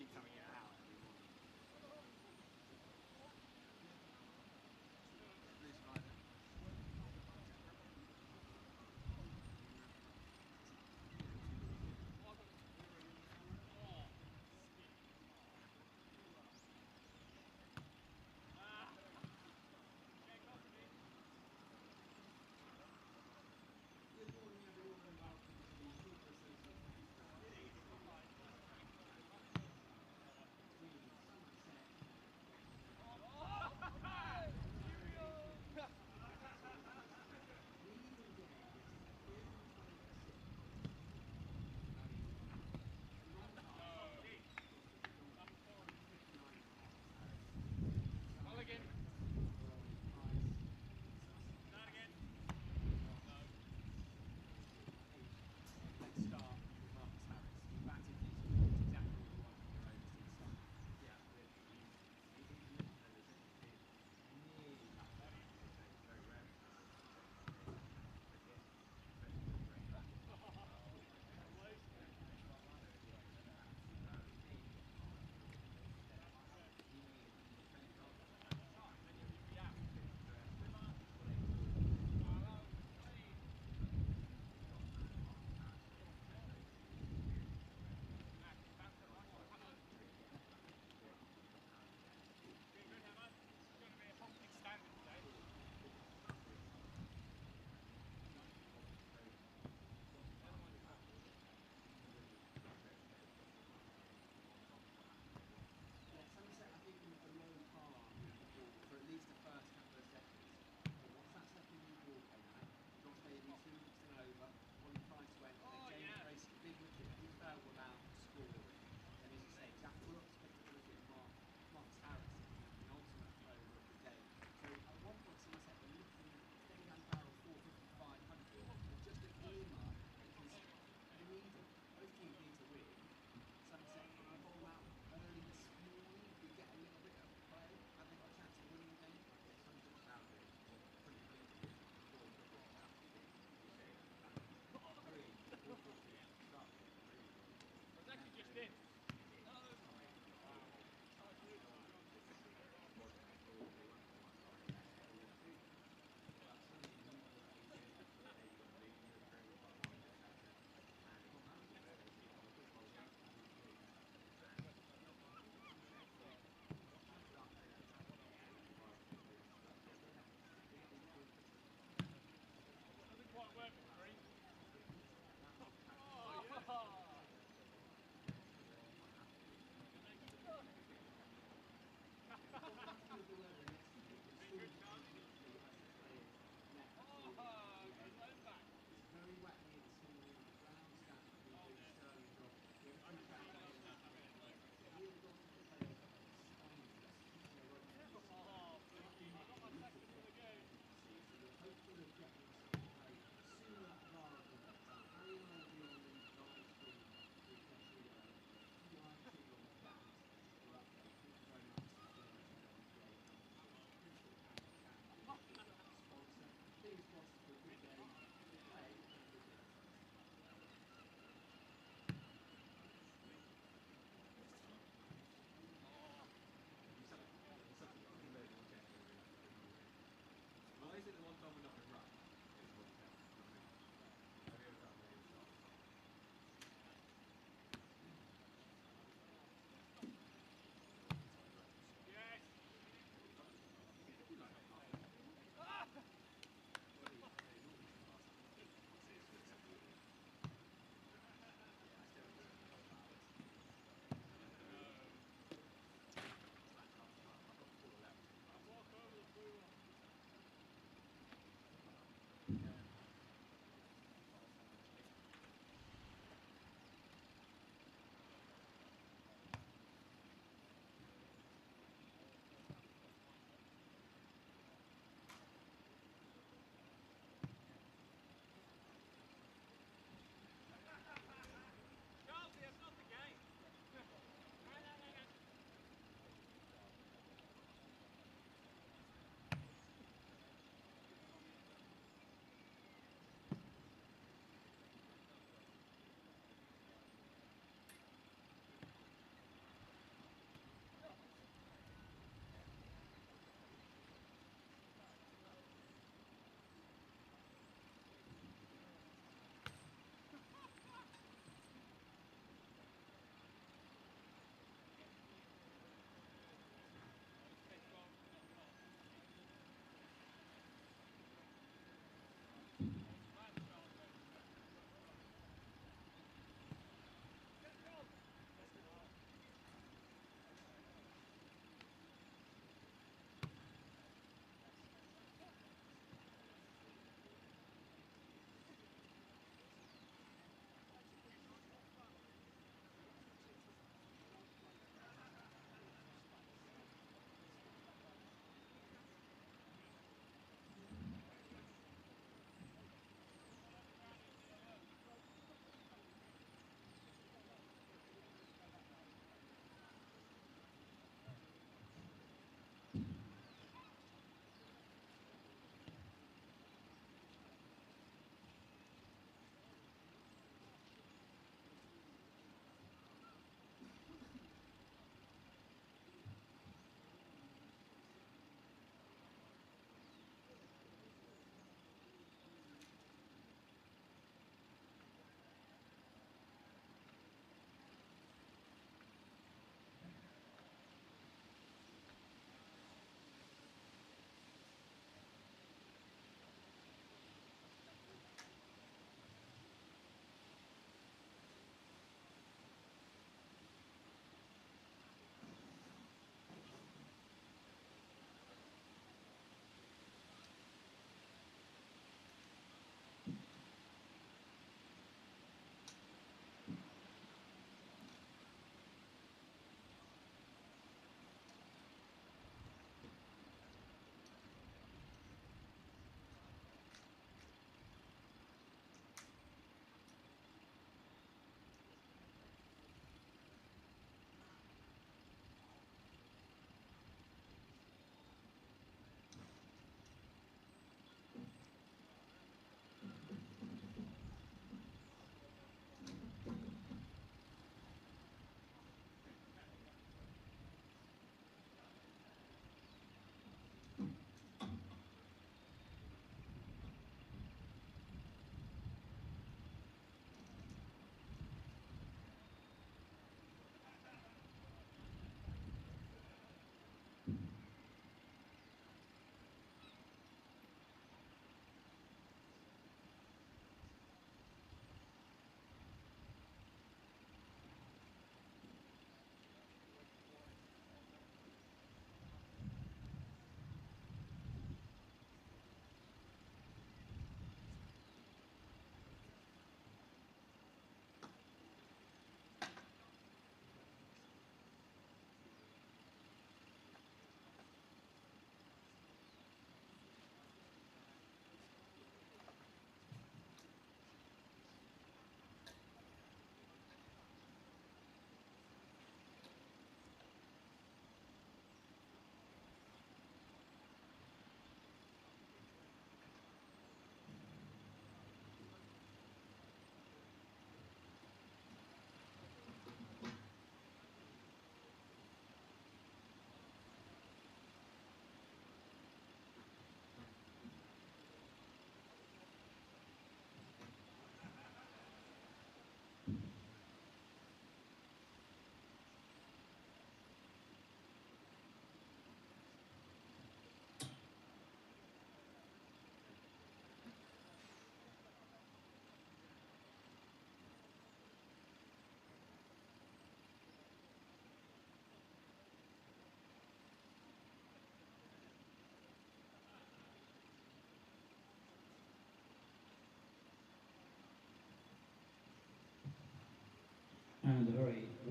keep coming in and out every morning. Blue spider. Good morning everyone and welcome to the Somerset.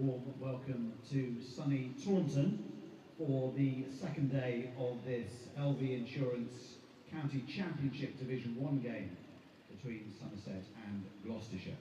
warm welcome to sunny Taunton for the second day of this LV Insurance County Championship Division 1 game between Somerset and Gloucestershire.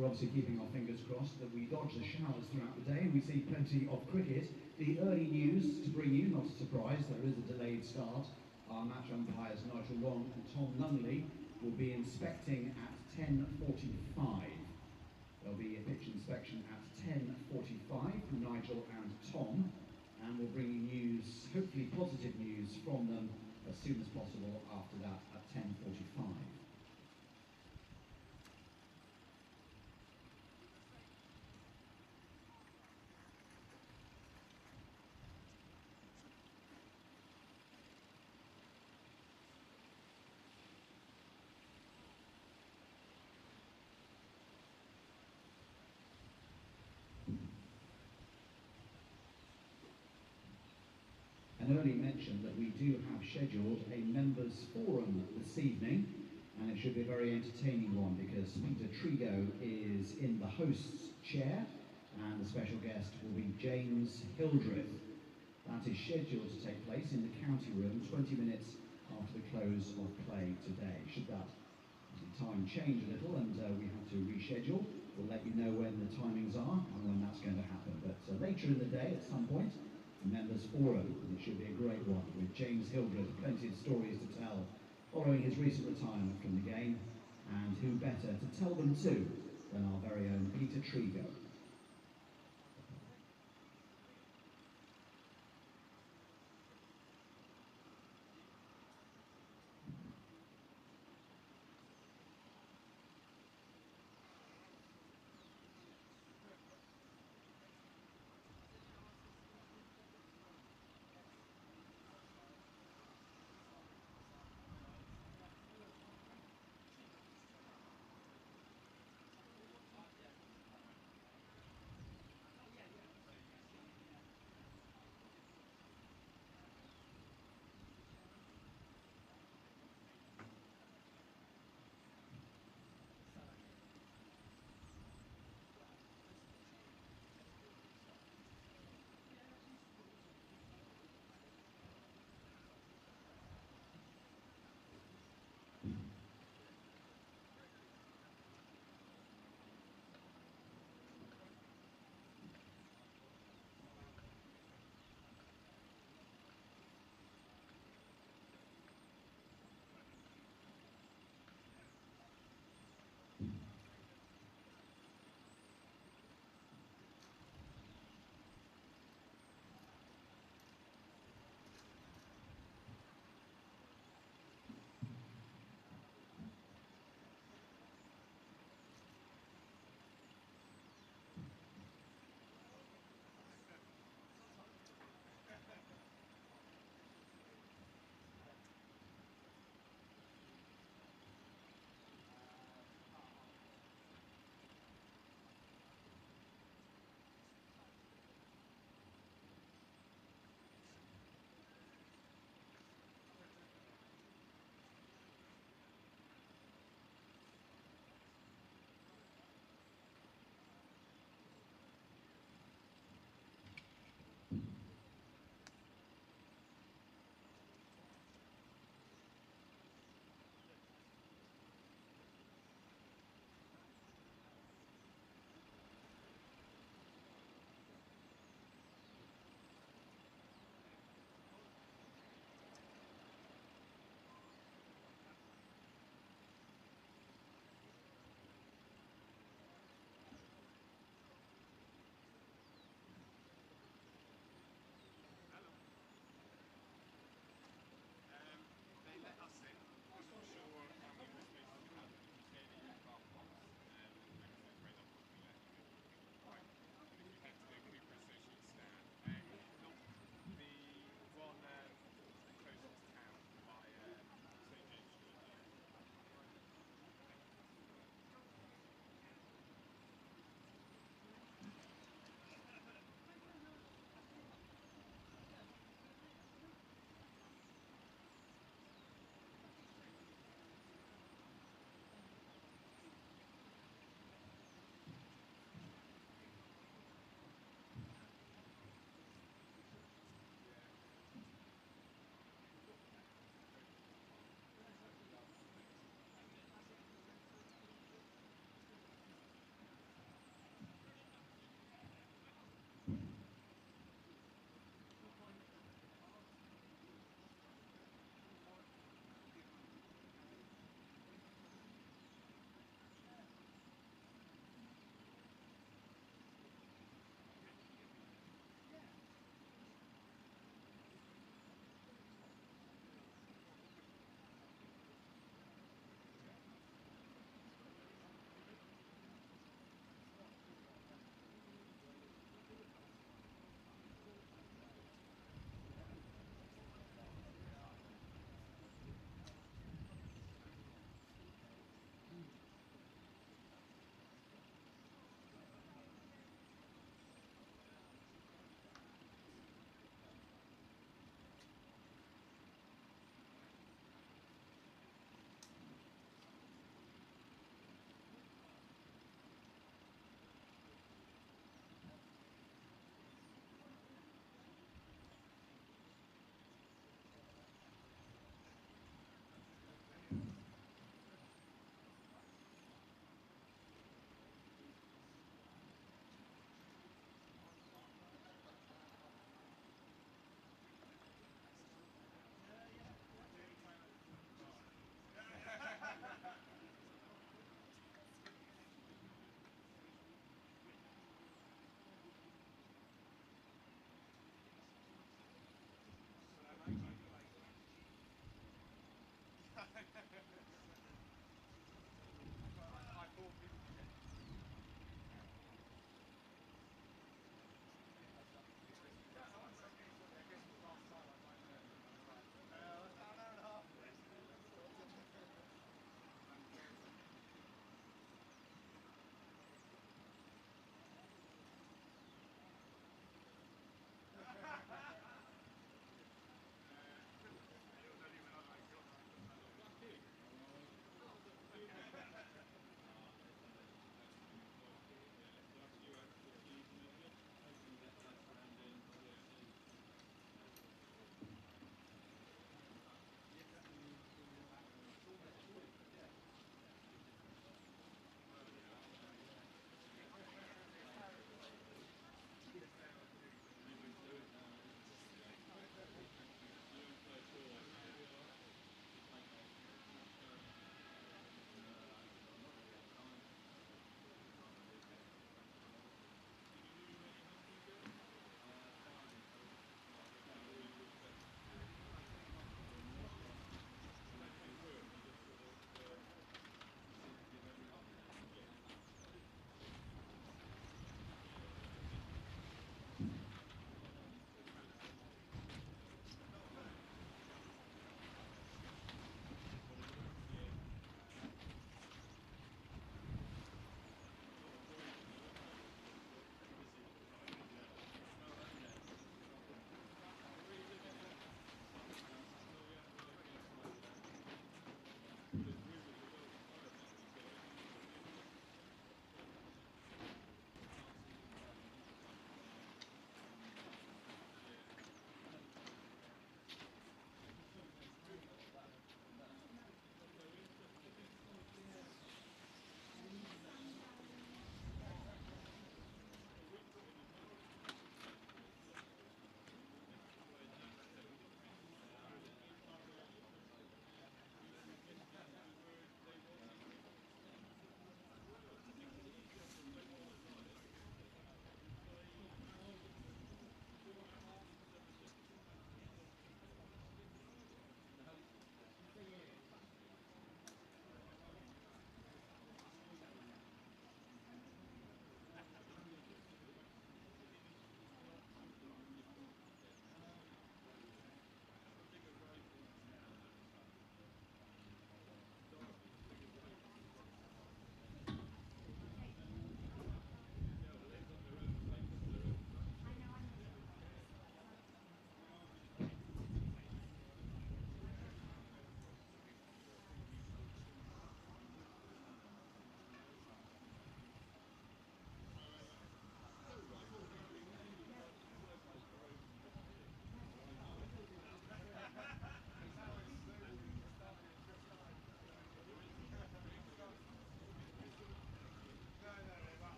We're obviously keeping our fingers crossed that we dodge the showers throughout the day and we see plenty of cricket. The early news to bring you, not a surprise, there is a delayed start. Our match umpires Nigel Long and Tom Nunley will be inspecting at 10:45. There'll be a pitch inspection at 10:45 from Nigel and Tom, and we'll bring you news, hopefully positive news from them as soon as possible after that at 10:45. An early mention that we do have scheduled a members forum this evening, and it should be a very entertaining one because Peter Trigo is in the host's chair and the special guest will be James Hildreth. That is scheduled to take place in the county room 20 minutes after the close of play today. Should that time change a little and we have to reschedule, we'll let you know when the timings are and when that's going to happen. But later in the day at some point, members forum, and it should be a great one with James Hildreth, plenty of stories to tell following his recent retirement from the game, and who better to tell them to than our very own Peter Trigo.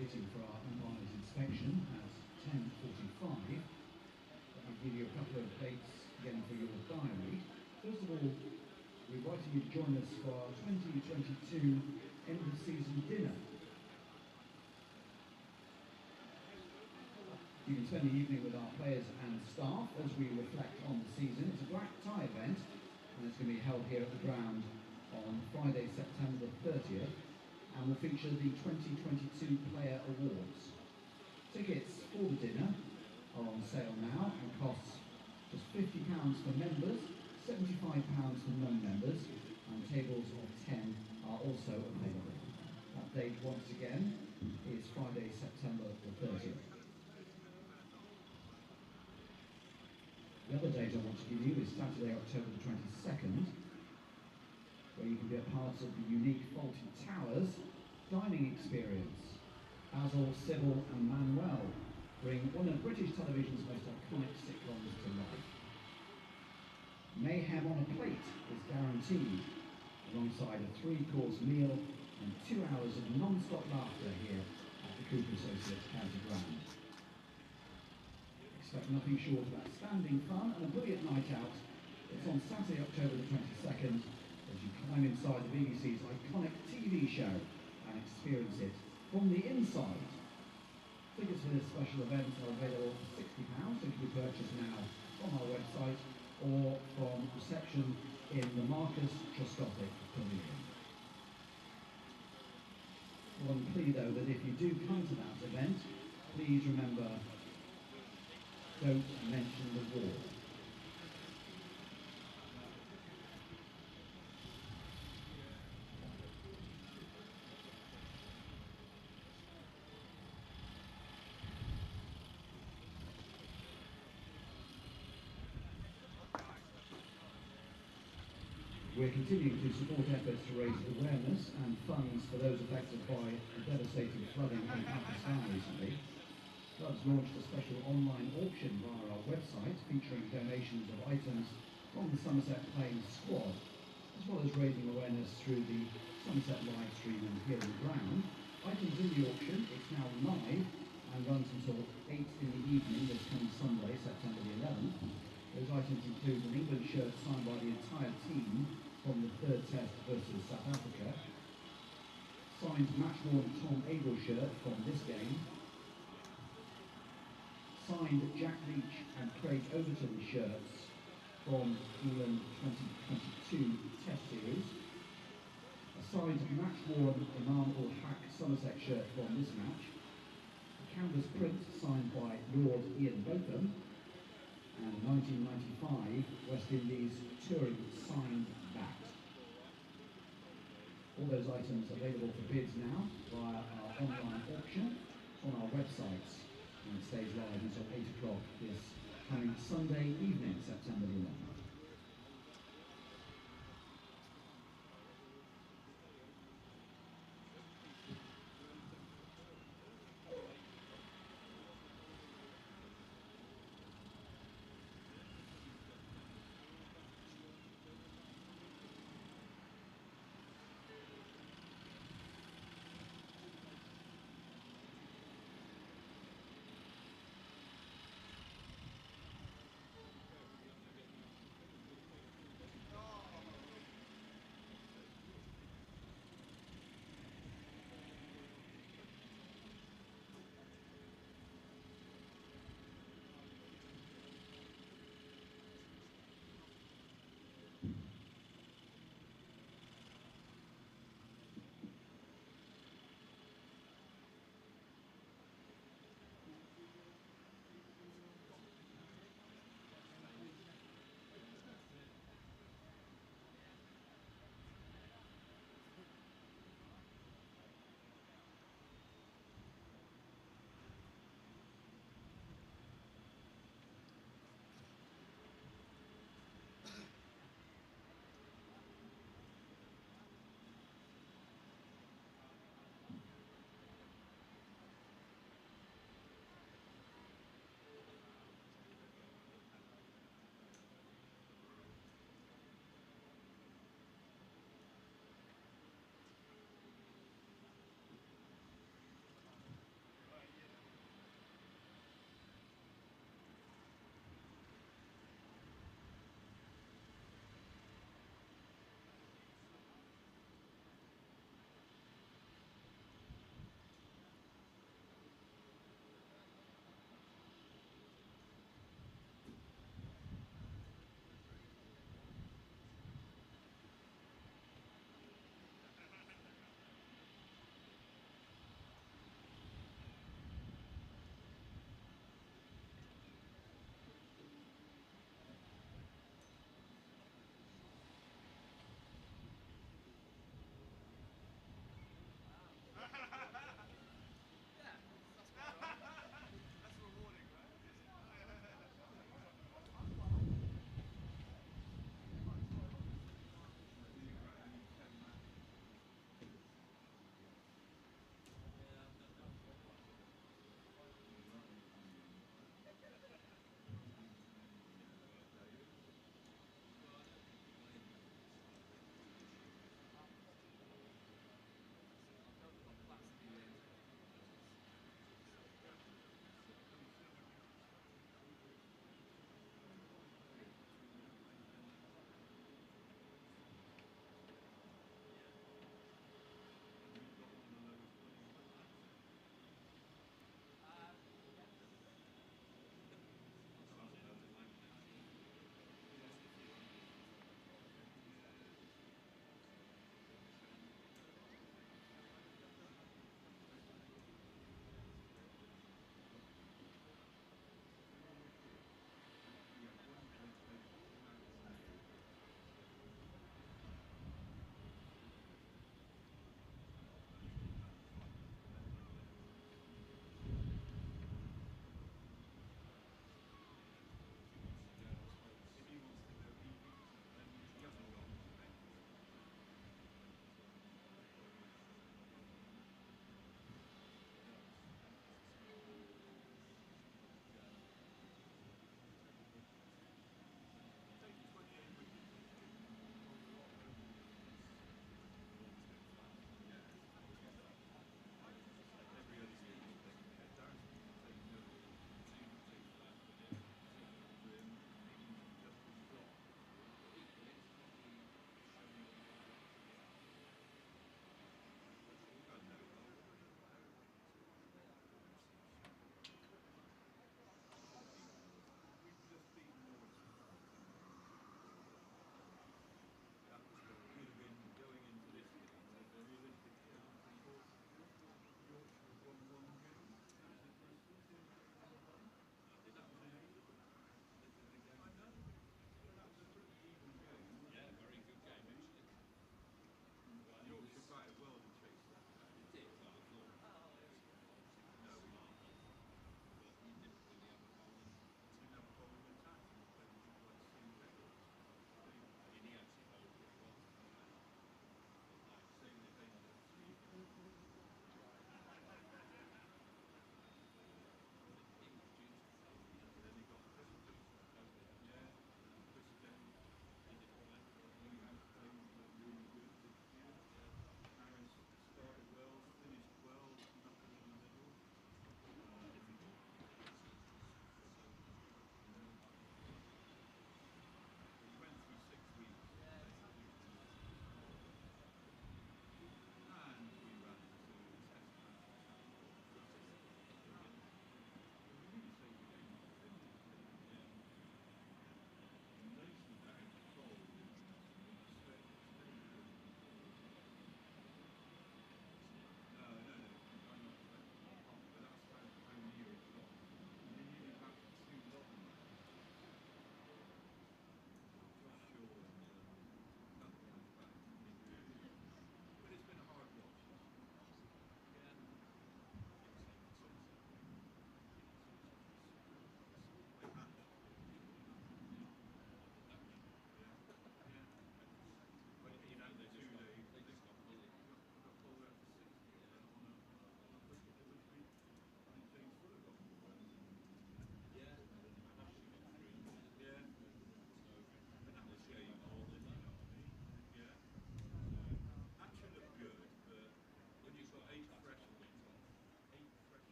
waiting for our umpire's inspection at 10:45. Let me give you a couple of dates again for your diary. First of all, we're inviting you to join us for our 2022 end of season dinner. You can spend the evening with our players and staff as we reflect on the season. It's a black tie event, and it's going to be held here at the ground on Friday, September 30th, and will feature the 2022 Player Awards. Tickets for the dinner are on sale now and costs just £50 for members, £75 for non-members, and tables of 10 are also available. That date, once again, is Friday, September the 30th. The other date I want to give you is Saturday, October the 22nd, where you can be a part of the unique Faulty Towers dining experience. Basil, Sybil and Manuel bring one of British television's most iconic sitcoms to life. Mayhem on a plate is guaranteed, alongside a 3-course meal and 2 hours of non-stop laughter here at the Cooper Associates County Ground. Expect nothing short of outstanding fun and a brilliant night out. It's on Saturday, October the 22nd, as you climb inside the BBC's iconic TV show and experience it from the inside. Tickets for this special event are available for £60 and can be purchased now from our website or from reception in the Marcus Truscothic Pavilion. One plea though, that if you do come to that event, please remember, don't mention the war. We're continuing to support efforts to raise awareness and funds for those affected by the devastating flooding in Pakistan recently. Clubs launched a special online auction via our website featuring donations of items from the Somerset playing squad, as well as raising awareness through the Somerset live stream and here on the ground. Items in the auction, it's now live and runs until 8 in the evening this coming Sunday, September the 11th. Those items include an England shirt signed by the entire team from the third test versus South Africa, signed match-worn Tom Abel shirt from this game, signed Jack Leach and Craig Overton shirts from England 2022 Test Series, a signed match-worn Imam ul-Haq Somerset shirt from this match, a canvas print signed by Lord Ian Botham, and a 1995 West Indies touring signed bat. All those items available for bids now via our online auction on our websites. And it stays live until 8 o'clock this coming Sunday evening, September the 11th.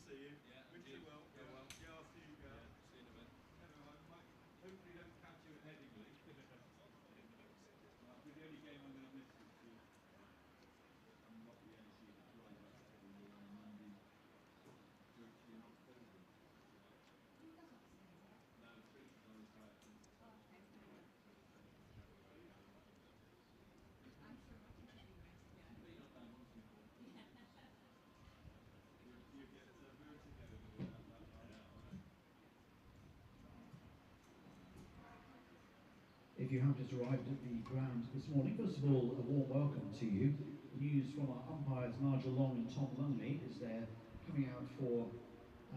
see you. Yeah, Wish you well. Go well. Yeah, I'll see you go. Yeah, see you in a bit. Anyway, I might hopefully don't catch you at Headingley. With the only game I'm going to miss is I'm not the MC that drive up to Headingley on a Monday, virtually in October. No, it's finished on his side. But you're not that much before. You get vertigo without that line. If you have just arrived at the ground this morning, first of all, a warm welcome to you. News from our umpires Nigel Long and Tom Lumley as they're coming out for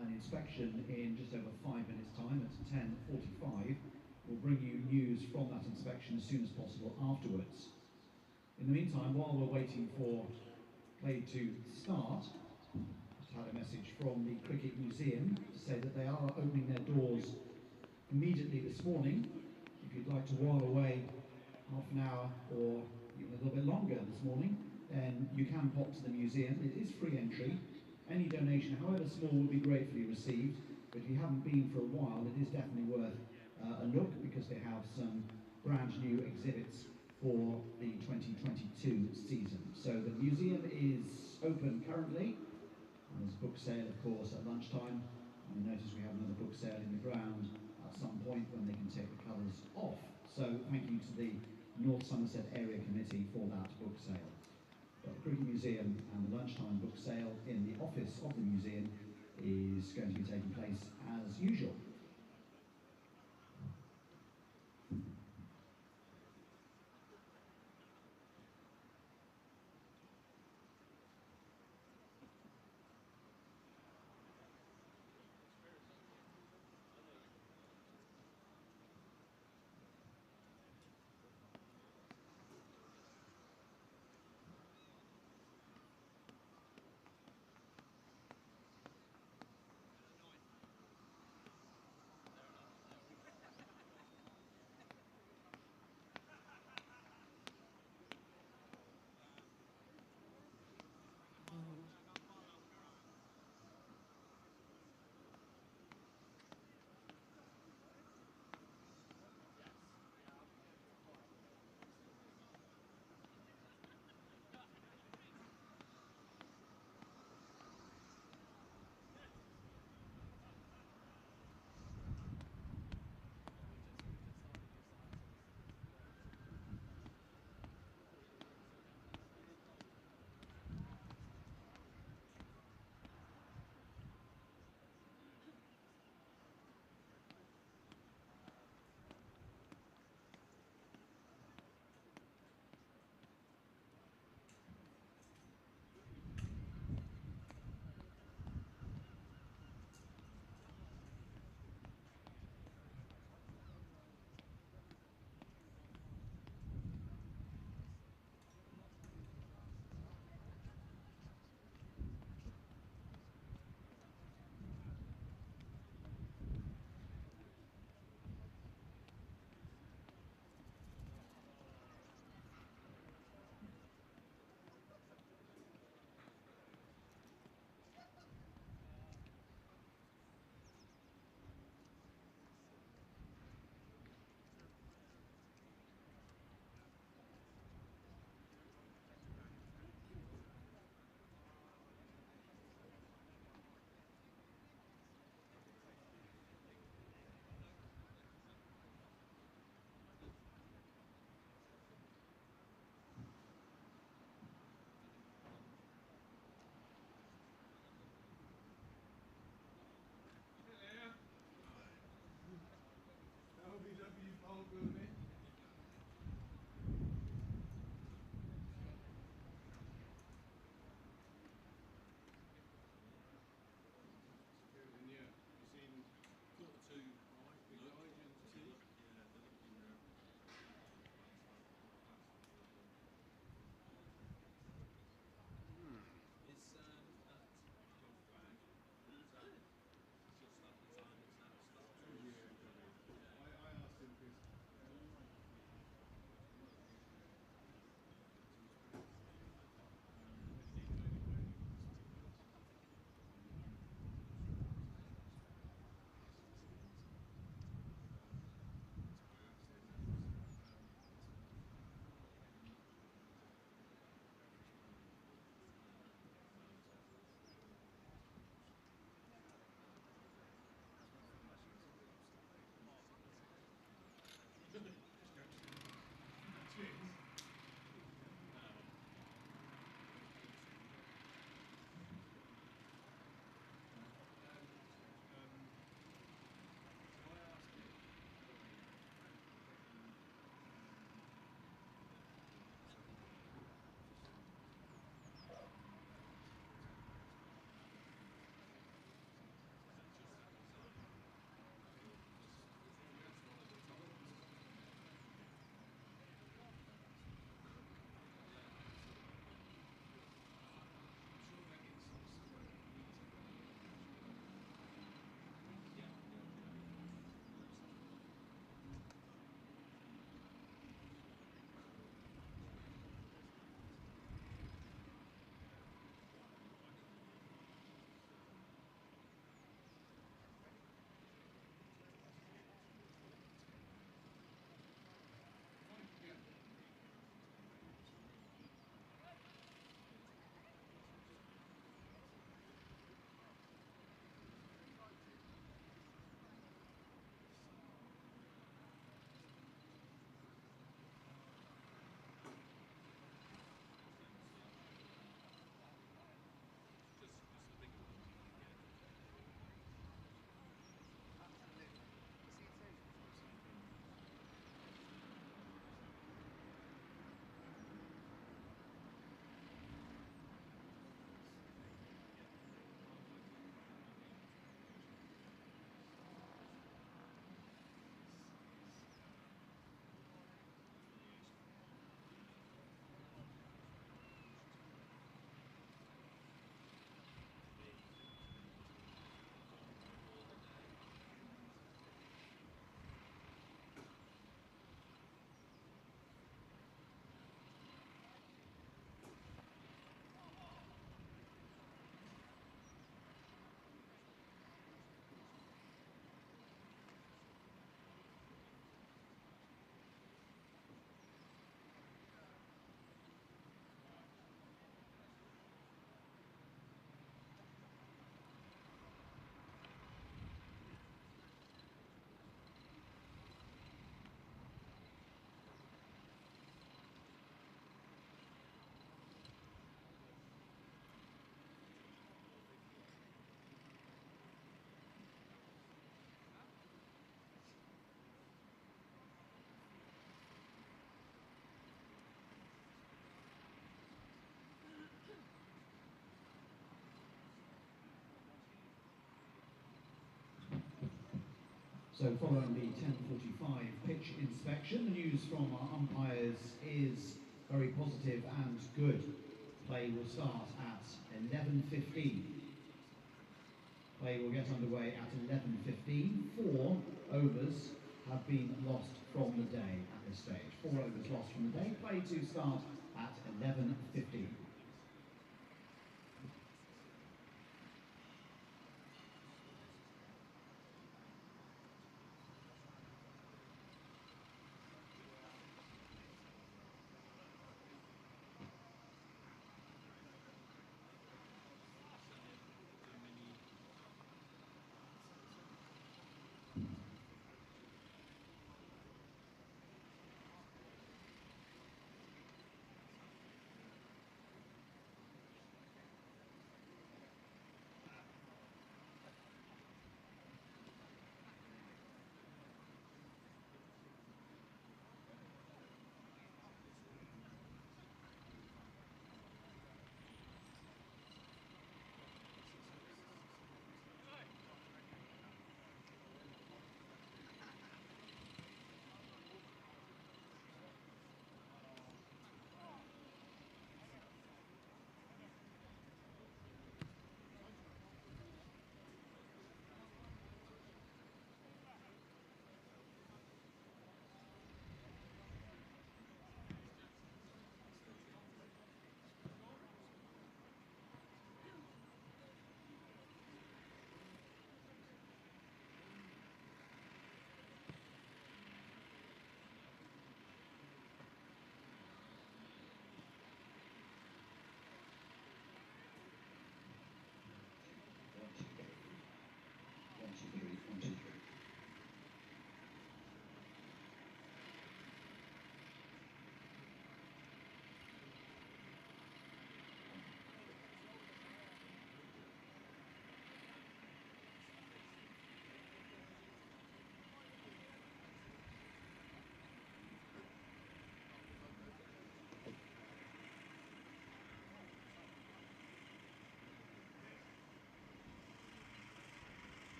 an inspection in just over 5 minutes' time at 10:45. We'll bring you news from that inspection as soon as possible afterwards. In the meantime, while we're waiting for play to start, just had a message from the Cricket Museum to say that they are opening their doors immediately this morning. If you'd like to while away half an hour or even a little bit longer this morning, then you can pop to the museum. It is free entry. Any donation, however small, will be gratefully received. But if you haven't been for a while, it is definitely worth a look because they have some brand new exhibits for the 2022 season. So the museum is open currently. And there's a book sale, of course, at lunchtime. And you'll notice we have another book sale in the ground at some point when they can take the colours off. So thank you to the North Somerset Area Committee for that book sale. But the Cricket Museum and the lunchtime book sale in the office of the museum is going to be taking place as usual. So following the 10:45 pitch inspection, the news from our umpires is very positive and good. Play will start at 11:15. Play will get underway at 11:15. 4 overs have been lost from the day at this stage. 4 overs lost from the day. Play to start at 11:15.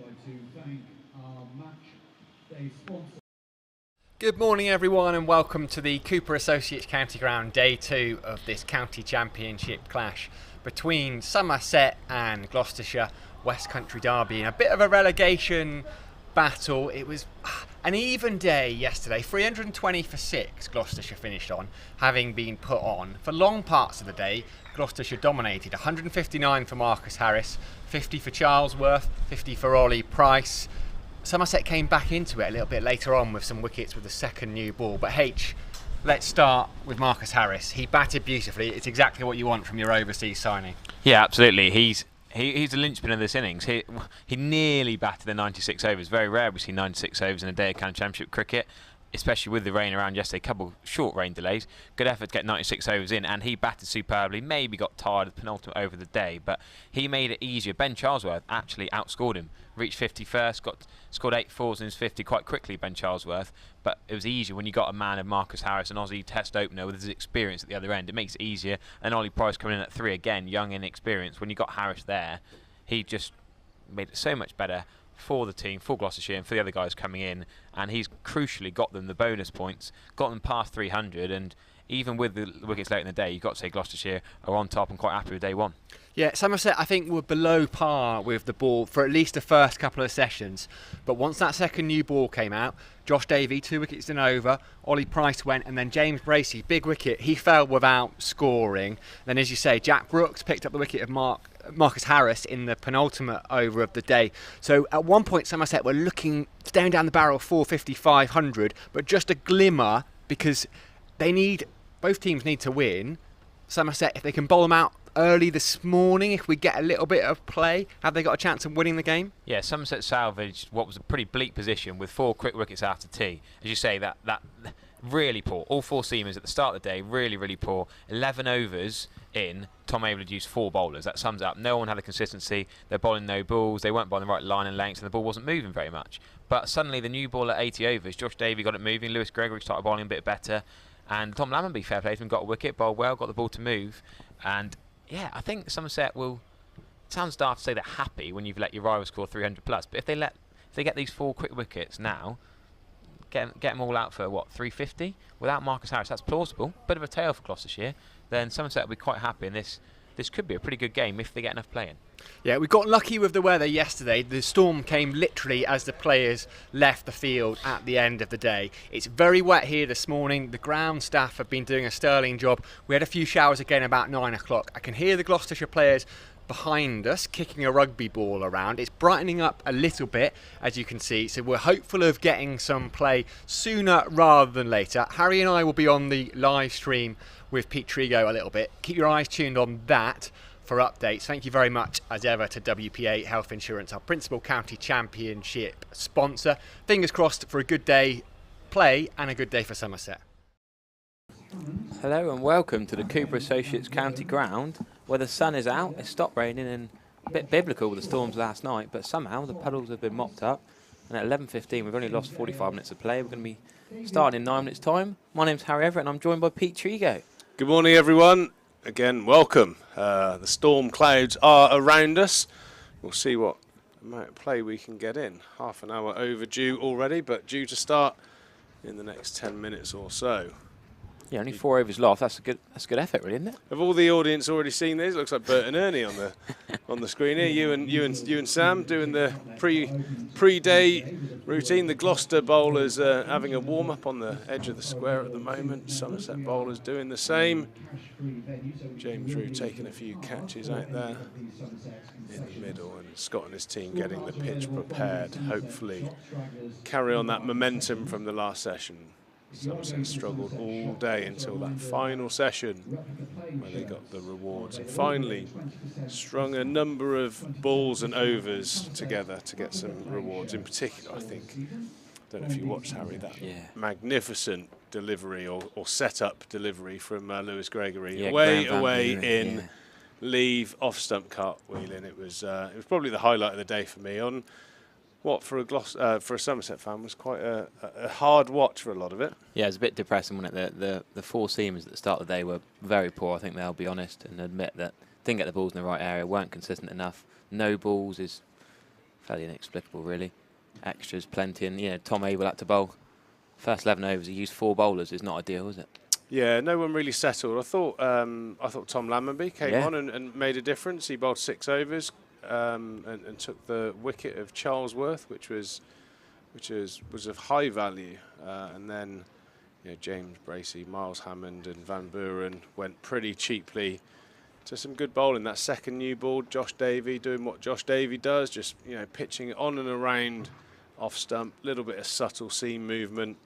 like to thank our match day sponsor. Good morning everyone and welcome to the Cooper Associates County Ground Day 2 of this County Championship clash between Somerset and Gloucestershire West Country Derby in a bit of a relegation battle. It was an even day yesterday. 320 for 6 Gloucestershire finished on, having been put on. For long parts of the day, Gloucestershire dominated. 159 for Marcus Harris, 50 for Charlesworth, 50 for Ollie Price. Somerset came back into it a little bit later on with some wickets with the second new ball. But H, let's start with Marcus Harris. He batted beautifully. It's exactly what you want from your overseas signing. Yeah, absolutely. He's the linchpin of this innings. He nearly batted the 96 overs. Very rare we see 96 overs in a day of County Championship cricket, especially with the rain around yesterday. A couple short rain delays. Good effort to get 96 overs in, and he batted superbly. Maybe got tired of the penultimate over of the day, but he made it easier. Ben Charlesworth actually outscored him. Reached 50 first, scored 8 fours in his 50 quite quickly, Ben Charlesworth. But it was easier when you got a man of Marcus Harris, an Aussie test opener with his experience at the other end. It makes it easier. And Ollie Price coming in at 3 again, young and inexperienced. When you got Harris there, he just made it so much better for the team, for Gloucestershire and for the other guys coming in. And he's crucially got them the bonus points, got them past 300. And even with the wickets late in the day, you've got to say Gloucestershire are on top and quite happy with day one. Yeah, Somerset I think were below par with the ball for at least the first couple of sessions, but once that second new ball came out, Josh Davey 2 wickets in over, Ollie Price went, and then James Bracey, big wicket, he fell without scoring. Then as you say, Jack Brooks picked up the wicket of Marcus Harris in the penultimate over of the day. So at one point Somerset were staring down the barrel of 450, 500, but just a glimmer, because both teams need to win. Somerset, if they can bowl them out early this morning, if we get a little bit of play, have they got a chance of winning the game? Yeah, Somerset salvaged what was a pretty bleak position with 4 quick wickets after tea. As you say, that really poor. All 4 seamers at the start of the day, really, really poor. 11 overs in, Tom Abel had used 4 bowlers. That sums up. No one had a consistency. They're bowling no balls. They weren't bowling the right line and length, and the ball wasn't moving very much. But suddenly the new ball at 80 overs, Josh Davey got it moving. Lewis Gregory started bowling a bit better. And Tom Lammonby, fair play to him, got a wicket, bowled well, got the ball to move. And yeah, I think Somerset will. It sounds daft to say they're happy when you've let your rival score 300 plus, but if they get these 4 quick wickets now, get them all out for what, 350 without Marcus Harris, that's plausible. Bit of a tail for Gloucestershire. Then Somerset will be quite happy, and this could be a pretty good game if they get enough play in. Yeah, we got lucky with the weather yesterday. The storm came literally as the players left the field at the end of the day. It's very wet here this morning. The ground staff have been doing a sterling job. We had a few showers again about 9 o'clock. I can hear the Gloucestershire players behind us kicking a rugby ball around. It's brightening up a little bit, as you can see, so we're hopeful of getting some play sooner rather than later. Harry and I will be on the live stream with Pete Trigo a little bit. Keep your eyes tuned on that for updates. Thank you very much as ever to WPA Health Insurance, our principal County Championship sponsor. Fingers crossed for a good day play and a good day for Somerset. Hello and welcome to the Cooper Associates County Ground, where the sun is out, it's stopped raining, and a bit biblical with the storms last night, but somehow the puddles have been mopped up, and at 11:15 we've only lost 45 minutes of play. We're going to be starting in 9 minutes time. My name's Harry Everett and I'm joined by Pete Trigo. Good morning everyone, again welcome. The storm clouds are around us. We'll see what amount of play we can get in. Half an hour overdue already, but due to start in the next 10 minutes or so. Yeah, only 4 overs lost. That's a good effort, really, isn't it? Have all the audience already seen these? Looks like Bert and Ernie on the screen here. You and Sam doing the pre-day routine. The Gloucester bowlers having a warm up on the edge of the square at the moment. Somerset bowlers doing the same. James Rew taking a few catches out there in the middle, and Scott and his team getting the pitch prepared. Hopefully, carry on that momentum from the last session. Somerset struggled all day until that final session where they got the rewards and finally strung a number of balls and overs together to get some rewards. In particular, I think, don't know if you watched, Harry, that magnificent delivery or set-up delivery from Lewis Gregory. Away in, leave, off-stump cartwheeling. It was probably the highlight of the day for me. On what, for a Somerset fan, was quite a hard watch for a lot of it. Yeah, it was a bit depressing, wasn't it? The 4 seamers at the start of the day were very poor. I think they'll be honest and admit that didn't get the balls in the right area, weren't consistent enough. No balls is fairly inexplicable, really. Extras plenty, and Tom Abel had to bowl. First 11 overs, he used 4 bowlers. Is not ideal, is it? Yeah, no one really settled. I thought Tom Lammonby came on and made a difference. He bowled 6 overs and took the wicket of Charlesworth, which was of high value. And then James Bracey, Miles Hammond, and Van Buren went pretty cheaply to some good bowling. That second new ball, Josh Davey doing what Josh Davey does, just pitching it on and around off stump, little bit of subtle seam movement.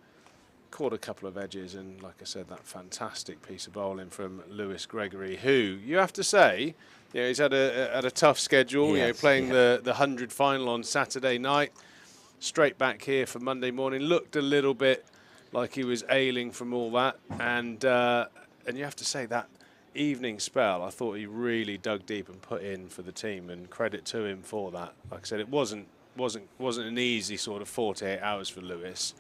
Caught a couple of edges, and like I said, that fantastic piece of bowling from Lewis Gregory, who you have to say, he's had a tough schedule. Playing the 100 final on Saturday night, straight back here for Monday morning. Looked a little bit like he was ailing from all that, and you have to say that evening spell, I thought he really dug deep and put in for the team, and credit to him for that. Like I said, it wasn't an easy sort of 48 hours for Lewis.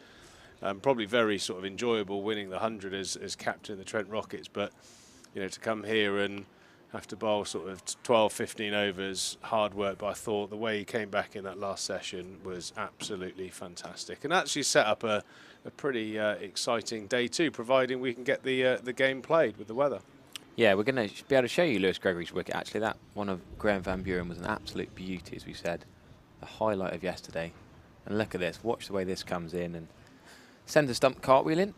Probably very sort of enjoyable winning the 100 as captain of the Trent Rockets, but to come here and have to bowl sort of 12, 15 overs, hard work. But I thought the way he came back in that last session was absolutely fantastic, and actually set up a pretty exciting day 2, providing we can get the game played with the weather. Yeah, we're going to be able to show you Lewis Gregory's wicket. Actually, that one of Graham Van Buren was an absolute beauty, as we said, the highlight of yesterday. And look at this, watch the way this comes in and centre stump cartwheel in.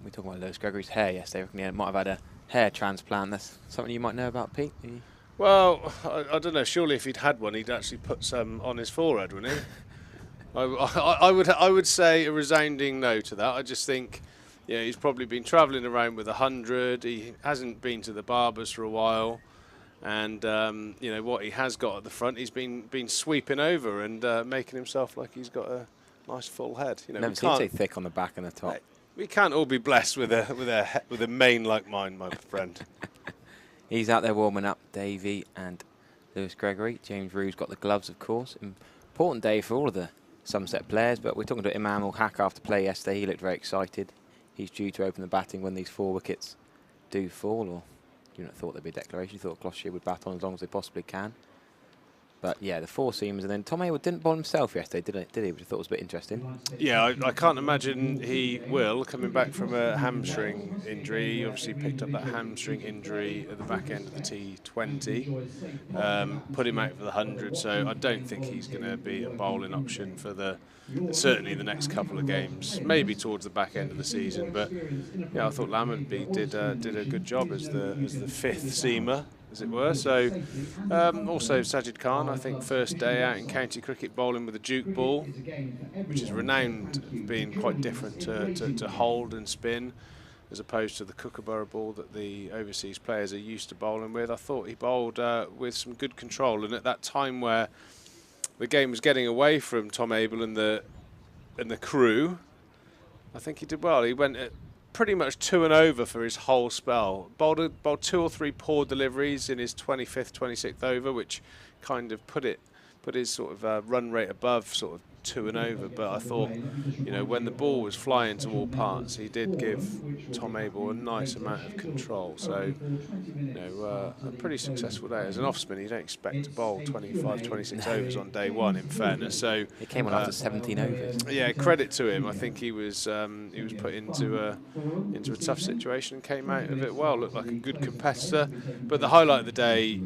We were talking about Lewis Gregory's hair yesterday. I reckon he might have had a hair transplant. That's something you might know about, Pete? Well, I don't know. Surely if he'd had one, he'd actually put some on his forehead, wouldn't he? I would say a resounding no to that. I just think he's probably been travelling around with 100. He hasn't been to the barbers for a while. And, what he has got at the front, he's been sweeping over and making himself like he's got a nice full head. Never seen so thick on the back and the top. We can't all be blessed with a mane like mine, my friend. He's out there warming up, Davey and Lewis Gregory. James Rue's got the gloves, of course. Important day for all of the Somerset players, but we're talking to Imam ul Haq after play yesterday. He looked very excited. He's due to open the batting when these 4 wickets do fall, or you wouldn't have thought there'd be a declaration. You thought Gloucestershire would bat on as long as they possibly can. But yeah, the 4 seamers, and then Tom Abel didn't bowl himself yesterday, did he? Which I thought was a bit interesting. Yeah, I can't imagine he will, coming back from a hamstring injury. He obviously picked up that hamstring injury at the back end of the T20. Put him out for the 100, so I don't think he's going to be a bowling option for certainly the next couple of games, maybe towards the back end of the season. But yeah, I thought Lammonby did a good job as the 5th seamer, as it were. So also Sajid Khan, I think first day out in county cricket bowling with a Duke ball, which is renowned for being quite different to hold and spin, as opposed to the Kookaburra ball that the overseas players are used to bowling with. I thought he bowled with some good control, and at that time where the game was getting away from Tom Abel and the crew, I think he did well. He went at pretty much 2 and over for his whole spell. Bowled 2 or 3 poor deliveries in his 25th, 26th over, which kind of put his sort of run rate above sort of 2 and over. But I thought, when the ball was flying to all parts, he did give Tom Abel a nice amount of control. So, a pretty successful day. As an off-spinner, you don't expect to bowl 25, 26 overs on day 1, in fairness. So he came on after 17 overs. Yeah, credit to him. I think he was put into a tough situation and came out of it well. Looked like a good competitor. But the highlight of the day,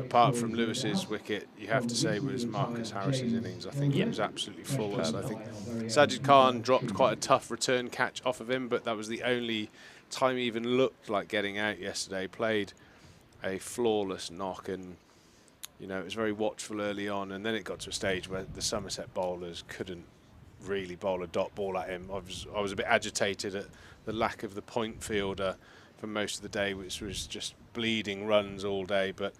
apart from Lewis's wicket, you have to say was Marcus Harris's innings. I think he was absolutely flawless. I think Sajid Khan dropped quite a tough return catch off of him, but that was the only time he even looked like getting out yesterday. Played a flawless knock, and it was very watchful early on, and then it got to a stage where the Somerset bowlers couldn't really bowl a dot ball at him. I was a bit agitated at the lack of the point fielder for most of the day, which was just bleeding runs all day. But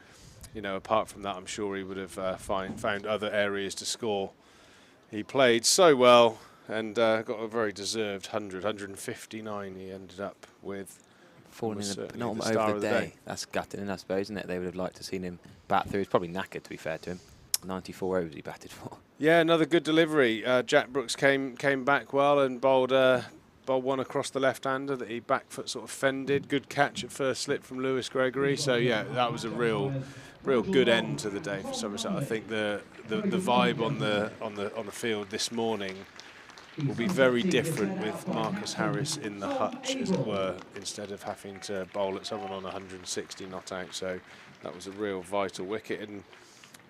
apart from that, I'm sure he would have found other areas to score. He played so well and got a very deserved 159 he ended up with. Falling in the penultimate over the day. That's gutting, I suppose, isn't it? They would have liked to have seen him bat through. He's probably knackered, to be fair to him. 94 overs he batted for. Yeah, another good delivery. Jack Brooks came back well and bowled bowled one across the left-hander that he back foot sort of fended. Good catch at first slip from Lewis Gregory. So yeah, that was a real good end to the day for Somerset. I think the vibe on the field this morning will be very different with Marcus Harris in the hutch, as it were, instead of having to bowl at someone on 160 not out. So that was a real vital wicket. And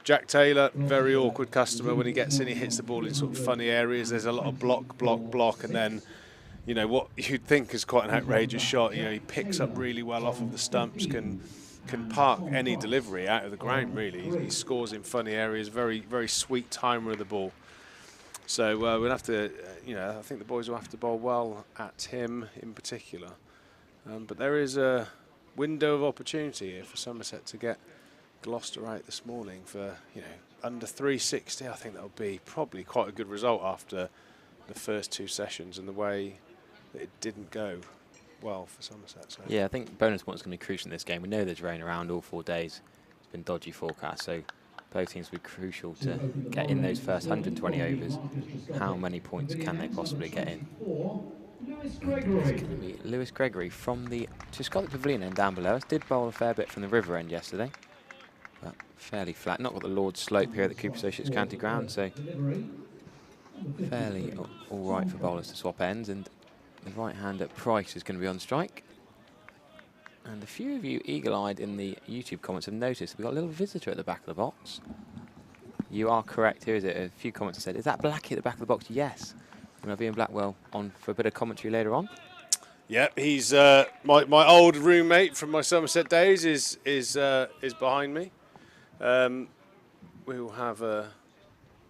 Jack Taylor, very awkward customer. When he gets in, he hits the ball in sort of funny areas. There's a lot of block, and then, you know, what you'd think is quite an outrageous shot, you know, he picks up really well off of the stumps, can park any delivery out of the ground, really. He scores in funny areas, very sweet timer of the ball. So we'll have to, you know, I think the boys will have to bowl well at him in particular. But there is a window of opportunity here for Somerset to get Gloucester out this morning for, you know, under 360. I think that'll be probably quite a good result after the first 2 sessions and the way that it didn't go well for Somerset. So. Yeah, I think bonus points is going to be crucial in this game. We know there's rain around all 4 days. It's been dodgy forecast, so both teams will be crucial to get in those first 120 overs. How many points can they possibly get in? It's going to be Lewis Gregory from the Scotland Pavilion end down below us. Did bowl a fair bit from the river end yesterday, but fairly flat. Not got the Lord's slope here at the Cooper Associates County Ground, so fairly all right for bowlers to swap ends. And the right-hander Price is going to be on strike. And a few of you eagle-eyed in the YouTube comments have noticed we've got a little visitor at the back of the box. You are correct. Here is it. A few comments have said, is that Blackie at the back of the box? Yes. And I'll be in Blackwell on for a bit of commentary later on. Yeah, he's my old roommate from my Somerset days is behind me. We will have a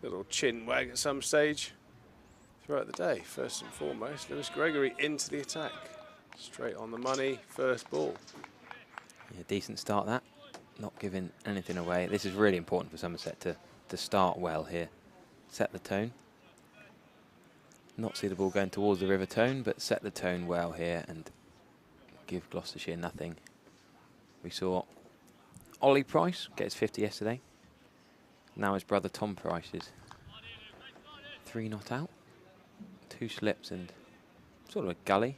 little chin wag at some stage throughout the day. First and foremost, Lewis Gregory into the attack. Straight on the money, first ball. Yeah, decent start that. Not giving anything away. This is really important for Somerset to start well here. Set the tone. Not see the ball going towards the river tone, but set the tone well here and give Gloucestershire nothing. We saw Ollie Price get his 50 yesterday. Now his brother Tom Price is 3 not out. 2 slips and sort of a gully.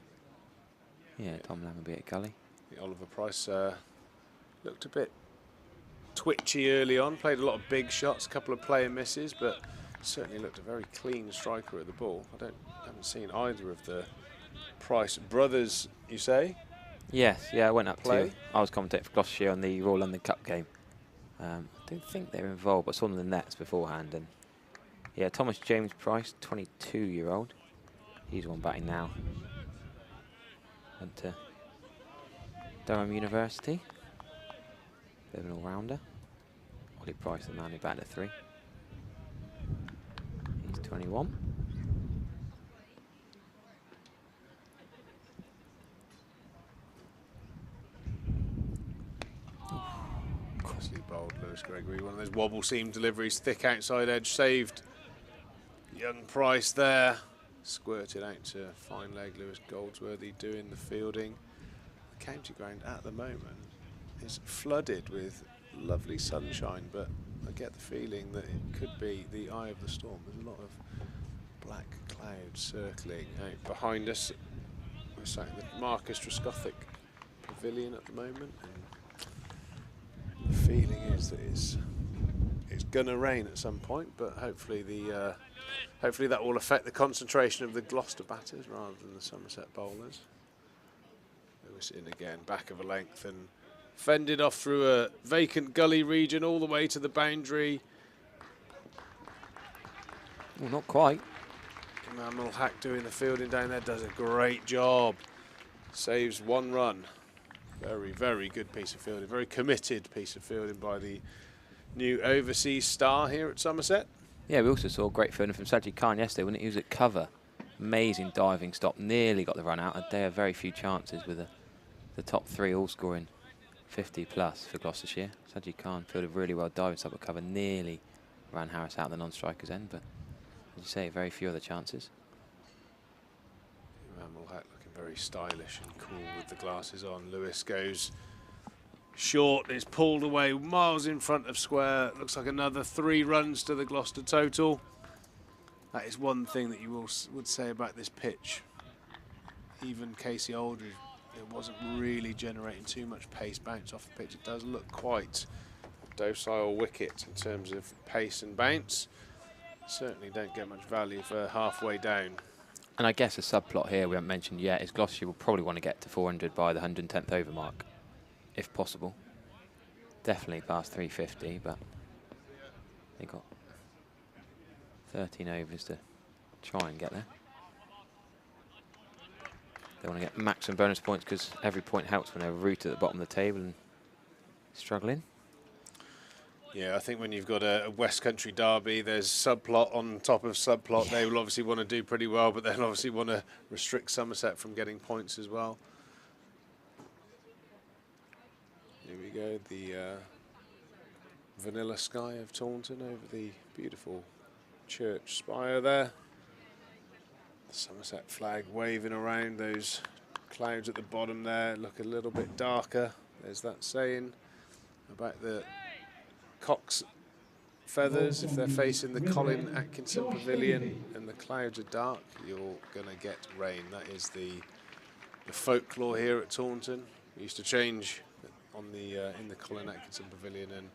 Yeah, Tom Lammerby at gully. Oliver Price looked a bit twitchy early on, played a lot of big shots, a couple of player misses, but certainly looked a very clean striker at the ball. I haven't seen either of the Price brothers, you say? Yes, yeah, I went up Play? I was commentating for Gloucestershire on the Royal London Cup game. I don't think they were involved, but I saw them in the nets beforehand. And yeah, Thomas James Price, 22-year-old. He's one batting now. Went to Durham University. Bit of an all-rounder. Ollie Price, the man who batted at 3. He's 21. Nicely bowled, Lewis Gregory. One of those wobble seam deliveries, thick outside edge, saved young Price there. Squirted out to fine leg Lewis Goldsworthy doing the fielding. The county ground at the moment is flooded with lovely sunshine, but I get the feeling that it could be the eye of the storm. There's a lot of black clouds circling out behind us. We're sat in the Marcus Trescothic Pavilion at the moment, and the feeling is that it's going to rain at some point, but hopefully that will affect the concentration of the Gloucester batters rather than the Somerset bowlers. Lewis in again, back of a length, and fended off through a vacant gully region all the way to the boundary. Well, not quite. Imam Haq doing the fielding down there does a great job. Saves 1 run. Very good piece of fielding. Very committed piece of fielding by the new overseas star here at Somerset. Yeah, we also saw great fielding from Sajid Khan yesterday when he was at cover. Amazing diving stop, nearly got the run out. They have very few chances with the top 3 all scoring 50 plus for Gloucestershire. Sajid Khan fielded really well diving stop at cover, nearly ran Harris out the non-striker's end, but as you say, very few other chances. Imam Haq looking very stylish and cool with the glasses on. Lewis goes short, is pulled away miles in front of square. Looks like another 3 runs to the Gloucester total. That is one thing that you would say about this pitch. even Casey Aldridge, it wasn't really generating too much pace bounce off the pitch. It does look quite a docile wicket in terms of pace and bounce. Certainly don't get much value for halfway down. And I guess a subplot here we haven't mentioned yet is Gloucestershire will probably want to get to 400 by the 110th over mark, if possible. Definitely past 350, but they got 13 overs to try and get there. They want to get maximum bonus points because every point helps when they're rooted at the bottom of the table and struggling. Yeah, I think when you've got a West Country derby, there's subplot on top of subplot. Yeah. They will obviously want to do pretty well, but they'll obviously want to restrict Somerset from getting points as well. Here we go, the vanilla sky of Taunton over the beautiful church spire there. The Somerset flag waving around, those clouds at the bottom there look a little bit darker. There's that saying about the cock's feathers. If they're facing the Colin Atkinson Pavilion and the clouds are dark, you're going to get rain. That is the folklore here at Taunton. We used to change on the in the Colin Atkinson Pavilion, and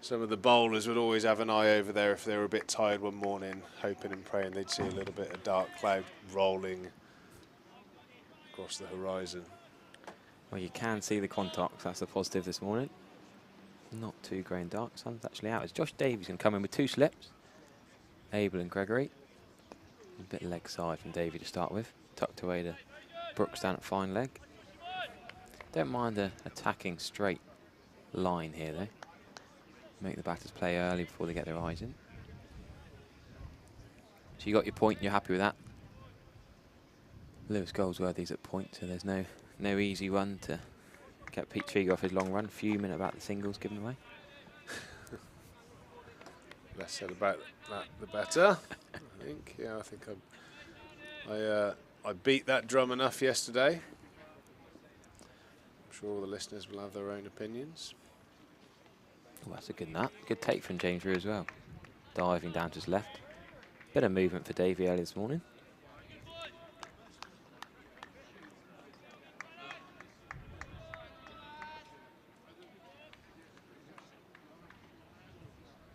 some of the bowlers would always have an eye over there if they were a bit tired one morning, hoping and praying they'd see a little bit of dark cloud rolling across the horizon. Well, you can see the contacts. That's a positive this morning. Not too grey and dark. Sun's actually out. As Josh Davies can come in with 2 slips. Abel and Gregory. A bit leg side from Davey to start with. Tucked away to Brooks down at fine leg. Don't mind the attacking straight line here though. Make the batters play early before they get their eyes in. So you got your point, you're happy with that. Lewis Goldsworthy's at point, so there's no easy one to get Pete Trigger off his long run, fuming about the singles given away. Less said about that, the better. I think. Yeah, I think I beat that drum enough yesterday. I'm sure all the listeners will have their own opinions. Oh, that's a good nut. Good take from James Rew as well. Diving down to his left. Bit of movement for Davey early this morning.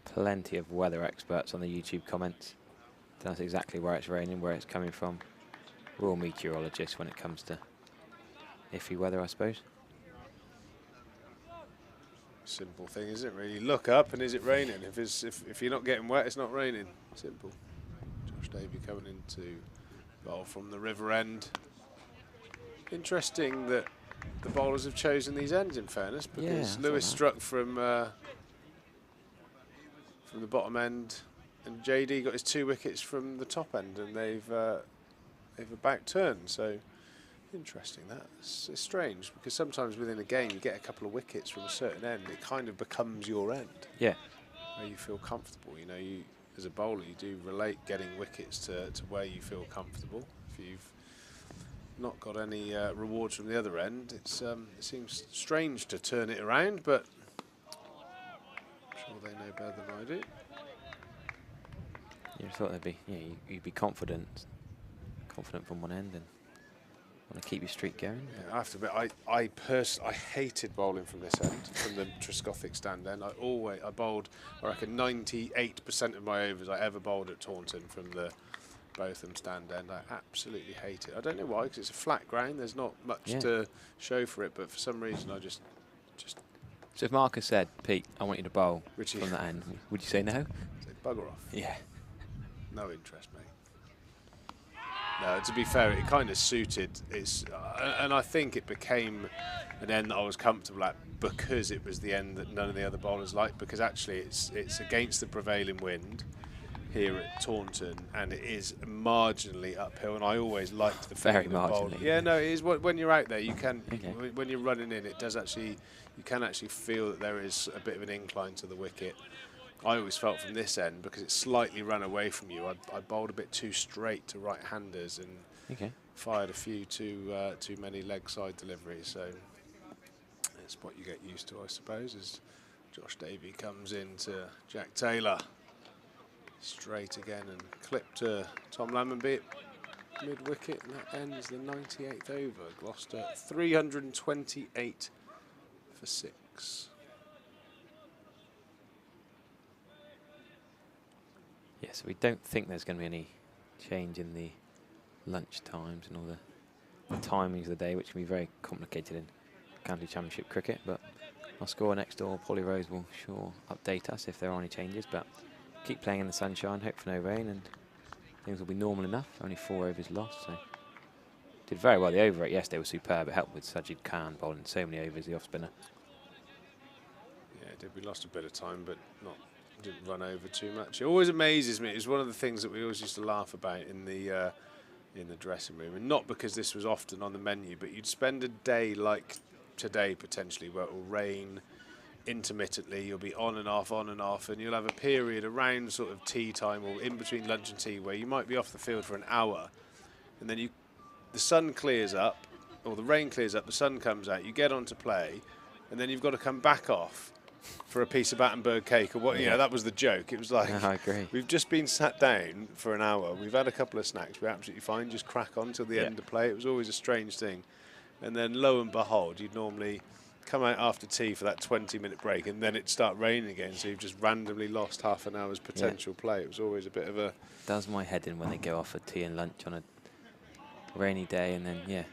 Plenty of weather experts on the YouTube comments. Tell us exactly where it's raining, where it's coming from. We're all meteorologists when it comes to iffy weather, I suppose. Simple thing, isn't it? Really, look up and is it raining? If you're not getting wet, it's not raining. Simple. Josh Davey coming into bowl from the river end. Interesting that the bowlers have chosen these ends, in fairness, because Lewis struck from the bottom end, and JD got his 2 wickets from the top end, and they've about turned. So interesting. That's it's strange because sometimes within a game you get a couple of wickets from a certain end. It kind of becomes your end. Yeah. Where you feel comfortable. You know, you as a bowler you do relate getting wickets to where you feel comfortable. If you've not got any rewards from the other end, it seems strange to turn it around, but I'm sure they know better than I do. You thought they'd be, you'd be confident from one end and want to keep your streak going. Yeah, I have to admit, I personally hated bowling from this end, from the Trescothic stand end. I bowled, I reckon 98% of my overs I ever bowled at Taunton from the Botham stand end. I absolutely hate it. I don't know why, because it's a flat ground. There's not much to show for it, but for some reason I just. So if Marcus said, Pete, I want you to bowl Richie, from that end, would you say no? Say bugger off. Yeah. No interest, mate. No, to be fair, it kind of suited. And I think it became an end that I was comfortable at because it was the end that none of the other bowlers liked. Because actually, it's against the prevailing wind here at Taunton, and it is marginally uphill. And I always liked the very marginally. Yeah, no, it is. When you're out there, you can. Okay. When you're running in, it does actually. You can actually feel that there is a bit of an incline to the wicket. I always felt from this end, because it slightly ran away from you, I bowled a bit too straight to right-handers and fired a few too many leg side deliveries. So it's what you get used to, I suppose, as Josh Davey comes into Jack Taylor. Straight again and clipped to Tom Lammonby. mid-wicket, and that ends the 98th over. Gloucester 328 for 6. Yeah, so we don't think there's going to be any change in the lunch times and all the timings of the day, which can be very complicated in county championship cricket. But our scorer next door, Polly Rose, will sure update us if there are any changes. But keep playing in the sunshine, hope for no rain, and things will be normal enough. Only 4 overs lost, so did very well. The over rate yesterday was superb. It helped with Sajid Khan bowling so many overs, the off spinner. Yeah, it did. We lost a bit of time, but didn't run over too much. It always amazes me. It's one of the things that we always used to laugh about in the dressing room, and not because this was often on the menu, but you'd spend a day like today potentially where it will rain intermittently. You'll be on and off, and you'll have a period around sort of tea time or in between lunch and tea where you might be off the field for an hour, and then the sun clears up, or the rain clears up, the sun comes out, you get on to play, and then you've got to come back off for a piece of Battenberg cake or what. You know, that was the joke. It was like, I agree. We've just been sat down for an hour, we've had a couple of snacks, we're absolutely fine, just crack on till the end of play. It was always a strange thing. And then lo and behold, you'd normally come out after tea for that 20-minute break, and then it'd start raining again, so you've just randomly lost half an hour's potential play. It was always a bit of a... Does my head in when they go off for tea and lunch on a rainy day, and then,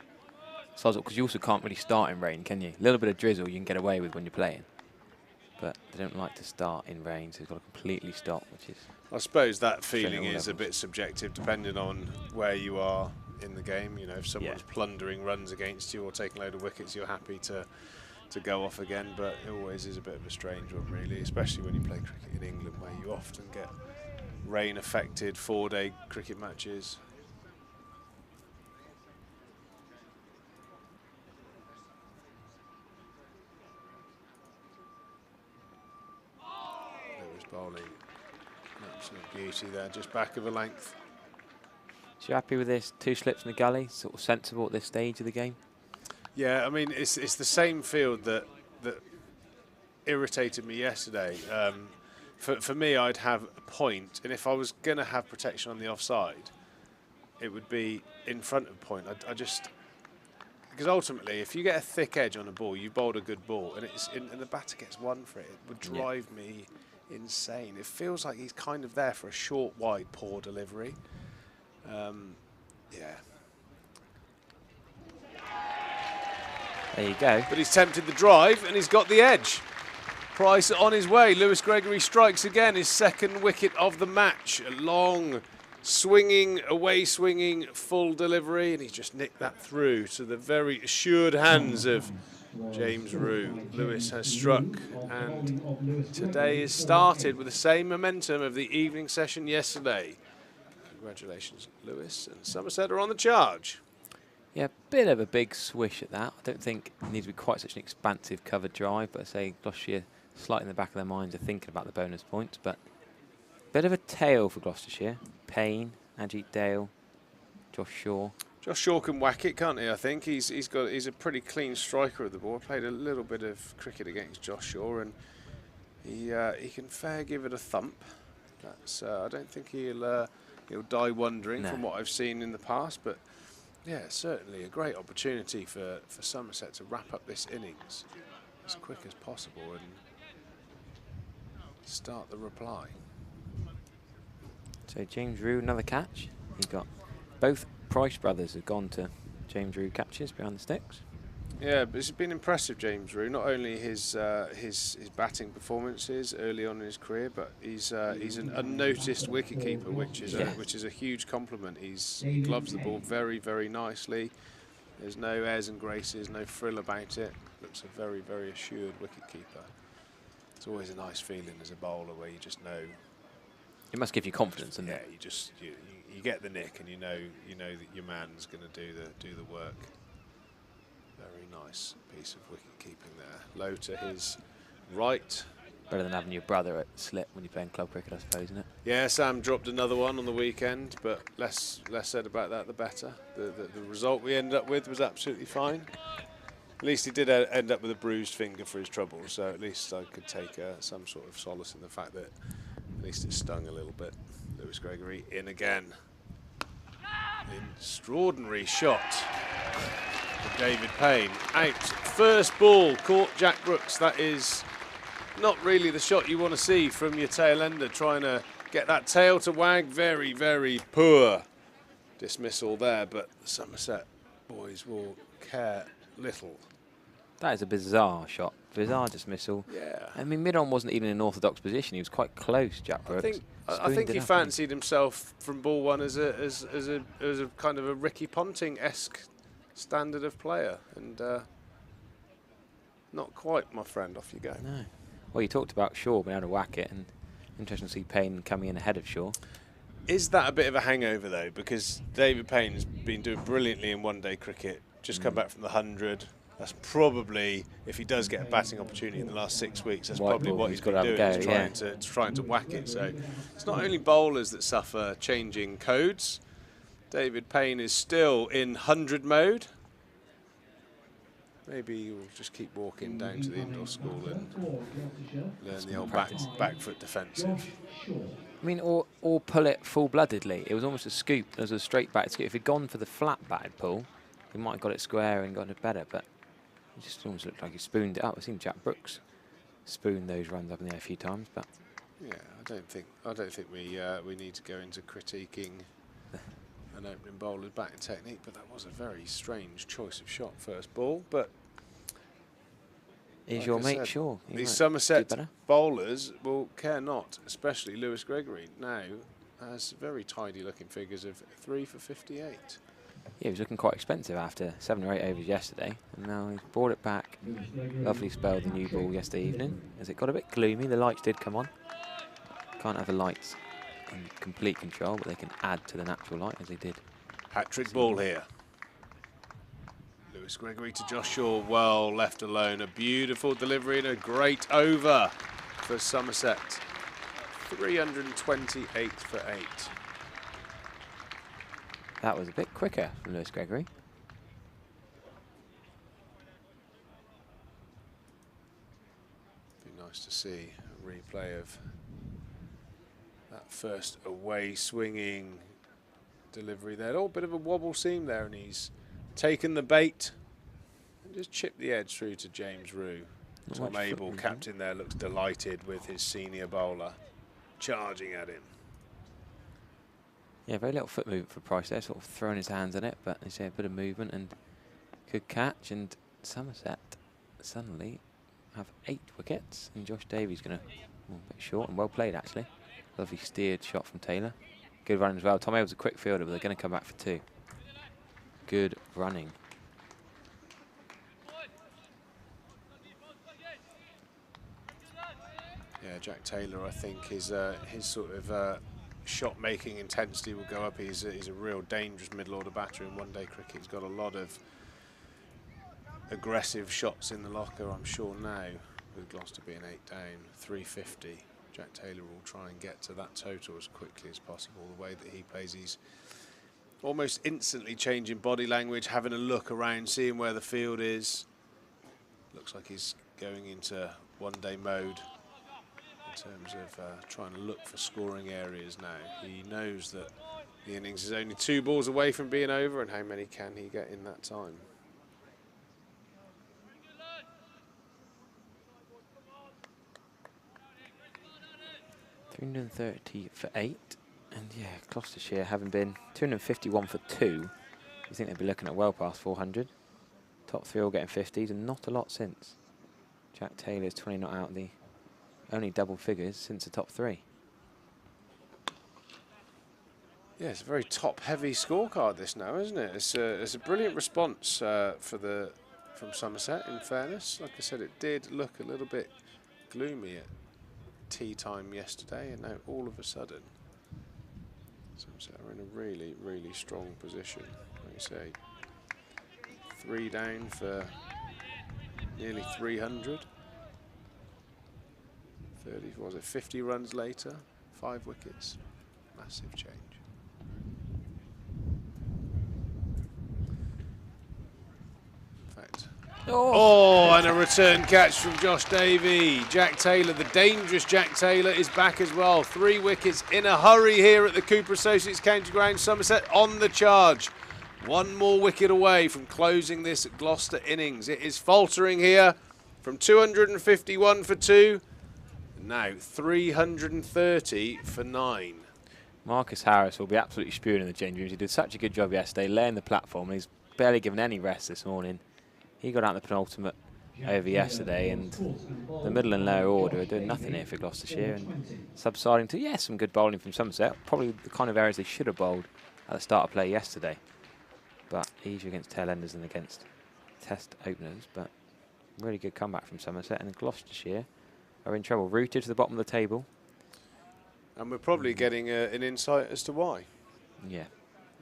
because you also can't really start in rain, can you? A little bit of drizzle you can get away with when you're playing. But they don't like to start in rain, so you've got to completely stop, which is... I suppose that feeling is a bit subjective, depending on where you are in the game. You know, if someone's plundering runs against you or taking a load of wickets, you're happy to go off again. But it always is a bit of a strange one, really, especially when you play cricket in England, where you often get rain-affected 4-day cricket matches. Bowling, absolute beauty there, just back of a length. So you happy with this? 2 slips in the gully, sort of sensible at this stage of the game? Yeah, I mean, it's the same field that irritated me yesterday. For me, I'd have a point, and if I was going to have protection on the offside, it would be in front of point. I just... Because ultimately, if you get a thick edge on a ball, you bowled a good ball, and and the batter gets one for it, it would drive me insane. It feels like he's kind of there for a short, wide, poor delivery. Yeah. There you go. But he's tempted the drive, and he's got the edge. Price on his way. Lewis Gregory strikes again, his 2nd wicket of the match. A long, swinging, away swinging, full delivery, and he's just nicked that through to the very assured hands of James Rue. Lewis has struck, and today is started with the same momentum of the evening session yesterday. Congratulations, Lewis, and Somerset are on the charge. Yeah, bit of a big swish at that. I don't think it needs to be quite such an expansive cover drive, but I say Gloucestershire slightly in the back of their minds are thinking about the bonus points. But bit of a tail for Gloucestershire. Payne, Ajit Dale, Josh Shaw. Josh Shaw can whack it, can't he? I think he's a pretty clean striker of the ball. Played a little bit of cricket against Josh Shaw, and he can fair give it a thump. That's I don't think he'll die wondering from what I've seen in the past, but yeah, certainly a great opportunity for Somerset to wrap up this innings as quick as possible and start the reply. So James Rue, another catch. He got both Price brothers have gone to James Rue catches behind the sticks. Yeah, but it's been impressive, James Rue. Not only his batting performances early on in his career, but he's an unnoticed wicketkeeper, which is a huge compliment. He gloves the ball very, very nicely. There's no airs and graces, no frill about it. Looks a very, very assured wicketkeeper. It's always a nice feeling as a bowler where you just know. It must give you confidence, doesn't it? Yeah, you get the nick, and you know that your man's going to do the work. Very nice piece of wicket keeping there. Low to his right. Better than having your brother at slip when you're playing club cricket, I suppose, isn't it? Yeah, Sam dropped another one on the weekend, but less said about that, the better. The result we ended up with was absolutely fine. At least he did end up with a bruised finger for his trouble, so at least I could take some sort of solace in the fact that at least it stung a little bit. Lewis Gregory in again. Extraordinary shot from David Payne. Out. First ball caught Jack Brooks. That is not really the shot you want to see from your tail ender, trying to get that tail to wag. Very, very poor dismissal there, but the Somerset boys will care little. That is a bizarre shot. Bizarre dismissal. Yeah. I mean, mid-on wasn't even in an orthodox position. He was quite close, Jack Brooks. I think he fancied himself from ball one as a kind of a Ricky Ponting-esque standard of player, and not quite, my friend. Off you go. No. Well, you talked about Shaw being able to whack it, and interesting to see Payne coming in ahead of Shaw. Is that a bit of a hangover though? Because David Payne's been doing brilliantly in one-day cricket. Just come back from the 100. That's probably, if he does get a batting opportunity in the last 6 weeks, that's probably what he's been doing, trying to whack it. So it's not only bowlers that suffer changing codes. David Payne is still in 100 mode. Maybe you'll just keep walking down to the indoor school and learn the old back foot defensive. I mean, or pull it full-bloodedly. It was almost a scoop as a straight back scoop. If he'd gone for the flat batted pull, he might have got it square and got it better, but it just almost looked like he spooned it up. I've seen Jack Brooks spoon those runs up in the air a few times, but yeah, I don't think we need to go into critiquing an opening bowler's batting technique, but that was a very strange choice of shot first ball. But is like your I mate said, sure? These Somerset bowlers will care not, especially Lewis Gregory now has very tidy looking figures of 3 for 58. Yeah, he was looking quite expensive after 7 or 8 overs yesterday, and now he's brought it back. Lovely spell, the new ball yesterday evening. As it got a bit gloomy, the lights did come on. Can't have the lights in complete control, but they can add to the natural light, as they did. Hat-trick ball here. Lewis Gregory to Josh Shaw, well left alone. A beautiful delivery and a great over for Somerset. 328 for 8. That was a bit quicker from Lewis Gregory. Be nice to see a replay of that first away swinging delivery there. Oh, bit of a wobble seam there, and he's taken the bait and just chipped the edge through to James Rue. Tom Abel, captain there, looks delighted with his senior bowler charging at him. Yeah, very little foot movement for Price there, sort of throwing his hands at it, but they say a bit of movement and good catch. And Somerset suddenly have 8 wickets, and Josh Davies going to, a bit short and well played actually. Lovely steered shot from Taylor. Good running as well. Tom Abel's a quick fielder, but they're going to come back for 2. Good running. Yeah, Jack Taylor, I think his sort of shot-making intensity will go up. He's a real dangerous middle-order batter in one-day cricket. He's got a lot of aggressive shots in the locker, I'm sure now, with Gloucester being 8 down, 350. Jack Taylor will try and get to that total as quickly as possible. The way that he plays, he's almost instantly changing body language, having a look around, seeing where the field is. Looks like he's going into one-day mode in terms of trying to look for scoring areas now. He knows that the innings is only 2 balls away from being over, and how many can he get in that time? .330 for 8, and yeah, Gloucestershire having been 251 for 2. You think they'd be looking at well past 400. Top 3 all getting 50s, and not a lot since. Jack Taylor's 20 not out, the only double figures since the top 3. Yeah, it's a very top-heavy scorecard this now, isn't it? It's a brilliant response from Somerset. In fairness, like I said, it did look a little bit gloomy at tea time yesterday, and now all of a sudden Somerset are in a really, really strong position. Like you say, 3 down for nearly 300. 30, was it 50 runs later, 5 wickets, massive change. In fact, Oh, and a return catch from Josh Davey. Jack Taylor, the dangerous Jack Taylor, is back as well. 3 wickets in a hurry here at the Cooper Associates County Ground. Somerset on the charge. 1 more wicket away from closing this Gloucester innings. It is faltering here from 251 for 2. Now 330 for 9. Marcus Harris will be absolutely spewing in the change rooms. He did such a good job yesterday, laying the platform, and he's barely given any rest this morning. He got out the penultimate over yesterday, and the middle and lower order are doing nothing here for Gloucestershire, and subsiding to, yes, some good bowling from Somerset. Probably the kind of areas they should have bowled at the start of play yesterday. But easier against tail-enders than against test openers. But really good comeback from Somerset, and Gloucestershire are in trouble. Rooted to the bottom of the table. And we're probably getting an insight as to why. Yeah.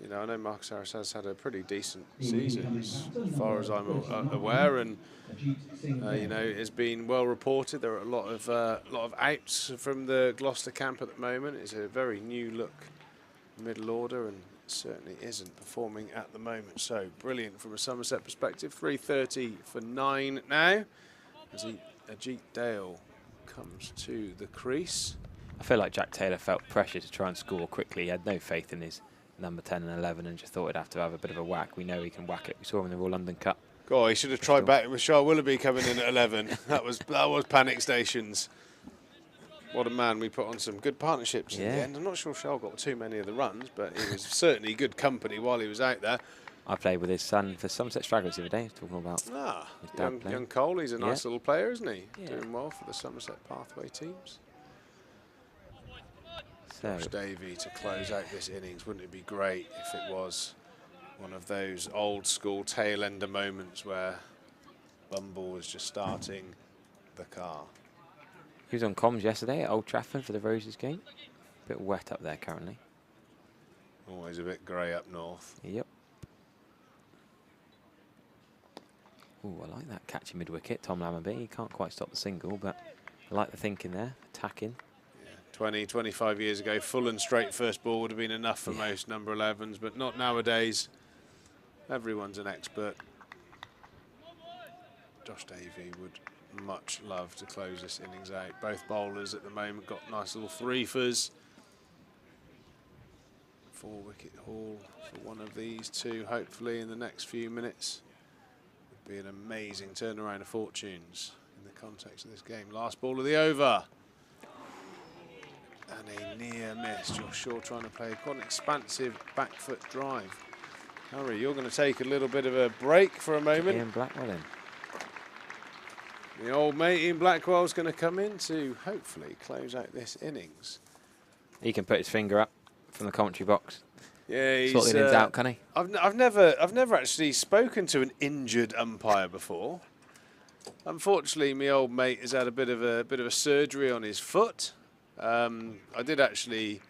You know, I know Marcus Harris has had a pretty decent season as far as I'm aware, and you know, it's been well reported. There are a lot of outs from the Gloucester camp at the moment. It's a very new look middle order, and certainly isn't performing at the moment. So brilliant from a Somerset perspective. 330 for 9 now as Ajit Dale comes to the crease. I feel like Jack Taylor felt pressure to try and score quickly. He had no faith in his number 10 and 11 and just thought he'd have to have a bit of a whack. We know he can whack it. We saw him in the Royal London Cup. God, he should have tried back with Shah Willoughby coming in at 11. That was panic stations. What a man. We put on some good partnerships in the end. I'm not sure Shah got too many of the runs, but he was certainly good company while he was out there. I played with his son for Somerset Stragglers the other day. He was talking about his dad young Cole. He's a nice little player, isn't he? Doing well for the Somerset Pathway teams. Josh Davey to close out this innings. Wouldn't it be great if it was one of those old school tail-ender moments where Bumble was just starting the car. He was on comms yesterday at Old Trafford for the Roses game. A bit wet up there currently. Always a bit grey up north. Yep. Ooh, I like that catchy mid-wicket, Tom Lammerby. He can't quite stop the single, but I like the thinking there, attacking. 20, 25 years ago, full and straight first ball would have been enough for most number 11s, but not nowadays. Everyone's an expert. Josh Davey would much love to close this innings out. Both bowlers at the moment got nice little 3-fers. 4-wicket haul for one of these two, hopefully in the next few minutes. Would be an amazing turnaround of fortunes in the context of this game. Last ball of the over. And a near miss. Josh Shaw trying to play quite an expansive back foot drive. Harry, you're going to take a little bit of a break for a moment. Ian Blackwell in. The old mate Ian Blackwell's going to come in to hopefully close out this innings. He can put his finger up from the commentary box. Yeah, he's sort the innings out, can he? I've never actually spoken to an injured umpire before. Unfortunately, my old mate has had a bit of a surgery on his foot. I did actually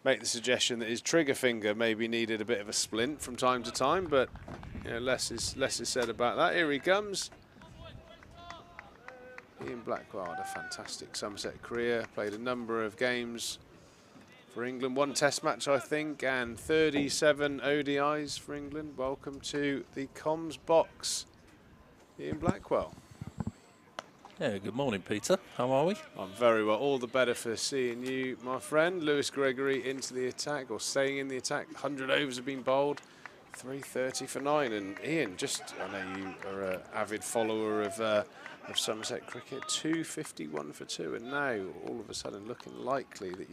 make the suggestion that his trigger finger maybe needed a bit of a splint from time to time, but you know, less is said about that. Here he comes. Ian Blackwell had a fantastic Somerset career, played a number of games for England, 1 test match I think, and 37 ODIs for England. Welcome to the comms box, Ian Blackwell. Yeah, good morning, Peter. How are we? I'm very well. All the better for seeing you, my friend. Lewis Gregory into the attack, or staying in the attack. 100 overs have been bowled. 330 for 9. And Ian, I know you are an avid follower of Somerset cricket. 251 for 2. And now, all of a sudden, looking likely that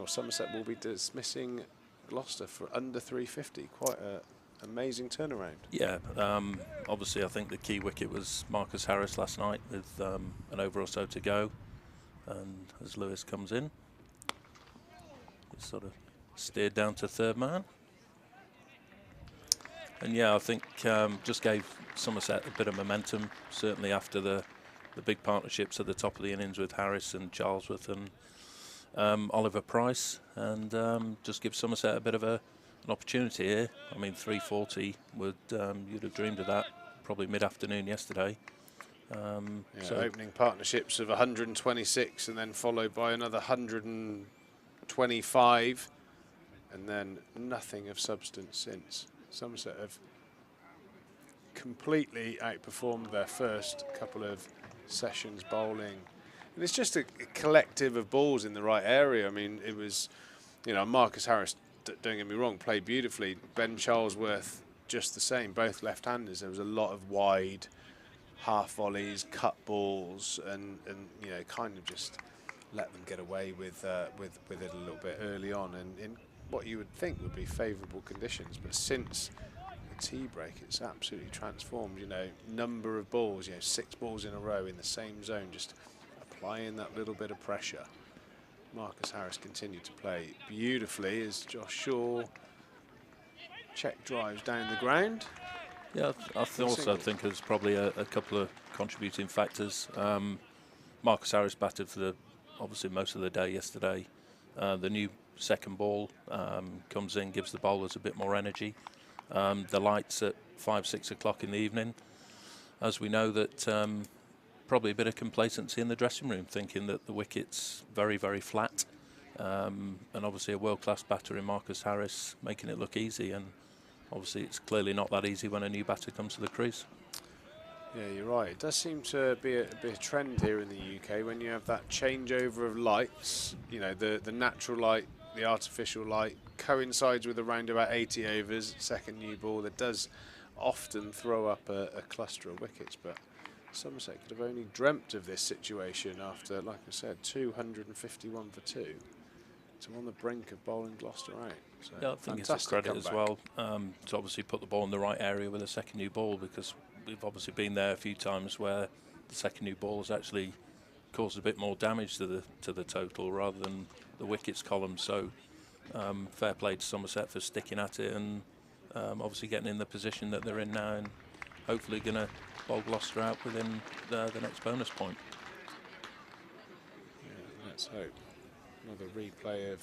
Somerset will be dismissing Gloucester for under 350. Quite an amazing turnaround. Yeah, obviously I think the key wicket was Marcus Harris last night with an over or so to go, and as Lewis comes in, it's sort of steered down to 3rd man. And yeah, I think just gave Somerset a bit of momentum, certainly after the big partnerships at the top of the innings with Harris and Charlesworth and Oliver Price, and just give Somerset a bit of an opportunity here. I mean, 340 would you'd have dreamed of that probably mid-afternoon yesterday. So opening partnerships of 126 and then followed by another 125, and then nothing of substance since. Somerset have completely outperformed their first couple of sessions bowling. And it's just a collective of balls in the right area. I mean, it was, Marcus Harris, don't get me wrong, played beautifully. Ben Charlesworth, just the same, both left-handers. There was a lot of wide half volleys, cut balls, and kind of just let them get away with it a little bit early on, and in what you would think would be favourable conditions. But since the tea break, it's absolutely transformed. Number of balls, 6 balls in a row in the same zone, just applying that little bit of pressure. Marcus Harris continued to play beautifully as Josh Shaw check drives down the ground. Yeah, I also think there's probably a couple of contributing factors. Marcus Harris batted for obviously most of the day yesterday. The new second ball comes in, gives the bowlers a bit more energy. The lights at 5, 6 o'clock in the evening, as we know that probably a bit of complacency in the dressing room, thinking that the wicket's very, very flat. And obviously a world-class batter in Marcus Harris making it look easy, and obviously it's clearly not that easy when a new batter comes to the crease. Yeah, you're right. It does seem to be a trend here in the UK when you have that changeover of lights. The natural light, the artificial light coincides with around about 80 overs, second new ball. That does often throw up a cluster of wickets, but Somerset could have only dreamt of this situation after, like I said, 251 for 2. So on the brink of bowling Gloucester out. So yeah, I think it's a credit as well to obviously put the ball in the right area with a second new ball, because we've obviously been there a few times where the second new ball has actually caused a bit more damage to the total rather than the wickets column. So fair play to Somerset for sticking at it and obviously getting in the position that they're in now, and hopefully going to bowl Gloucester out within the next bonus point. Yeah, let's hope. Another replay of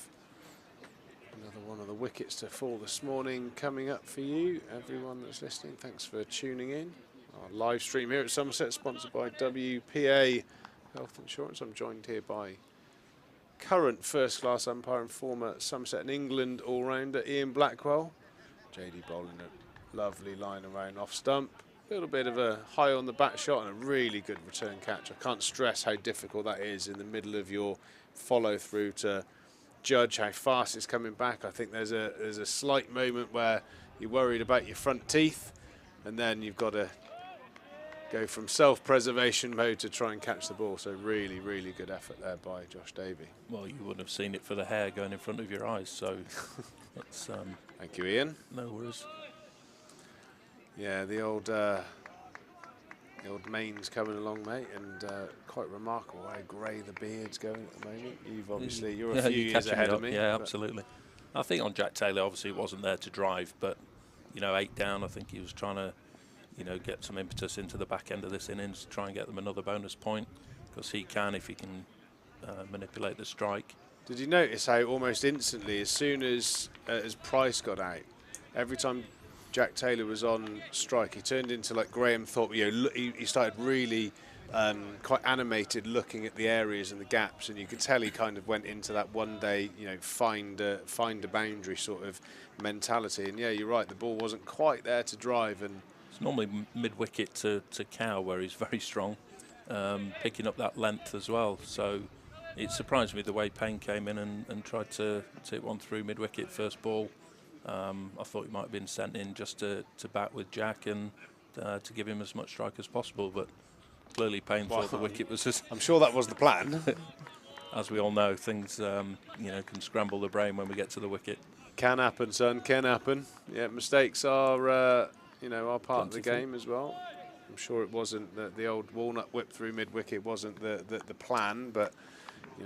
another one of the wickets to fall this morning coming up for you, everyone that's listening. Thanks for tuning in. Our live stream here at Somerset, sponsored by WPA Health Insurance. I'm joined here by current first-class umpire and former Somerset and England all-rounder Ian Blackwell. JD bowling a lovely line around off stump. A little bit of a high on the back shot and a really good return catch. I can't stress how difficult that is in the middle of your follow through to judge how fast it's coming back. I think there's a slight moment where you're worried about your front teeth, and then you've got to go from self-preservation mode to try and catch the ball. So really, really good effort there by Josh Davey. Well, you wouldn't have seen it for the hair going in front of your eyes, so that's thank you, Ian. No worries. Yeah, the old mane's coming along, mate, and quite remarkable how grey the beard's going at the moment. You're a few years ahead of me. Yeah, absolutely. I think on Jack Taylor, obviously, it wasn't there to drive, but 8 down. I think he was trying to, get some impetus into the back end of this innings, try and get them another bonus point, because he can if he can manipulate the strike. Did you notice how almost instantly, as soon as Price got out, every time Jack Taylor was on strike, he turned into like Graham Thorpe. He started really quite animated, looking at the areas and the gaps, and you could tell he kind of went into that one day, find a boundary sort of mentality. And yeah, you're right, the ball wasn't quite there to drive, and it's normally mid wicket to Cow where he's very strong, picking up that length as well. So it surprised me the way Payne came in and tried to hit one through mid wicket first ball. I thought he might have been sent in just to bat with Jack and to give him as much strike as possible, but clearly Payne thought the wicket was just... I'm sure that was the plan. As we all know, things can scramble the brain when we get to the wicket. Can happen, son, can happen. Yeah, mistakes are part of the game as well. I'm sure it wasn't the old walnut whip through mid-wicket wasn't the plan, but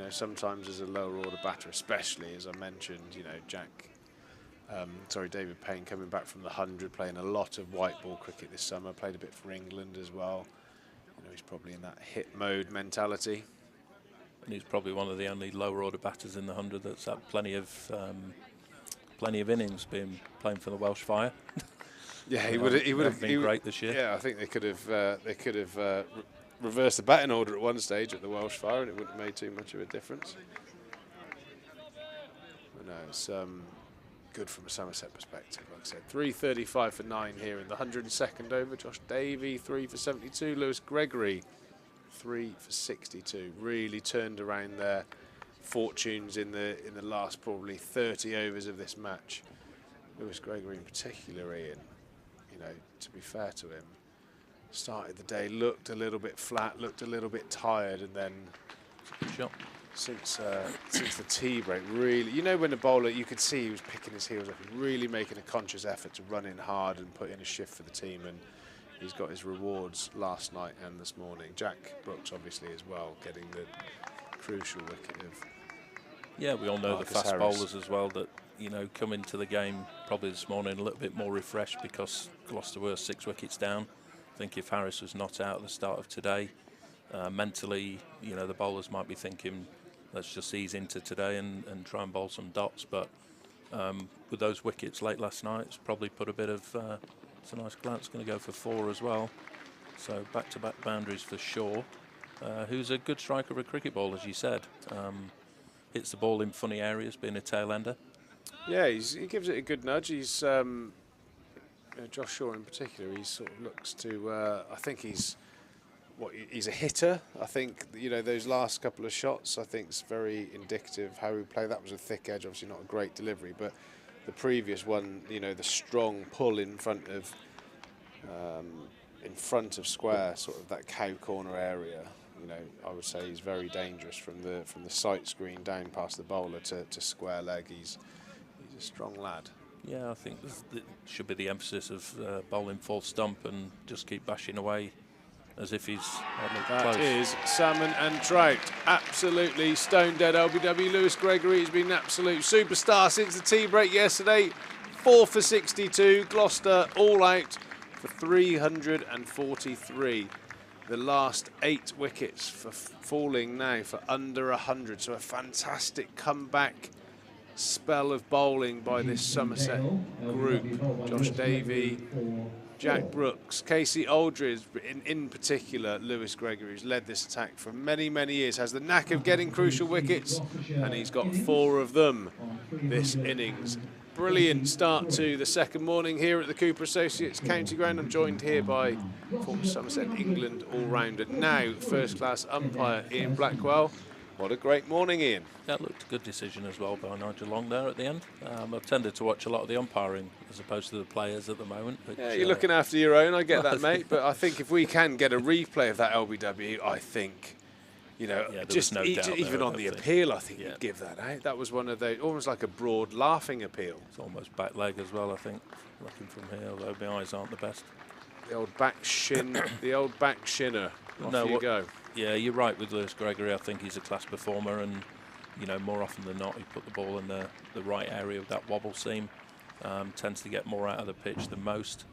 sometimes as a lower order batter, especially as I mentioned, David Payne coming back from the 100, playing a lot of white ball cricket this summer, played a bit for England as well. He's probably in that hit mode mentality. And he's probably one of the only lower order batters in the 100 that's had plenty of innings playing for the Welsh Fire. Yeah, he would have been great this year. Yeah, I think they could have reversed the batting order at one stage at the Welsh Fire, and it wouldn't have made too much of a difference. But no, it's good from a Somerset perspective. Like I said, 3:35 for 9 here in the 102nd over. Josh Davey 3 for 72. Lewis Gregory 3 for 62. Really turned around their fortunes in the last probably 30 overs of this match. Lewis Gregory in particular, Ian, you know, to be fair to him, started the day, looked a little bit flat, looked a little bit tired, and then since the tea break, really, you know, when the bowler, you could see he was picking his heels up, really making a conscious effort to run in hard and put in a shift for the team, and he's got his rewards last night and this morning. Jack Brooks obviously as well, getting the crucial wicket of we all know Marcus the fast Harris. bowlers as well that, you know, come into the game probably this morning a little bit more refreshed because Gloucester were 6 wickets down. I think if Harris was not out at the start of today, mentally, you know, the bowlers might be thinking, let's just ease into today and try and bowl some dots. But with those wickets late last night, it's probably put a bit of, it's a nice glance, going to go for 4 as well. So back-to-back boundaries for Shaw, who's a good striker of a cricket ball, as you said. Hits the ball in funny areas, being a tail ender. Yeah, he gives it a good nudge. He's Josh Shaw in particular. He sort of looks to. I think he's a hitter. I think, you know, those last couple of shots, I think, is very indicative of how we play. That was a thick edge, obviously not a great delivery, but the previous one, you know, the strong pull in front of square, sort of that cow corner area. You know, I would say he's very dangerous from the sight screen down past the bowler to square leg. He's a strong lad. Yeah, I think it should be the emphasis of bowling full stump and just keep bashing away as if he's That close. is salmon and trout. Absolutely stone dead LBW. Lewis Gregory has been an absolute superstar since the tea break yesterday. 4 for 62. Gloucester all out for 343. The last 8 wickets for falling now for under 100. So a fantastic comeback spell of bowling by this Somerset group. Josh Davey, Jack Brooks, Casey Aldridge, in particular Lewis Gregory, who's led this attack for many, many years, has the knack of getting crucial wickets, and he's got 4 of them this innings. Brilliant start to the second morning here at the Cooper Associates County Ground. I'm joined here by former Somerset England all-rounder, now first-class umpire Ian Blackwell. What a great morning, Ian. That looked a good decision as well by Nigel Long there at the end. I've tended to watch a lot of the umpiring as opposed to the players at the moment. Which, yeah, you're looking after your own, I get that, mate. But I think if we can get a replay of that LBW, I think, you know, just no doubt even there, on the appeal, I think Yeah. you'd give that out. That was one of those, almost like a broad laughing appeal. It's almost back leg as well, I think, looking from here, although my eyes aren't the best. The old back shin, the old back shinner. Off you go. Yeah, you're right with Lewis Gregory. I think he's a class performer, and you know, more often than not, he put the ball in the right area of that wobble seam. Tends to get more out of the pitch than most.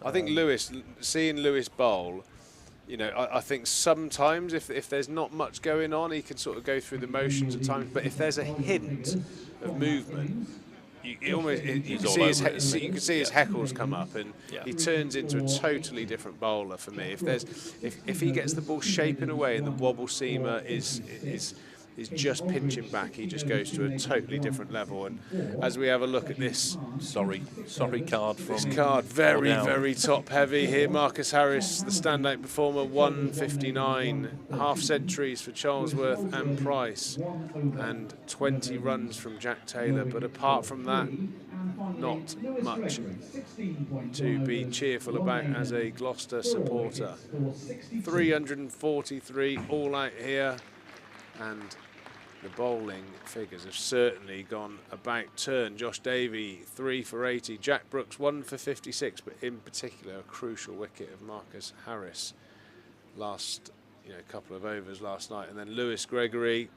I think seeing Lewis bowl, you know, I think sometimes if there's not much going on, he can sort of go through the motions at times. But if there's a hint of movement, you can see his heckles come up, and he turns into a totally different bowler for me. If he gets the ball shaping away and the wobble seamer is just pinching back, he just goes to a totally different level. And as we have a look at this, sorry card from this card, very top heavy here. Marcus Harris, the standout performer, 159, half centuries for Charlesworth and Price, and 20 runs from Jack Taylor. But apart from that, not much to be cheerful about as a Gloucester supporter. 343 all out here, and the bowling figures have certainly gone about turn. Josh Davey 3 for 80, Jack Brooks 1 for 56, but in particular a crucial wicket of Marcus Harris last couple of overs last night. And then Lewis Gregory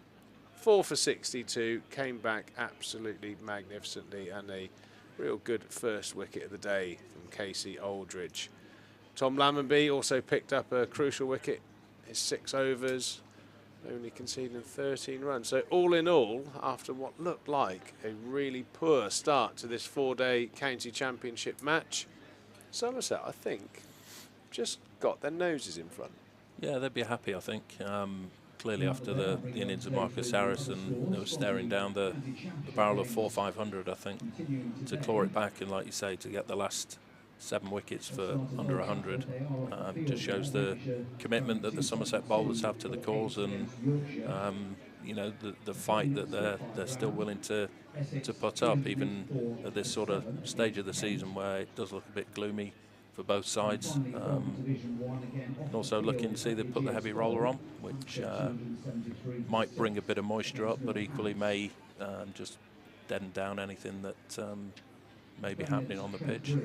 4 for 62, came back absolutely magnificently, and a real good first wicket of the day from Casey Aldridge. Tom Lammonby also picked up a crucial wicket, his 6 overs, only conceding 13 runs. So all in all, after what looked like a really poor start to this 4-day county championship match, Somerset, I think, just got their noses in front. Yeah, they'd be happy, I think. clearly after the innings of Marcus Harris, and they were staring down the barrel of 400-500, I think, to claw it back and, like you say, to get the last 7 wickets for under 100 just shows the commitment that the Somerset bowlers have to the cause, and you know, the fight that they're still willing to put up, even at this sort of stage of the season where it does look a bit gloomy for both sides. And also looking to see they put the heavy roller on, which might bring a bit of moisture up, but equally may just deaden down anything that may be happening on the pitch.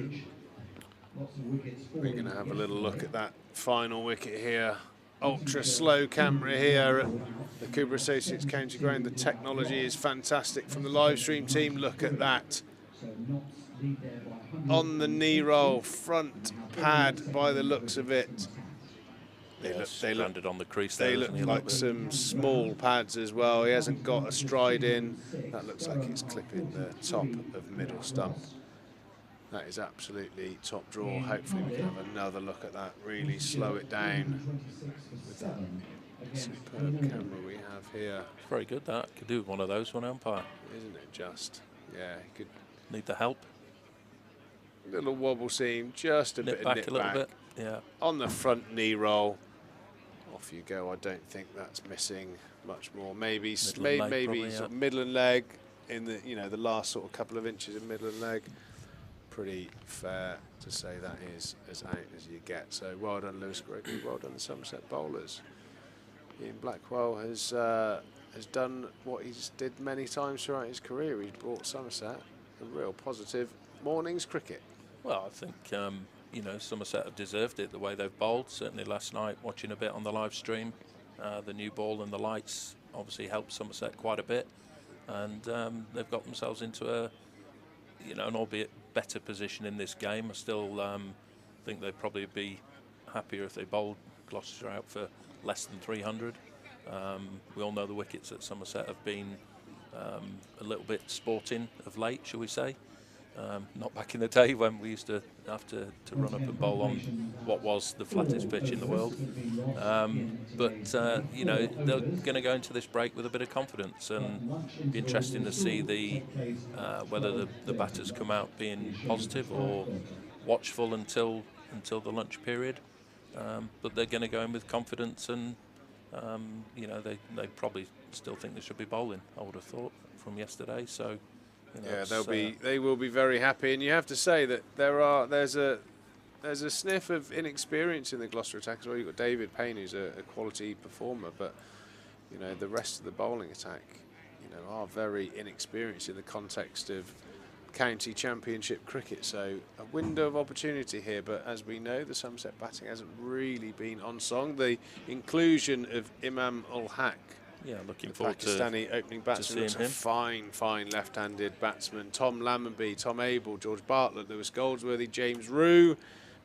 We're going to have a little look at that final wicket here. Ultra slow camera here at the Cooper Associates County Ground. The technology is fantastic from the live stream team. Look at that. On the knee roll, front pad by the looks of it. They landed on the crease. They look like some small pads as well. He hasn't got a stride in. That looks like it's clipping the top of middle stump. That is absolutely top draw. Hopefully we can have another look at that, really slow it down with that superb camera we have here. Very good, that. Could do with one of those, one umpire. Isn't it just? Yeah, he could. Need the help. Little wobble seam, just a Nip bit back of nip a little back. bit. Yeah. On the front knee roll. Off you go. I don't think that's missing much more. Maybe Leg, maybe probably, sort of Midland leg in the, you know, the last sort of couple of inches of Midland leg. Pretty fair to say that is as out as you get. So well done, Lewis Gregory. Well done, the Somerset bowlers. Ian Blackwell has done what he's did many times throughout his career. He's brought Somerset a real positive morning's cricket. Well, I think you know, Somerset have deserved it the way they've bowled. Certainly last night, watching a bit on the live stream, the new ball and the lights obviously helped Somerset quite a bit, and they've got themselves into a, you know, an albeit better position in this game. I still think they'd probably be happier if they bowled Gloucestershire out for less than 300. We all know the wickets at Somerset have been a little bit sporting of late, shall we say. Not back in the day when we used to have to run up and bowl on what was the flattest pitch in the world. But you know, they're going to go into this break with a bit of confidence, and it'll be interesting to see whether the batters come out being positive or watchful until the lunch period. But they're going to go in with confidence, and you know, they probably still think they should be bowling, I would have thought, from yesterday. So. You know, yeah, they will be very happy, and you have to say that there's a sniff of inexperience in the Gloucester attack as well. You've got David Payne, who's a quality performer, but you know, the rest of the bowling attack, you know, are very inexperienced in the context of county championship cricket. So a window of opportunity here, but as we know, the Somerset batting hasn't really been on song. The inclusion of Imam ul Haq, yeah, looking forward to Pakistani opening batsman, looks a fine left-handed batsman. Tom Lammonby, Tom Abel, George Bartlett, Lewis Goldsworthy, James Rue,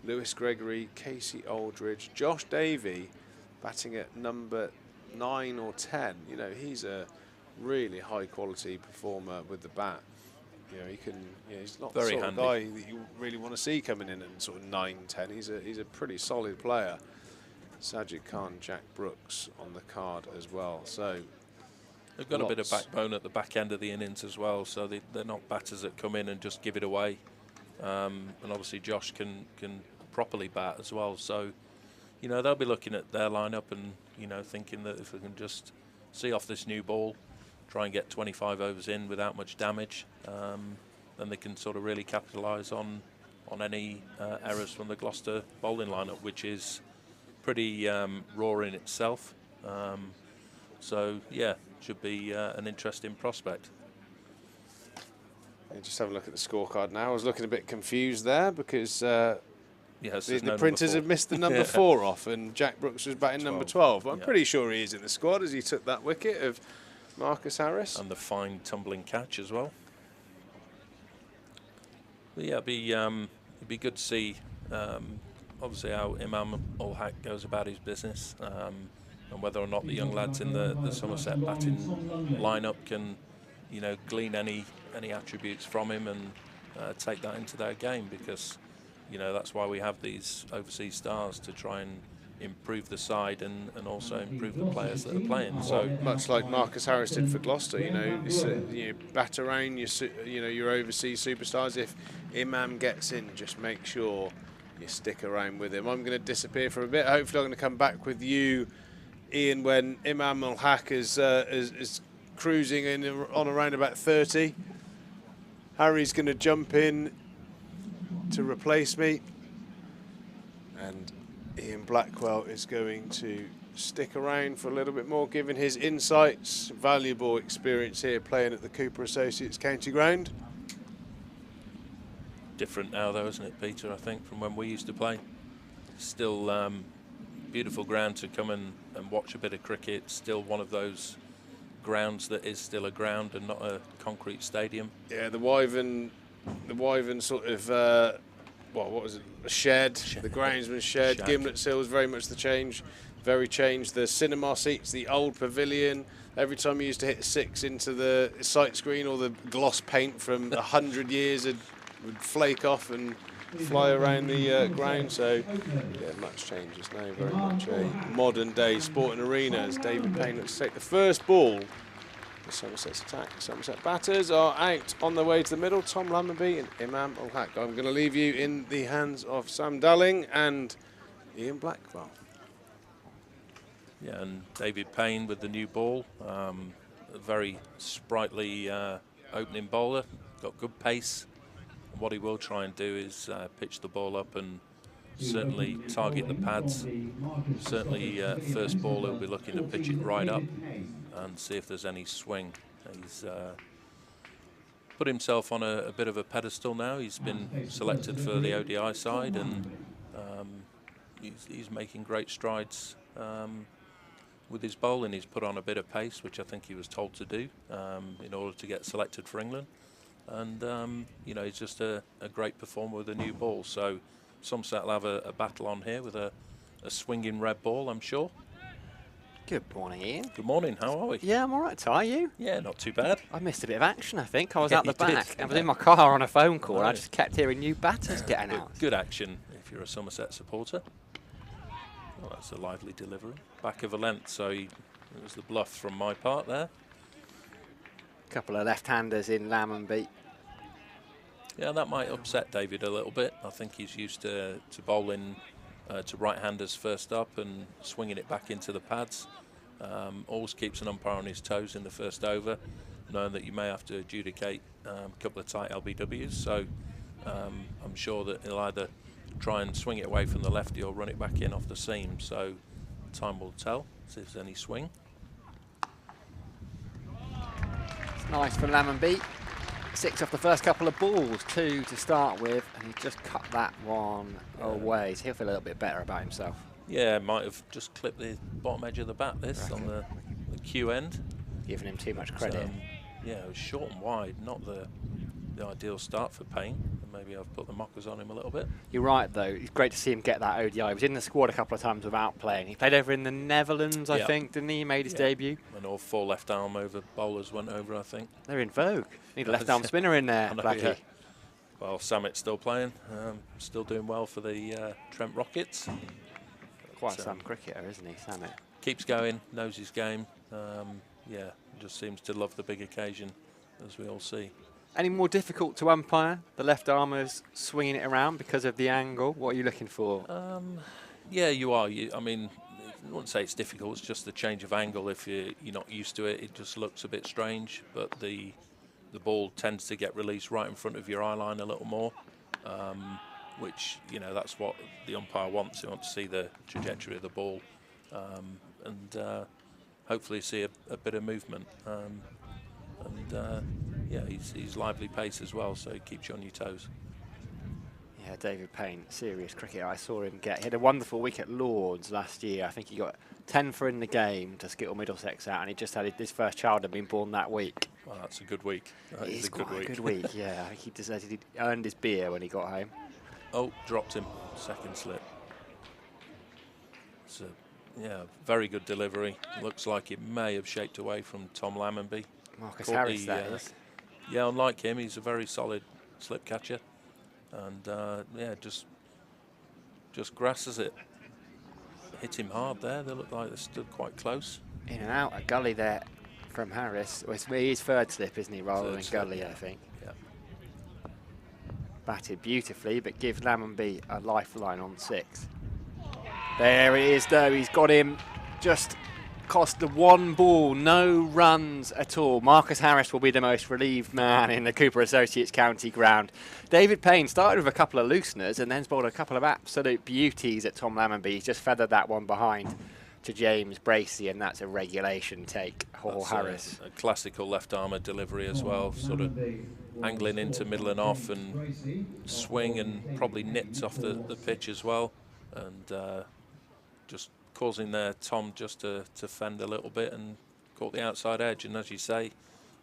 Lewis Gregory, Casey Aldridge, Josh Davey, batting at number 9 or 10. You know, he's a really high-quality performer with the bat. You know, he can. You know, he's not the sort of guy that you really want to see coming in at sort of 9, 10. He's a pretty solid player. Sajid Khan, Jack Brooks on the card as well. So they've got a bit of backbone at the back end of the innings as well. So they're not batters that come in and just give it away. And obviously Josh can properly bat as well. So, you know, they'll be looking at their lineup and, you know, thinking that if they can just see off this new ball, try and get 25 overs in without much damage, then they can sort of really capitalise on any errors from the Gloucester bowling lineup, which is pretty raw in itself. So yeah, should be an interesting prospect. Yeah, just have a look at the scorecard now. I was looking a bit confused there because the no printers have missed the number 4 off, and Jack Brooks was batting number 12. But I'm pretty sure he is in the squad as he took that wicket of Marcus Harris. And the fine tumbling catch as well. But yeah, it'd be good to see obviously how Imam ul Haq goes about his business, and whether or not the young lads in the Somerset batting lineup can, you know, glean any attributes from him and take that into their game, because, you know, that's why we have these overseas stars, to try and improve the side and also improve the players that are playing. So Much like Marcus Harris did for Gloucester, it's, bat around your overseas superstars. If Imam gets in, just make sure you stick around with him. I'm going to disappear for a bit. Hopefully, I'm going to come back with you, Ian, when Imam Al-Haq is cruising in on around about 30. Harry's going to jump in to replace me, and Ian Blackwell is going to stick around for a little bit more, given his insights, valuable experience here playing at the Cooper Associates County Ground. Different now though, isn't it, Peter, I think, from when we used to play. Still beautiful ground to come and watch a bit of cricket. Still one of those grounds that is still a ground and not a concrete stadium. Yeah, the Wyvern sort of, what was it, a shed, the groundsman's shed. Gimlet Hill was very much the change, very changed. The cinema seats, the old pavilion, every time you used to hit 6 into the sight screen, or the gloss paint from 100 years would flake off and fly around the ground. So, yeah, much changes now, very much a modern day sporting arena, as David Payne looks to take the first ball. The Somerset's attack. Somerset batters are out on their way to the middle. Tom Lammonby and Imam Al-Haq. I'm going to leave you in the hands of Sam Dalling and Ian Blackwell. Yeah, and David Payne with the new ball. A very sprightly opening bowler. Got good pace. What he will try and do is pitch the ball up and certainly target the pads. Certainly first ball he'll be looking to pitch it right up and see if there's any swing. He's put himself on a bit of a pedestal now. He's been selected for the ODI side, and he's making great strides with his bowling. He's put on a bit of pace, which I think he was told to do in order to get selected for England. And he's just a great performer with a new ball. So Somerset will have a battle on here with a swinging red ball, I'm sure. Good morning, Ian. Good morning, how are we? Yeah, I'm all right, Ty. You? Yeah, not too bad. I missed a bit of action, I think. I was Yeah, out the you did. back. I was in my car on a phone call, and I Right. just kept hearing new batters getting out. Good action if you're a Somerset supporter. Well, that's a lively delivery. Back of a length, so it was the bluff from my part there. Couple of left-handers in Lammonby. Yeah, that might upset David a little bit. I think he's used to bowling to right-handers first up and swinging it back into the pads. Always keeps an umpire on his toes in the first over, knowing that you may have to adjudicate a couple of tight LBWs. So I'm sure that he'll either try and swing it away from the lefty or run it back in off the seam. So time will tell, see if there's any swing. It's nice for Lammonby. 6 off the first couple of balls, 2 to start with, and he just cut that one away. So he'll feel a little bit better about himself. Yeah, might have just clipped the bottom edge of the bat, this, on the Q end. Giving him too much credit. Yeah, it was short and wide, not the ideal start for Payne. Maybe I've put the mockers on him a little bit. You're right, though. It's great to see him get that ODI. He was in the squad a couple of times without playing. He played over in the Netherlands, I think, didn't he? He made his debut. And all 4 left arm over bowlers went over, I think. They're in vogue. Need a left arm spinner in there, know, Blackie. yeah. Well, Sammit's still playing, still doing well for the Trent Rockets. Quite some cricketer, isn't he, Sammit? Keeps going, knows his game. Yeah, just seems to love the big occasion, as we all see. Any more difficult to umpire? The left armers swinging it around because of the angle. What are you looking for? Yeah, you are. I mean, I wouldn't say it's difficult. It's just the change of angle. If you're not used to it, it just looks a bit strange. But the ball tends to get released right in front of your eye line a little more, which, that's what the umpire wants. He wants to see the trajectory of the ball and hopefully see a bit of movement. Yeah, he's lively pace as well, so he keeps you on your toes. Yeah, David Payne, serious cricketer. I saw him he had a wonderful week at Lords last year. I think he got 10 for in the game to skittle Middlesex out, and he just had his first child had been born that week. Well, that's a good week. That is a quite good week. a good week, yeah. I think he earned his beer when he got home. Oh, dropped him. Second slip. So, yeah, very good delivery. Looks like it may have shaped away from Tom Lammonby. Marcus Harris, that is. Yeah, unlike him, he's a very solid slip catcher. And, yeah, just grasses it. hit him hard there. They look like they stood quite close. In and out, a gully there from Harris. Well, he's third slip, isn't he, rather Third than slip, gully, yeah. I think. Yeah. Batted beautifully, but gives Lammonby a lifeline on 6. There it is, though. He's got him. Just cost the 1 ball, no runs at all. Marcus Harris will be the most relieved man in the Cooper Associates County ground. David Payne started with a couple of looseners and then bowled a couple of absolute beauties at Tom Lammonby. He's just feathered that one behind to James Bracey, and that's a regulation take. Hall Harris. A classical left-armer delivery as well, sort of angling into middle and off and swing, and probably nipped off the pitch as well, and just causing Tom just to fend a little bit and caught the outside edge. And as you say,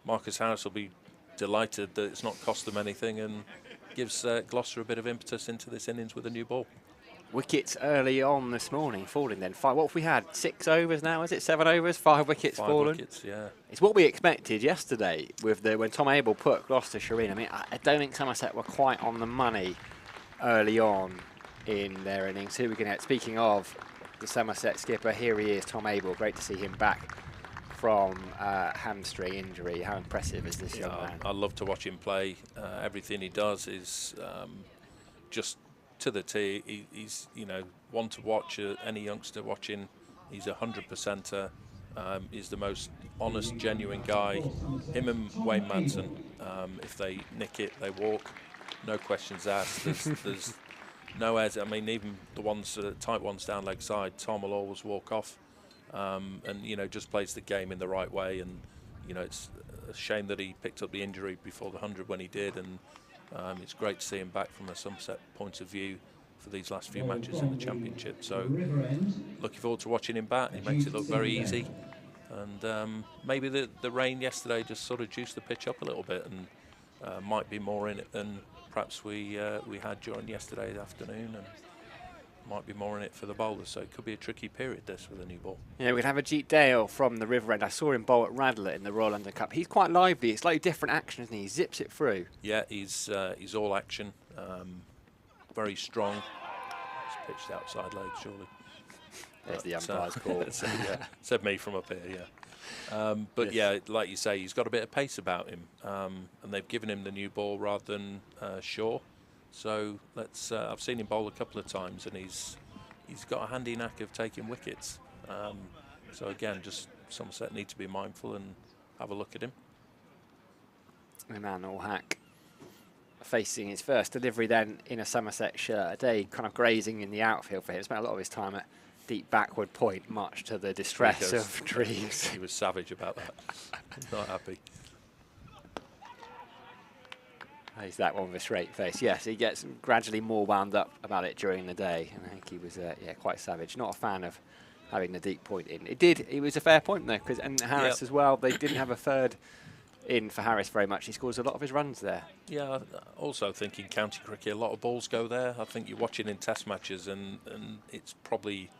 Marcus Harris will be delighted that it's not cost them anything, and gives Gloucester a bit of impetus into this innings with a new ball. Wickets early on this morning, falling then. 5. What have we had? 6 overs now, is it? 7 overs? 5 wickets 5 fallen? wickets, yeah. It's what we expected yesterday with when Tom Abel put Gloucestershire in. I mean, I don't think Somerset were quite on the money early on in their innings. Who are we going to get? Speaking of the Somerset skipper, here he is, Tom Abel. Great to see him back from hamstring injury. How impressive is this young man? I love to watch him play. Everything he does is just to the T. He's one to watch. Any youngster watching, he's 100%er. He's the most honest, genuine guy. Him and Wayne Manson, if they nick it, they walk. No questions asked. There's no airs. I mean, even the ones, tight ones down leg side, Tom will always walk off, and just plays the game in the right way. And it's a shame that he picked up the injury before the 100 when he did, and it's great to see him back from a Somerset point of view for these last few matches in the Championship. So looking forward to watching him bat. He makes it look very easy, and maybe the rain yesterday just sort of juiced the pitch up a little bit, and might be more in it than perhaps we had during yesterday afternoon, and might be more in it for the bowlers. So it could be a tricky period this with a new ball. Yeah, we'd have Ajit Dale from the River End. I saw him bowl at Radler in the Royal London Cup. He's quite lively. It's like different action, isn't he? He zips it through. Yeah, he's all action, very strong. It's pitched outside leg, surely. There's the umpire's call. Said me from up here, yeah. But yes. Yeah, like you say, he's got a bit of pace about him, and they've given him the new ball rather than Shaw. So let's. I've seen him bowl a couple of times, and he's got a handy knack of taking wickets. So again, just Somerset need to be mindful and have a look at him. Emmanuel Hack facing his first delivery then in a Somerset shirt. A day kind of grazing in the outfield for him. Spent a lot of his time at deep backward point, much to the distress of Treves. He was savage about that. Not happy. He's that one with a straight face. Yes, he gets gradually more wound up about it during the day. And I think he was quite savage. Not a fan of having the deep point in. It was a fair point though, and Harris as well. They didn't have a third in for Harris very much. He scores a lot of his runs there. Yeah, also think in county cricket, a lot of balls go there. I think you're watching in test matches, and it's probably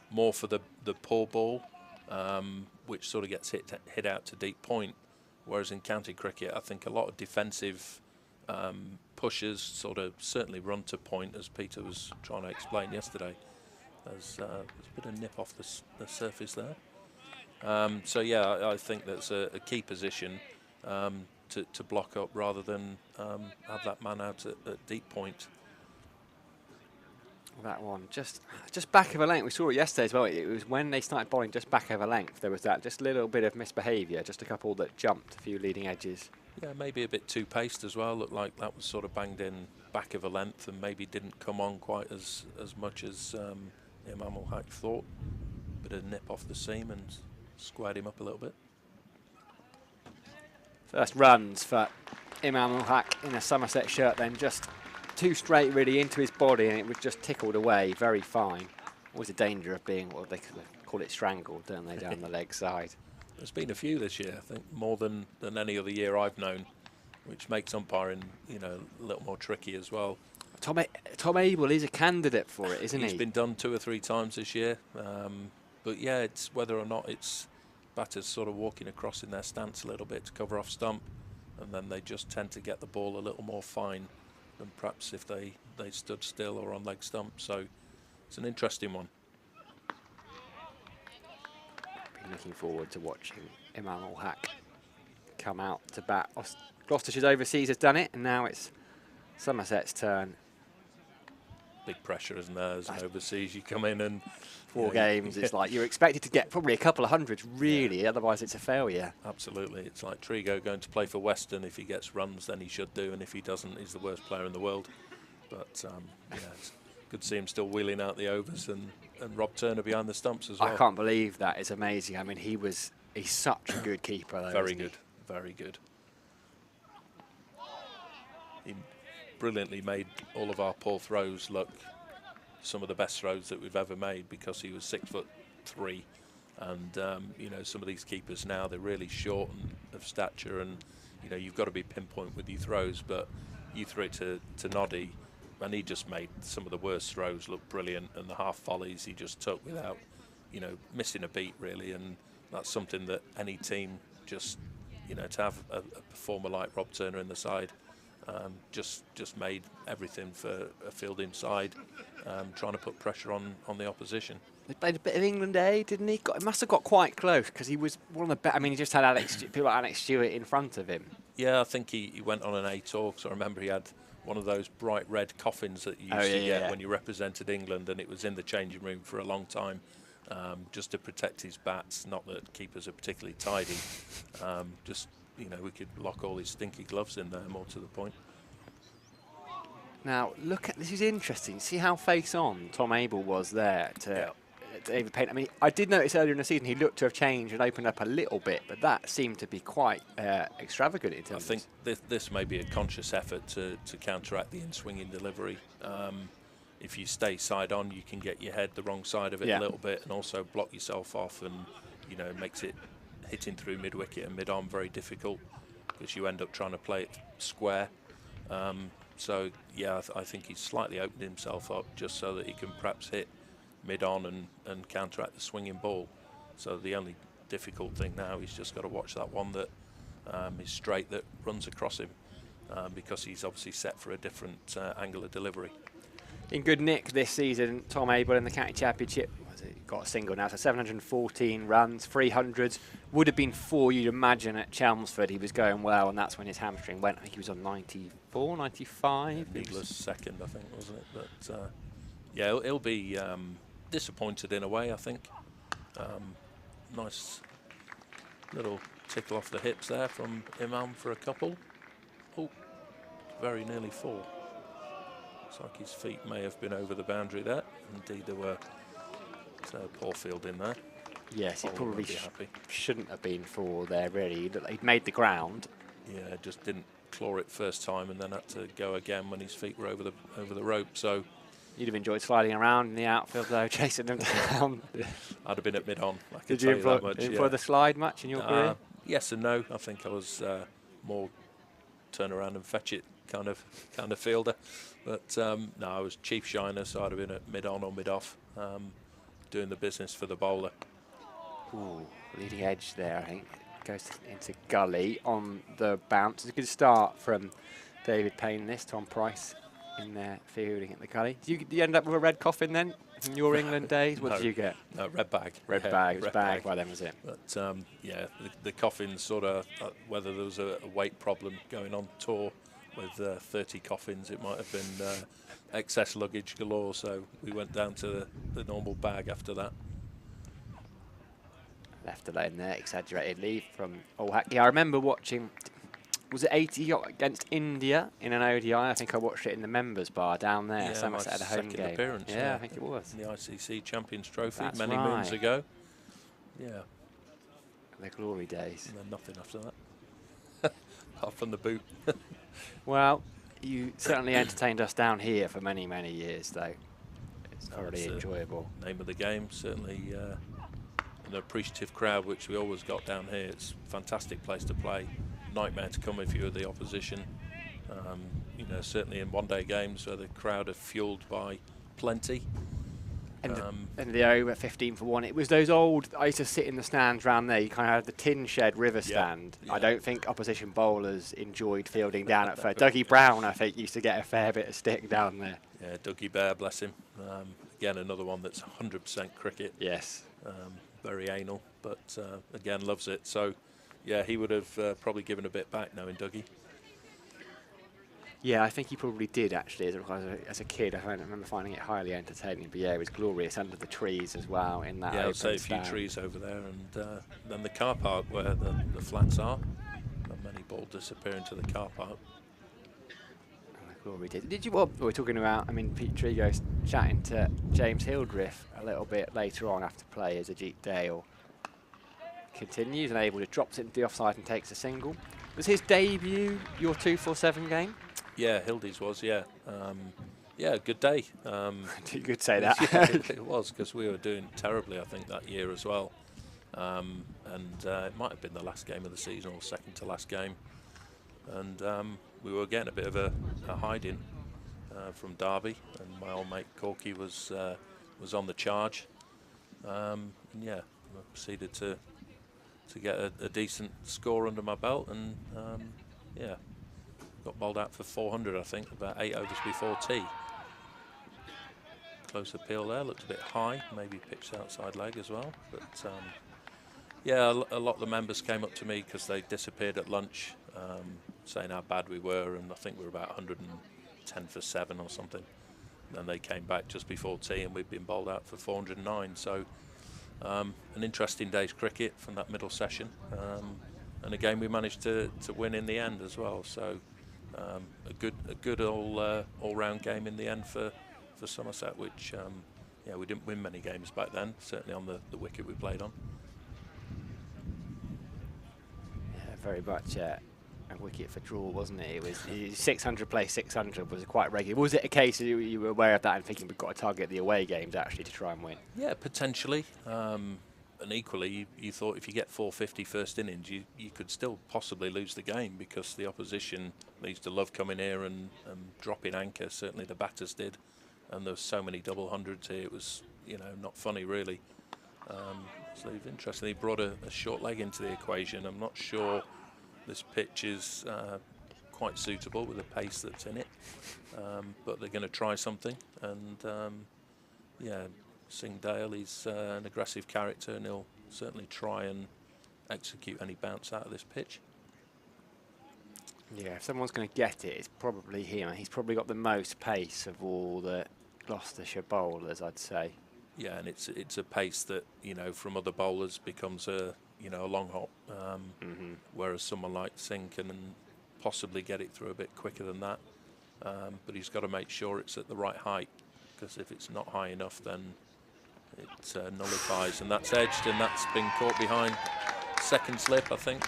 more for the poor ball, which sort of gets hit out to deep point. Whereas in county cricket, I think a lot of defensive pushers sort of certainly run to point, as Peter was trying to explain yesterday. There's a bit of nip off the surface there. So yeah, I think that's a key position to block up rather than have that man out at deep point. That one just back of a length. We saw it yesterday as well. It was when they started bowling just back of a length. There was that just little bit of misbehaviour, just a couple that jumped, a few leading edges. Yeah, maybe a bit too paced as well. Looked like that was sort of banged in back of a length and maybe didn't come on quite as much as Imam Hack thought. Bit of nip off the seam and squared him up a little bit. First runs for Imam Hack in a Somerset shirt, then just too straight really into his body, and it was just tickled away, very fine. Always a danger of being, what they call it, strangled, don't they, down the leg side. There's been a few this year, I think, more than any other year I've known, which makes umpiring, a little more tricky as well. Tom Abel is a candidate for it, isn't he? He's been done 2 or 3 times this year. But yeah, it's whether or not it's batters sort of walking across in their stance a little bit to cover off stump, and then they just tend to get the ball a little more fine than perhaps if they stood still or on leg stump. So it's an interesting one. I'm looking forward to watching Imam Ul-Haq come out to bat. Gloucestershire's overseas has done it, and now it's Somerset's turn. Big pressure, isn't there? As an overseas, you come in and 4 games, it's like you're expected to get probably a couple of hundreds, really, otherwise it's a failure. Absolutely. It's like Trigo going to play for Western. If he gets runs, then he should do, and if he doesn't, he's the worst player in the world. But yeah, it's good to see him still wheeling out the overs, and Rob Turner behind the stumps as well. I can't believe that. It's amazing. I mean, he's such a good keeper, though. Very good, very good. He brilliantly made all of our poor throws look some of the best throws that we've ever made, because he was 6'3", and you know, some of these keepers now, they're really short and of stature, and you know, you've got to be pinpoint with your throws. But you threw it to Noddy, and he just made some of the worst throws look brilliant, and the half volleys he just took without, you know, missing a beat really. And that's something that any team, just, you know, to have a performer like Rob Turner in the side, just made everything for a fielding side, trying to put pressure on the opposition. He played a bit of England, didn't he? It must have got quite close, because he was one of the best. I mean, he just had people like Alex Stewart in front of him. Yeah, I think he went on an A tour, because I remember he had one of those bright red coffins that you used to get when you represented England, and it was in the changing room for a long time, just to protect his bats. Not that keepers are particularly tidy. Just, you know, we could lock all his stinky gloves in there, more to the point. Now, look at this. Is interesting. See how face-on Tom Abel was there to David Payne. I mean, I did notice earlier in the season he looked to have changed and opened up a little bit, but that seemed to be quite extravagant in terms. I think this may be a conscious effort to counteract the in-swinging delivery. If you stay side-on, you can get your head the wrong side of it a little bit, and also block yourself off, and you know, makes it hitting through mid-wicket and mid-on very difficult, because you end up trying to play it square. So yeah, I think he's slightly opened himself up just so that he can perhaps hit mid-on and counteract the swinging ball. So the only difficult thing now, he's just got to watch that one that is straight, that runs across him, because he's obviously set for a different angle of delivery. In good nick this season, Tom Abel in the County Championship. Got a single now, so 714 runs, 300s. Would have been 4, you'd imagine, at Chelmsford. He was going well, and that's when his hamstring went. I think he was on 94, 95. Needless second, I think, wasn't it? But yeah, he'll be disappointed in a way, I think. Nice little tickle off the hips there from Imam for a couple. Oh, very nearly 4. Looks like his feet may have been over the boundary there. Indeed, there were. So poor field in there. Yes, he probably shouldn't have been 4 there, really. He'd made the ground. Yeah, just didn't claw it first time, and then had to go again when his feet were over the rope. So you'd have enjoyed sliding around in the outfield, though, chasing them down. I'd have been at mid-on. Did you enjoy the slide much in your career? Yes and no. I think I was more turn around and fetch it kind of fielder. But no, I was chief shiner, so I'd have been at mid-on or mid-off. Doing the business for the bowler. Ooh, leading edge there, I think. Goes into gully on the bounce. It's a good start from David Payne this. Tom Price in there fielding at the gully. Did you end up with a red coffin then in your England days? What did you get? No, red bag. Red bag. It was bag by then, was it? But yeah, the coffins sort of, whether there was a weight problem going on tour with 30 coffins, it might have been excess luggage galore, so we went down to the normal bag after that. Left alone there, exaggerated lead from Ul-Haq. Yeah, I remember watching, was it 80 against India in an ODI? I think I watched it in the members bar down there. Yeah, Somerset had a home game. Appearance, yeah, I think it was. In the ICC Champions Trophy. That's many moons ago. Yeah. The glory days. And then nothing after that. Apart from the boot. Well, you certainly entertained us down here for many, many years, though. It's thoroughly enjoyable. Name of the game, certainly an appreciative crowd, which we always got down here. It's a fantastic place to play. Nightmare to come if you're the opposition. You know, certainly in one-day games where the crowd are fueled by plenty. And the over 15 for 1. It was those old, I used to sit in the stands round there. You kind of had the tin shed river stand. Yeah. I don't think opposition bowlers enjoyed fielding down at first. Dougie Brown, I think, used to get a fair bit of stick down there. Yeah, Dougie Bear, bless him. Again, another one that's 100% cricket. Yes. very anal, but again loves it. So yeah, he would have probably given a bit back knowing Dougie. Yeah, I think he probably did actually as a kid. I remember finding it highly entertaining. But yeah, it was glorious under the trees as well in that Yeah, open I'd say a few stand. trees over there, and then the car park where the flats are. And many balls disappear into the car park. Glory did. Did you? Well, we're talking about. I mean, Pete Trigo's chatting to James Hildreth a little bit later on after play as Ajit Dale continues and able to drops it into the offside and takes a single. Was his debut your 247 game? Yeah, Hildy's was. Yeah, yeah, good day. You could say that. Yeah, it was, because we were doing terribly, I think, that year as well. And it might have been the last game of the season or second to last game. And we were getting a bit of a hiding from Derby, and my old mate Corky was on the charge. And yeah, I proceeded to get a decent score under my belt, and yeah, got bowled out for 400, I think, about 8 overs before tea. Close appeal there, looked a bit high, maybe pitched outside leg as well. But yeah, a lot of the members came up to me because they disappeared at lunch, saying how bad we were, and I think we were about 110 for 7 or something. And then they came back just before tea, and we'd been bowled out for 409. So an interesting day's cricket from that middle session, and again we managed to win in the end as well. So a good all-round game in the end for Somerset, which yeah, we didn't win many games back then, certainly on the wicket we played on. Yeah, very much a wicket for draw, wasn't it? It was 600 play 600 was quite regular. Was it a case that you were aware of that and thinking we've got to target the away games actually to try and win? Yeah, potentially. And equally, you thought if you get 450 first innings, you could still possibly lose the game, because the opposition used to love coming here and dropping anchor. Certainly the batters did, and there were so many double hundreds here. It was, you know, not funny really. So they've interestingly brought a short leg into the equation. I'm not sure this pitch is quite suitable with the pace that's in it, but they're going to try something. And yeah, Singh Dale, he's an aggressive character, and he'll certainly try and execute any bounce out of this pitch. Yeah, if someone's going to get it, it's probably him. He's probably got the most pace of all the Gloucestershire bowlers, I'd say. Yeah, and it's a pace that, you know, from other bowlers becomes a long hop, whereas someone like Singh can possibly get it through a bit quicker than that. But he's got to make sure it's at the right height, because if it's not high enough, then it nullifies, and that's edged, and that's been caught behind second slip, I think.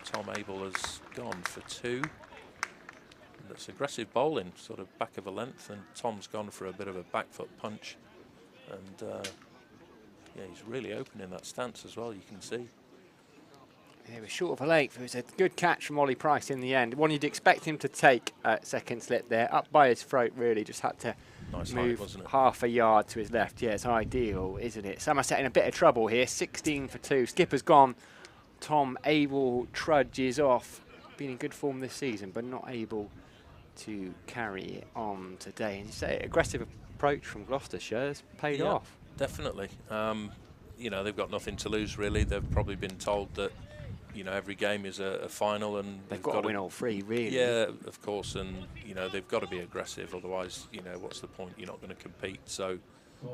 Tom Abel has gone for 2. And that's aggressive bowling, sort of back of a length, and Tom's gone for a bit of a back foot punch, and yeah, he's really open in that stance as well, you can see. Yeah, he was short of a length. It was a good catch from Ollie Price in the end. One you'd expect him to take at second slip there, up by his throat really, just had to Nice move height, wasn't it? half a yard to his left. Yeah, it's ideal, isn't it? Somerset in a bit of trouble here, 16 for 2. Skipper's gone. Tom Abel trudges off. Been in good form this season, but not able to carry it on today. And you say aggressive approach from Gloucestershire has paid off. Definitely. You know, they've got nothing to lose really. They've probably been told that, you know, every game is a final, and they've got to win all 3, really. Yeah, of course, and you know they've got to be aggressive. Otherwise, you know, what's the point? You're not going to compete. So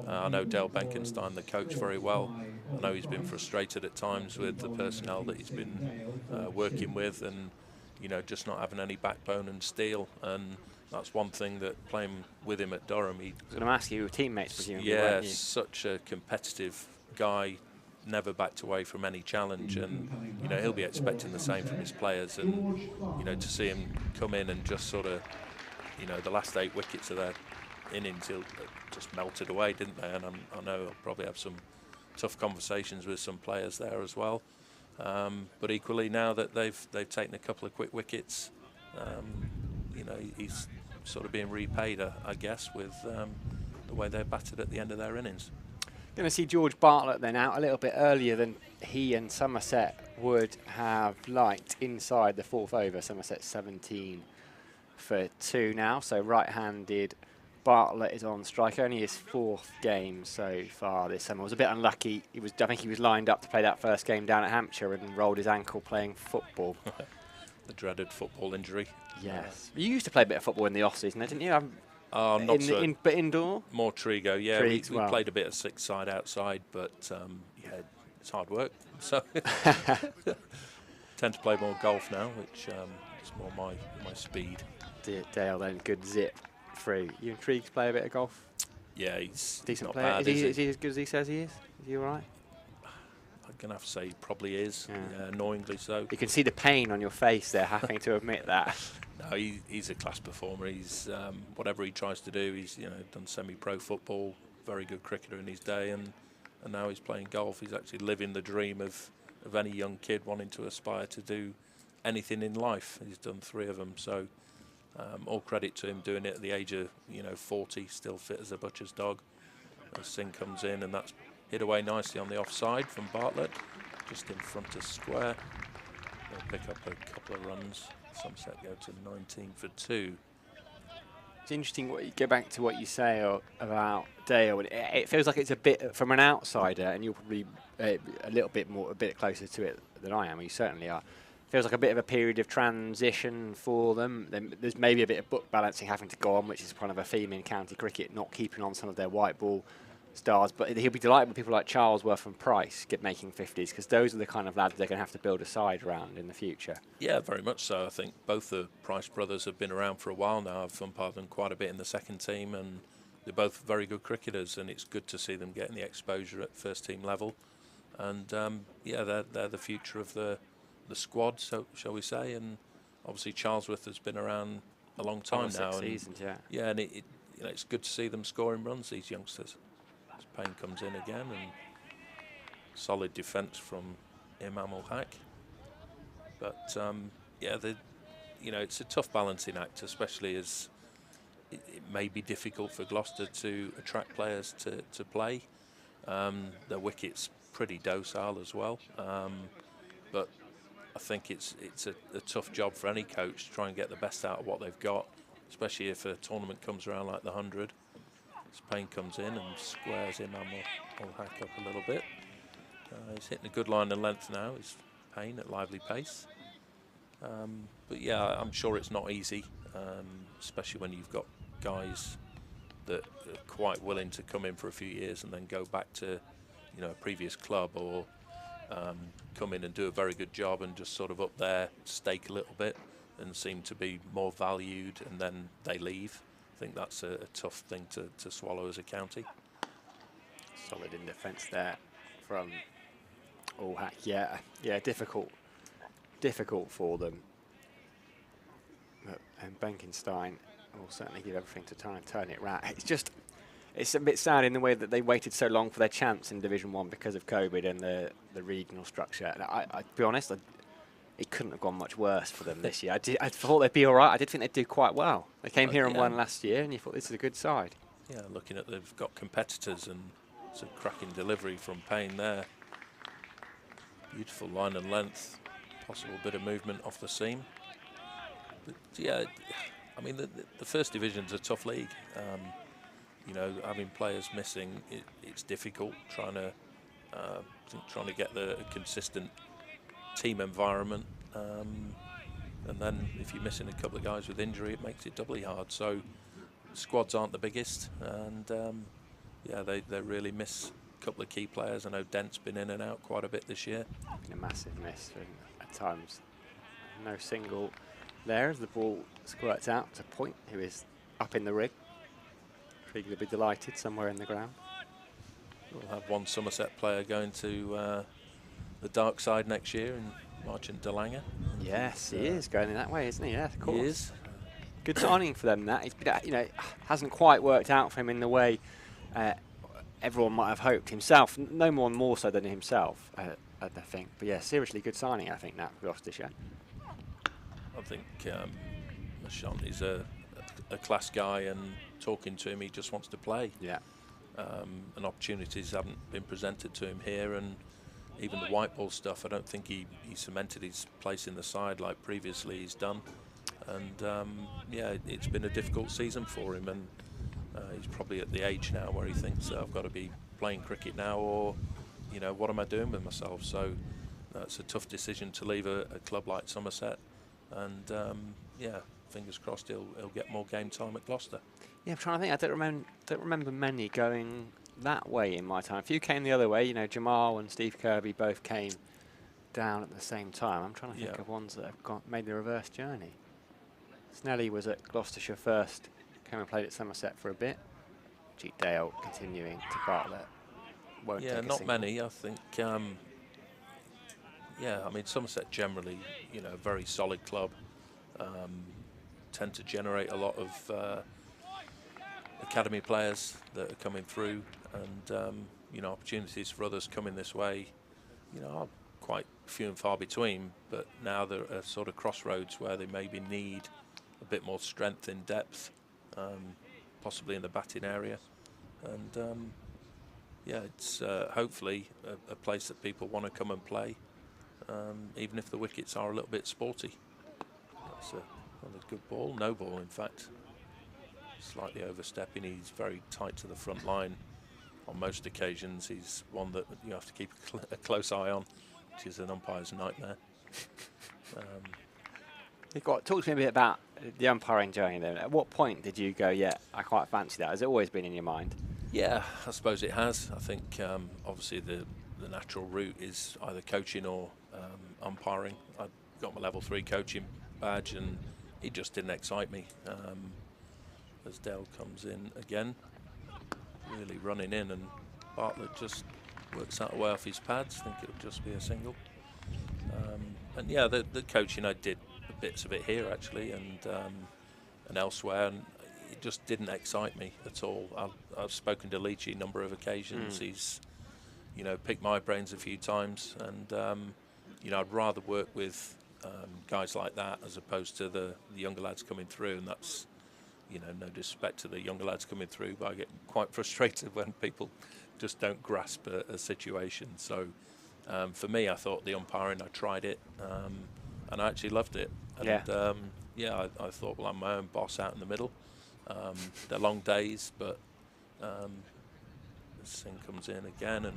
I know Dale Benkenstein, the coach, very well. I know he's been frustrated at times with the personnel that he's been working with, and you know, just not having any backbone and steel. And that's one thing that playing with him at Durham, he. I was going to ask you, your teammates, presumably, Yeah, weren't you? such a competitive guy. Never backed away from any challenge, and you know he'll be expecting the same from his players. And you know, to see him come in and just sort of, you know, the last 8 wickets of their innings, he'll just melted away, didn't they? And I know he'll probably have some tough conversations with some players there as well. But equally, now that they've taken a couple of quick wickets, you know, he's sort of being repaid, I guess, with the way they batted at the end of their innings. Going to see George Bartlett then out a little bit earlier than he and Somerset would have liked inside the 4th over. Somerset 17 for 2 now, so right-handed Bartlett is on strike, only his 4th game so far this summer. Was a bit unlucky. I think he was lined up to play that first game down at Hampshire and rolled his ankle playing football. The dreaded football injury. Yes. You used to play a bit of football in the off-season, didn't you? Not so. But indoor? More Trigo, yeah. We Well. played a bit of 6-side outside, but yeah, it's hard work. So tend to play more golf now, which is more my speed. Dale then, good zip through. You intrigued to play a bit of golf? Yeah, he's Decent not player. bad, Is he as good as he says he is? Is he all right? I'm going to have to say he probably is, Yeah. annoyingly so. You can see the pain on your face there, having to admit that. No, he's a class performer. He's whatever he tries to do. He's done semi-pro football, very good cricketer in his day, and now he's playing golf. He's actually living the dream of any young kid wanting to aspire to do anything in life. He's done 3 of them, so all credit to him doing it at the age of 40, still fit as a butcher's dog. As Singh comes in, and that's hit away nicely on the offside from Bartlett, just in front of square. They'll pick up a couple of runs. Somerset go to 19 for 2. It's interesting what you go back to what you say about Dale. It feels like it's a bit from an outsider, and you're probably a bit closer to it than I am. You certainly are. Feels like a bit of a period of transition for them. There's maybe a bit of book balancing having to go on, which is kind of a theme in county cricket, not keeping on some of their white ball stars. But he'll be delighted with people like Charlesworth and Price making 50s, because those are the kind of lads they're going to have to build a side around in the future. Yeah, very much so. I think both the Price brothers have been around for a while now. I've umpired them quite a bit in the second team, and they're both very good cricketers, and it's good to see them getting the exposure at first team level. And yeah, they're the future of the squad, so shall we say. And obviously Charlesworth has been around a long time now. 6 seasons, yeah. Yeah, and it's good to see them scoring runs, these youngsters. As Payne comes in again, and solid defence from Imam Ul-Haq. But yeah, it's a tough balancing act, especially as it may be difficult for Gloucester to attract players to play. Their wicket's pretty docile as well, but I think it's a tough job for any coach to try and get the best out of what they've got, especially if a tournament comes around like the 100. Payne comes in and squares Imam Ul-Haq up a little bit. He's hitting a good line of length now. He's Payne at lively pace. But yeah, I'm sure it's not easy, especially when you've got guys that are quite willing to come in for a few years and then go back to a previous club, or come in and do a very good job and just sort of up there, stake a little bit and seem to be more valued, and then they leave. I think that's a tough thing to swallow as a county. Solid in defence there from Ul-Haq. Yeah, difficult for them. And Benkenstein will certainly give everything to try and turn it round. It's a bit sad in the way that they waited so long for their chance in Division 1 because of COVID and the regional structure. And to be honest, it couldn't have gone much worse for them this year. I thought they'd be all right. I did think they'd do quite well. They came here and won last year, and you thought this is a good side. Yeah, looking at they've got competitors, and it's a cracking delivery from Payne there. Beautiful line and length, possible bit of movement off the seam. But yeah, I mean the first division's a tough league. Having players missing, it's difficult trying to get the consistent team environment, and then if you're missing a couple of guys with injury, it makes it doubly hard. So squads aren't the biggest, and yeah, they really miss a couple of key players. I know Dent's been in and out quite a bit this year. Been a massive miss at times. No single there as the ball squirts out to Point, who is up in the rig. Trigger will be delighted somewhere in the ground. We'll have one Somerset player going to the dark side next year, and Marchant Delanger. Yes, he is going in that way, isn't he? Yeah, of course. He is. Good signing for them. That it hasn't quite worked out for him in the way everyone might have hoped. Himself, no more so than himself, I think. But yeah, seriously good signing, I think, that for Gloucestershire. I think Marchant is a class guy, and talking to him, he just wants to play. Yeah. And opportunities haven't been presented to him here, and even the white ball stuff, I don't think he cemented his place in the side like previously he's done. And yeah, it's been a difficult season for him, and He's probably at the age now where he thinks I've got to be playing cricket now, or you know, what am I doing with myself? So it's a tough decision to leave a club like Somerset, and yeah, fingers crossed he'll get more game time at Gloucester. Yeah, I'm trying to think. I don't remember many going that way in my time. A few came the other way. You know, Jamal and Steve Kirby both came down at the same time. I'm trying to think of ones that have made the reverse journey. Snelly was at Gloucestershire first, came and played at Somerset for a bit. Cheat Dale continuing to Bartlett. Won't yeah, take a not single. many. I think. Yeah, I mean Somerset generally, you know, very solid club. Tend to generate a lot of academy players that are coming through, and you know, opportunities for others coming this way, you know, are quite few and far between. But now they're at sort of crossroads where they maybe need a bit more strength in depth, possibly in the batting area, and yeah, it's hopefully a place that people want to come and play, even if the wickets are a little bit sporty. That's a good ball, no ball in fact. Slightly overstepping. He's very tight to the front line on most occasions. He's one that you have to keep a close eye on, which is an umpire's nightmare. Talk to me a bit about the umpiring journey then. At what point did you go, yeah, I quite fancy that? Has it always been in your mind? Yeah, I suppose it has. I think obviously the natural route is either coaching or umpiring. I got my level 3 coaching badge, and it just didn't excite me. As Dale comes in again, really running in, and Bartlett just works that away off his pads. I think it'll just be a single. And yeah, the coaching, I did bits of it here actually, and elsewhere, and it just didn't excite me at all. I've spoken to Leachy a number of occasions. He's, you know, picked my brains a few times, and you know, I'd rather work with guys like that as opposed to the younger lads coming through, and that's, you know, no disrespect to the younger lads coming through, but I get quite frustrated when people just don't grasp a situation. So for me, I thought the umpiring, I tried it, and I actually loved it. And yeah, I thought, well, I'm my own boss out in the middle. They're long days, but this thing comes in again, and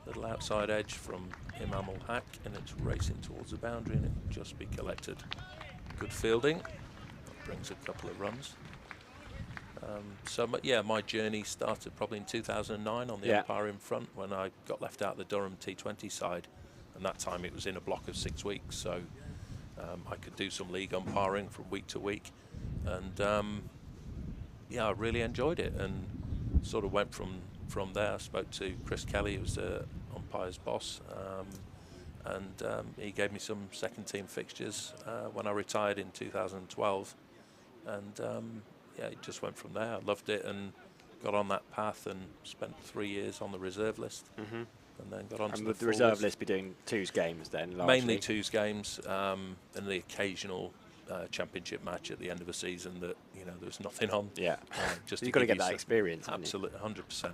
little outside edge from Imam Haq, and it's racing towards the boundary, and it'll just be collected. Good fielding. Brings a couple of runs. So yeah, my journey started probably in 2009 on the umpiring front, when I got left out of the Durham T20 side, and that time it was in a block of 6 weeks, so I could do some league umpiring from week to week, and yeah, I really enjoyed it, and sort of went from there. I spoke to Chris Kelly, who was the umpire's boss, and he gave me some second team fixtures when I retired in 2012. And yeah, it just went from there. I loved it and got on that path, and spent 3 years on the reserve list, and then got on to the reserve list. Be doing twos games then, largely. Mainly twos games, and the occasional championship match at the end of a season that, you know, there was nothing on. Yeah, just you've got to get that experience. Absolutely, 100%.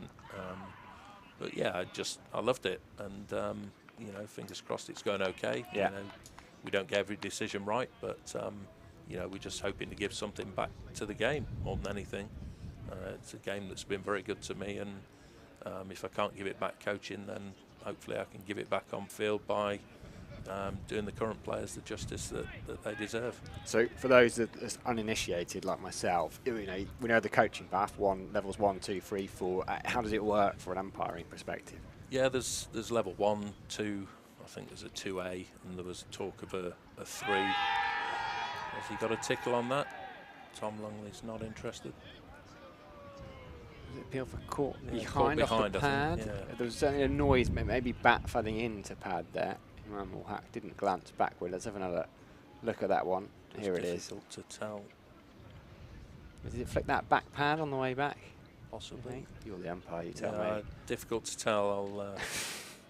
But yeah, I loved it, and you know, fingers crossed it's going okay. Yeah. You know, we don't get every decision right, but you know, we're just hoping to give something back to the game more than anything. It's a game that's been very good to me, and if I can't give it back coaching, then hopefully I can give it back on field by doing the current players the justice that they deserve. So for those that are uninitiated like myself, you know, we know the coaching path, levels 1, 2, 3, 4. How does it work for an umpiring perspective? Yeah, there's level 1, 2. I think there's a 2A, and there was talk of a 3. Has he got a tickle on that? Tom Lungley's not interested. Was it appeal for caught behind off the pad? I think, yeah. There was certainly a noise, maybe bat thudding into pad there. Imam Haq didn't glance backward. Let's have another look at that one. Just here it is. difficult to tell. Did it flick that back pad on the way back? Possibly. You're the umpire, you tell me. Difficult to tell.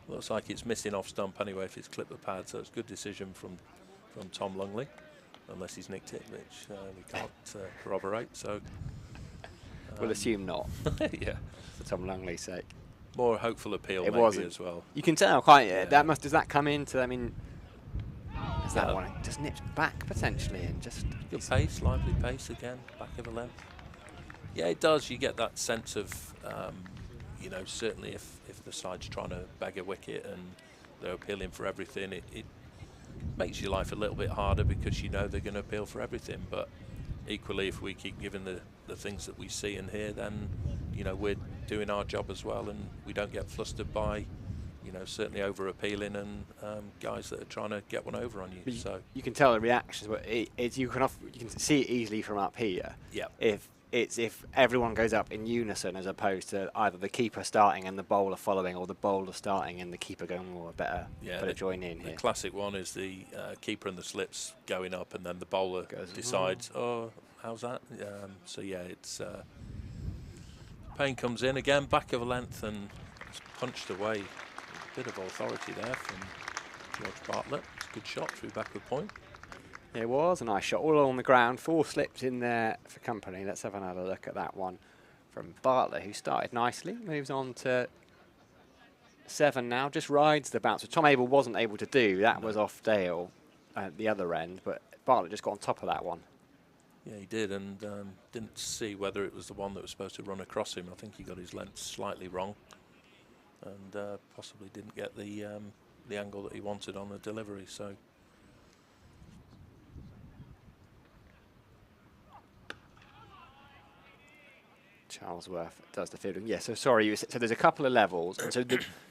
Looks like it's missing off stump anyway if it's clipped the pad, so it's a good decision from Tom Lungley, unless he's nicked it, which we can't corroborate. So we'll assume not. Yeah, for Tom Lungley's sake. More hopeful appeal It maybe wasn't. as well. You can tell, can't you? Yeah. Does that come into? I mean, is that one? It just nips back potentially, and just Good pace, lively pace again, back of the length. Yeah, it does. You get that sense of, you know, certainly if the side's trying to bag a wicket and they're appealing for everything, it makes your life a little bit harder because you know they're going to appeal for everything. But equally, if we keep giving the things that we see and hear, then, you know, we're doing our job as well, and we don't get flustered by, you know, certainly over appealing and guys that are trying to get one over on you. So you can tell the reactions, but you can see it easily from up here. yeah, If everyone goes up in unison as opposed to either the keeper starting and the bowler following, or the bowler starting and the keeper going, oh, better join in here. The classic one is the keeper and the slips going up, and then the bowler decides, oh, how's that? So yeah, it's Payne comes in again, back of a length, and it's punched away. A bit of authority there from George Bartlett. It's a good shot through backward point. It was a nice shot, all on the ground, 4 slips in there for company. Let's have another look at that one from Bartlett, who started nicely, moves on to 7 now, just rides the bounce, which Tom Abel wasn't able to do. That was off Dale at the other end, but Bartlett just got on top of that one. Yeah, he did, and didn't see whether it was the one that was supposed to run across him. I think he got his length slightly wrong, and possibly didn't get the angle that he wanted on the delivery. So Charlesworth does the fielding. Yeah, so sorry, so there's a couple of levels, and so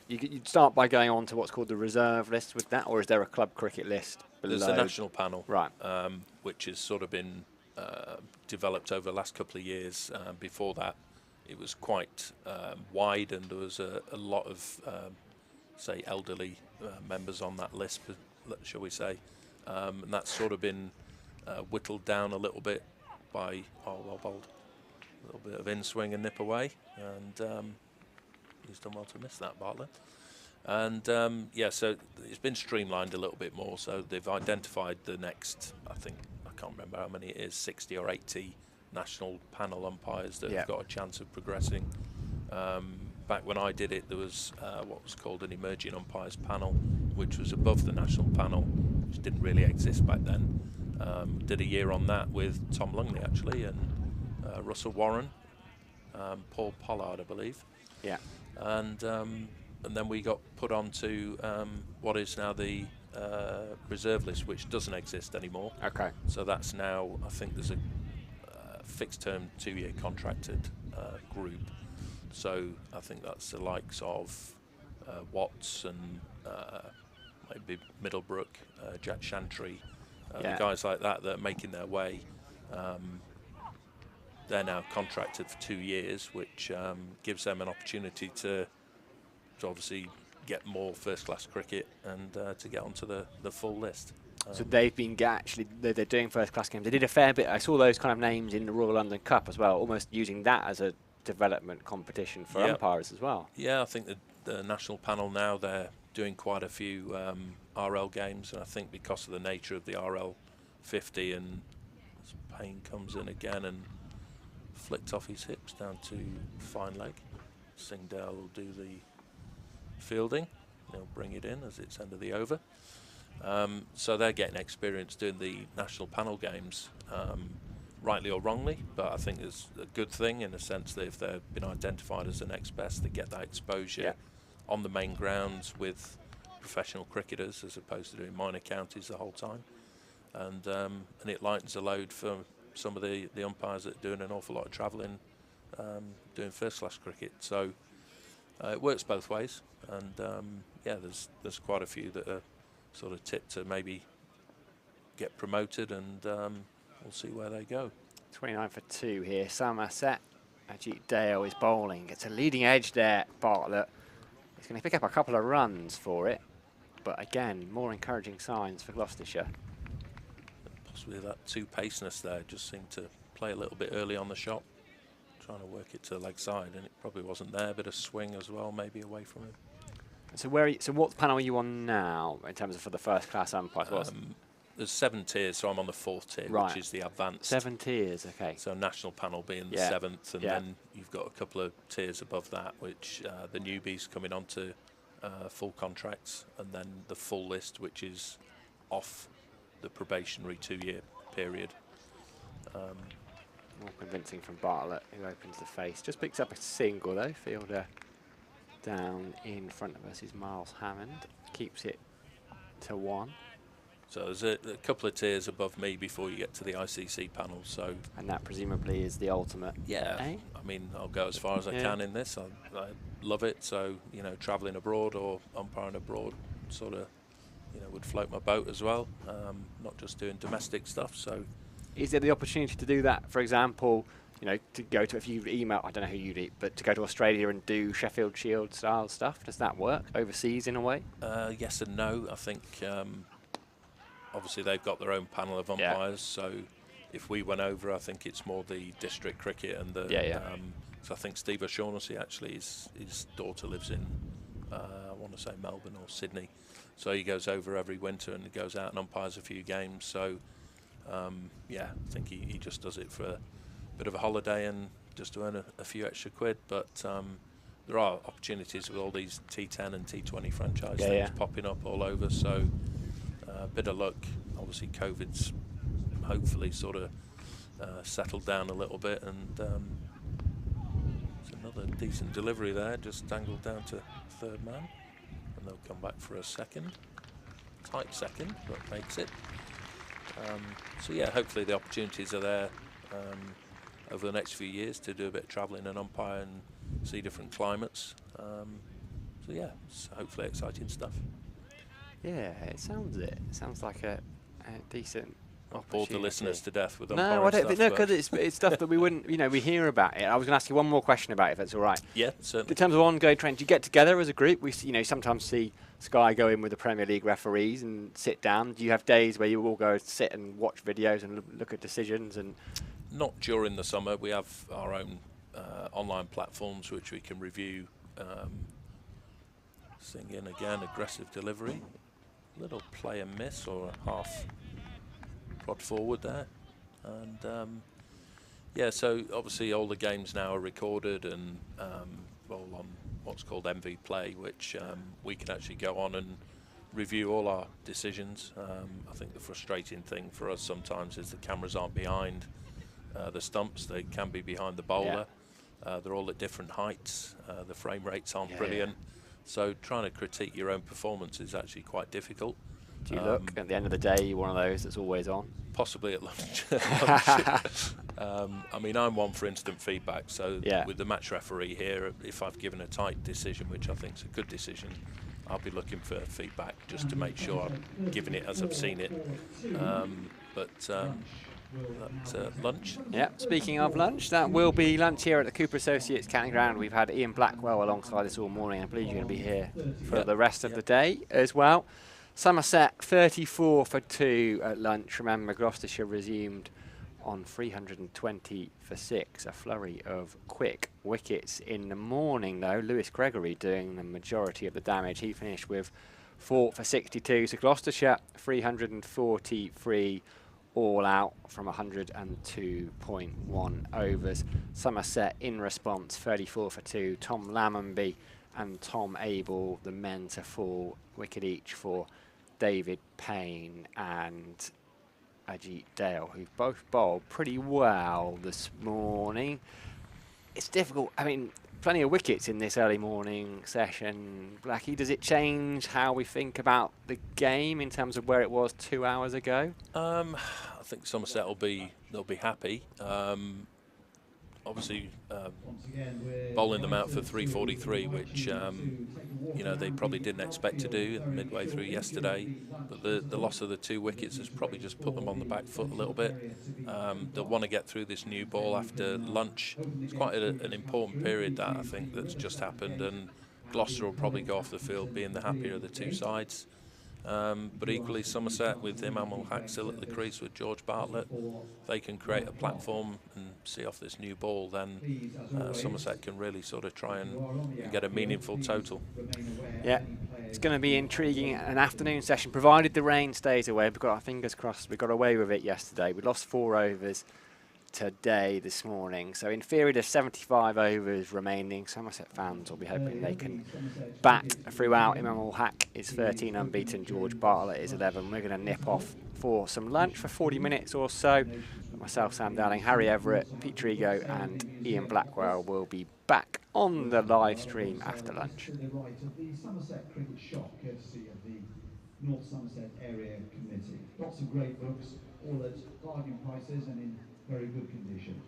you'd start by going on to what's called the reserve list with that, or is there a club cricket list below? There's the national panel, right, which has sort of been developed over the last couple of years. Before that, it was quite wide, and there was a lot of, say, elderly members on that list, shall we say, and that's sort of been whittled down a little bit by well bowled. A little bit of in swing and nip away, and he's done well to miss that, Bartlett. And yeah, so it's been streamlined a little bit more. So they've identified the next, I can't remember how many it is, 60 or 80 national panel umpires that have got a chance of progressing. Back when I did it, there was what was called an emerging umpires panel, which was above the national panel, which didn't really exist back then. Did a year on that with Tom Lungley, actually, and Russell Warren, Paul Pollard, I believe. Yeah. And then we got put onto what is now the reserve list, which doesn't exist anymore. Okay. So that's now, I think there's a fixed term 2-year contracted group. So I think that's the likes of Watts and maybe Middlebrook, Jack Shantry, the guys like that that are making their way. They're now contracted for 2 years, which gives them an opportunity to obviously get more first-class cricket and to get onto the full list. So they've been they're doing first-class games. They did a fair bit. I saw those kind of names in the Royal London Cup as well, almost using that as a development competition for umpires as well. Yeah, I think the national panel now, they're doing quite a few RL games, and I think because of the nature of the RL 50, and Payne comes in again and flicked off his hips down to fine leg. Singdale will do the fielding. They'll bring it in as it's end of the over. So they're getting experience doing the national panel games, rightly or wrongly, but I think it's a good thing in the sense that if they've been identified as the next best, they get that exposure on the main grounds with professional cricketers as opposed to doing minor counties the whole time. And it lightens the load for some of the umpires that are doing an awful lot of travelling, doing first-class cricket. So it works both ways, and yeah, there's quite a few that are sort of tipped to maybe get promoted, and we'll see where they go. 29 for 2 here. Somerset. Ajit Dale is bowling. It's a leading edge there, Bartlett. He's going to pick up a couple of runs for it, but again, more encouraging signs for Gloucestershire. Possibly that two-paceness there just seemed to play a little bit early on the shot, trying to work it to the leg side, and it probably wasn't there. A bit of swing as well, maybe away from him. So so what panel are you on now in terms of for the first-class umpires? There's 7 tiers, so I'm on the 4th tier, which is the advanced. 7 tiers, okay. So national panel being the 7th, and then you've got a couple of tiers above that, which the newbies coming on to full contracts, and then the full list, which is off the probationary 2-year period. More convincing from Bartlett, who opens the face. Just picks up a single though. Fielder down in front of us is Miles Hammond. Keeps it to 1. So there's a couple of tiers above me before you get to the ICC panel. So, and that presumably is the ultimate. Yeah, eh? I mean, I'll go as far as I can in this. I love it. So, you know, travelling abroad or umpiring abroad sort of, you know, would float my boat as well. Not just doing domestic stuff. So, is there the opportunity to do that? For example, you know, to go to, if you email, I don't know who you'd eat, but to go to Australia and do Sheffield Shield style stuff, does that work overseas in a way? Yes and no. I think obviously they've got their own panel of umpires, so if we went over, I think it's more the district cricket and the. So I think Steve O'Shaughnessy actually, his daughter lives in, I want to say Melbourne or Sydney, so he goes over every winter and he goes out and umpires a few games. So yeah, I think he just does it for a bit of a holiday and just to earn a few extra quid. But there are opportunities with all these T10 and T20 franchise things popping up all over. So a bit of luck. Obviously, COVID's hopefully sort of settled down a little bit, and it's another decent delivery there. Just dangled down to third man, and they'll come back for a second. Tight second, but makes it. So yeah, hopefully the opportunities are there over the next few years to do a bit of travelling and umpire and see different climates. So yeah, it's hopefully exciting stuff. Yeah, it sounds like a decent. Bored the listeners to death with no, I don't think, no, because it's stuff that we wouldn't, you know, we hear about it. I was going to ask you one more question about it, if that's all right. Yeah, certainly. In terms of ongoing trends, you get together as a group. We, you know, sometimes see Sky go in with the Premier League referees and sit down. Do you have days where you all go sit and watch videos and look at decisions? And not during the summer. We have our own online platforms which we can review. Sing in again, aggressive delivery. Little play and miss or a half prod forward there. And yeah, so obviously all the games now are recorded and well, on what's called MV Play, which we can actually go on and review all our decisions. I think the frustrating thing for us sometimes is the cameras aren't behind the stumps. They can be behind the bowler. They're all at different heights. The frame rates aren't brilliant. So trying to critique your own performance is actually quite difficult. Do you look at the end of the day? You're one of those that's always on. Possibly at lunch. I mean, I'm one for instant feedback. So with the match referee here, if I've given a tight decision, which I think is a good decision, I'll be looking for feedback just to make sure I'm giving it as I've seen it. That's lunch. Yeah, speaking of lunch, that will be lunch here at the Cooper Associates County Ground. We've had Ian Blackwell alongside us all morning. I believe you're going to be here for the rest of the day as well. Somerset 34 for 2 at lunch. Remember, Gloucestershire resumed on 320 for 6. A flurry of quick wickets in the morning, though. Lewis Gregory doing the majority of the damage. He finished with 4 for 62. So Gloucestershire 343 all out from 102.1 overs. Somerset in response 34 for 2. Tom Lammonby and Tom Abel, the men to fall, wicket each for David Payne and Ajit Dale, who both bowled pretty well this morning. It's difficult. I mean, plenty of wickets in this early morning session. Blackie, does it change how we think about the game in terms of where it was 2 hours ago? I think Somerset they'll be happy. Obviously, bowling them out for 343, which you know, they probably didn't expect to do midway through yesterday. But the loss of the 2 wickets has probably just put them on the back foot a little bit. They'll want to get through this new ball after lunch. It's quite an important period that I think that's just happened, and Gloucester will probably go off the field being the happier of the 2 sides. But equally, Somerset with Imam ul Haq still at the crease with George Bartlett, they can create a platform and see off this new ball, then Somerset can really sort of try and get a meaningful total. Yeah, it's going to be intriguing. An afternoon session, provided the rain stays away. We've got our fingers crossed. We got away with it yesterday. We lost 4 overs this morning, so in theory there's 75 overs remaining. Somerset fans will be hoping they can bat throughout. Imam ul Haq is 13 unbeaten, George Bartlett is 11. We're going to nip off for some lunch for 40 minutes or so. myself, Sam Dowling, Harry Everett, Pete Trigo and Ian Blackwell will be back on the live stream after lunch. To the right of the Somerset Cricket Shop, courtesy of the North Somerset Area Committee. Lots of great books, all at bargain prices and in very good condition.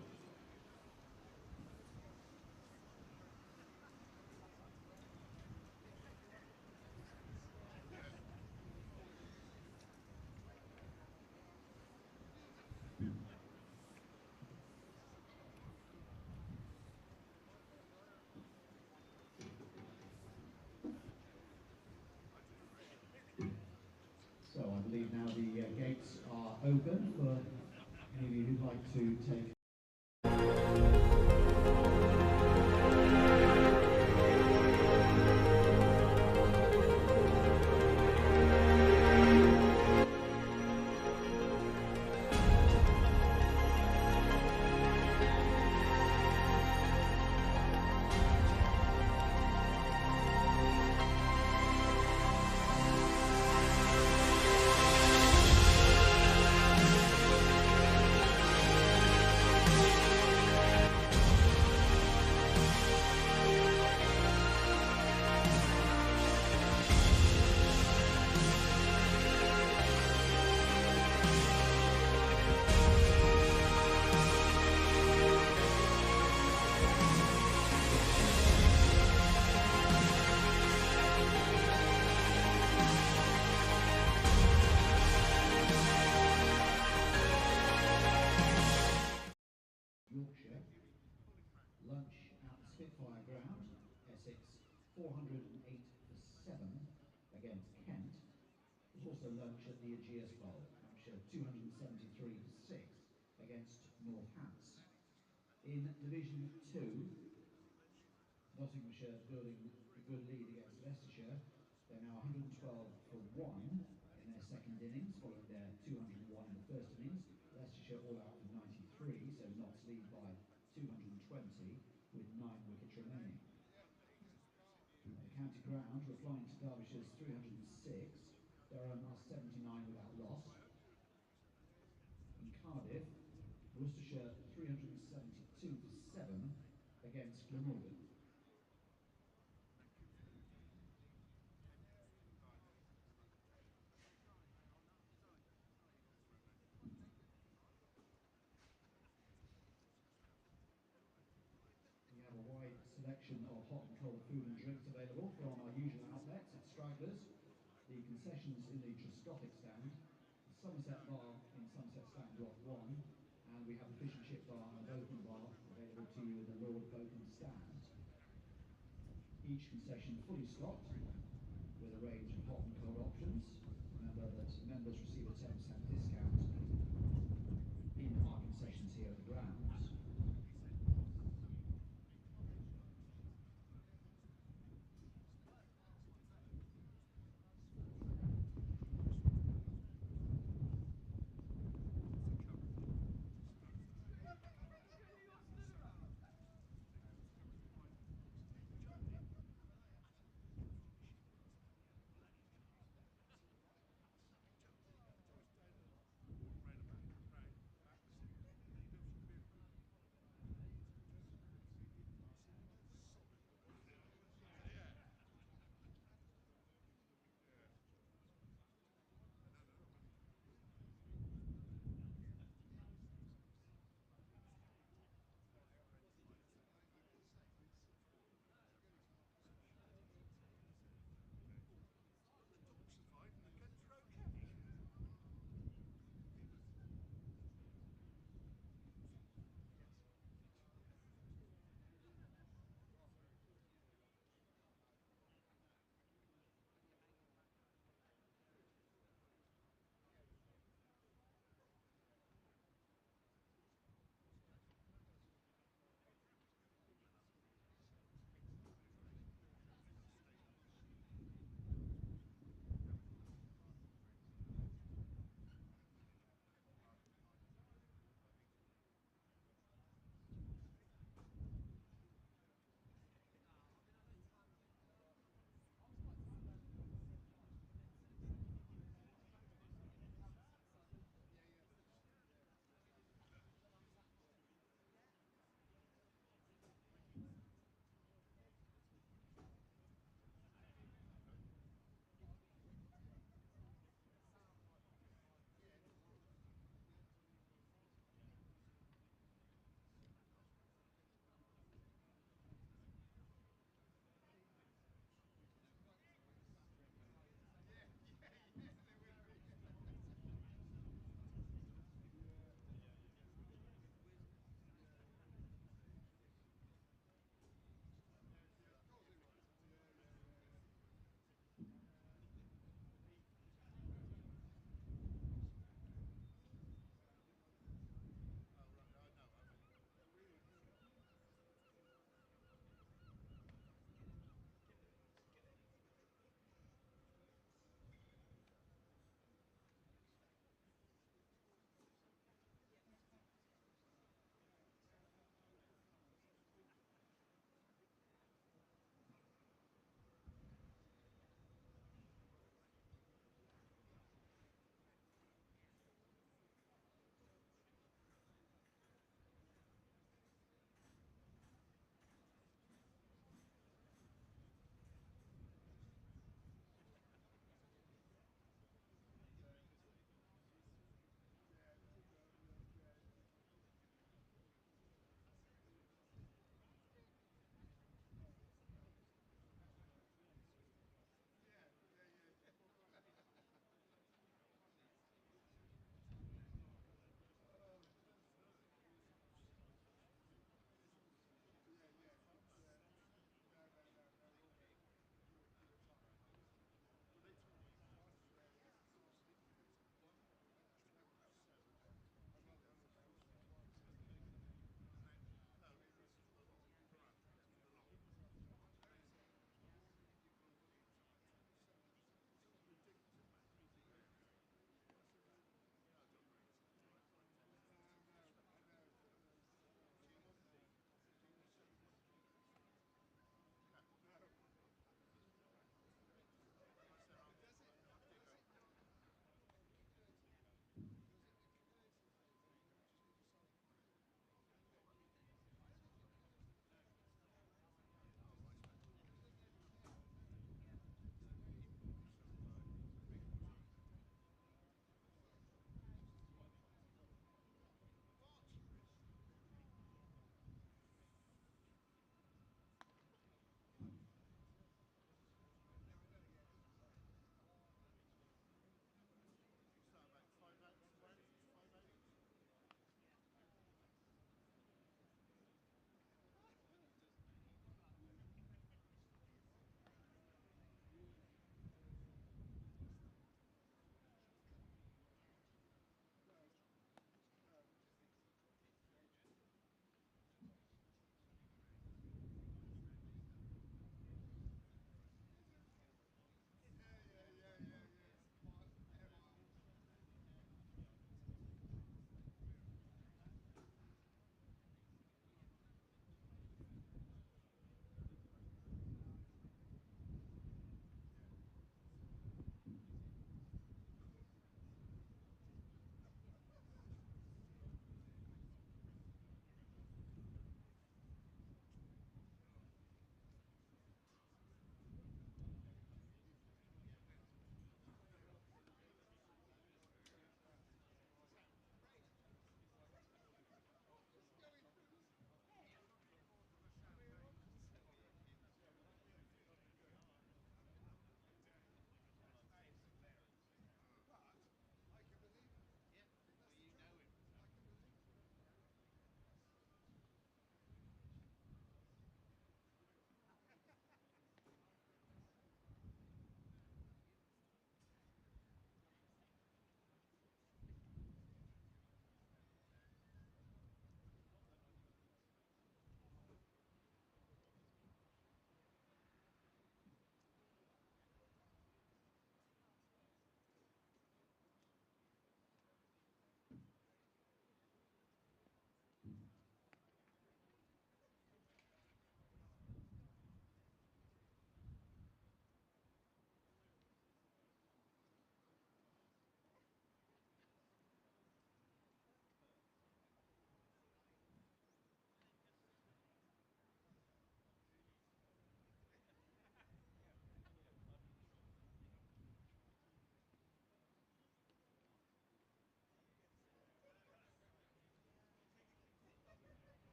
So I believe now the gates are open for any of you who'd like to take Yorkshire. Lunch at the Spitfire ground, Essex 408 for 7 against Kent. There's also lunch at the Aegeus Bowl, Hampshire 273 for 6 against Northants. In Division 2, Nottinghamshire building a good lead against Leicestershire. They're now 112 for 1 in their second innings, following their 201 in the first innings. Leicestershire all out for 93, so Notts lead by 220 with 9 wickets remaining. At the county ground, replying to Derbyshire's 306, Durham are 79 without loss. In Cardiff, Gloucestershire 372 for 7 against Glamorgan. We have a wide selection of hot and cold food and drinks available from our usual outlets at Stragglers, the concessions in the Truscothic stand, the Somerset bar in Somerset stand block 1, and we have the fish and chip bar and the Botham bar available to you in the Lord Botham stand. Each concession fully stocked with a range of hot and cold options. Remember that members receive a 10% discount in our concessions here at the grounds.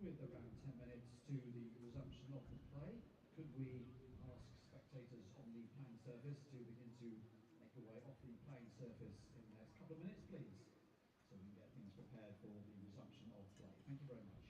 With around 10 minutes to the resumption of the play, could we ask spectators on the playing surface to begin to make their way off the playing surface in the next couple of minutes, please, so we can get things prepared for the resumption of play. Thank you very much.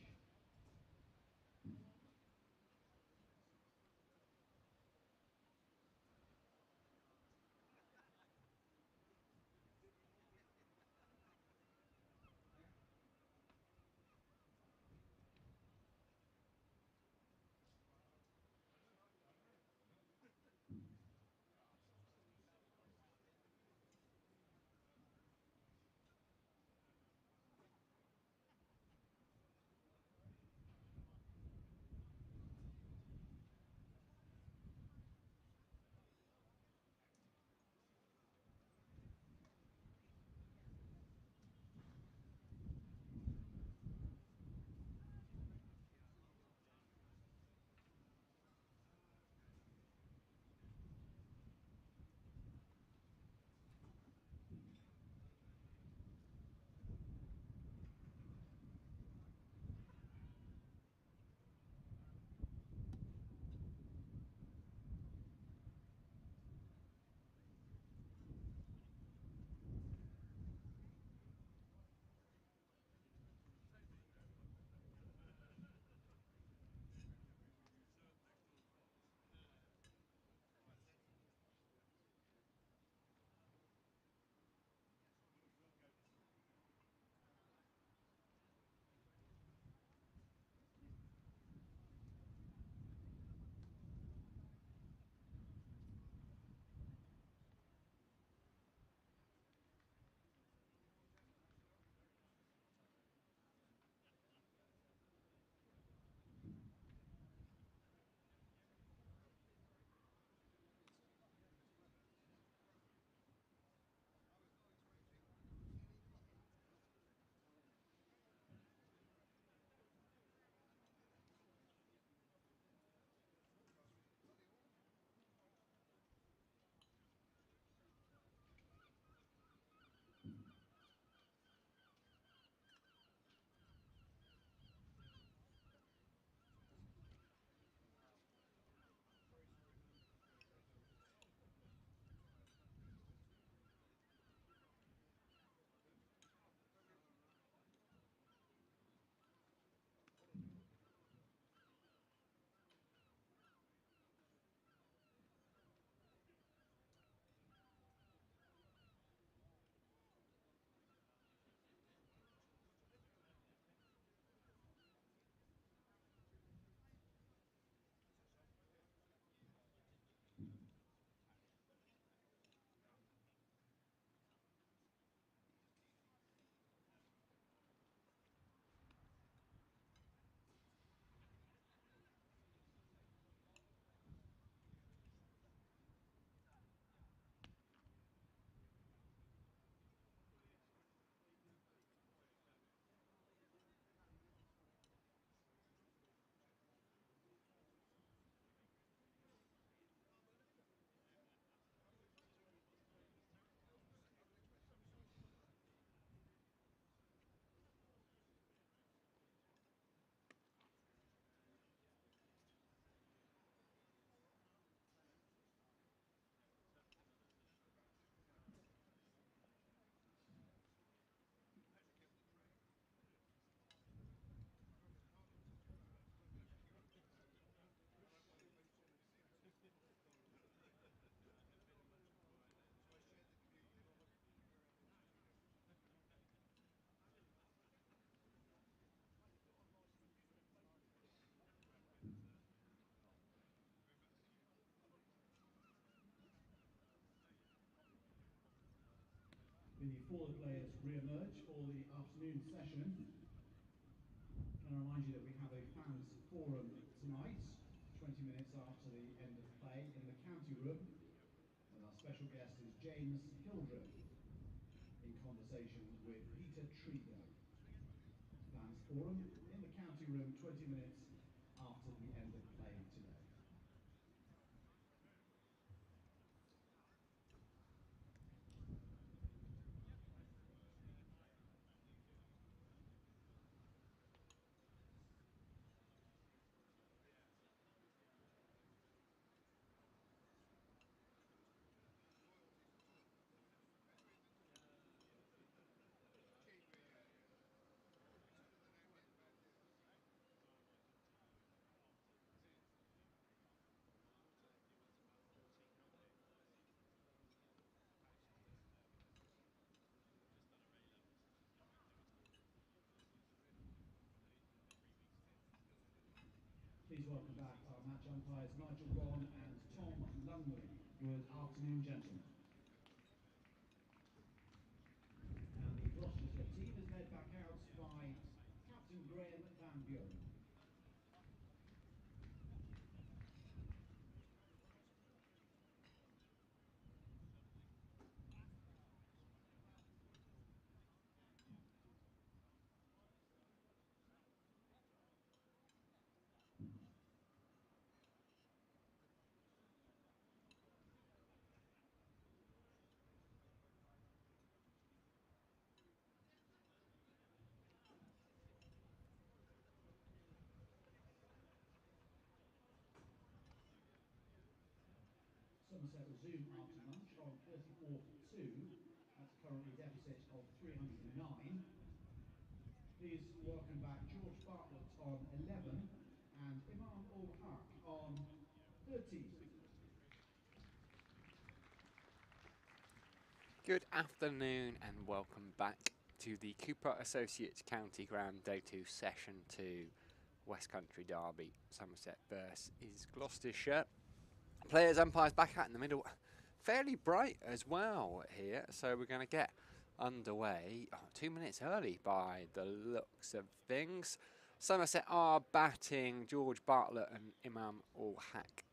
Before the players re-emerge for the afternoon session, can I remind you that we have a fans forum tonight, 20 minutes after the end of play in the county room, and our special guest is James Hildreth in conversation with Peter Trigo. Fans forum in the county room, 20 minutes after the end of play today. Please welcome back our match umpires Nigel Ron and Tom Lungley. Good afternoon, gentlemen. And the Gloucestershire team is led back out by Captain Graham Van Buren. Somerset resume after lunch on 34-2. That's currently a deficit of 309. Please welcome back George Bartlett on 11 and Imam ul Haq on 13. Good afternoon and welcome back to the Cooper Associates County Ground Day 2 Session 2 West Country Derby. Somerset versus Gloucestershire. Players, umpires back out in the middle. Fairly bright as well here, so we're going to get underway 2 minutes early by the looks of things. Somerset are batting George Bartlett and Imam ul Haq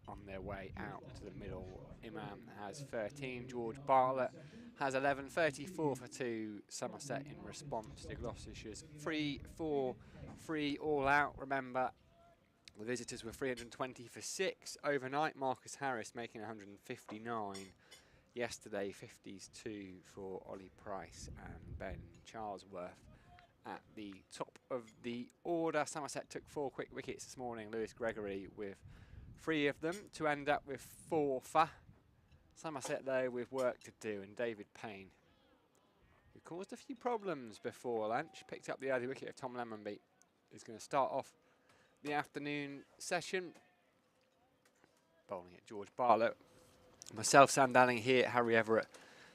on their way out to the middle. Imam has 13, George Bartlett has 11, 34 for 2. Somerset in response to Gloucestershire's 3-4-3 all out. Remember, the visitors were 320 for 6 overnight. Marcus Harris making 159. Yesterday, 52 for Ollie Price and Ben Charlesworth at the top of the order. Somerset took 4 quick wickets this morning. Lewis Gregory with 3 of them to end up with 4 for. Somerset, though, with work to do, and David Payne, who caused a few problems before lunch, picked up the early wicket of Tom Lemonby, who's going to start off the afternoon session. Bowling at George Bartlett. Myself, Sam Dalling, here at Harry Everett,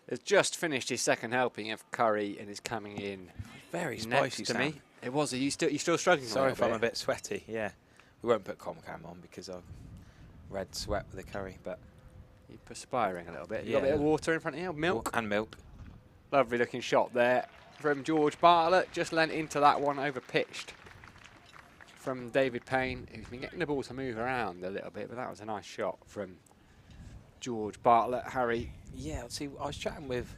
has just finished his second helping of curry and is coming in Very next spicy, to Sam. me. It was. Are you still struggling? Sorry a if little I'm a bit sweaty. Yeah, we won't put Comcam on because I've red sweat with the curry, but You're perspiring a little bit. You Yeah. got a bit of water in front of you. Milk. and milk. Lovely looking shot there from George Bartlett. Just lent into that one, over pitched from David Payne, who's been getting the ball to move around a little bit, but that was a nice shot from George Bartlett. Harry. Yeah, see, I was chatting with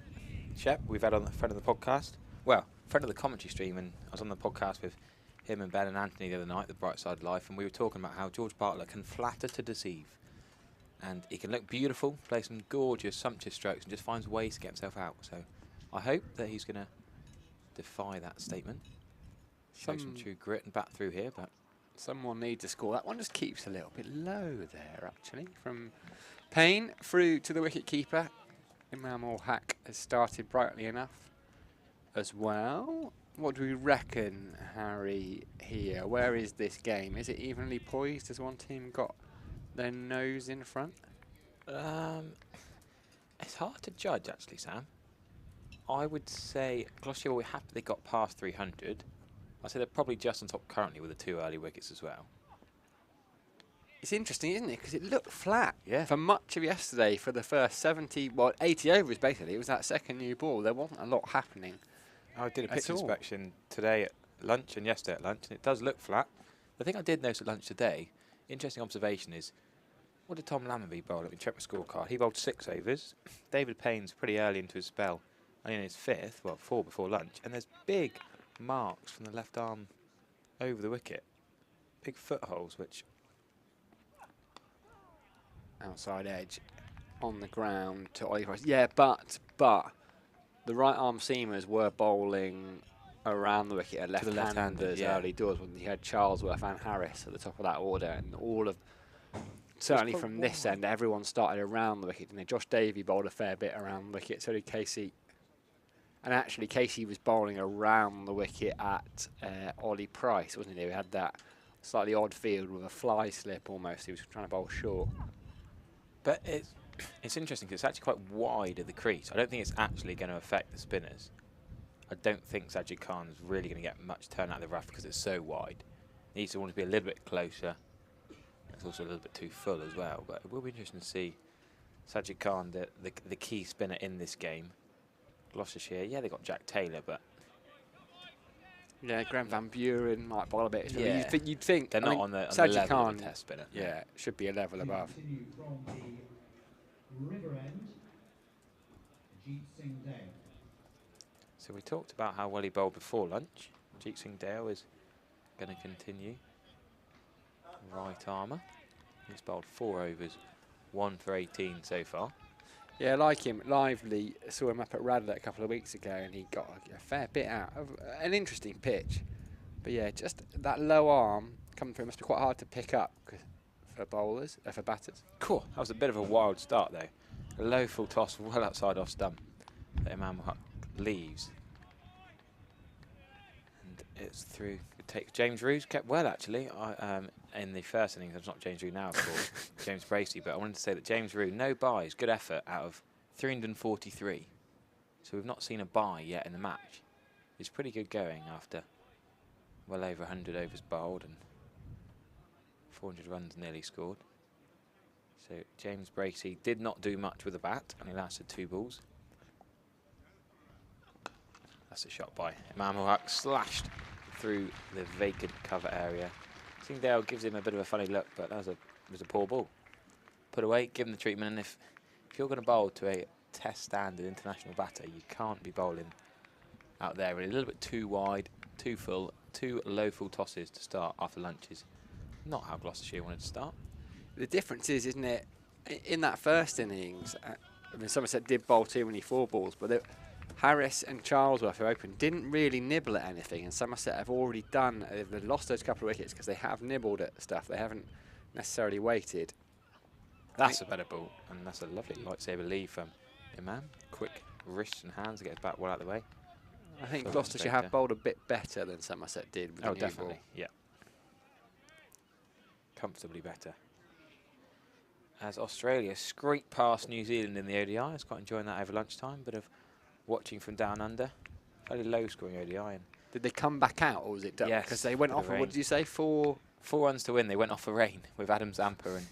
Shep, we've had on the friend of the podcast, well, friend of the commentary stream, and I was on the podcast with him and Ben and Anthony the other night, The Bright Side of Life, and we were talking about how George Bartlett can flatter to deceive. And he can look beautiful, play some gorgeous, sumptuous strokes, and just finds ways to get himself out. So I hope that he's going to defy that statement. Show some true grit and bat through here, but Someone needs to score. That one just keeps a little bit low there, actually, from Payne through to the wicket-keeper. Imam ul Haq has started brightly enough as well. What do we reckon, Harry, here? Where is this game? Is it evenly poised? Has one team got their nose in front? it's hard to judge, actually, Sam. I would say Gloucestershire will be happy they got past 300. I'd say they're probably just on top currently with the 2 early wickets as well. It's interesting, isn't it? Because it looked flat for much of yesterday. For the first 80 overs, basically. It was that second new ball. There wasn't a lot happening. I did a pitch at all. inspection today at lunch and yesterday at lunch, and it does look flat. The thing I did notice at lunch today, interesting observation, is what did Tom Lammonby bowl? Let me check my scorecard. He bowled 6 overs. David Payne's pretty early into his spell, only in his 5th, well, 4 before lunch, and there's big marks from the left arm over the wicket. Big footholes, which... Outside edge on the ground to Ollie Price. Yeah, but the right arm seamers were bowling around the wicket at left-handers early doors when he had Charlesworth and Harris at the top of that order, and all of certainly from this end everyone started around the wicket. And Josh Davey bowled a fair bit around the wicket, so did Casey. And actually Casey was bowling around the wicket at Ollie Price, wasn't he? We had that slightly odd field with a fly slip almost. He was trying to bowl short. But it's interesting because it's actually quite wide at the crease. I don't think it's actually going to affect the spinners. I don't think Sajid Khan's really going to get much turn out of the rough because it's so wide. He needs to want to be a little bit closer It's also a little bit too full as well, but it will be interesting to see Sajid Khan, the key spinner in this game. Gloucestershire, yeah, they got Jack Taylor, but Yeah, Graham Van Buren might bowl a bit. Yeah. You'd think they're I not mean, on the Sajid level Khan, of a test spinner. yeah, should be a level above. Continue from the river end, Jeet Singh Dale. So we talked about how well he bowled before lunch. Jeet Singh Dale is going to continue. Right armour. He's bowled 4 overs, 1 for 18 so far. Yeah, I like him. Lively, saw him up at Radler a couple of weeks ago, and he got a fair bit out of an interesting pitch. But yeah, just that low arm coming through must be quite hard to pick up for bowlers, for batters. Cool. That was a bit of a wild start though. A low full toss well outside off stump that Imam Haq leaves. And it's through. It takes James Ruse, kept well actually in the first innings. It's not James Ruse now, of course, James Bracey. But I wanted to say that James Ruse, no byes, good effort out of 343. So we've not seen a bye yet in the match. It's pretty good going after well over 100 overs bowled and 400 runs nearly scored. So James Bracey did not do much with the bat, and he lasted 2 balls. That's a shot by Imam Haq, slashed through the vacant cover area. Singdale gives him a bit of a funny look, but that was a poor ball. Put away, give him the treatment, and if you're going to bowl to a test standard international batter, you can't be bowling out there really. A little bit too wide, too full, 2 low full tosses to start after lunches. Not how Gloucestershire wanted to start. The difference is, isn't it, in that first innings, I mean, Somerset did bowl too many 4 balls, but Harris and Charlesworth, who opened, didn't really nibble at anything, and Somerset have already done, they've lost those couple of wickets because they have nibbled at stuff. They haven't necessarily waited. That's a better ball, and that's a lovely lightsaber lead from Imam. Quick wrists and hands to get his bat well out of the way. I think So Gloucestershire have bowled a bit better than Somerset did with the new definitely, ball. yeah. Comfortably better. As Australia scrape past New Zealand in the ODI, I was quite enjoying that over lunchtime. Bit of watching from down under. Fairly low scoring ODI. And Did they come back out, or was it done? Yes, Because they went for the off, rain. what did you say, 4? 4 runs to win. They went off for rain with Adam Zampa and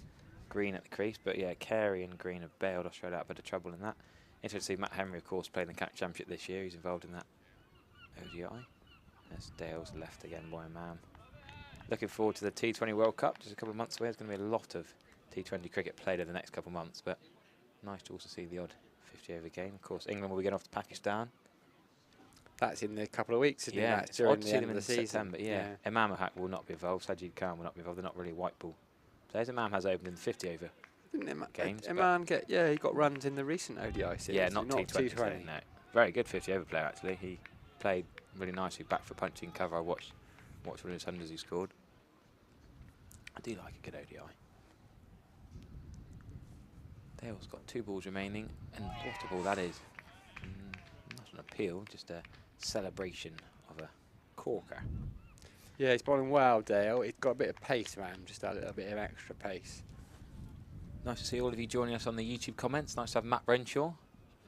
Green at the crease. But yeah, Carey and Green have bailed Australia out a bit of trouble in that. Interesting to see Matt Henry, of course, playing the Cat Championship this year. He's involved in that ODI. As Dale's left again by Imam. Looking forward to the T20 World Cup, just a couple of months away. There's going to be a lot of T20 cricket played over the next couple of months, but nice to also see the odd 50-over game. Of course, England will be going off to Pakistan. That's in a couple of weeks, isn't it? Yeah, That's it's during odd to the see end them of in the season. September. Yeah, Imam Haq will not be involved. Sajid Khan will not be involved. They're not really white ball players. Imam has opened in the 50-over. Didn't games, Iman get? Yeah, he got runs in the recent ODI series. Yeah, not T20. No, very good 50-over player actually. He played really nicely, back for punching cover. I watched one of his hundreds he scored. I do like a good ODI. Dale's got 2 balls remaining, and what a ball that is. Not an appeal, just a celebration of a corker. Yeah, he's bowling well, Dale. He's got a bit of pace, man. Just a little bit of extra pace. Nice to see all of you joining us on the YouTube comments. Nice to have Matt Renshaw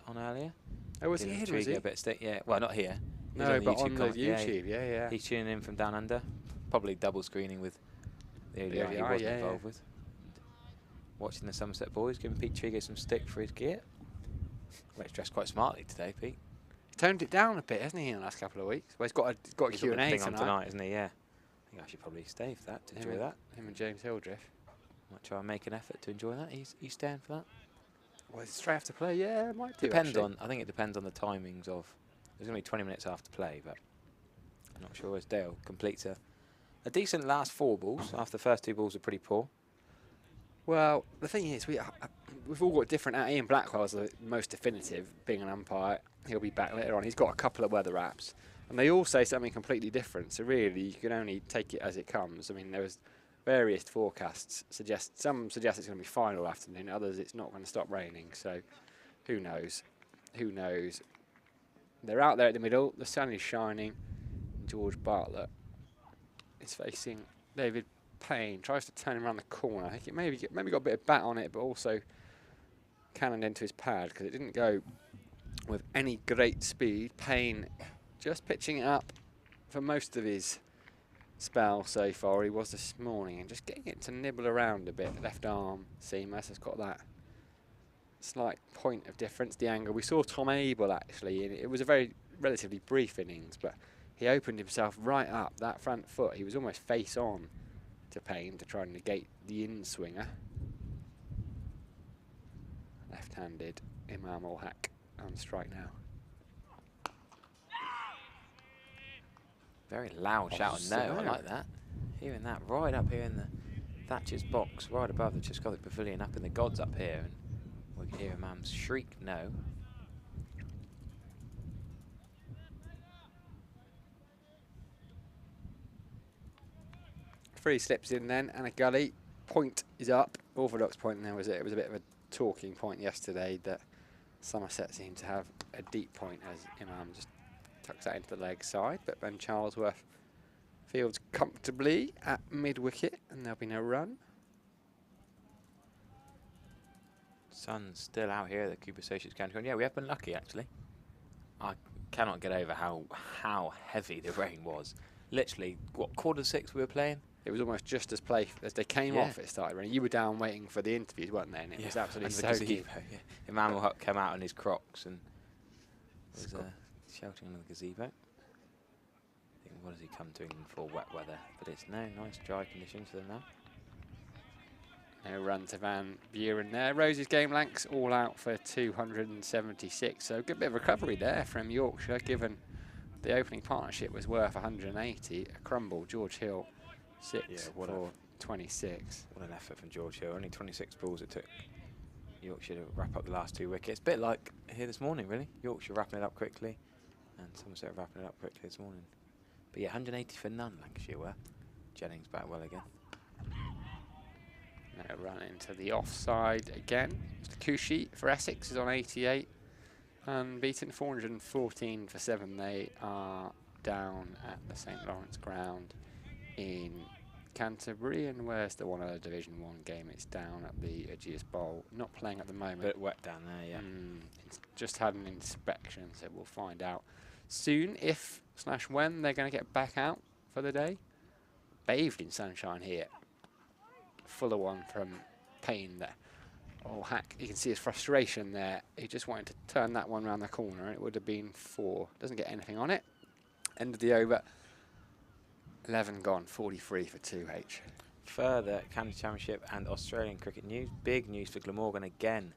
on earlier. Oh, was he Giving in, was he? Trigo a bit of stick. Yeah, well, not here. He's No, the but on the comment. YouTube, yeah. He's tuning in from down under. Probably double screening with the ODI he ODI, wasn't yeah, involved with. Watching the Somerset boys, giving Pete Trigo some stick for his gear. Well, he's dressed quite smartly today, Pete. He's toned it down a bit, hasn't he, in the last couple of weeks? Well, he's got a He's got Q&A the thing on tonight. tonight, isn't he? Yeah. I think I should probably stay for that, to enjoy that. Him and James Hildreth. Might try and make an effort to enjoy that. He's staying for that. Well, it's straight after play, yeah, it might do. Depends actually. on. I think it depends on the timings of. There's going to be 20 minutes after play, but I'm not sure as Dale completes a decent last 4 balls. After the first 2 balls are pretty poor. Well, the thing is, we've all got different. Ian Blackwell's the most definitive, being an umpire. He'll be back later on. He's got a couple of weather apps, and they all say something completely different. So really, you can only take it as it comes. I mean, there was various forecasts some suggest it's going to be fine all afternoon. Others, it's not going to stop raining. So, who knows? Who knows? They're out there at the middle. The sun is shining. George Bartlett is facing David Payne. Tries to turn him around the corner. I think it maybe got a bit of bat on it, but also cannoned into his pad because it didn't go with any great speed. Payne just pitching it up for most of his spell so far. He was this morning, and just getting it to nibble around a bit. Left arm seamless has got that slight point of difference. The angle we saw Tom Abel actually, and it was a very relatively brief innings, but he opened himself right up that front foot. He was almost face on to Payne to try and negate the in-swinger. Left-handed Imam ul Haq on strike now. Very loud shout of no, I like that. Hearing that right up here in the Thatcher's box, right above the Chiscothic Pavilion, up in the gods up here, and we could hear Imam's shriek no. Three slips in then, and a gully. Point is up. Orthodox point now, was it? It was a bit of a talking point yesterday that Somerset seemed to have a deep point as Imam just tucks that into the leg side, but Ben Charlesworth fields comfortably at mid-wicket, and there'll be no run. Sun's still out here at the Cooper Associates County. Yeah, we have been lucky actually. I cannot get over how heavy the rain was. Literally, what, 5:45 we were playing? It was almost just as they came off, it started raining. You were down waiting for the interviews, weren't they? And it was absolutely soaking. Yeah. Imam ul Haq came out in his Crocs and was shouting in the gazebo. Thinking, what has he come to England for? Wet weather, but it's no nice dry conditions for them now. No run to Van Buren there. Rose's game lengths all out for 276. So a good bit of recovery there from Yorkshire, given the opening partnership was worth 180. A crumble, George Hill 6 for 26. What an effort from George Hill. Only 26 balls it took Yorkshire to wrap up the last two wickets. A bit like here this morning, really. Yorkshire wrapping it up quickly, and Somerset wrapping it up quickly this morning. But yeah, 180 for none, Lancashire were. Jennings back well again. No run into the offside again. Mr. Cushy for Essex is on 88. Unbeaten, 414 for 7. They are down at the St Lawrence ground in Canterbury. And where's the one other Division 1 game? It's down at the Aegeus Bowl. Not playing at the moment. Bit wet down there, yeah. It's just had an inspection, so we'll find out soon if/when they're going to get back out for the day. Bathed in sunshine here. Fuller one from Payne there. Oh, Hack, you can see his frustration there. He just wanted to turn that one round the corner. It would have been 4. Doesn't get anything on it. End of the over. 11 gone, 43 for 2H. Further County Championship and Australian cricket news. Big news for Glamorgan again.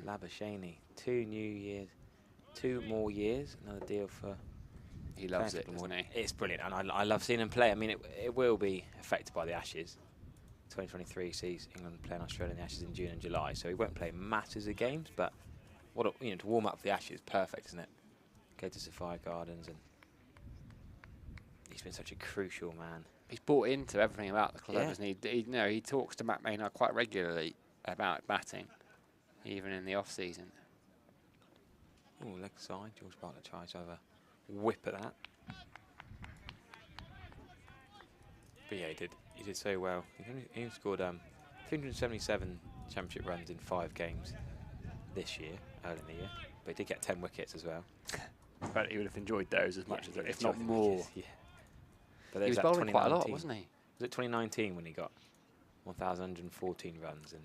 Labuschagne, 2 more years. Another deal for. He loves it, doesn't he? It's brilliant, and I love seeing him play. I mean, it will be affected by the Ashes. 2023 sees England playing Australia in the Ashes in June and July, so he won't play masses of games. But to warm up for the Ashes, perfect, isn't it? Go to Sophia Gardens, and he's been such a crucial man. He's bought into everything about the club, hasn't he? He talks to Matt Maynard quite regularly about batting, even in the off season. Oh, leg side. George Bartlett tries to have a whip at that. But yeah, he did so well. He scored 377 championship runs in 5 games this year, early in the year. But he did get 10 wickets as well. But he would have enjoyed those as much as, if not more. Wickets, yeah. But he was bowling quite a lot, wasn't he? Was it 2019 when he got 1,114 runs, and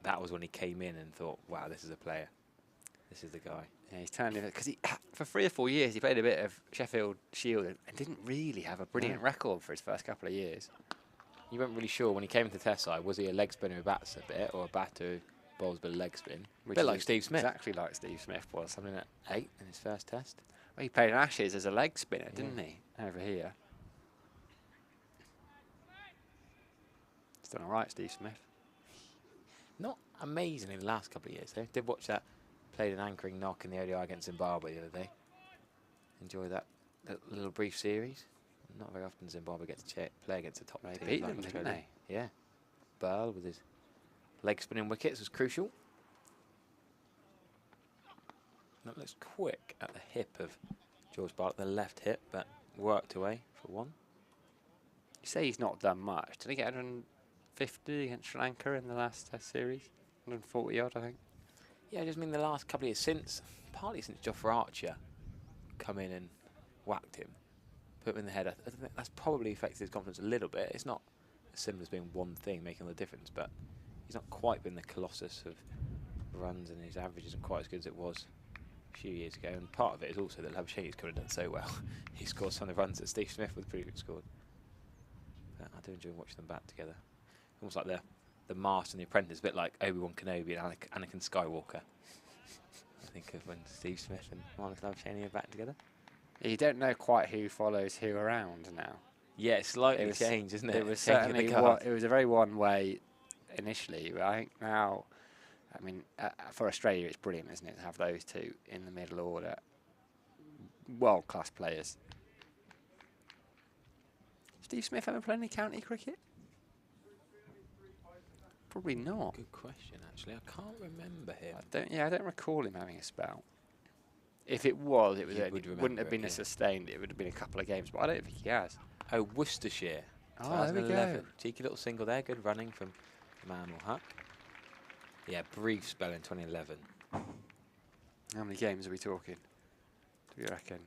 that was when he came in and thought, wow, this is a player. This is the guy. Yeah, he's turned in because for 3 or 4 years he played a bit of Sheffield Shield and didn't really have a brilliant record for his first couple of years. You weren't really sure when he came into the Test side, was he a leg spinner who bats a bit, or a batter who bowls a bit of leg spin? A bit like Steve Smith. Exactly like Steve Smith was. Something at 8 in his first Test. Well, he played in Ashes as a leg spinner, didn't he, over here? He's done all right, Steve Smith. Not amazing in the last couple of years, though. Did watch that, played an anchoring knock in the ODI against Zimbabwe the other day. Enjoy that little brief series. Not very often Zimbabwe get to play against the top team. They beat them, didn't they? Yeah. Burl with his leg spinning wickets was crucial. That looks quick at the hip of George Bartlett, the left hip, but worked away for 1. You say he's not done much. Did he get 150 against Sri Lanka in the last Test series? 140 odd, I think. Yeah, I just mean the last couple of years partly since Jofra Archer come in and whacked him. put him in the head. I think that's probably affected his confidence a little bit. It's not as simple as being one thing making all the difference, but he's not quite been the colossus of runs, and his average isn't quite as good as it was a few years ago. And part of it is also that Labuschagne could have done so well. He scored some of the runs that Steve Smith would previously scored. But I do enjoy watching them back together. Almost like the Master and the Apprentice, a bit like Obi-Wan Kenobi and Anakin Skywalker. I think of when Steve Smith and Monica Labuschagne are back together. You don't know quite who follows who around now. Yeah, it's slightly changed, isn't it? It was certainly it was a very one-way initially, but I think now, I mean, for Australia it's brilliant, isn't it, to have those two in the middle order. World-class players. Steve Smith ever played any county cricket? Probably not. Good question, actually. I can't remember him. I don't recall him having a spell. If it was, it wouldn't have been it, a sustained. It would have been a couple of games, but I don't think he has. Oh, Worcestershire. Oh, there we go. Cheeky little single there. Good running from Mammal Huck. Yeah, brief spell in 2011. How many games are we talking? Do you reckon?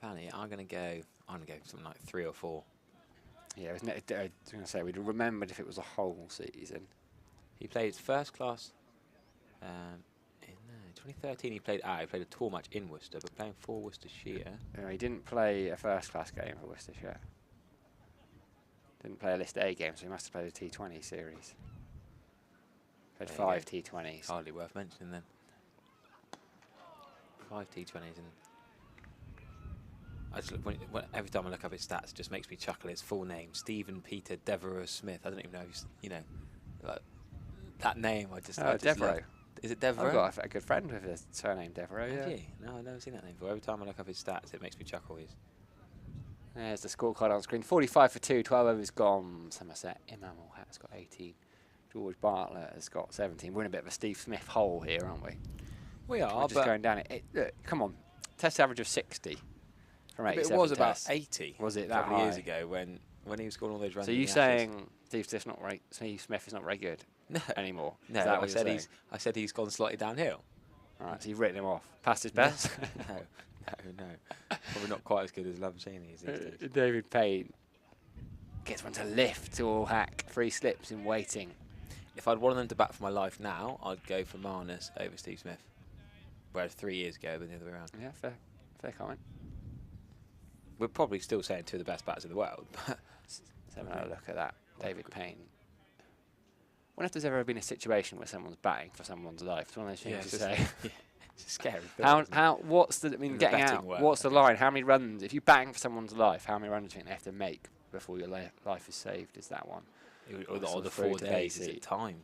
Fanny, I'm gonna go something like 3 or 4. Yeah, I was going to say we'd remembered if it was a whole season. He played first class. In 2013, he played a tour match in Worcester, but playing for Worcestershire. No, he didn't play a first-class game for Worcestershire. Didn't play a List A game, so he must have played a T20 series. Played 5 T20s. Hardly worth mentioning then. 5 T20s, and I just every time I look up his stats, it just makes me chuckle. His full name, Stephen Peter Devereux Smith. I don't even know if like that name. I just Devereux. Is it Devereux? I've got a good friend with the surname Devereux. Have Yeah. you? No, I've never seen that name before. Every time I look up his stats, it makes me chuckle. There's the scorecard on screen. 45 for 2, 12 overs gone. Somerset. Imam has got 18. George Bartlett has got 17. We're in a bit of a Steve Smith hole here, aren't we? We are, We're just going down it. Look, come on. Test average of 60 from 87 it was about tests. 80. Was it a that couple of high? years ago when he was scoring all those runs? So you saying Steve Smith is not very good anymore? No, Is that I what you're saying? I said he's gone slightly downhill. All right, so you've written him off. Past his best? No. Probably not quite as good as Labuschagne is these days. David Payne gets one to lift to all hack. 3 slips in waiting. If I'd wanted them to bat for my life now, I'd go for Marnus over Steve Smith. Whereas 3 years ago, but the other way around. Yeah, fair comment. We're probably still saying 2 of the best batters in the world. But Let's have another look at that. David Payne. I wonder if there's ever been a situation where someone's batting for someone's life. It's one of those things to say. It's a scary thing. What's the, I mean, getting out, what's the line? How many runs, if you're batting for someone's life, how many runs do you think they have to make before your life is saved? Is that one? Or the 4 days, is it time?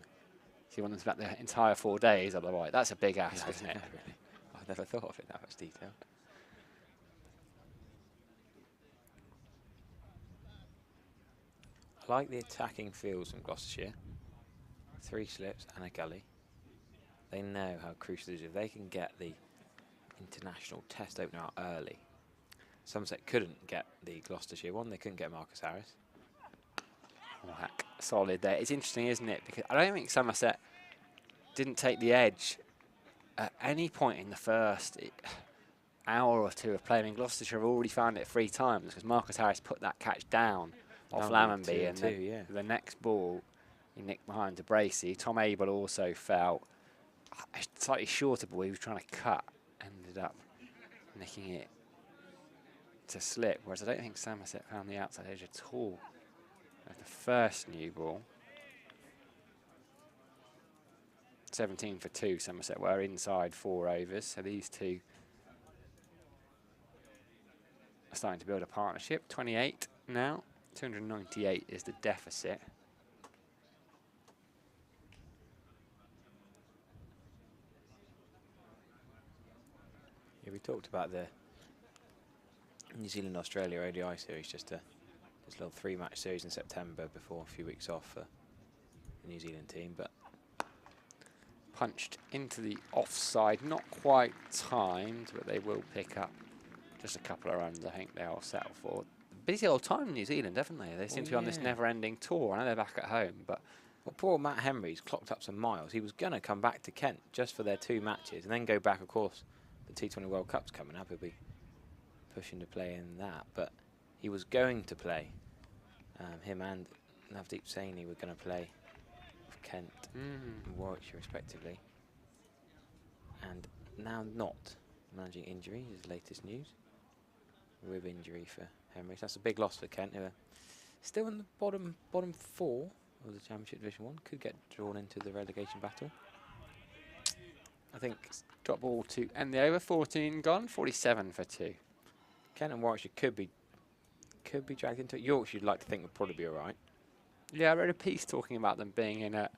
So you want them to bat the entire 4 days otherwise? That's a big ask, isn't it? Really. I've never thought of it that much detail. I like the attacking fields from Gloucestershire. 3 slips and a gully. They know how crucial it is. If they can get the international test opener out early. Somerset couldn't get the Gloucestershire one. They couldn't get Marcus Harris. Whack. Solid there. It's interesting, isn't it? Because I don't think Somerset didn't take the edge at any point in the first hour or 2 of playing. In Gloucestershire have already found it 3 times because Marcus Harris put that catch down off Lammonby, and the next ball he nicked behind to Bracey. Tom Abel also fell. A slightly shorter ball he was trying to cut, ended up nicking it to slip, whereas I don't think Somerset found the outside edge at all of the first new ball. 17 for 2, Somerset were inside 4 overs, so these two are starting to build a partnership. 28 now, 298 is the deficit. Yeah, we talked about the New Zealand-Australia ODI series, just a little 3-match series in September before a few weeks off for the New Zealand team, but punched into the offside, not quite timed, but they will pick up just a couple of runs. I think they'll settle for. Busy old time in New Zealand, haven't they? They seem to be on this never-ending tour. I know they're back at home, but well, poor Matt Henry's clocked up some miles. He was going to come back to Kent just for their 2 matches and then go back, of course. The T20 World Cup's coming up. He'll be pushing to play in that, but he was going to play. Him and Navdeep Saini were going to play with Kent and Warwickshire respectively, and now not managing injury is the latest news. Rib injury for Henry. So that's a big loss for Kent, who are still in the bottom 4 of the Championship Division 1. Could get drawn into the relegation battle. I think Drop ball to end the over. 14 gone. 47 for 2. Kent and Warwickshire could be dragged into it. Yorkshire, you'd like to think, would probably be all right. Yeah, I read a piece talking about them being in a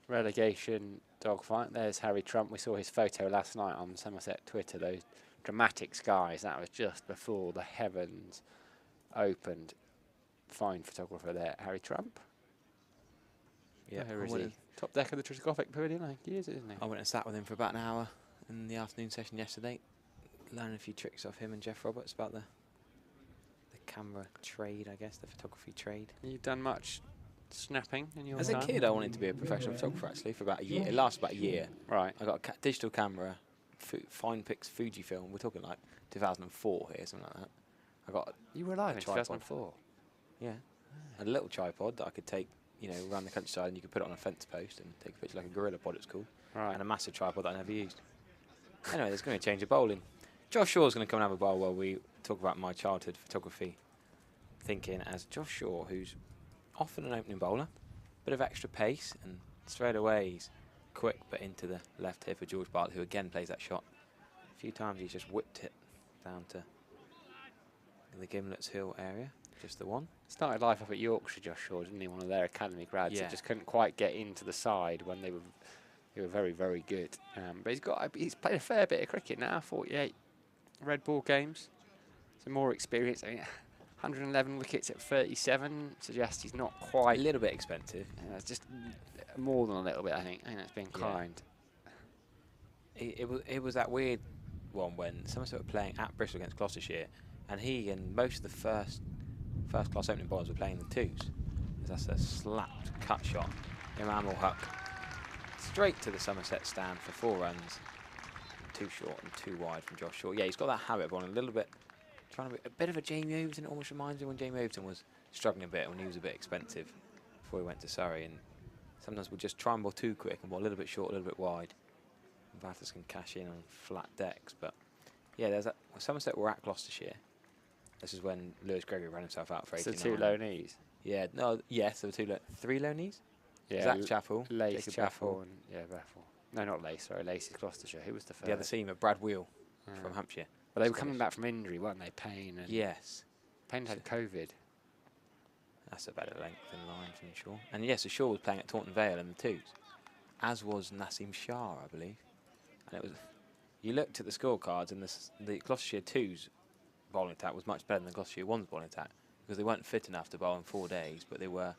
relegation dogfight. There's Harry Trump. We saw his photo last night on Somerset Twitter. Those dramatic skies. That was just before the heavens opened. Fine photographer there, Harry Trump. Yeah, Where is he? Top deck of the Triscothic Pavilion, I think he is, isn't he? I went and sat with him for about an hour in the afternoon session yesterday, learning a few tricks off him and Jeff Roberts about the camera trade, I guess, the photography trade. You've done much snapping in your As a time? kid, I wanted to be a professional photographer, actually, for about a year. It lasted about a year. Right. I got a digital camera, Fine Pix Fujifilm. We're talking like 2004 here, something like that. I got You were alive in tripod. 2004. Yeah, a little tripod that I could take, around the countryside, and you could put it on a fence post and take a picture, like a gorilla pod, it's called. Right. And a massive tripod that I never used. Anyway, there's going to be a change of bowling. Josh Shaw's going to come and have a bowl while we talk about my childhood photography thinking, as Josh Shaw, who's often an opening bowler, bit of extra pace, and straight away he's quick, but into the left here for George Bartlett, who again plays that shot. A few times he's just whipped it down to the Gimlets Hill area, just the one. Started life up at Yorkshire, Josh Shaw, didn't he? One of their academy grads. Yeah. That just couldn't quite get into the side when they were very, very good. But he's played a fair bit of cricket now. 48 red ball games. So more experience. I mean, 111 wickets at 37 suggests he's not quite. A little bit expensive. It's just more than a little bit. I think that's being kind. It was that weird one when Somerset were playing at Bristol against Gloucestershire, and he and most of the first class opening bowlers were playing the twos. That's a slapped cut shot. Imam ul Haq straight to the Somerset stand for 4 runs. 2 short and 2 wide from Josh Shaw. Yeah, he's got that habit of bowling a little bit, trying to be a bit of a Jamie Overton. It almost reminds me when Jamie Overton was struggling a bit when he was a bit expensive before he went to Surrey. And sometimes we'll just try and bowl too quick and bowl a little bit short, a little bit wide. And batters can cash in on flat decks. But yeah, there's that. When Somerset were at Gloucestershire. This is when Lewis Gregory ran himself out for 89. So 2 low knees. Yeah, no, yes, there were 3 low knees. Yeah, Zach Chappell, Lace, Jacob Chappell, Baffle. and Baffle. No, not Lace. Sorry, Lace is Gloucestershire. Who was the first? The other seamer, Brad Wheel from Hampshire. But they were coming back from injury, weren't they? Payne and Yes. Payne had COVID. That's a better length in line from Shaw. And yes, so Shaw was playing at Taunton Vale in the twos, as was Nassim Shah, I believe. And it was, you looked at the scorecards, and the Gloucestershire twos bowling attack was much better than the Gloucestershire one's bowling attack, because they weren't fit enough to bowl in 4 days, but they were,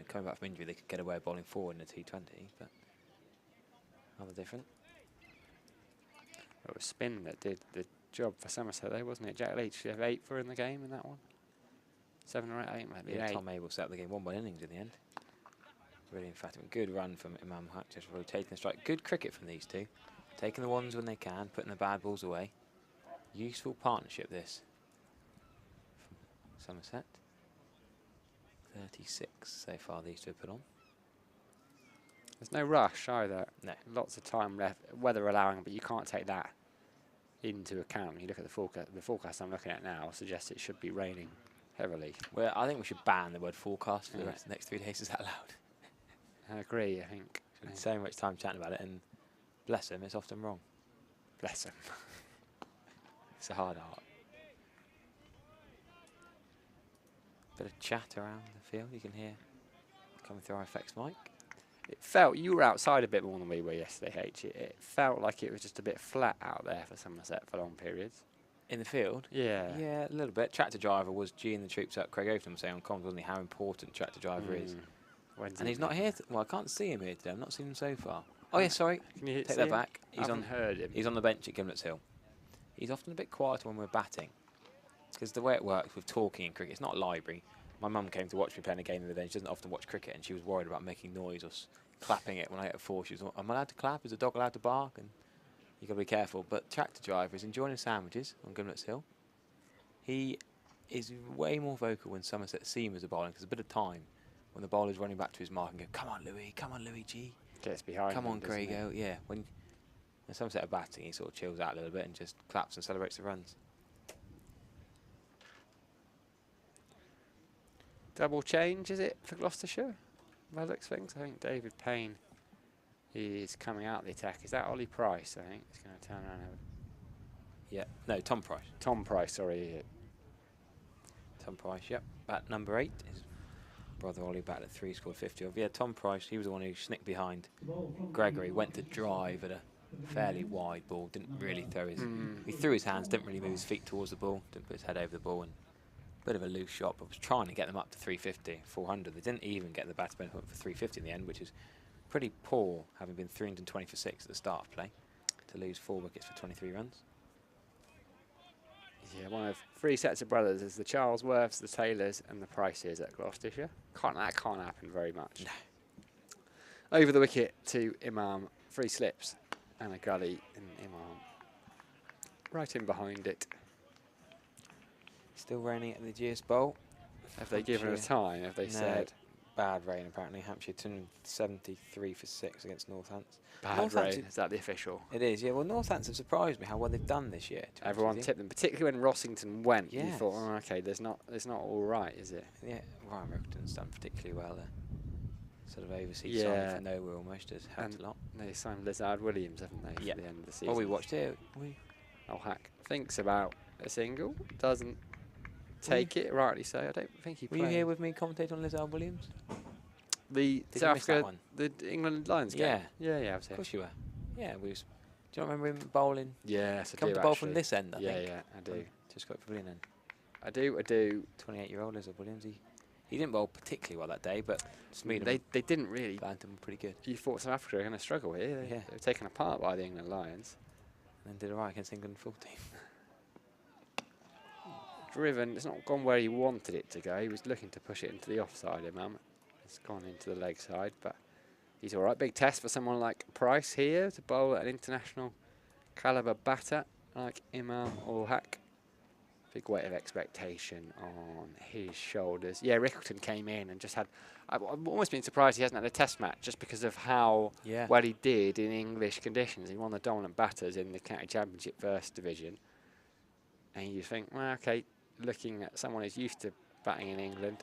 coming back from injury, they could get away bowling 4 in the T20, but rather different. It was Spin that did the job for Somerset, though, wasn't it? Jack Leach, did you have 8 for in the game in that one? 7 or 8, maybe. Yeah, 8. Tom Abel set up the game 1-1 innings in the end. Really emphatic. Good run from Imam Haq, just rotating the strike. Good cricket from these two. Taking the ones when they can, putting the bad balls away. Useful partnership, this. From Somerset. 36 so far these two have put on. There's no rush either. No. Lots of time left, weather allowing, but you can't take that into account. You look at the forecast I'm looking at now suggests it should be raining heavily. Well, I think we should ban the word forecast for the rest of the next 3 days. Is that allowed? I agree, I think. Spend so much time chatting about it, and bless him, it's often wrong. Bless him. It's a hard art. Bit of chat around the field, you can hear coming through our effects mic. It felt, you were outside a bit more than we were yesterday, H. It felt like it was just a bit flat out there for Somerset for long periods. In the field? Yeah. Yeah, a little bit. Tractor driver was G'ing the troops up. Craig Overton was saying on comms, wasn't he, how important tractor driver is. When's And he- he's not here. Well, I can't see him here today. I've not seen him so far. Oh, yeah, sorry. Can you Take see that him? back. I haven't heard him. He's on the bench at Gimlets Hill. He's often a bit quieter when we're batting. Because the way it works with talking in cricket, it's not a library. My mum came to watch me playing a game the other day. She doesn't often watch cricket, and she was worried about making noise or clapping it when I get 4. She was, am I allowed to clap? Is the dog allowed to bark? And you've got to be careful. But tractor driver is enjoying his sandwiches on Gimlets Hill. He is way more vocal when Somerset seamers are bowling, because a bit of time when the bowler's running back to his mark and go, come on Louis G. Gets behind Come him, on, doesn't he? Craigo. Yeah, when Somerset are batting, he sort of chills out a little bit and just claps and celebrates the runs. Double change, is it, for Gloucestershire? By the looks of things, I think David Payne is coming out of the attack. Is that Ollie Price, I think? He's going to turn around and have Yeah, no, Tom Price. Tom Price, sorry. Tom Price, yep. Bat number 8. His brother Ollie batted at 3, scored 50 off. Yeah, Tom Price, he was the one who snicked behind Gregory, went to drive at a fairly wide ball, didn't really throw his... He threw his hands, didn't really move his feet towards the ball, didn't put his head over the ball, and bit of a loose shot, but was trying to get them up to 350, 400. They didn't even get the batsman for 350 in the end, which is pretty poor, having been 320 for 6 at the start of play, to lose 4 wickets for 23 runs. Yeah, one of 3 sets of brothers is the Charlesworths, the Taylors, and the Prices at Gloucestershire. That can't happen very much. No. Over the wicket to Imam, 3 slips and a gully, and Imam right in behind it. Still raining at the GS Bowl. Have they given it a time? Have they said? Bad rain apparently. Hampshire 273 for 6 against Northants. Bad rain, is that the official? It is, yeah. Well, Northants have surprised me how well they've done this year. Everyone tipped them, particularly when Rossington went. You Yes. thought, oh, okay, there's not all right, is it? Yeah, Ryan Rockton's done particularly well there. Sort of overseas Yeah. signing from nowhere almost has helped And a lot. they signed Lizard Williams, haven't they, Yeah. for the end of the season? Well, we watched it. Hack thinks about a single, doesn't take it, rightly so. I don't think he Were played. you here with me commentating on Lizard Williams? The Did you South miss that Africa, one? the England Lions game? Yeah, I was Of here. course you were. Yeah, we was. Do you not remember him bowling? Yes, I Come do to bowl from actually. this end, I think. Yeah, I do. Just got Pavilion end. I do. 28-year-old Lizard Williams. He didn't bowl particularly well that day, but Smeed They didn't really. and Bantam were pretty good. You thought South Africa were going to struggle here. Yeah. They were taken apart by the England Lions. And then did all right against England full team. Driven, it's not gone where he wanted it to go. He was looking to push it into the offside, Imam. It's gone into the leg side, but he's all right. Big test for someone like Price here to bowl at an international caliber batter like Imam or Hack. Big weight of expectation on his shoulders. Yeah, Rickleton came in and just had... I've almost been surprised he hasn't had a test match just because of how well he did in English conditions. He won the dominant batters in the county championship first division. And you think, well, okay, looking at someone who's used to batting in England,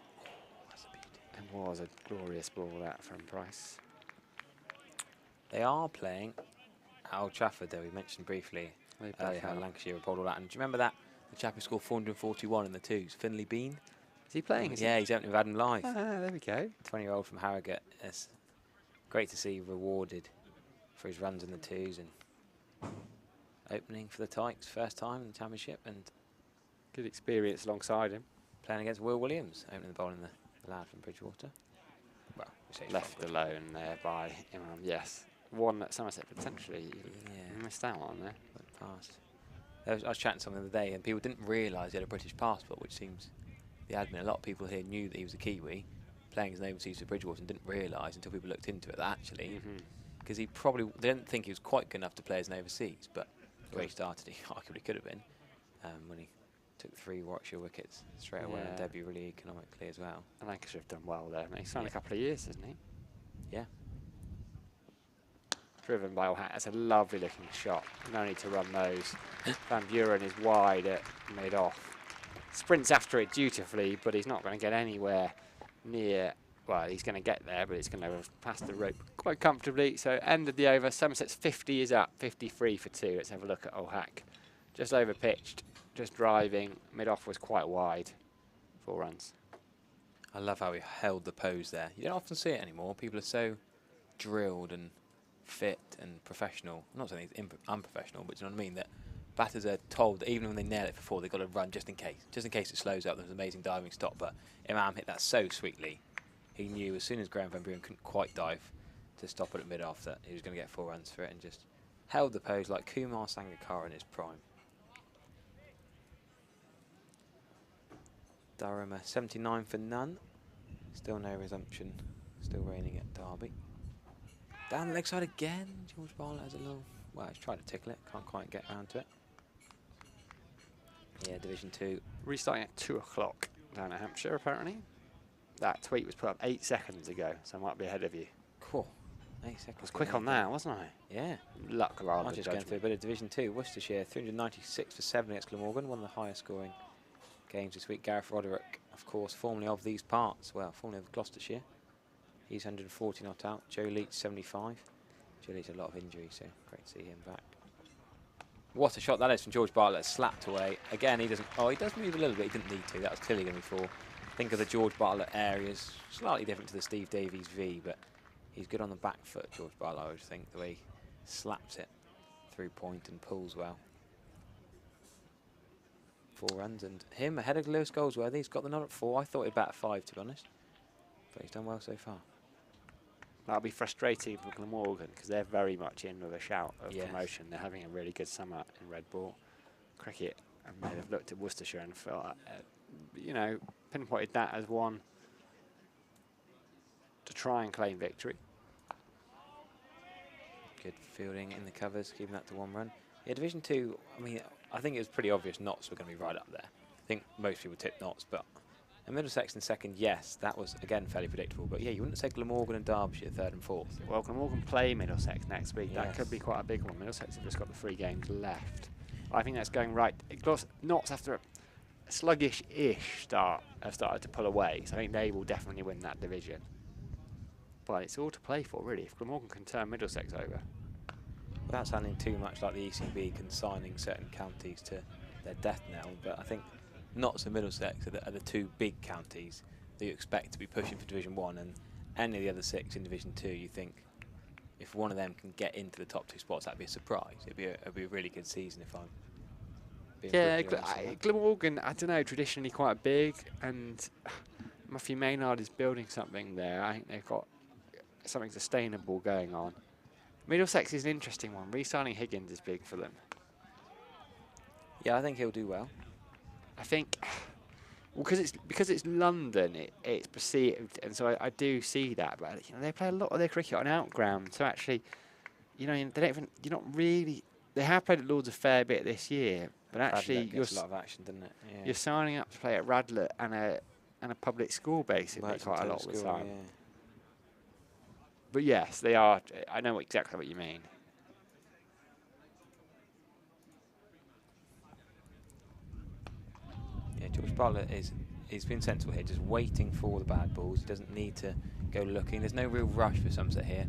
it was a glorious ball that from Price. They are playing at Old Trafford, though. We mentioned briefly earlier how Lancashire have bowled all that. And do you remember that? The chap who scored 441 in the twos, Finley Bean. Is he playing? Yeah, he's opening with Adam Live. Ah, there we go. 20-year-old from Harrogate. It's great to see rewarded for his runs in the twos and opening for the Tykes, first time in the championship, and good experience alongside him. Playing against Will Williams, opening the ball in the lad from Bridgewater. Well, we say Left alone there by Imam. Yes, one at Somerset potentially. Yeah, missed out on there. Went past. I was chatting to someone the other day, and people didn't realise he had a British passport, which seems the admin. A lot of people here knew that he was a Kiwi, playing as an overseas for Bridgewater, and didn't realise until people looked into it that actually, because he probably they didn't think he was quite good enough to play as an overseas, but the way he started, he arguably could have been when he took 3 Warwickshire wickets straight away and debut really economically as well. And Lancashire have done well there. He's signed a couple of years, hasn't he? Yeah. Driven by O'Hat. That's a lovely looking shot. No need to run those. Van Buren is wide at mid-off. Sprints after it dutifully, but he's not going to get anywhere near. Well, he's going to get there, but it's going to have passed the rope quite comfortably. So end of the over. Somerset's 50 is up, 53 for 2. Let's have a look at O'Hack. Just over pitched, just driving. Mid-off was quite wide. 4 runs. I love how he held the pose there. You don't often see it anymore. People are so drilled and fit and professional. I'm not saying it's unprofessional, but do you know what I mean? That batters are told that even when they nail it before, they've got to run just in case. Just in case it slows up. There was an amazing diving stop, but Imam hit that so sweetly. He knew as soon as Graham Van Buren couldn't quite dive to stop it at mid-off that he was going to get 4 runs for it, and just held the pose like Kumar Sangakkara in his prime. Durham 79 for none. Still no resumption. Still raining at Derby. Down the leg side again. George Bartlett has a little... Well, he's trying to tickle it. Can't quite get round to it. Yeah, Division 2. Restarting at 2 o'clock down at Hampshire, apparently. That tweet was put up 8 seconds ago, so I might be ahead of you. Cool. 8 seconds. I was quick on that, wasn't I? Yeah. Luck rather I'm than just going judgment. through a bit of Division 2. Worcestershire, 396 for 7 against Glamorgan, one of the highest scoring games this week. Gareth Roderick, of course, formerly of these parts. Well, formerly of Gloucestershire. He's 140 not out. Joe Leach, 75. Joe Leach had a lot of injuries, so great to see him back. What a shot that is from George Bartlett, slapped away. Again, he doesn't, oh, he does move a little bit, he didn't need to. That was clearly going to be 4. Think of the George Bartlett areas, slightly different to the Steve Davies V, but he's good on the back foot, George Bartlett, I would think, the way he slaps it through point and pulls well. 4 runs, and him ahead of Lewis Goldsworthy. He's got the nod at 4. I thought he'd bat 5, to be honest, but he's done well so far. That'll be frustrating for Glamorgan because they're very much in with a shout of Yes. promotion. They're having a really good summer in red ball cricket, and they've looked at Worcestershire and felt, you know, pinpointed that as one to try and claim victory. Good fielding in the covers, keeping that to 1 run. Yeah, Division 2, I mean, I think it was pretty obvious Notts were going to be right up there. I think most people tipped Notts, but and Middlesex in second, yes, that was, again, fairly predictable. But yeah, you wouldn't say Glamorgan and Derbyshire 3rd and 4th. Well, Glamorgan play Middlesex next week. That Yes. could be quite a big one. Middlesex have just got the 3 games left. I think that's going right. Notts, after a sluggish-ish start, have started to pull away. So I think they will definitely win that division. But it's all to play for, really. If Glamorgan can turn Middlesex over. Without sounding too much like the ECB consigning certain counties to their death knell, but I think Notts and Middlesex are the 2 big counties that you expect to be pushing for Division 1, and any of the other 6 in Division 2, you think if one of them can get into the top 2 spots, that'd be a surprise. It'd be a really good season if I'm being Yeah, brutally honest on that. Glamorgan, I don't know, traditionally quite big, and Matthew Maynard is building something there. I think they've got something sustainable going on. Middlesex is an interesting one. Re-signing Higgins is big for them. Yeah, I think he'll do well. I think, well, because it's London, it's perceived, and so I do see that. But you know, they play a lot of their cricket on outground, so actually, you know, they don't even, you're not really. They have played at Lords a fair bit this year, but actually, Radlett gets a lot of action, doesn't it? Yeah. you're signing up to play at Radlett and a public school basically Merchant quite a Taylor lot of the School, time. yeah. But yes, they are. I know exactly what you mean. Yeah, George Bartlett he's been sensible here, just waiting for the bad balls. He doesn't need to go looking. There's no real rush for Somerset here.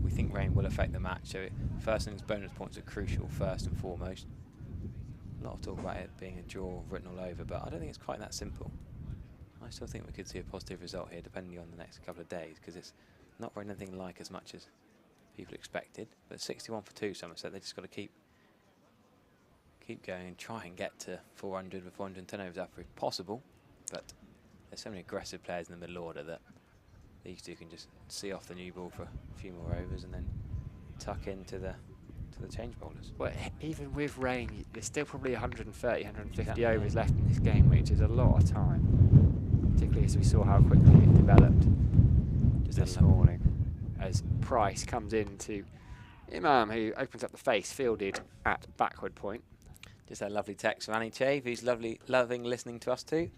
We think rain will affect the match, so first innings bonus points are crucial first and foremost. A lot of talk about it being a draw written all over, but I don't think it's quite that simple. I still think we could see a positive result here depending on the next couple of days, because it's not running anything like as much as people expected. But 61 for 2 Somerset, they just got to keep going and try and get to 400 with 410 overs after if possible. But there's so many aggressive players in the middle order that these 2 can just see off the new ball for a few more overs and then tuck into the change bowlers. Well, even with rain, there's still probably 130, 150 Exactly, overs yeah. left in this game, which is a lot of time. Particularly as we saw how quickly it developed this morning. As Price comes in to Imam, who opens up the face, fielded at backward point. Just a lovely text from Annie Chave, who's loving listening to us too.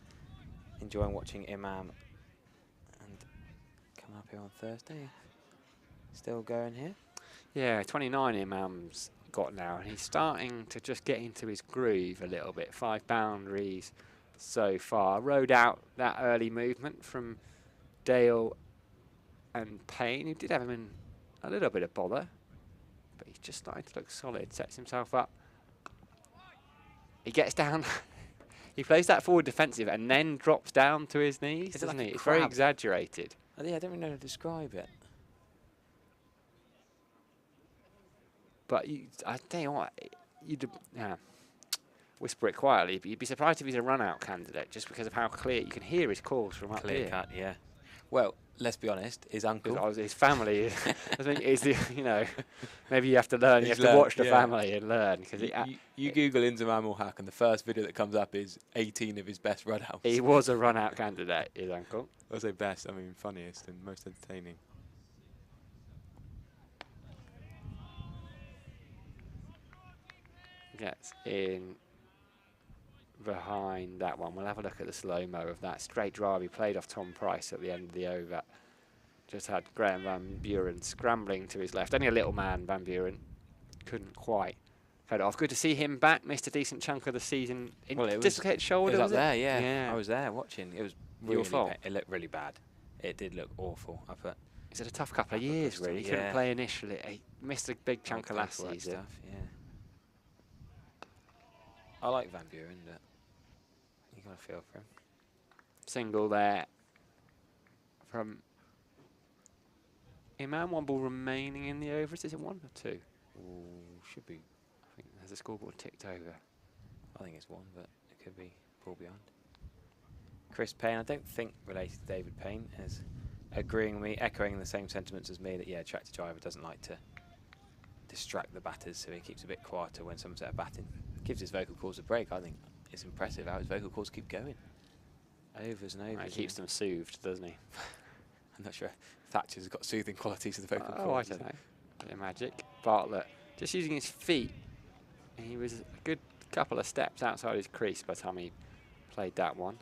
Enjoying watching Imam and coming up here on Thursday. Still going here. Yeah, 29 Imam's got now, and he's starting to just get into his groove a little bit. 5 boundaries so far. Rode out that early movement from Dale and Payne, who did have him in a little bit of bother, but he's just starting to look solid. Sets himself up. He gets down. He plays that forward defensive and then drops down to his knees, Is it doesn't like he? a It's very crab? exaggerated. Oh, yeah, I don't really know how to describe it. But I tell you what, whisper it quietly, but you'd be surprised if he's a run-out candidate just because of how clear you can hear his calls from up Clear here. cut, yeah. Well, let's be honest, his uncle. Because his family, I think, is the, you know, maybe you have to learn, you He's have to learned, watch the yeah. family and learn. Because You Google Inzamam ul Haq and the first video that comes up is 18 of his best run-outs. he was a run-out candidate, his uncle. I say best, I mean funniest and most entertaining. Gets in behind that one. We'll have a look at the slow-mo of that. Straight drive he played off Tom Price at the end of the over. Just had Graham Van Buren scrambling to his left. Only a little man, Van Buren. Couldn't quite head off. Good to see him back. Missed a decent chunk of the season. Well, it was dislocated shoulder, It was was up it? there, yeah. Yeah. I was there watching. It was Your really fault? It looked really bad. It did look awful. I put He's had a tough couple of Upper years, Bristol, really. He yeah. couldn't play initially. He missed a big chunk of last paperwork season. stuff. Yeah. I like Van Buren, but you got to feel for him. Single there from Imam. One ball remaining in the over. Is it 1 or 2? Ooh, should be. I think there's a scoreboard ticked over. I think it's 1, but it could be ball beyond. Chris Payne, I don't think related to David Payne, is agreeing with me, echoing the same sentiments as me that yeah, tractor driver doesn't like to distract the batters, so he keeps a bit quieter when Somerset are batting. Gives his vocal cords a break. I think it's impressive how his vocal cords keep going. Overs and overs. Right, keeps them soothed, doesn't he? I'm not sure if Thatcher's got soothing qualities to the vocal Oh, I cords. don't know. Bit of magic. Bartlett just using his feet. He was a good couple of steps outside his crease by the time he played that one.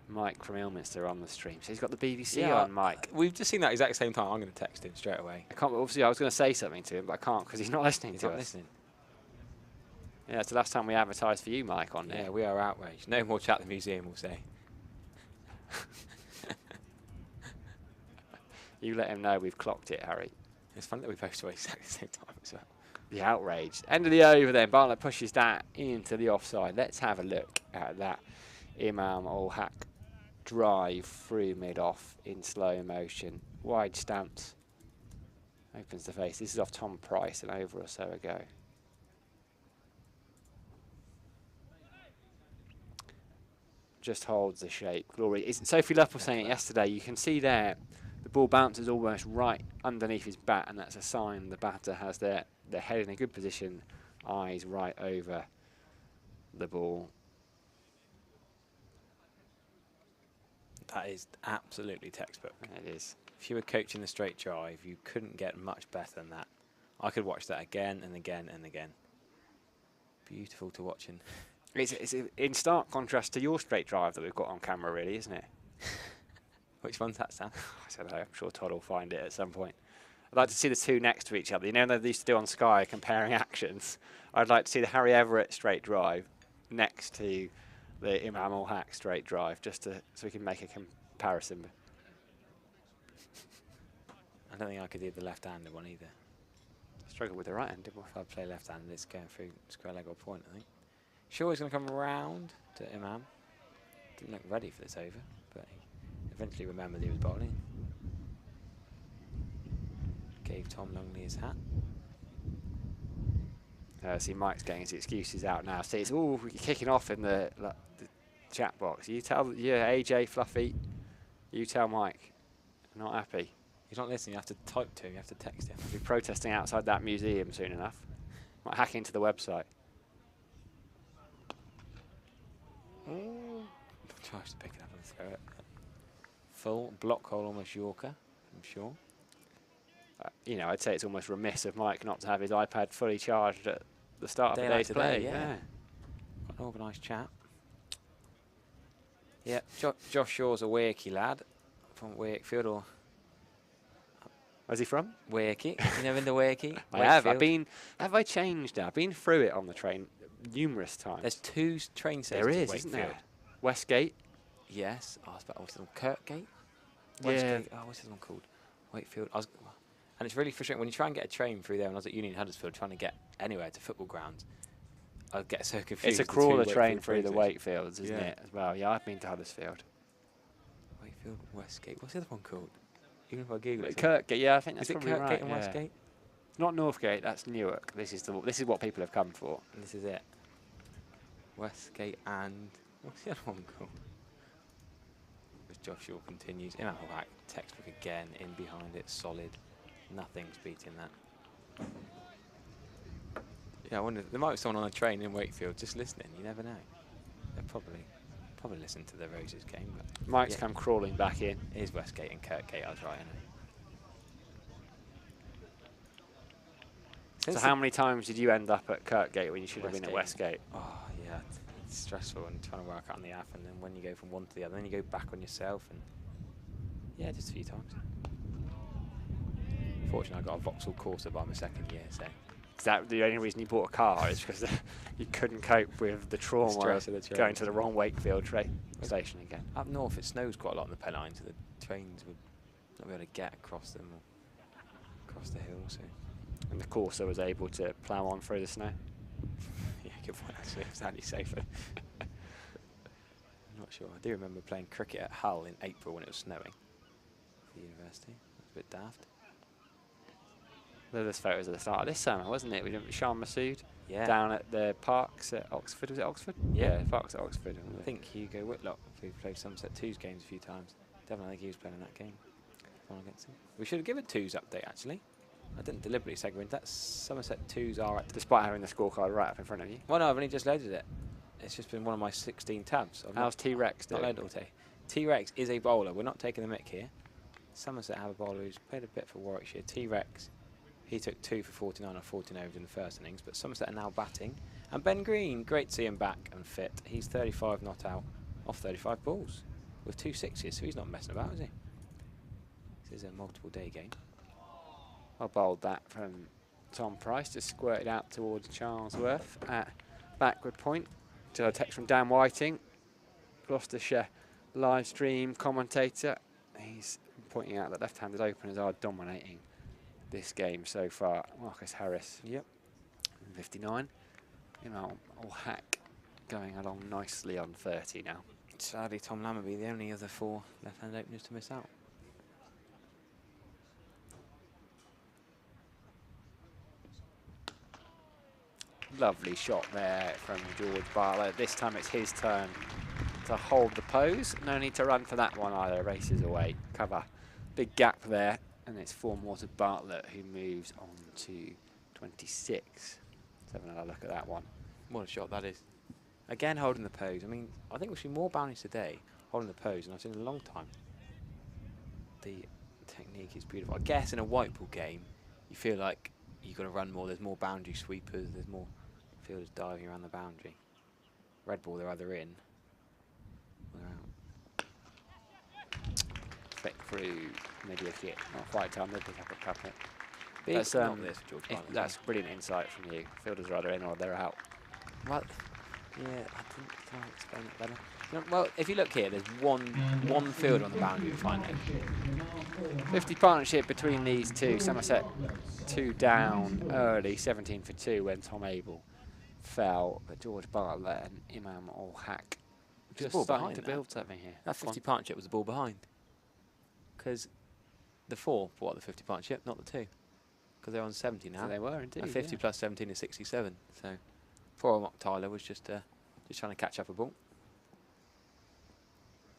Mike from Ilminster on the stream. So he's got the BBC on, Mike. We've just seen that exact same time. I'm going to text him straight away. I can't. Obviously, I was going to say something to him, but I can't because he's not listening He's to not us. listening. Yeah, it's the last time we advertised for you, Mike, on there. Yeah, we are outraged. No more chat at the museum, we'll say. You let him know we've clocked it, Harry. It's funny that we both saw exactly the same time as well. The outrage. End of the over then. Bartlett pushes that into the offside. Let's have a look at that Imam Ul Haq drive through mid-off in slow motion. Wide stance. Opens the face. This is off Tom Price an over or so ago. Just holds the shape. Glory. Sophie Luff was saying it yesterday. You can see there the ball bounces almost right underneath his bat, and that's a sign the batter has their head in a good position, eyes right over the ball. That is absolutely textbook. It is. If you were coaching the straight drive, you couldn't get much better than that. I could watch that again and again and again. Beautiful to watching. It's in stark contrast to your straight drive that we've got on camera, really, isn't it? Which one's that, Sam? I don't know. I'm sure Todd will find it at some point. I'd like to see the two next to each other. You know, they used to do on Sky comparing actions. I'd like to see the Harry Everett straight drive next to the Imam Ul Haq straight drive, just so we can make a comparison. I don't think I could do the left-handed one either. Struggle with the right hand, didn't we? If I play left-handed, it's going through square leg or point, I think. Sure, he's going to come round to Imam. Didn't look ready for this over, but he eventually remembered he was bowling. Gave Tom Longley his hat. See, Mike's getting his excuses out now. See, it's all kicking off in the chat box. You tell AJ Fluffy. You tell Mike. Not happy. He's not listening. You have to type to him. You have to text him. He'll be protesting outside that museum soon enough. Might hack into the website. Tries to pick it up and throw it. Full block hole, almost Yorker, I'm sure. You know, I'd say it's almost remiss of Mike not to have his iPad fully charged at the start of the day like today. today, yeah. Quite an organised chap. Yeah, Josh Shaw's a Wakey lad from Wakefield, or Where's he from? Wakey. You never been to Wakey? I have. Wakefield. Have I changed now? I've been through it on the train numerous times. There's two train stations There at is, Wakefield. isn't there? Westgate. Yes. Oh, it's about, what's it called? Kirkgate? Yeah. Westgate? Oh, what's this one called? Wakefield. And it's really frustrating when you try and get a train through there. When I was at uni in Huddersfield trying to get anywhere to football grounds, I get so confused. It's a the two crawler Wakefield train through the stations. Wakefields, isn't Yeah. it, as well? Yeah, I've been to Huddersfield. Wakefield, Westgate. What's the other one called? Even if I Google it. Kirkgate, yeah, I think that's Is it probably Kirkgate right. and yeah. Westgate? Not Northgate, that's Newark. This is what people have come for. This is it. Westgate and what's the other one called? As Josh Shaw continues, in our back, textbook again, in behind it, solid. Nothing's beating that. Yeah, I wonder, there might be someone on a train in Wakefield just listening, you never know. They'll probably listen to the Roses game. But Mike's yeah, come crawling back in. it is Westgate and Kirkgate, I was right, So how many times did you end up at Kirkgate when you should have been at Westgate. Westgate? Oh, yeah, Yeah, it's stressful and trying to work out on the app, and then when you go from one to the other, then you go back on yourself, and yeah, just a few times. Fortunately, I got a Vauxhall Corsa by my second year, so. Is that the only reason you bought a car? Is because you couldn't cope with the trauma Stress of of the going trains. to the wrong Wakefield train station again? Up north, it snows quite a lot on the Pennines, so the trains would not be able to get across them or across the hill. So And the Corsa was able to plough on through the snow. yeah, good point. Actually, it's slightly safer. I'm not sure. I do remember playing cricket at Hull in April when it was snowing for the university. It was a bit daft. There's photos at the start of this summer, wasn't it? We did Sean Masood Yeah. down at the parks at Oxford. Was it Oxford? Yeah. Parks at Oxford. wasn't I it? think Hugo Whitlock, who played Somerset 2's games a few times. Definitely think he was playing in that game. Against him. We should have given 2's update, actually. I didn't deliberately segue into that. Somerset 2's are at... Despite having the scorecard right up in front of you. Well, no, I've only just loaded it. It's just been one of my 16 tabs. I've How's T-Rex not doing? loaded all day. T-Rex is a bowler. We're not taking the mick here. Somerset have a bowler who's played a bit for Warwickshire. T-Rex, he took 2 for 49 or 14 overs in the first innings, but Somerset are now batting. And Ben Green, great to see him back and fit. He's 35 not out off 35 balls with 2 sixes, so he's not messing about, is he? This is a multiple day game. Well bowled that from Tom Price, just squirted out towards Charlesworth at backward point. To a text from Dan Whiting, Gloucestershire live stream commentator. He's pointing out that left-handed openers are dominating this game so far. Marcus Harris, Yep. 59. You know, old Hack going along nicely on 30 now. Sadly, Tom Lammerby, the only other 4 left-handed openers to miss out. Lovely shot there from George Bartlett. This time it's his turn to hold the pose. No need to run for that one either. Races away. Cover. Big gap there. And it's 4 more to Bartlett, who moves on to 26. Let's have another look at that one. What a shot that is. Again, holding the pose. I mean, I think we've seen more boundaries today holding the pose than I've seen in a long time. The technique is beautiful. I guess in a white ball game, you feel like you've got to run more. There's more boundary sweepers. There's more fielders diving around the boundary. Red ball, they're either in or they're out. Flick through, maybe a kick. Not quite time, they pick up a couple. Big That's, knock there for George Bartlett. that's brilliant insight from you. Fielders are either in or they're out. Well, yeah, can I explain it better? You know, well, if you look here, there's one fielder on the boundary we find it. 50 partnership between these two. Somerset 2 down early, 17 for 2 when Tom Abel fell. But George Bartlett and Imam Ul Haq just ball starting behind to that. build something here. That 50 partnership was the ball behind. Because the 4 brought the 50 partnership, not the 2. Because they're on 70 now. So they were indeed. And 50 yeah. plus 17 is 67. So poor old Mark Tyler was just trying to catch up a ball.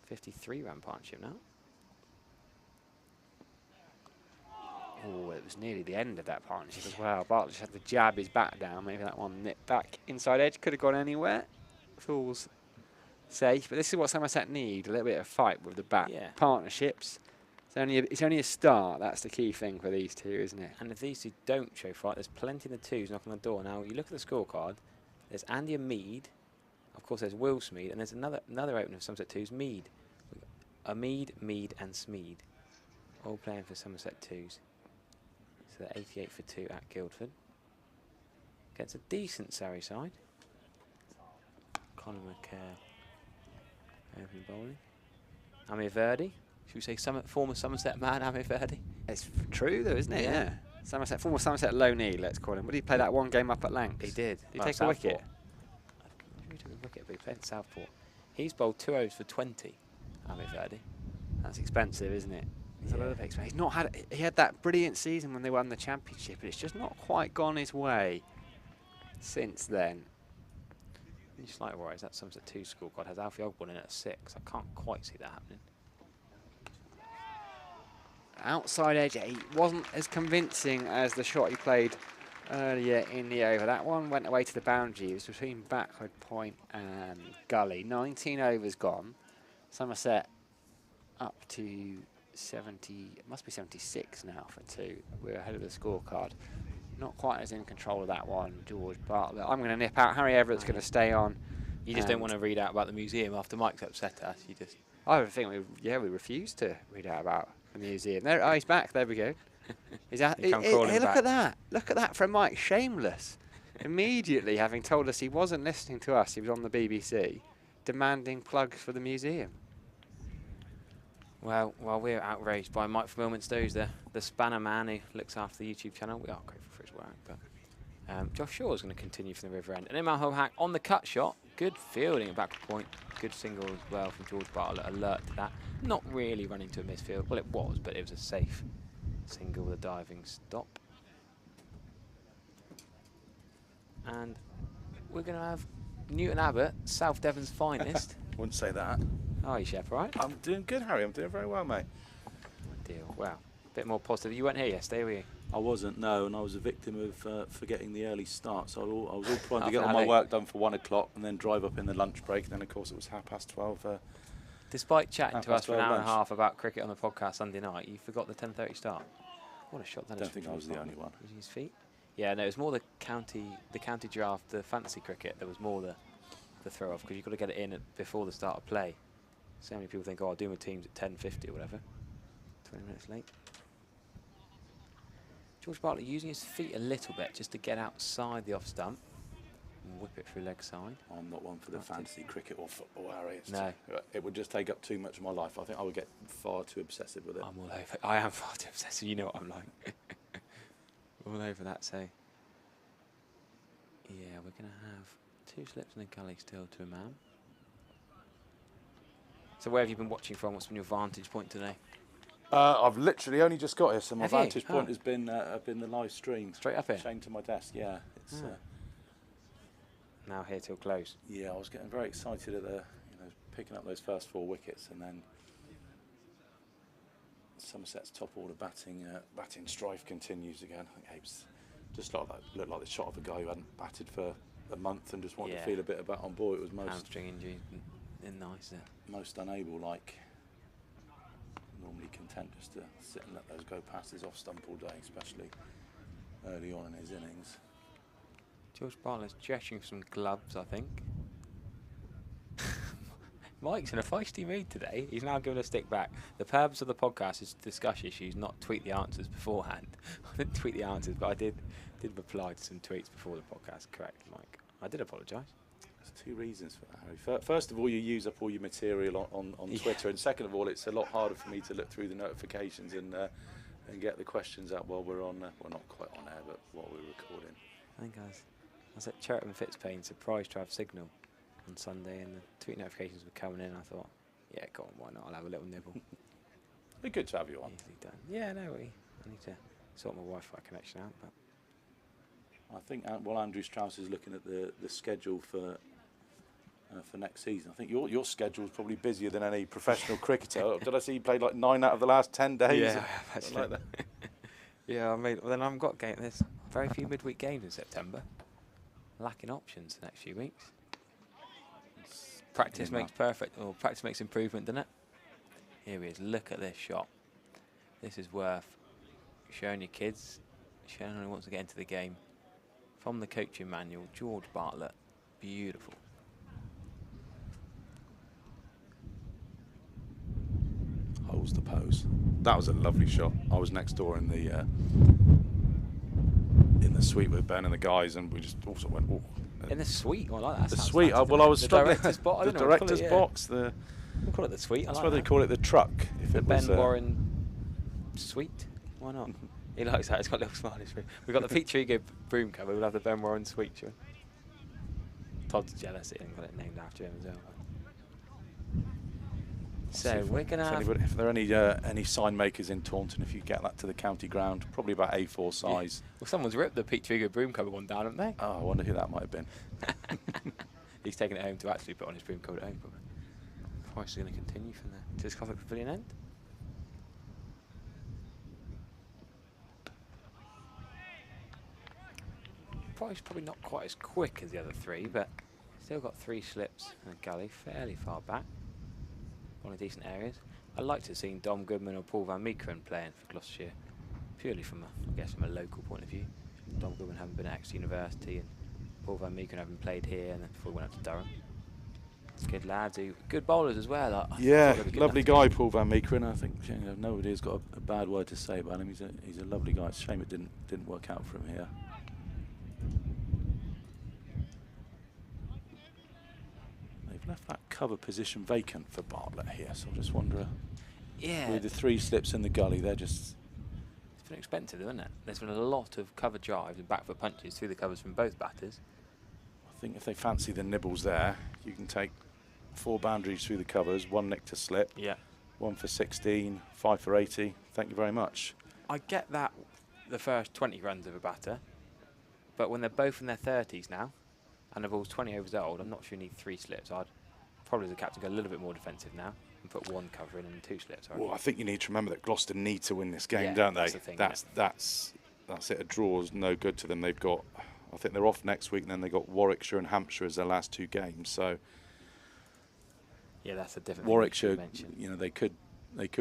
53 run partnership now. Oh, it was nearly the end of that partnership as well. Bartlett just had to jab his bat down. Maybe that one nipped back inside edge. Could have gone anywhere. Falls safe. But this is what Somerset need. A little bit of fight with the bat. Yeah. Partnerships. It's only a start. That's the key thing for these two, isn't it? And if these two don't show fight, there's plenty in the 2s knocking on the door. Now, you look at the scorecard, there's Andy and Mead. Of course, there's Will Smead. And there's another opener of Somerset 2's Mead. Mead, and Smead. All playing for Somerset 2s. So they're 88 for 2 at Guildford. Gets a decent Surrey side. Conor McCare opening bowling. Amir Verdi. Should we say former Somerset man, Amir Verdi? It's true, though, isn't it? Yeah. Somerset, former Somerset low knee, let's call him. What did he play that one game up at Lancs? He did. Did he take a wicket? He took a wicket, but he played at Southport. He's bowled 2 overs for 20, Amir Verdi. That's expensive, isn't it? He's a Yeah. little bit expensive. He's not had. He had that brilliant season when they won the championship, but it's just not quite gone his way since then. You just like worries that Somerset 2 scorecard has Alfie Ogborn in at 6. I can't quite see that happening. Outside edge, he wasn't as convincing as the shot he played earlier in the over. That one went away to the boundary. It was between backward point and gully. 19 overs gone. Somerset up to 70, it must be 76 now for 2. We're ahead of the scorecard. Not quite as in control of that one, George Bartlett. I'm going to nip out. Harry Everett's going to stay on You just don't want to read out about the museum after Mike's upset us. You just. I think we refused to read out about the museum. There, oh, he's back. There we go. He's out. He come Hey, crawling look back. at that! Look at that from Mike. Shameless. Immediately, having told us he wasn't listening to us, he was on the BBC, demanding plugs for the museum. Well, while we're outraged by Mike from Ilminstow's, the spanner man who looks after the YouTube channel, we are grateful for his work. But Josh Shaw is going to continue from the river end. And Imam Hack on the cut shot. Good fielding at backward point. Good single as well from George Bartlett. Alert to that. Not really running to a misfield. Well, it was, but it was a safe single with a diving stop. And we're going to have Newton Abbott, South Devon's finest. Wouldn't say that. How are you, Shep, all right? I'm doing good, Harry. I'm doing very well, mate. Deal. Well, a bit more positive. You weren't here yesterday, were you? I wasn't, no, and I was a victim of forgetting the early start. So I was all trying to get Half all an my hour work done for 1 o'clock and then drive up in the lunch break. And then, of course, it was 12:30. Despite chatting to us for an hour and a 12 half about cricket on the podcast Sunday night, you forgot the 10:30 start. What a shot that I is. don't think I was the only one. Using his feet? Yeah, no, it was more the county draft, the fantasy cricket. There was more the throw off because you've got to get it in before the start of play. So many people think, oh, I'll do my teams at 10:50 or whatever. 20 minutes late. George Bartlett using his feet a little bit just to get outside the off stump and whip it through leg side. I'm not one for the fantasy cricket or football, Harry. No. It would just take up too much of my life. I think I would get far too obsessive with it. I'm all over. I am far too obsessive. You know what I'm like. All over that. So, yeah, we're going to have 2 slips in the gully still to Imam. So where have you been watching from? What's been your vantage point today? I've literally only just got here, so my Have you? vantage point Oh. has been the live stream. Straight up here? Chained to my desk, yeah. It's, Now here till close. yeah, I was getting very excited at picking up those first 4 wickets, and then Somerset's top order batting strife continues again. I think Abe's just looked like the shot of a guy who hadn't batted for a month and just wanted to feel a bit of bat on ball. It was Hamstring injury, nice there. most unable, like normally content just to sit and let those go past his off stump all day, especially early on in his innings. George Bartlett's gesturing for some gloves, I think. Mike's in a feisty mood today. He's now giving a stick back. The purpose of the podcast is to discuss issues, not tweet the answers beforehand. I didn't tweet the answers, but I did reply to some tweets before the podcast. Correct, Mike. I did apologise. There's 2 reasons for that, Harry. First of all, you use up all your material on Twitter, and second of all, it's a lot harder for me to look through the notifications and get the questions out while we're on. Well, not quite on air, but while we're recording. I think I was at Chertham Fitzpaine, surprised to have signal on Sunday, and the tweet notifications were coming in. I thought, yeah, go on, why not? I'll have a little nibble. It's good to have you on. Easily done. Yeah, no, I need to sort my Wi-Fi connection out, but. I think while Andrew Strauss is looking at the schedule for next season, I think your schedule is probably busier than any professional cricketer. Did I see you played like 9 out of the last 10 days? Yeah, I have actually. Like that. Yeah, well, then I've got game. There's very few midweek games in September. Lacking options the next few weeks. Practice makes perfect, or practice makes improvement, doesn't it? Here he is. Look at this shot. This is worth showing your kids, showing anyone who wants to get into the game. From the coaching manual, George Bartlett. Beautiful. Holds the pose. That was a lovely shot. I was next door in the suite with Ben and the guys, and we just also went. Oh, In the suite, I like that. the Sounds suite. fancy, Well, I was the struggling. director's box. I The don't know what to call director's it, yeah. box. We'll call it the suite. That's I why like they call it the truck. If the it Ben was, Warren suite. Why not? He likes that. It's got a little smile on his face. We've got the Pete Trigo broom cover. We'll have the Ben Warren suite. Sure. Todd's jealous. He hasn't got it named after him as well. So we're gonna have. If there are any sign makers in Taunton, if you get that to the county ground, probably about A4 size. Yeah. Well, someone's ripped the Pete Trigo broom cover one down, haven't they? Oh, I wonder who that might have been. He's taking it home to actually put on his broom cover at home. Probably. Price is going to continue from there to this Coventry Pavilion end. Price probably not quite as quick as the other 3, but still got 3 slips and a gully fairly far back. One of the decent areas. I'd like to have seen Dom Goodman or Paul Van Meekeren playing for Gloucestershire, purely from a local point of view. Dom Goodman having been at Exeter University and Paul Van Meekeren having played here and then before he went up to Durham. Good lads, good bowlers as well. I Yeah, thought they'd be good lovely enough guy, Paul Van Meekeren. I think nobody's got a bad word to say about him. He's a lovely guy. It's a shame it didn't work out for him here. They've left that cover position vacant for Bartlett here, so I just wonder. Yeah. With the 3 slips in the gully, they're just. It's been expensive, isn't it? There's been a lot of cover drives and back foot punches through the covers from both batters. I think if they fancy the nibbles there, you can take 4 boundaries through the covers, 1 nick to slip, Yeah. 1 for 16, 5 for 80. Thank you very much. I get that the first 20 runs of a batter, but when they're both in their 30s now, and the ball's 20 overs old, I'm not sure you need 3 slips. I'd probably, as a captain, go a little bit more defensive now and put 1 cover in and 2 slips. Well, I think you need to remember that Gloucester need to win this game, Yeah, don't they? that's the thing, that's it. A draw is no good to them. They've got, I think they're off next week, and then they've got Warwickshire and Hampshire as their last 2 games. So yeah, that's a different Warwickshire, thing you know, they could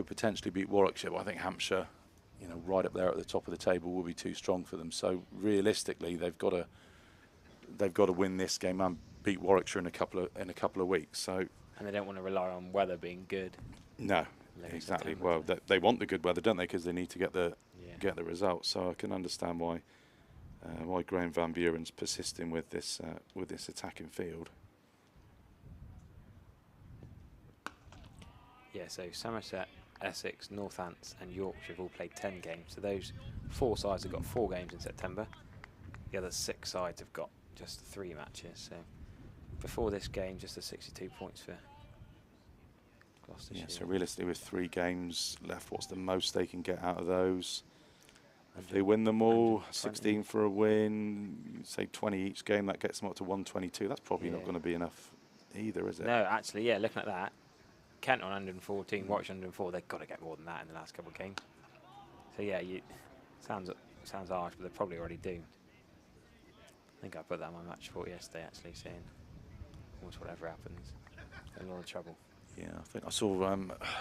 potentially beat Warwickshire, but I think Hampshire, you know, right up there at the top of the table will be too strong for them. So realistically, they've got to win this game and beat Warwickshire in a couple of weeks. So. And they don't want to rely on weather being good. No, exactly. Well, they want the good weather, don't they? Because they need to get the results. So I can understand why Graham Van Buren's persisting with this attacking field. Yeah, so Somerset, Essex, Northants and Yorkshire have all played 10 games. So those 4 sides have got 4 games in September. The other 6 sides have got just 3 matches. So before this game, just the 62 points for Gloucestershire. Yeah, so realistically with 3 games left, what's the most they can get out of those? If they win them all, 16 for a win, say 20 each game, that gets them up to 122. That's probably not going to be enough either, is it? No, actually, yeah, looking at that, Kent on 114, Warwickshire 104, they've got to get more than that in the last couple of games. So yeah, sounds harsh, but they're probably already doomed. I think I put that on my match report yesterday, actually, saying almost whatever happens, they're in a lot of trouble. Yeah, I think I saw,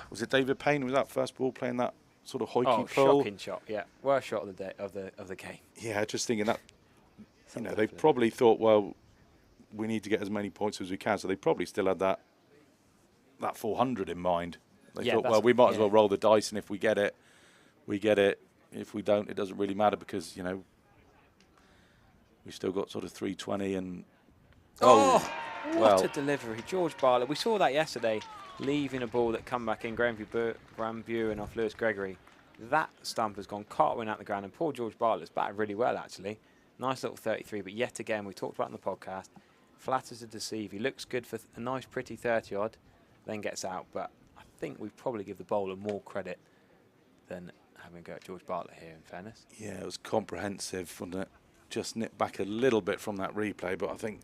was it David Payne, was that first ball playing that sort of hoikey pull? shocking shot, yeah. Worst shot of the day of the game. Yeah, just thinking that, you know, they probably thought, well, we need to get as many points as we can, so they probably still had that 400 in mind. They thought, well, we might as well roll the dice, and if we get it, we get it. If we don't, it doesn't really matter because, you know, we've still got sort of 320 and... What a delivery. George Bartlett. We saw that yesterday, leaving a ball that come back in, Graham Buren off Lewis Gregory. That stump has gone cartwheel out the ground, and poor George Bartlett's batted really well, actually. Nice little 33, but yet again, we talked about it on the podcast, flatters to deceive. He looks good for a nice, pretty 30-odd, then gets out, but I think we probably give the bowler more credit than having a go at George Bartlett here, in fairness. Yeah, it was comprehensive, wasn't it? Just nipped back a little bit from that replay, but I think,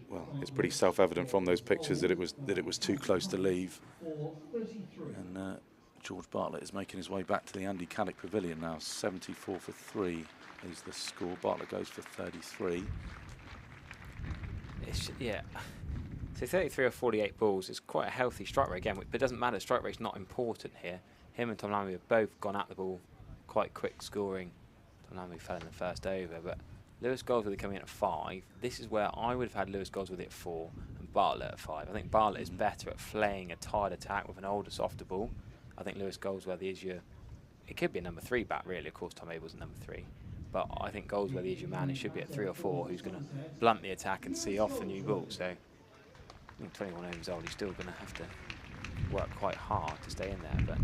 well, it's pretty self-evident from those pictures that it was too close to leave. And George Bartlett is making his way back to the Andy Caddick Pavilion now. 74 for 3 is the score. Bartlett goes for 33. Yeah. So 33 or 48 balls is quite a healthy strike rate again, but it doesn't matter. Strike rate's not important here. Him and Tom Lammy have both gone at the ball quite quick scoring. Tom Lammy fell in the first over, but Lewis Goldsworthy coming in at 5. This is where I would have had Lewis Goldsworthy at 4 and Bartlett at 5. I think Bartlett is better at flaying a tired attack with an older, softer ball. I think Lewis Goldsworthy is it could be a number 3 bat really. Of course, Tom Abel's a number 3. But I think Goldsworthy is your man. He should be at 3 or 4 who's going to blunt the attack and see off the new ball. So I think 21 overs old, he's still going to have to work quite hard to stay in there. But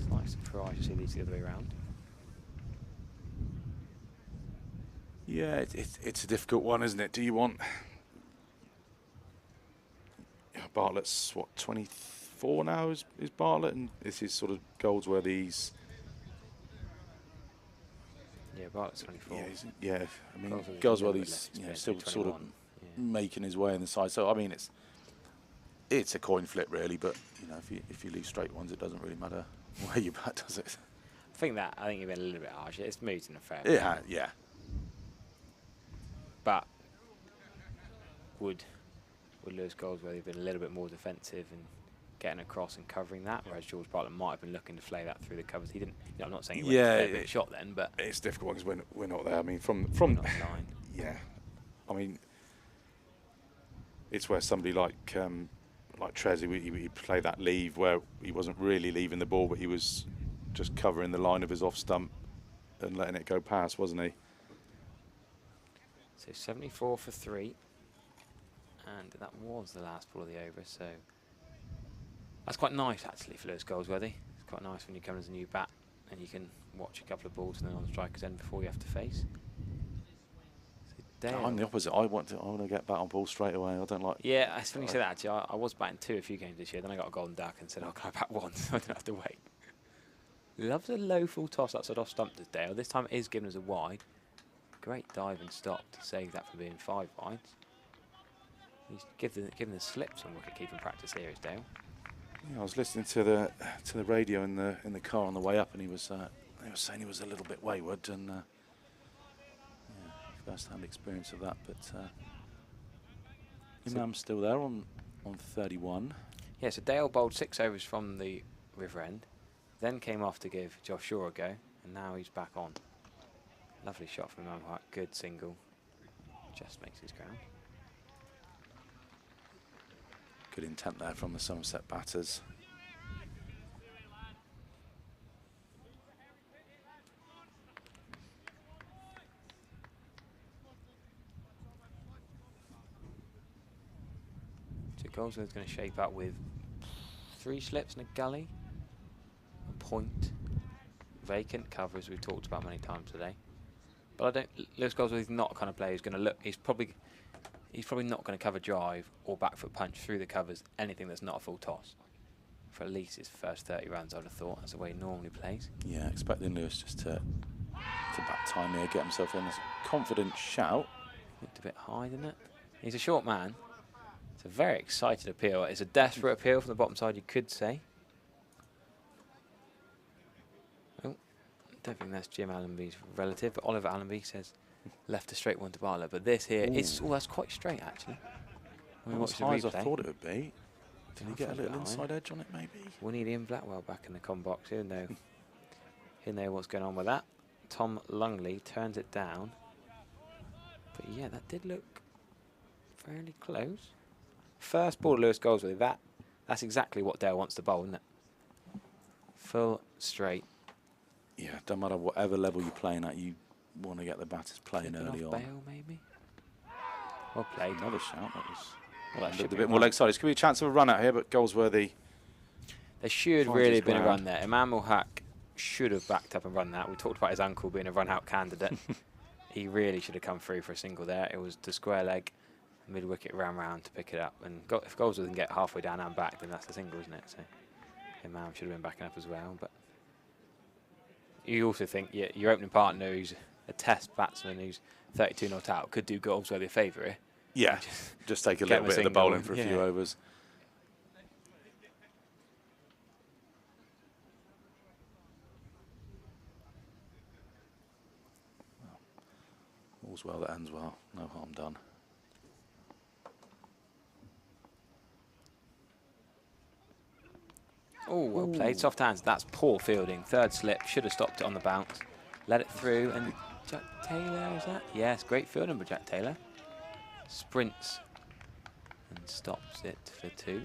slight surprise to see these the other way around. Yeah, it's a difficult one, isn't it? Do you want... Bartlett's, what, 24 now is Bartlett? And this is sort of Goldsworthy's... Yeah, Bartlett's 24. Yeah, I mean, Goldsworthy's still sort of making his way in the side. So, I mean, it's a coin flip, really. But, you know, if you leave straight ones, it doesn't really matter where you bat, does it? I think you've been a little bit harsh. It's moved in a fair yeah. But would Lewis Goldsworthy have been a little bit more defensive and getting across and covering that, whereas George Bartlett might have been looking to flay that through the covers? He didn't. You know, I'm not saying he went to play a big shot then, but it's difficult because we're not there. I mean, from not line. Yeah, I mean, it's where somebody like Trezzy, he play that leave where he wasn't really leaving the ball, but he was just covering the line of his off stump and letting it go past, wasn't he? So 74 for 3. And that was the last ball of the over, so that's quite nice actually for Lewis Goldsworthy. It's quite nice when you come as a new bat and you can watch a couple of balls and then on the striker's end before you have to face. So I'm the opposite. I want to get bat on ball straight away. I don't like. Yeah, it's funny you say that actually. I was batting 2 a few games this year, then I got a golden duck and said, oh, can I bat 1? So I don't have to wait. Loves a low full toss outside off stump to Dale. This time it is given as a wide. Great dive and stop to save that from being 5 wides. He's given the slips on wicket keeping practice here, is Dale. Yeah, I was listening to the radio in the car on the way up, and he was saying he was a little bit wayward, and yeah, first-hand experience of that. But Imam's still there on 31. Yeah, so Dale bowled 6 overs from the river end, then came off to give Josh Shaw a go, and now he's back on. Lovely shot from Imam Haq, good single, just makes his ground. Good intent there from the Somerset batters. So Goldsworth's going to shape up with 3 slips and a gully, a point, vacant cover as we've talked about many times today. But Lewis Goldsworth is not the kind of player who's going to look. He's probably not going to cover drive or back foot punch through the covers, anything that's not a full toss. For at least his first 30 runs, I would have thought. That's the way he normally plays. Yeah, expecting Lewis just to back time here, get himself in. This confident shout. Looked a bit high, didn't it? He's a short man. It's a very excited appeal. It's a desperate appeal from the bottom side, you could say. Oh, don't think that's Jim Allenby's relative, but Oliver Allenby says left a straight one to Bartlett. But this here, that's quite straight actually. As high as I thought it would be. Did he get a little inside edge on it, maybe? We need Ian Blackwell back in the com box. He'll know what's going on with that. Tom Lungley turns it down. But yeah, that did look fairly close. First ball to Lewis Goldsworthy. That's exactly what Dale wants to bowl, isn't it? Full straight. Yeah, don't matter whatever level you're playing at, you want to get the batters playing early on. Bale, maybe. Well played. Another shout. That was that a bit more leg side. It's going to be a chance of a run out here, but Goldsworthy. There should really have been a run there. Imam Haq should have backed up and run that. We talked about his uncle being a run-out candidate. He really should have come through for a single there. It was the square leg, mid-wicket round to pick it up. And if Goldsworthy can get halfway down and back, then that's the single, isn't it? So Imam should have been backing up as well. But you also think your opening partner, who's a test batsman, who's 32 not out, could do Goldsworthy a favour here. Yeah, just take a little bit of the bowling for a few overs. All's well that ends well. No harm done. Oh, well played. Soft hands. That's poor fielding. Third slip. Should have stopped it on the bounce. Let it through. And Jack Taylor, is that? Yes, great fielding by Jack Taylor. Sprints and stops it for 2.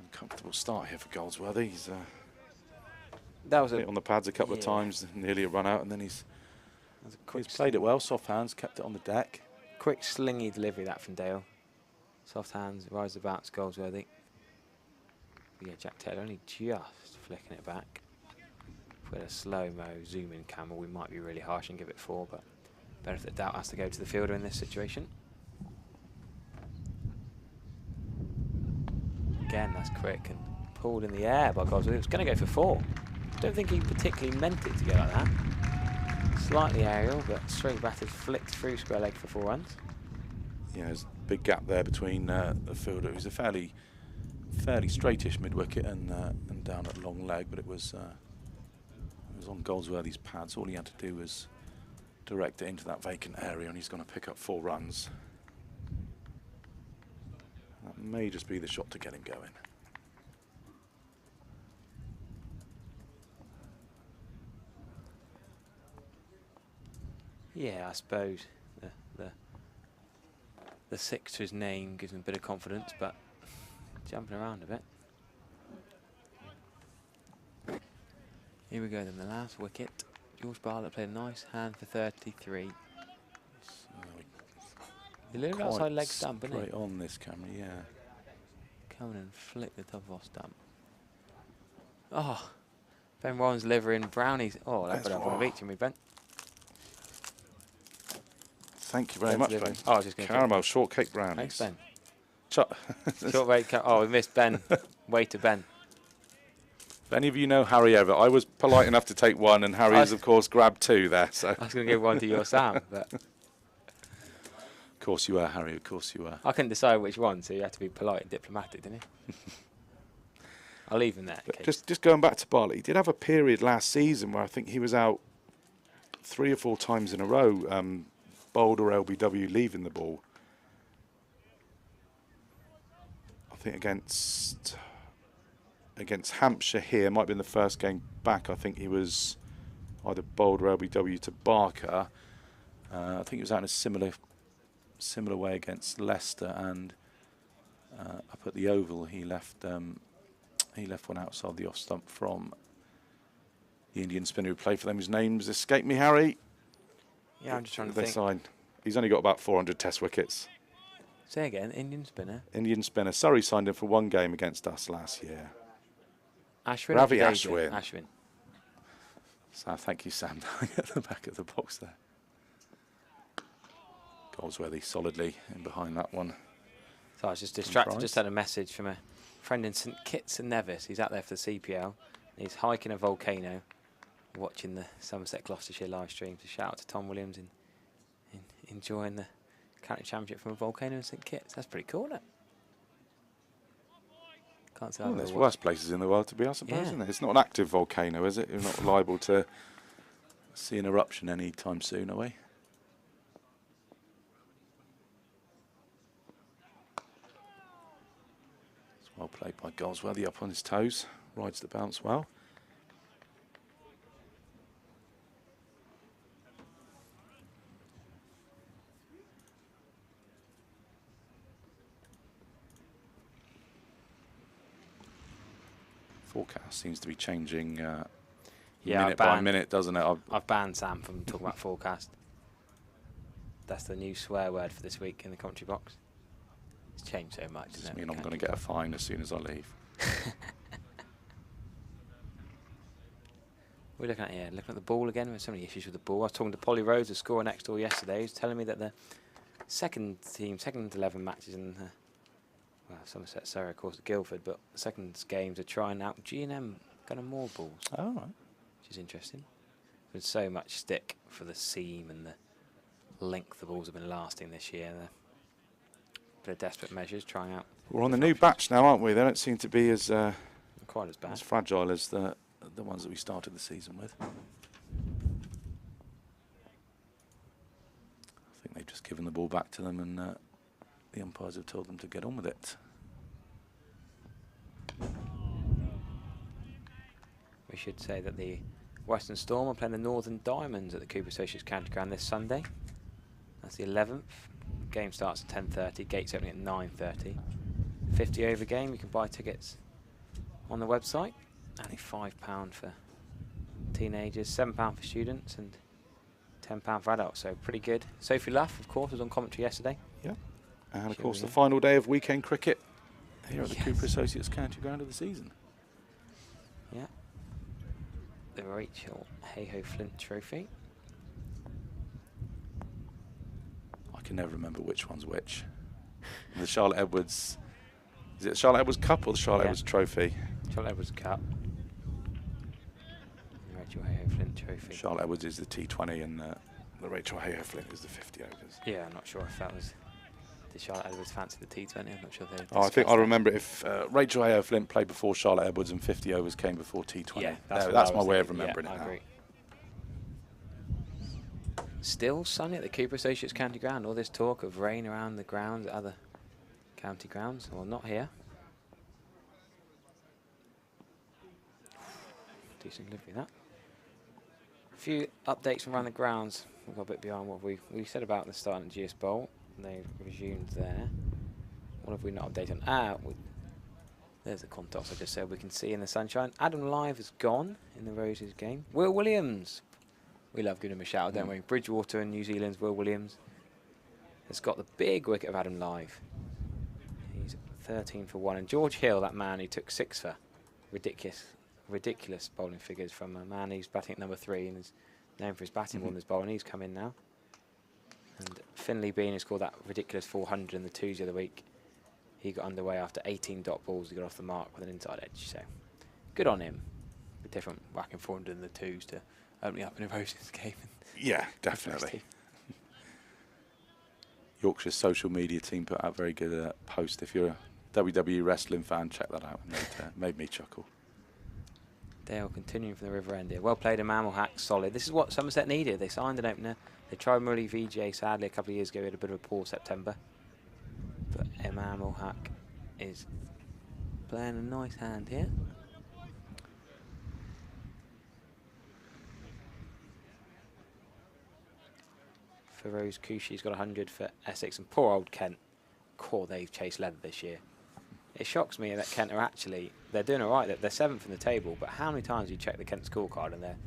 Uncomfortable start here for Goldsworthy. He's that was hit on the pads a couple of times, nearly a run out, and then he's played it well. Soft hands, kept it on the deck. Quick slingy delivery that from Dale. Soft hands, rise the bounce, Goldsworthy. But yeah, Jack Taylor only just flicking it back. If we had a slow-mo zoom-in camera, we might be really harsh and give it 4, but benefit of the doubt has to go to the fielder in this situation. Again, that's quick and pulled in the air by Goldsworthy. It was going to go for 4. Don't think he particularly meant it to go like that. Slightly aerial, but straight batted, flicked through square leg for 4 runs. Yeah, there's a big gap there between the fielder, who's a fairly straightish mid-wicket and down at long leg, but it was on Goldsworthy's pads. All he had to do was direct it into that vacant area, and he's going to pick up 4 runs. That may just be the shot to get him going. Yeah, I suppose the the 6 to his name gives him a bit of confidence, but jumping around a bit. Here we go then, the last wicket. George Bartlett played a nice hand for 33. He little outside leg stump, isn't he? Right on this camera, yeah. Come in and flick the top off stump. Oh, Ben Warren's delivering brownies. Oh, that put up on reaching me, Ben. Thank you very much, Ben. Oh, I was just going to Caramel shortcake brownies. Thanks, Ben. Short rate. Oh, we missed Ben. Waiter Ben. If any of you know Harry Everett, I was polite enough to take one, and Harry has, of course, grabbed 2 there. So I was going to give one to your Sam, but of course you were, Harry. Of course you were. I couldn't decide which one, so you had to be polite and diplomatic, didn't you? I'll leave him there. Just going back to Bartlett, he did have a period last season where I think he was out 3 or 4 times in a row, bowled or LBW leaving the ball. I think against Hampshire here, might have been the first game back. I think he was either bowled or LBW to Barker. I think he was out in a similar way against Leicester, and up at the Oval he left one outside the off stump from the Indian spinner who played for them. His name's escaped me, Harry. Yeah, I'm just trying to think. Sign. He's only got about 400 Test wickets. Say again, Indian spinner. Indian spinner. Surrey signed him for 1 game against us last year. Ashwin. Ravi Ashwin. Ashwin. So thank you, Sam, at the back of the box there. Goldsworthy solidly in behind that one. So I was just distracted. Just had a message from a friend in St Kitts and Nevis. He's out there for the CPL. He's hiking a volcano, watching the Somerset Gloucestershire live stream. So shout out to Tom Williams in enjoying the county championship from a volcano in St Kitts. That's pretty cool, isn't it? Can't say there's worse places in the world to be, I suppose, isn't it? It's not an active volcano, is it? You're not liable to see an eruption any time soon, are we? It's well played by Goldsworthy, up on his toes, rides the bounce well. Forecast seems to be changing minute by minute, doesn't it? I've banned Sam from talking about forecast. That's the new swear word for this week in the commentary box. It's changed so much. Does it mean I'm going to get a fine as soon as I leave? We're looking at the ball again. There's so many issues with the ball. I was talking to Polly Rose, the scorer next door yesterday. He was telling me that the second 11 matches in Somerset, Surrey, of course, at Guildford, but the second games are trying out G&M kind of more balls. Oh, right. Which is interesting. There's so much stick for the seam and the length the balls have been lasting this year. Bit of desperate measures trying out. We're on the new batch now, aren't we? They don't seem to be as quite as bad, as fragile as the ones that we started the season with. I think they've just given the ball back to them, and the umpires have told them to get on with it. We should say that the Western Storm are playing the Northern Diamonds at the Cooper Associates County Ground this Sunday. That's the 11th. Game starts at 10:30. Gates opening at 9:30. 50 over game. You can buy tickets on the website. Only £5 for teenagers, £7 for students, and £10 for adults. So pretty good. Sophie Luff, of course, was on commentary yesterday. Yeah. And of course, the final day of weekend cricket here at the Cooper Associates County Ground of the season. Yeah. The Rachel Hayhoe Flint Trophy. I can never remember which one's which. The Charlotte Edwards. Is it the Charlotte Edwards Cup or the Charlotte Edwards Trophy? Charlotte Edwards Cup. The Rachel Hayhoe Flint Trophy. Charlotte Edwards is the T20 and the Rachel Hayhoe Flint is the 50 overs. Yeah, I'm not sure if that was. Did Charlotte Edwards fancy the T20? I'm not sure they. I think I remember if Rachel Hayhoe Flint played before Charlotte Edwards and 50 overs came before T20. Yeah, that's my way of remembering it now. I agree. Still sunny at the Cooper Associates County Ground. All this talk of rain around the grounds at other county grounds. Well, not here. Decent delivery, that. A few updates from around the grounds. We've got a bit behind what we said about the start of the GS Bowl. They've resumed there. What have we not updated on? There's the contacts I just said we can see in the sunshine. Adam Live is gone in the Roses game. Will Williams. We love giving him a shout, don't we? Bridgewater and New Zealand's Will Williams has got the big wicket of Adam Live. He's 13 for 1. And George Hill, that man who took 6 for, ridiculous bowling figures from a man who's batting at number 3 and is known for his batting more than his bowling. He's come in now. And Finley Bean has scored that ridiculous 400 in the twos the other week. He got underway after 18 dot balls. He got off the mark with an inside edge. So good on him. A different whacking 400 in the twos to opening up in a Roses game. Yeah, definitely. Yorkshire's social media team put out a very good post. If you're a WWE wrestling fan, check that out. And it made me chuckle. Dale continuing from the River End here. Well played, a Mammal Hack, solid. This is what Somerset needed. They signed an opener. They tried Murray VJ, sadly, a couple of years ago. He had a bit of a poor September. But Mammal Hack is playing a nice hand here. For Rose Cushy's got 100 for Essex, and poor old Kent. Core, they've chased leather this year. It shocks me that Kent are actually, they're doing all right. They're 7th in the table, but how many times do you check the Kent scorecard and they're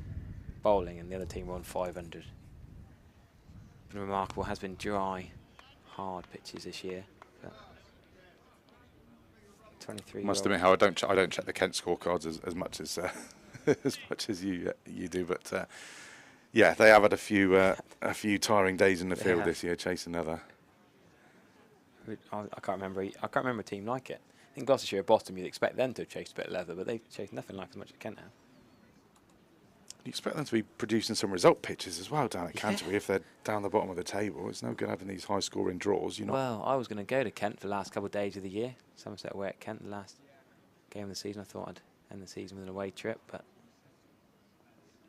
bowling and the other team are on 500? Been remarkable, has been dry, hard pitches this year. But 23. Must admit how I don't check the Kent scorecards as much as as much as you do, but yeah, they have had a few tiring days in the field this year chasing leather. I can't remember a team like it. In Gloucestershire, bottom, you'd expect them to have chased a bit of leather, but they've chased nothing like as much as Kent have. You expect them to be producing some result pitches as well down at Canterbury if they're down the bottom of the table. It's no good having these high-scoring draws. Well, I was going to go to Kent for the last couple of days of the year. Somerset away at Kent, the last game of the season. I thought I'd end the season with an away trip, but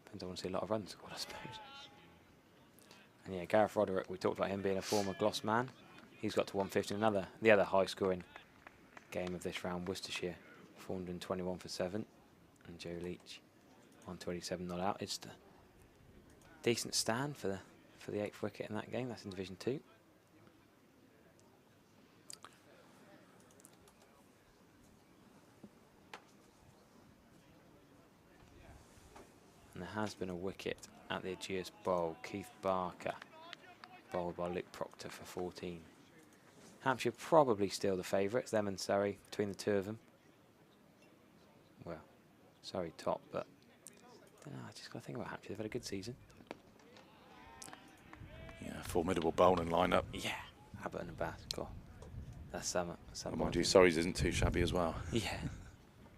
depends. I want to see a lot of runs scored, I suppose. And yeah, Gareth Roderick, we talked about him being a former Gloss man. He's got to 150 in the other high-scoring game of this round, Worcestershire, 421 for 7, and Joe Leach, 127 not out. It's a decent stand for the 8th wicket in that game. That's in Division 2. And there has been a wicket at the Ageas Bowl. Keith Barker bowled by Luke Proctor for 14. Hampshire probably still the favourites, them and Surrey, between the two of them. Well, Surrey top, but I don't know, I just got to think about Hampshire. They've had a good season. Yeah, formidable bowling lineup. Yeah, Abbott and Bass. God, that's some. Mind you, Surrey's isn't too shabby as well. Yeah,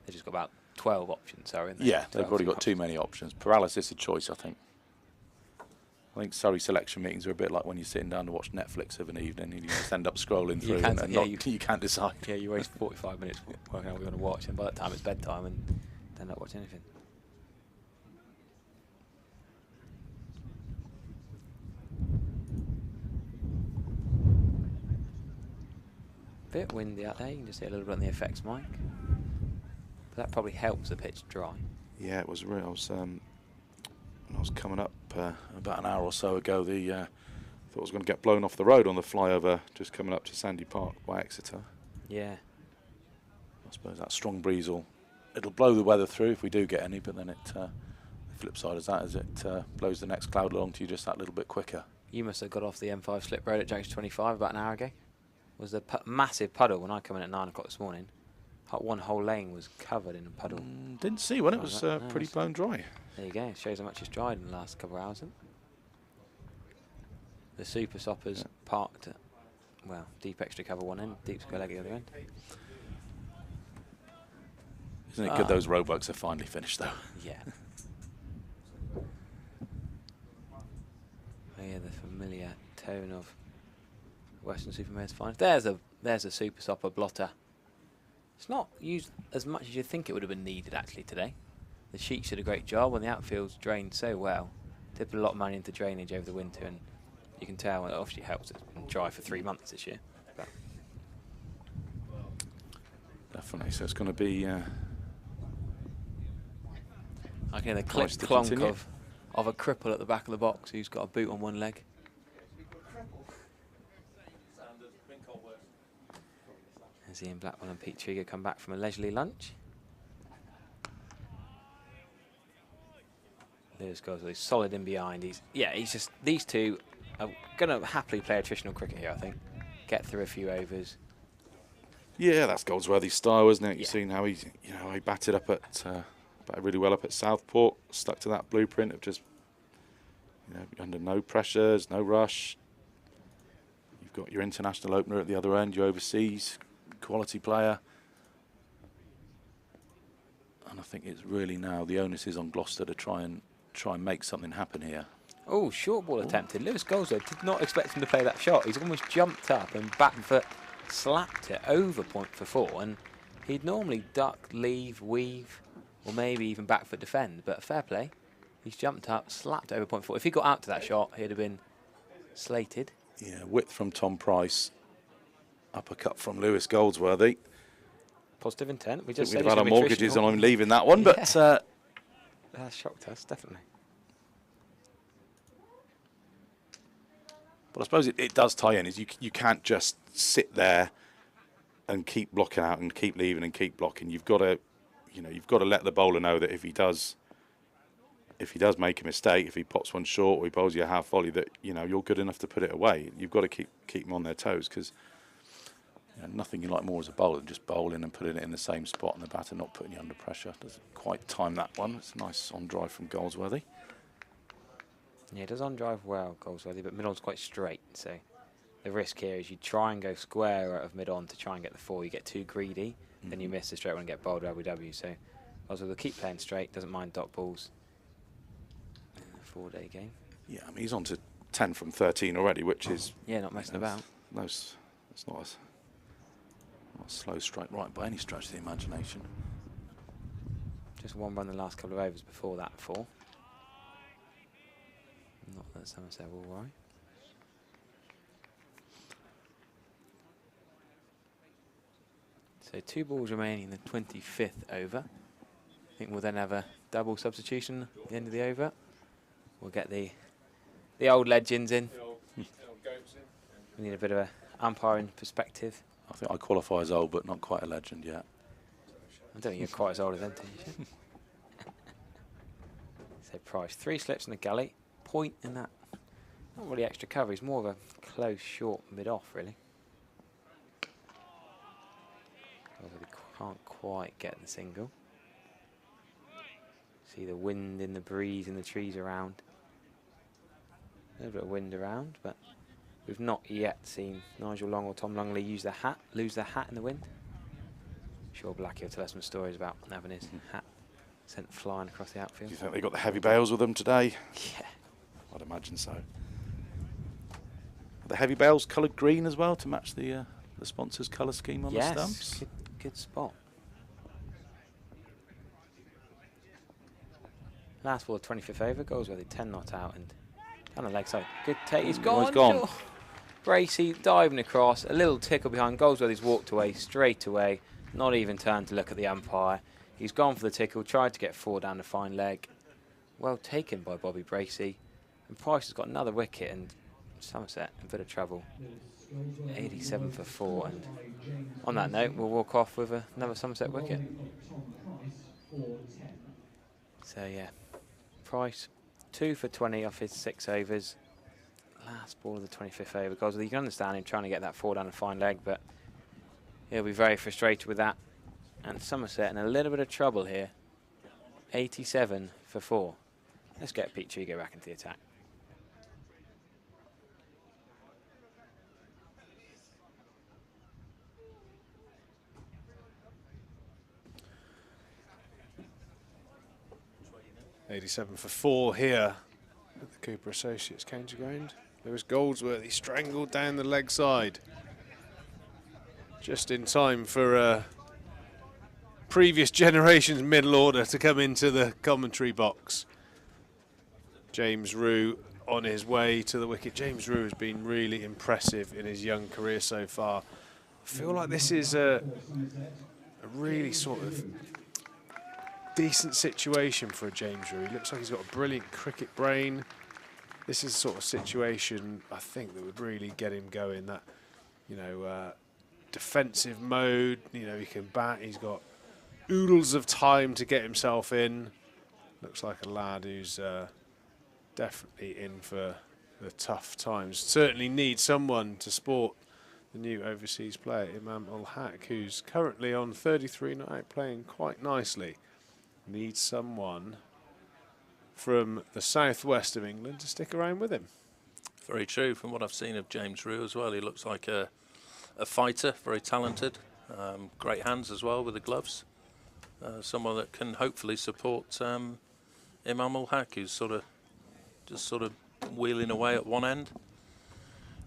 they've just got about 12 options. Surrey. Yeah, they've probably got too many options. Paralysis of choice, I think. I think Surrey selection meetings are a bit like when you're sitting down to watch Netflix of an evening and you just end up scrolling through you can't decide. Yeah, you waste 45 minutes working out what you're going to watch, and by that time it's bedtime and don't not watch anything. Bit windy out there, you can just see a little bit on the effects mic. But that probably helps the pitch dry. Yeah, it was real. When I was coming up about an hour or so ago, thought I was going to get blown off the road on the flyover just coming up to Sandy Park by Exeter. Yeah. I suppose that strong breeze it'll blow the weather through if we do get any, but then the flip side of that is it blows the next cloud along to you just that little bit quicker. You must have got off the M5 slip road at Junction 25 about an hour ago. Was the massive puddle when I come in at 9 o'clock this morning. One whole lane was covered in a puddle. Didn't see when it was pretty bone dry. There you go. It shows how much it's dried in the last couple of hours. The Super Soppers parked at, well, deep extra cover one end, deep square leg at the other end. Isn't it good those roebucks are finally finished though? Yeah. Oh yeah, the familiar tone of Western Supermare's finest. There's a Super Sopper blotter. It's not used as much as you'd think it would have been needed actually today. The Sheets did a great job when the outfield's drained so well. They put a lot of money into drainage over the winter, and you can tell it obviously helps. It's been dry for 3 months this year. But definitely, so it's going to be... I can hear the click clonk of a cripple at the back of the box who's got a boot on one leg. As Ian Blackwell and Pete Trigger come back from a leisurely lunch. Lewis Goldsworthy solid in behind. He's just, these two are going to happily play attritional cricket here, I think. Get through a few overs. Yeah, that's Goldsworthy's style, isn't it? Yeah. You've seen how he batted up at, batted really well up at Southport, stuck to that blueprint of just, under no pressures, no rush. You've got your international opener at the other end, your overseas quality player. And I think it's really now the onus is on Gloucester to try and make something happen here. Oh, short ball attempted. Lewis Goldsworthy did not expect him to play that shot. He's almost jumped up and back foot slapped it over point for 4. And he'd normally duck, leave, weave, or maybe even back foot defend. But fair play. He's jumped up, slapped it over point 4. If he got out to that shot, he'd have been slated. Yeah, width from Tom Price, uppercut from Lewis Goldsworthy. Positive intent. We just We've said had our mortgages on him leaving that one, but that shocked us, definitely. But I suppose it does tie in. Is you can't just sit there and keep blocking out and keep leaving and keep blocking. You've got to let the bowler know that if he does make a mistake, if he pops one short or he bowls you a half volley, that you're good enough to put it away. You've got to keep them on their toes, because nothing you like more as a bowler than just bowling and putting it in the same spot and the batter not putting you under pressure. Doesn't quite time that one. It's a nice on drive from Goldsworthy. Yeah, it does on drive well, Goldsworthy, but mid-on's quite straight. So the risk here is you try and go square out of mid-on to try and get the 4. You get too greedy, then you miss the straight one and get bowled WW. So Goldsworthy will keep playing straight, doesn't mind dot balls in a 4-day game. Yeah, I mean, he's on to 10 from 13 already, which is... Yeah, not messing about. No, it's not a slow strike right by any stretch of the imagination. Just one run the last couple of overs before that 4. Not that Somerset will worry. So 2 balls remaining in the 25th over. I think we'll then have a double substitution at the end of the over. We'll get the old legends in. We need a bit of an umpiring perspective. I think I qualify as old, but not quite a legend yet. I don't think you're quite as old as them, do you? So Price, 3 slips in the gully. Point in that. Not really extra cover. He's more of a close, short, mid-off, really. Although he can't quite get the single. See the wind in the breeze and the trees around. A little bit of wind around, but we've not yet seen Nigel Long or Tom Longley lose their hat in the wind. I'm sure Blackie will tell us some stories about having his hat sent flying across the outfield. Do you think they got the heavy bales with them today? Yeah. I'd imagine so. Are the heavy bales coloured green as well to match the sponsor's colour scheme on the stumps? Yes, good spot. Last ball, 25th over, Goldsworthy 10 not out and down the leg side. Good take, he's gone. He's gone. Oh. Bracey diving across, a little tickle behind. Goldsworthy's walked away straight away, not even turned to look at the umpire. He's gone for the tickle, tried to get 4 down the fine leg. Well taken by Bobby Bracey. And Price has got another wicket, and Somerset in a bit of trouble. 87 for 4. And on that note, we'll walk off with another Somerset wicket. So yeah, Price 2 for 20 off his 6 overs. Last ball of the 25th over. Goldsworthy, you can understand him trying to get that 4 down the fine leg, but he'll be very frustrated with that. And Somerset in a little bit of trouble here. 87 for 4. Let's get Pete Trigo back into the attack. '87 for 4 here at the Cooper Associates county ground. Lewis Goldsworthy strangled down the leg side. Just in time for previous generation's middle order to come into the commentary box. James Rue on his way to the wicket. James Rue has been really impressive in his young career so far. I feel like this is a really sort of decent situation for a James Rue. He looks like he's got a brilliant cricket brain. This is the sort of situation I think that would really get him going. That, defensive mode. You know, he can bat. He's got oodles of time to get himself in. Looks like a lad who's definitely in for the tough times. Certainly needs someone to support the new overseas player, Imam Ul Haq, who's currently on 33 not out, playing quite nicely. Needs someone from the southwest of England to stick around with him. Very true. From what I've seen of James Rew as well, he looks like a fighter, very talented, great hands as well with the gloves. Someone that can hopefully support Imam Ul Haq, who's just sort of wheeling away at one end.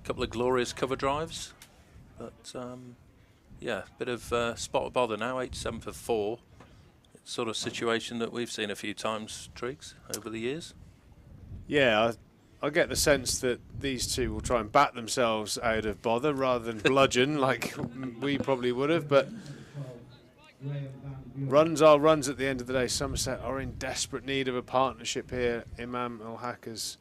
A couple of glorious cover drives, but yeah, bit of spot of bother now. 8-7 for 4. It's sort of situation that we've seen a few times, Triggs, over the years. Yeah, I get the sense that these two will try and bat themselves out of bother rather than bludgeon like we probably would have, but runs are runs at the end of the day. Somerset are in desperate need of a partnership here. Imam Ul Haq has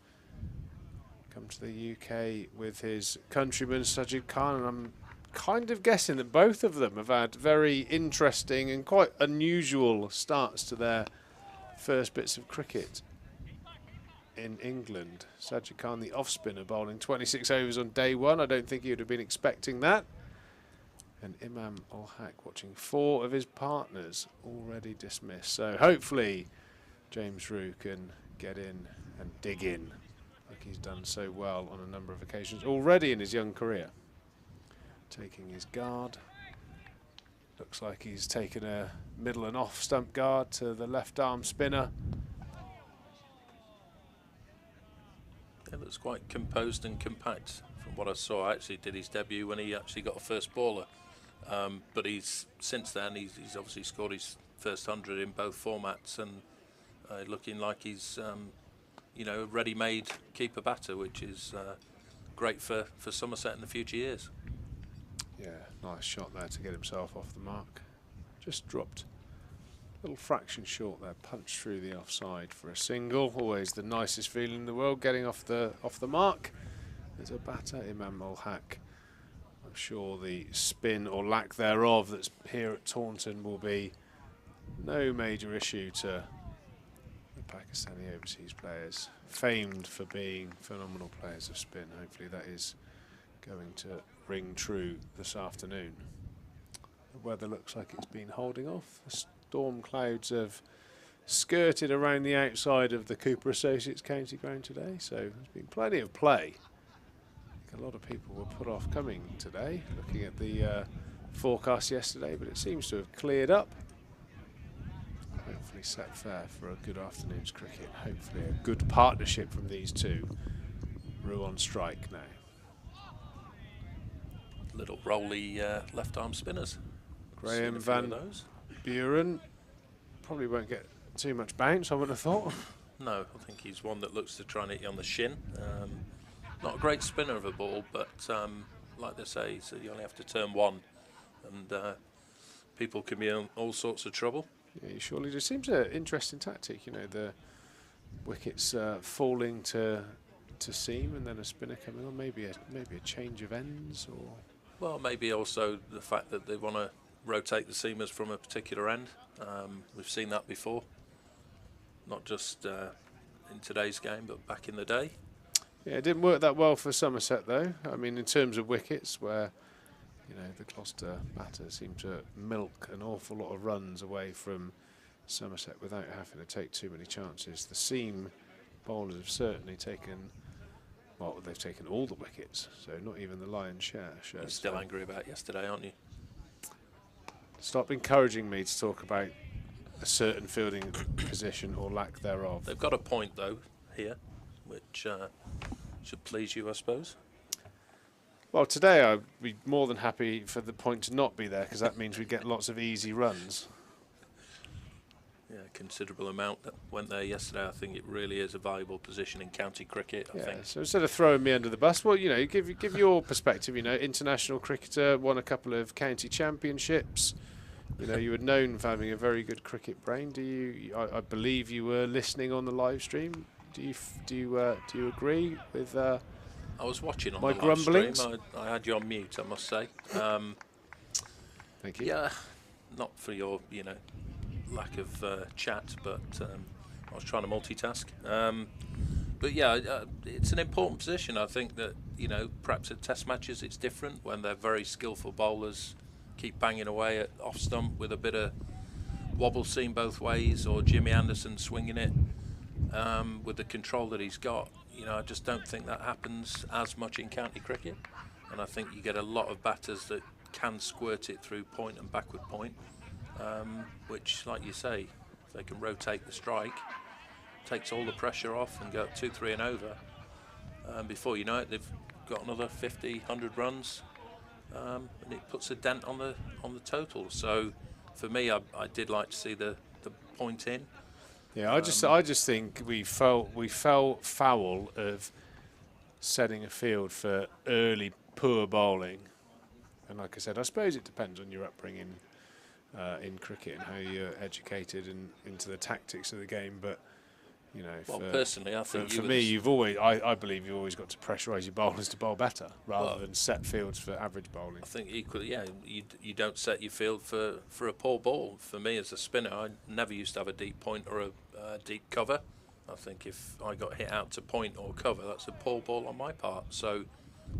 come to the UK with his countryman Sajid Khan, and I'm kind of guessing that both of them have had very interesting and quite unusual starts to their first bits of cricket in England. Sajid Khan, the off-spinner, bowling 26 overs on day one. I don't think he would have been expecting that. And Imam Ul Haq watching 4 of his partners already dismissed. So hopefully James Rew can get in and dig in like he's done so well on a number of occasions already in his young career. Taking his guard. Looks like he's taken a middle and off stump guard to the left arm spinner. It looks quite composed and compact from what I saw. I actually did his debut when he actually got a first baller. But since then he's obviously scored his first 100 in both formats, and looking like he's you know, a ready-made keeper batter, which is great for Somerset in the future years. Yeah, nice shot there to get himself off the mark. Just dropped a little fraction short there, punched through the offside for a single. Always the nicest feeling in the world, getting off the mark. There's a batter, Imam Ul Haq. I'm sure the spin or lack thereof that's here at Taunton will be no major issue to the Pakistani overseas players, famed for being phenomenal players of spin. Hopefully that is going to ring true this afternoon. The weather looks like it's been holding off. The storm clouds have skirted around the outside of the Cooper Associates County Ground today, so there's been plenty of play. A lot of people were put off coming today, looking at the forecast yesterday, but it seems to have cleared up. Hopefully set fair for a good afternoon's cricket. Hopefully a good partnership from these two. Rew on strike now. Little rolly left arm spinners. Graham Van Buren probably won't get too much bounce, I would have thought. No, I think he's one that looks to try and hit you on the shin. Not a great spinner of a ball, but like they say, so you only have to turn one, and people can be in all sorts of trouble. Yeah, surely it seems an interesting tactic. You know, the wickets falling to seam, and then a spinner coming on. Maybe a change of ends, or well, maybe also the fact that they want to rotate the seamers from a particular end. We've seen that before, not just in today's game, but back in the day. Yeah, it didn't work that well for Somerset, though. I mean, in terms of wickets, where, you know, the Gloucester batters seem to milk an awful lot of runs away from Somerset without having to take too many chances. The seam bowlers have certainly taken, well, they've taken all the wickets, so not even the lion's share. You're still angry about yesterday, aren't you? Stop encouraging me to talk about a certain fielding position or lack thereof. They've got a point, though, here, which should please you, I suppose. Well, today I'd be more than happy for the point to not be there, because that means we get lots of easy runs. Yeah, considerable amount that went there yesterday. I think it really is a valuable position in county cricket, I think. So instead of throwing me under the bus, well, you know, give your perspective. You know, international cricketer, won a couple of county championships. You know, you were known for having a very good cricket brain. Do you? I believe you were listening on the live stream. Do you agree with? I was watching on my the live stream. grumblings? I had you on mute, I must say. Thank you. Yeah, not for your, lack of chat, but I was trying to multitask. But yeah, it's an important position. I think that, perhaps at test matches it's different when they're very skillful bowlers, keep banging away at off stump with a bit of wobble seam both ways, or Jimmy Anderson swinging it with the control that he's got. I just don't think that happens as much in county cricket, and I think you get a lot of batters that can squirt it through point and backward point, which, like you say, if they can rotate the strike, takes all the pressure off and go 2-3 and over. Before you know it, they've got another 50, 100 runs, and it puts a dent on the total. So for me, I did like to see the point in. Yeah, I just think we fell foul of setting a field for early poor bowling. And like I said, I suppose it depends on your upbringing in cricket and how you're educated and into the tactics of the game. But personally, I think for me, I believe you've always got to pressurise your bowlers to bowl better rather than set fields for average bowling. I think equally, yeah, you don't set your field for a poor ball. For me as a spinner, I never used to have a deep point or a deep cover. I think if I got hit out to point or cover, that's a poor ball on my part. So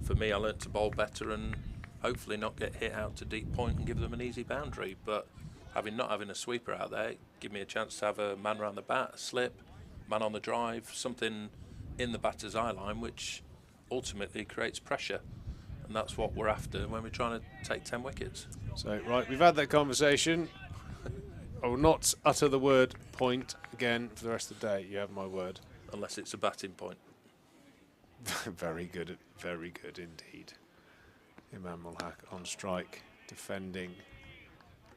for me, I learnt to bowl better and hopefully not get hit out to deep point and give them an easy boundary. But not having a sweeper out there, give me a chance to have a man around the bat, a slip, man on the drive, something in the batter's eye line, which ultimately creates pressure, and that's what we're after when we're trying to take 10 wickets. So right, we've had that conversation. I will not utter the word point again for the rest of the day. You have my word. Unless it's a batting point. Very good indeed. Imam ul Haq on strike, defending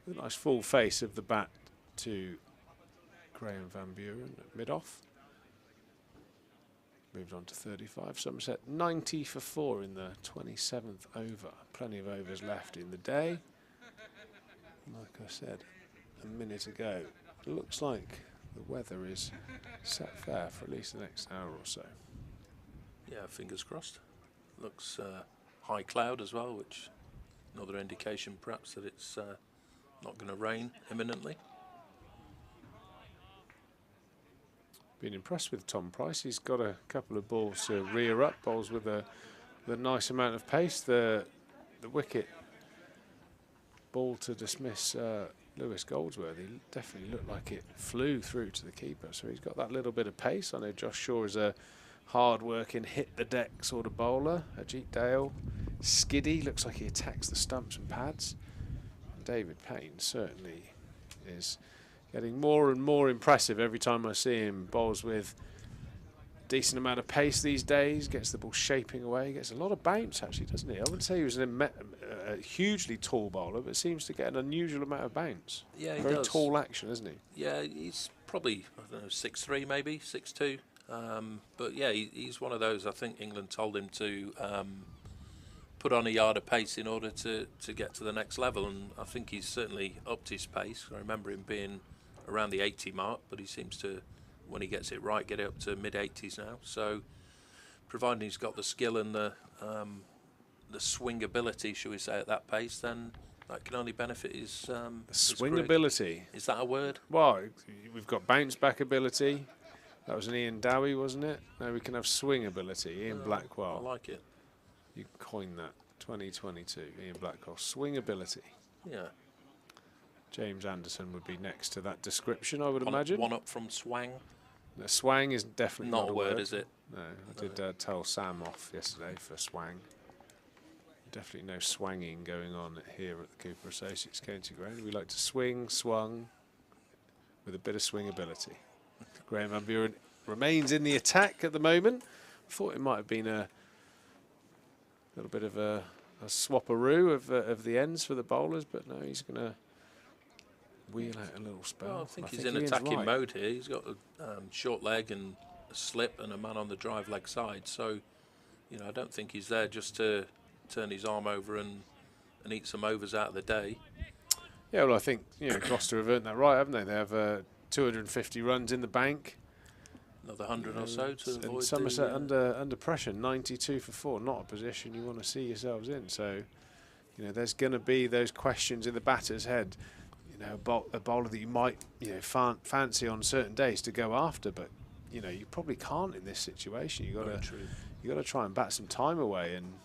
with a nice full face of the bat to Graham Van Buren at mid-off. Moved on to 35. Somerset 90 for 4 in the 27th over. Plenty of overs left in the day. Like I said a minute ago, it looks like the weather is set fair for at least the next hour or so. Yeah, fingers crossed. Looks high cloud as well, which another indication perhaps that it's not going to rain imminently. Been impressed with Tom Price. He's got a couple of balls to rear up, bowls with a nice amount of pace. The wicket ball to dismiss Lewis Goldsworthy definitely looked like it flew through to the keeper. So he's got that little bit of pace. I know Josh Shaw is a hard-working, hit-the-deck sort of bowler. Ajit Dale, skiddy, looks like he attacks the stumps and pads. And David Payne certainly is getting more and more impressive every time I see him. Bowls with decent amount of pace these days, gets the ball shaping away, gets a lot of bounce actually, doesn't he? I wouldn't say he was a hugely tall bowler, but seems to get an unusual amount of bounce. Yeah, he Very does. tall action, isn't he? Yeah, he's probably, 6'3", maybe 6'2". But yeah, he's one of those. I think England told him to put on a yard of pace in order to get to the next level, and I think he's certainly upped his pace. I remember him being around the 80 mark, but he seems to, when he gets it right, get it up to mid-80s now. So providing he's got the skill and the swing ability, shall we say, at that pace, then that can only benefit his Swing career. ability. Is that a word? Well, we've got bounce back ability. That was an Ian Dowie, wasn't it? Now we can have swing ability. Ian Blackwell. I like it. You coined that. 2022. Ian Blackwell. Swing ability. Yeah. James Anderson would be next to that description, I would imagine. One up from swang. No, swang is definitely Not a word, is it? No, I did tell Sam off yesterday for swang. Definitely no swanging going on here at the Cooper Associates County Ground. We like to swing, swung, with a bit of swing ability. Graham Van Buren remains in the attack at the moment. Thought it might have been a little bit of a swapperoo of the ends for the bowlers, but no, he's going to wheel out a little spell. Well, I think he's in attacking mode here. He's got a short leg and a slip and a man on the drive leg side. So, I don't think he's there just to turn his arm over and eat some overs out of the day. Yeah, well, I think Gloucester have earned that right, haven't they? They have 250 runs in the bank. Another 100 or so to avoid. And Somerset under pressure, 92 for 4. Not a position you want to see yourselves in. So, You know, there's going to be those questions in the batter's head. You know, a bowler that you might, you know, fancy on certain days to go after, but you know, you probably can't in this situation. You got to try and bat some time away. And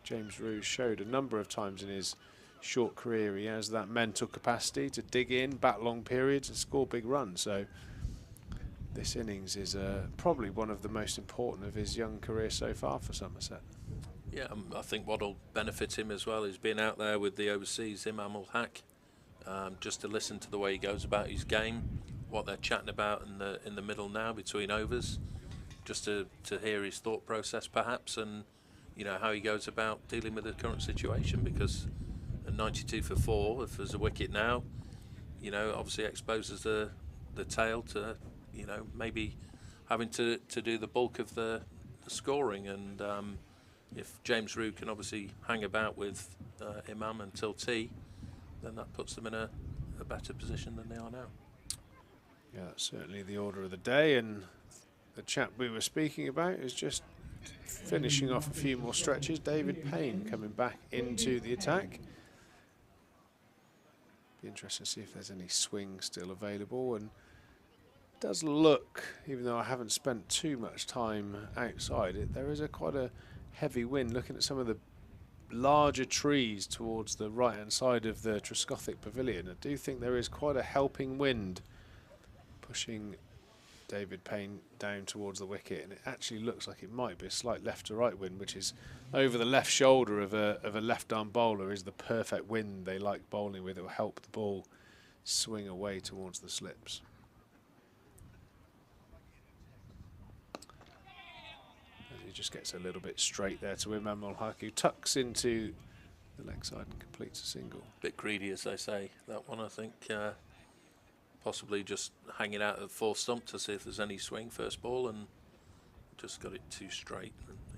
James Roos showed a number of times in his short career he has that mental capacity to dig in, bat long periods, and score big runs. So this innings is probably one of the most important of his young career so far for Somerset. Yeah, I think what'll benefit him as well is being out there with the overseas Imam Ul-Haq, just to listen to the way he goes about his game, what they're chatting about in the middle now between overs, just to hear his thought process perhaps, and you know how he goes about dealing with the current situation. Because at 92 for 4, if there's a wicket now, you know, obviously exposes the tail to, you know, maybe having to do the bulk of the scoring. And if James Roos can obviously hang about with Imam until tea, then that puts them in a better position than they are now. Yeah, that's certainly the order of the day. And the chap we were speaking about is just finishing off a few more stretches. David Payne coming back into the attack. Be interesting to see if there's any swing still available. And it does look, even though I haven't spent too much time outside it, there is quite a heavy wind. Looking at some of the larger trees towards the right hand side of the Trescothick Pavilion, I do think there is quite a helping wind pushing David Payne down towards the wicket, and it actually looks like it might be a slight left to right wind, which is over the left shoulder of a left arm bowler is the perfect wind they like bowling with. It will help the ball swing away towards the slips. He just gets a little bit straight there to Imam Ul-Haq, who tucks into the leg side and completes a single. Bit greedy, as they say, that one, I think. Possibly just hanging out at full stump to see if there's any swing first ball, and just got it too straight.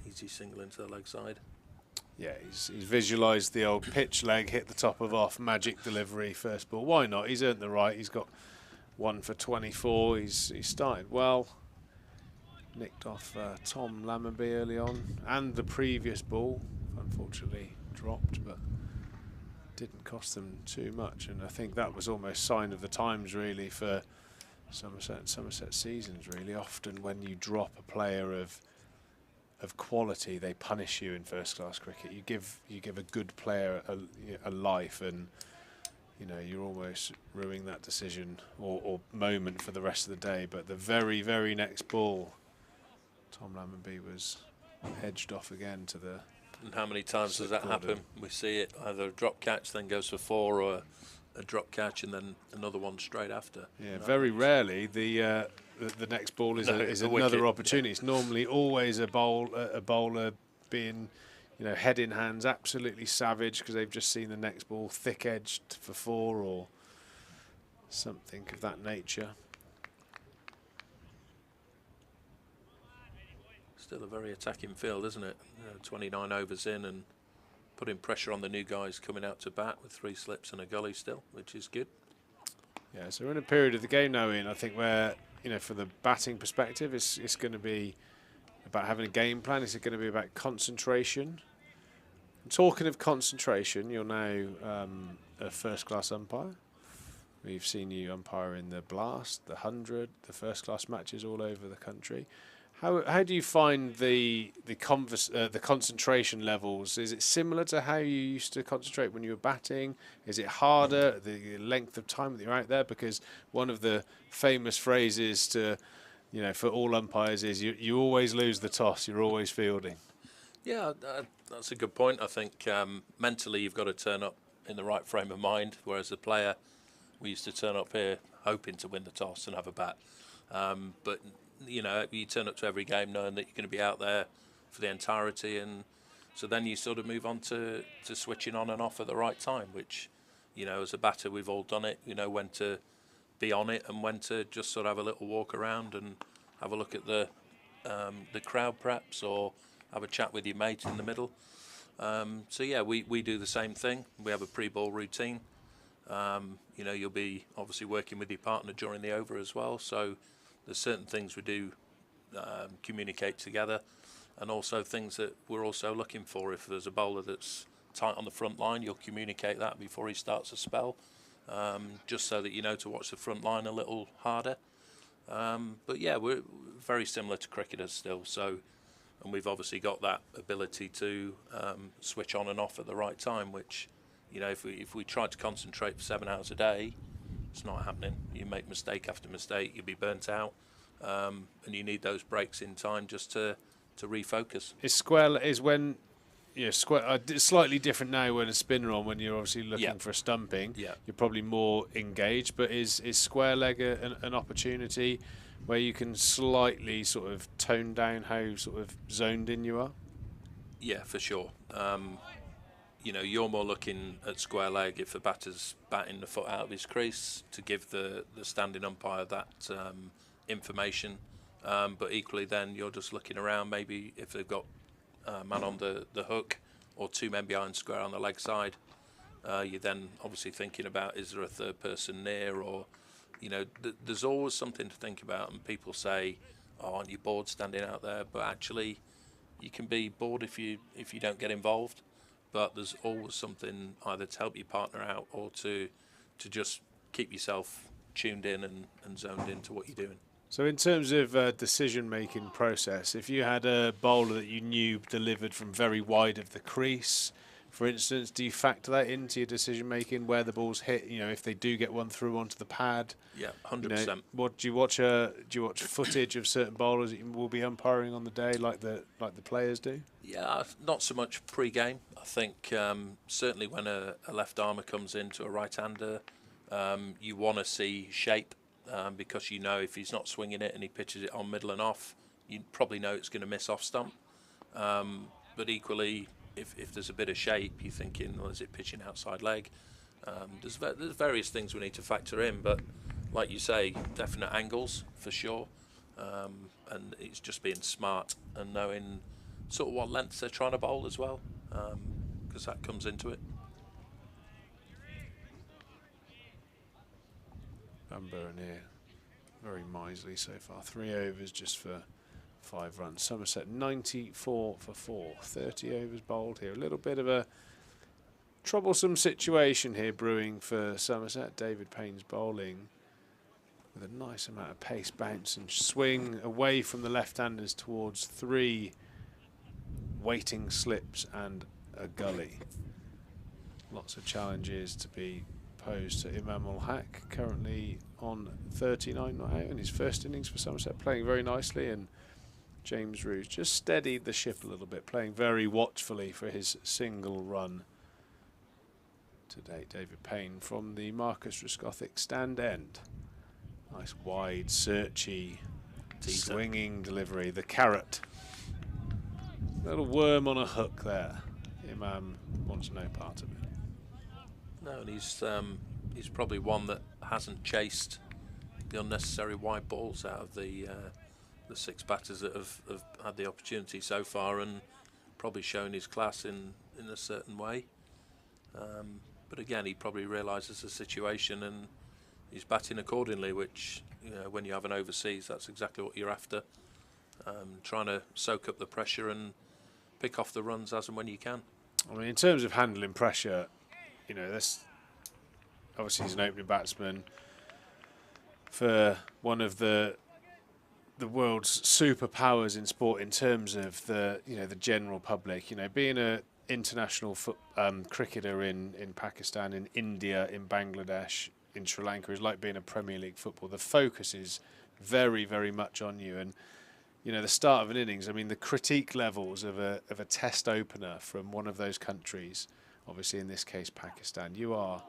Easy single into the leg side. Yeah, he's visualised the old pitch leg, hit the top of off, magic delivery, first ball. Why not? He's earned the right. He's got 1 for 24. He's started well. Nicked off Tom Lammonby early on, and the previous ball unfortunately dropped, but didn't cost them too much. And I think that was almost sign of the times really for Somerset seasons. Really, often when you drop a player of quality, they punish you in first class cricket. You give a good player a life, and you know, you're almost ruining that decision or moment for the rest of the day. But the very, very next ball, Tom Lammonby was edged off again to the... And how many times does that happen? We see it, either a drop catch then goes for 4, or a drop catch and then another one straight after. Yeah, very rarely the next ball is another opportunity. Yeah. It's normally always a bowler being, you know, head in hands, absolutely savage because they've just seen the next ball thick edged for 4 or something of that nature. Still a very attacking field, isn't it? 29 overs in and putting pressure on the new guys coming out to bat with 3 slips and a gully still, which is good. Yeah, so we're in a period of the game now, Ian, I think, where, you know, from the batting perspective, it's going to be about having a game plan. It's going to be about concentration. And talking of concentration, you're now a first-class umpire. We've seen you umpire in the Blast, the 100, the first-class matches all over the country. How do you find the concentration levels? Is it similar to how you used to concentrate when you were batting? Is it harder, the length of time that you're out there? Because one of the famous phrases to, you know, for all umpires is you always lose the toss, you're always fielding. Yeah, that's a good point. I think mentally you've got to turn up in the right frame of mind, whereas the player, we used to turn up here hoping to win the toss and have a bat. But you know, you turn up to every game knowing that you're going to be out there for the entirety, and so then you sort of move on to switching on and off at the right time, which, you know, as a batter we've all done it. You know when to be on it and when to just sort of have a little walk around and have a look at the crowd perhaps, or have a chat with your mate in the middle. So yeah, we do the same thing. We have a pre-ball routine. You know, you'll be obviously working with your partner during the over as well, so there's certain things we do communicate together, and also things that we're also looking for. If there's a bowler that's tight on the front line, you'll communicate that before he starts a spell, just so that you know to watch the front line a little harder. But yeah, we're very similar to cricketers still. So, and we've obviously got that ability to switch on and off at the right time. Which, you know, if we tried to concentrate for 7 hours a day, it's not happening. You make mistake after mistake, you'll be burnt out, and you need those breaks in time just to refocus. Is when slightly different now when a spinner on, when you're obviously looking for a stumping. Yeah. You're probably more engaged, but is square leg an opportunity where you can slightly sort of tone down how sort of zoned in you are? Yeah, for sure. You know, you're more looking at square leg if the batter's batting the foot out of his crease to give the standing umpire that information. But equally then you're just looking around, maybe if they've got a man on the hook or 2 men behind square on the leg side, you're then obviously thinking about, is there a third person near, or, you know, there's always something to think about. And people say, oh, aren't you bored standing out there? But actually you can be bored if you don't get involved, but there's always something either to help your partner out or to just keep yourself tuned in and zoned into what you're doing. So in terms of decision-making process, if you had a bowler that you knew delivered from very wide of the crease, for instance, do you factor that into your decision-making, where the balls hit, you know, if they do get one through onto the pad? Yeah, 100%. You know, what do you watch footage of certain bowlers that you will be umpiring on the day, like the players do? Yeah, not so much pre-game. I think certainly when a left armer comes into a right-hander, you want to see shape. Because you know if he's not swinging it and he pitches it on middle and off, you probably know it's going to miss off stump. But equally, if there's a bit of shape, you're thinking, well, is it pitching outside leg? There's various things we need to factor in, but like you say, definite angles for sure. And it's just being smart and knowing sort of what lengths they're trying to bowl as well, because that comes into it. Bunbury here, very miserly so far. 3 overs just for 5 runs. Somerset 94 for 4. 30 overs bowled here. A little bit of a troublesome situation here brewing for Somerset. David Payne's bowling with a nice amount of pace, bounce and swing away from the left-handers towards 3 waiting slips and a gully. Lots of challenges to be posed to Imam ul Haq, currently on 39 not out in his first innings for Somerset, playing very nicely, and James Roos just steadied the ship a little bit, playing very watchfully for his single run to date. David Payne from the Marcus Roscothic stand end. Nice wide, searchy, swinging delivery. The carrot. Little worm on a hook there. Imam wants no part of it. No, and he's probably one that hasn't chased the unnecessary wide balls out of the 6 batters that have had the opportunity so far, and probably shown his class in a certain way. But again, he probably realises the situation and he's batting accordingly, which, you know, when you have an overseas, that's exactly what you're after. Trying to soak up the pressure and pick off the runs as and when you can. I mean, in terms of handling pressure, you know, this obviously he's an opening batsman for one of the world's superpowers in sport in terms of the general public. You know, being a international cricketer in Pakistan, in India, in Bangladesh, in Sri Lanka is like being a Premier League football. The focus is very, very much on you, and you know, the start of an innings. I mean, the critique levels of a test opener from one of those countries, obviously in this case Pakistan, you are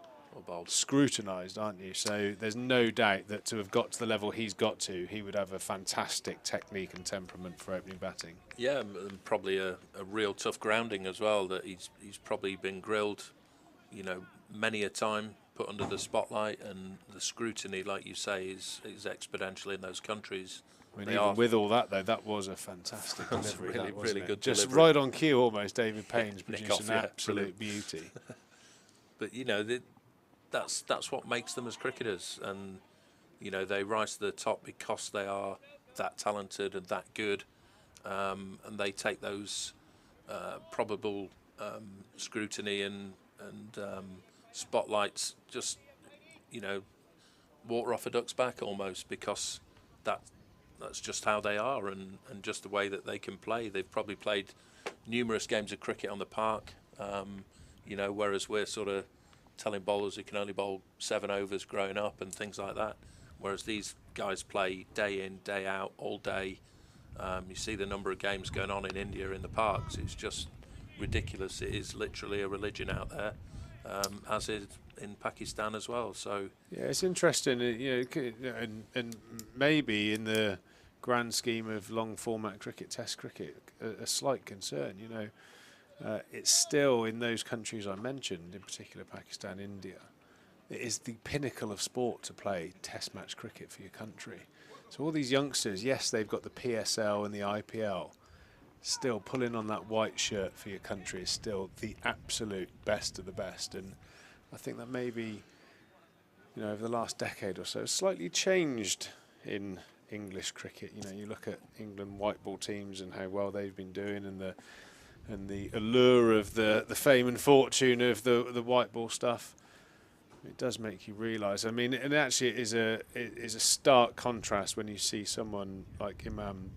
scrutinised, aren't you? So there's no doubt that to have got to the level he's got to, he would have a fantastic technique and temperament for opening batting. Yeah, and probably a real tough grounding as well, that he's probably been grilled, you know, many a time, put under the spotlight, and the scrutiny, like you say, is exponential in those countries. I mean, even with all that, though, that was a fantastic delivery. really good Just delivery. right on cue almost. David Payne's produced an absolute beauty. But, you know, that's what makes them as cricketers. And, you know, they rise to the top because they are that talented and that good. And they take those probable scrutiny and spotlights, just, you know, water off a duck's back almost, because that's just how they are, and just the way that they can play. They've probably played numerous games of cricket on the park, you know, whereas we're sort of telling bowlers who can only bowl 7 overs growing up and things like that, whereas these guys play day in, day out, all day. You see the number of games going on in India in the parks, it's just ridiculous. It is literally a religion out there, as is in Pakistan as well. So yeah, it's interesting, you know, and maybe in the grand scheme of long format cricket, Test cricket, a slight concern. You know, it's still in those countries I mentioned, in particular Pakistan, India. It is the pinnacle of sport to play Test match cricket for your country. So all these youngsters, yes, they've got the PSL and the IPL. Still, pulling on that white shirt for your country is still the absolute best of the best. And I think that maybe, you know, over the last decade or so, slightly changed in English cricket. You know, you look at England white ball teams and how well they've been doing, and the allure of the fame and fortune of the white ball stuff. It does make you realise. I mean, and actually, it is a stark contrast when you see someone like Imam,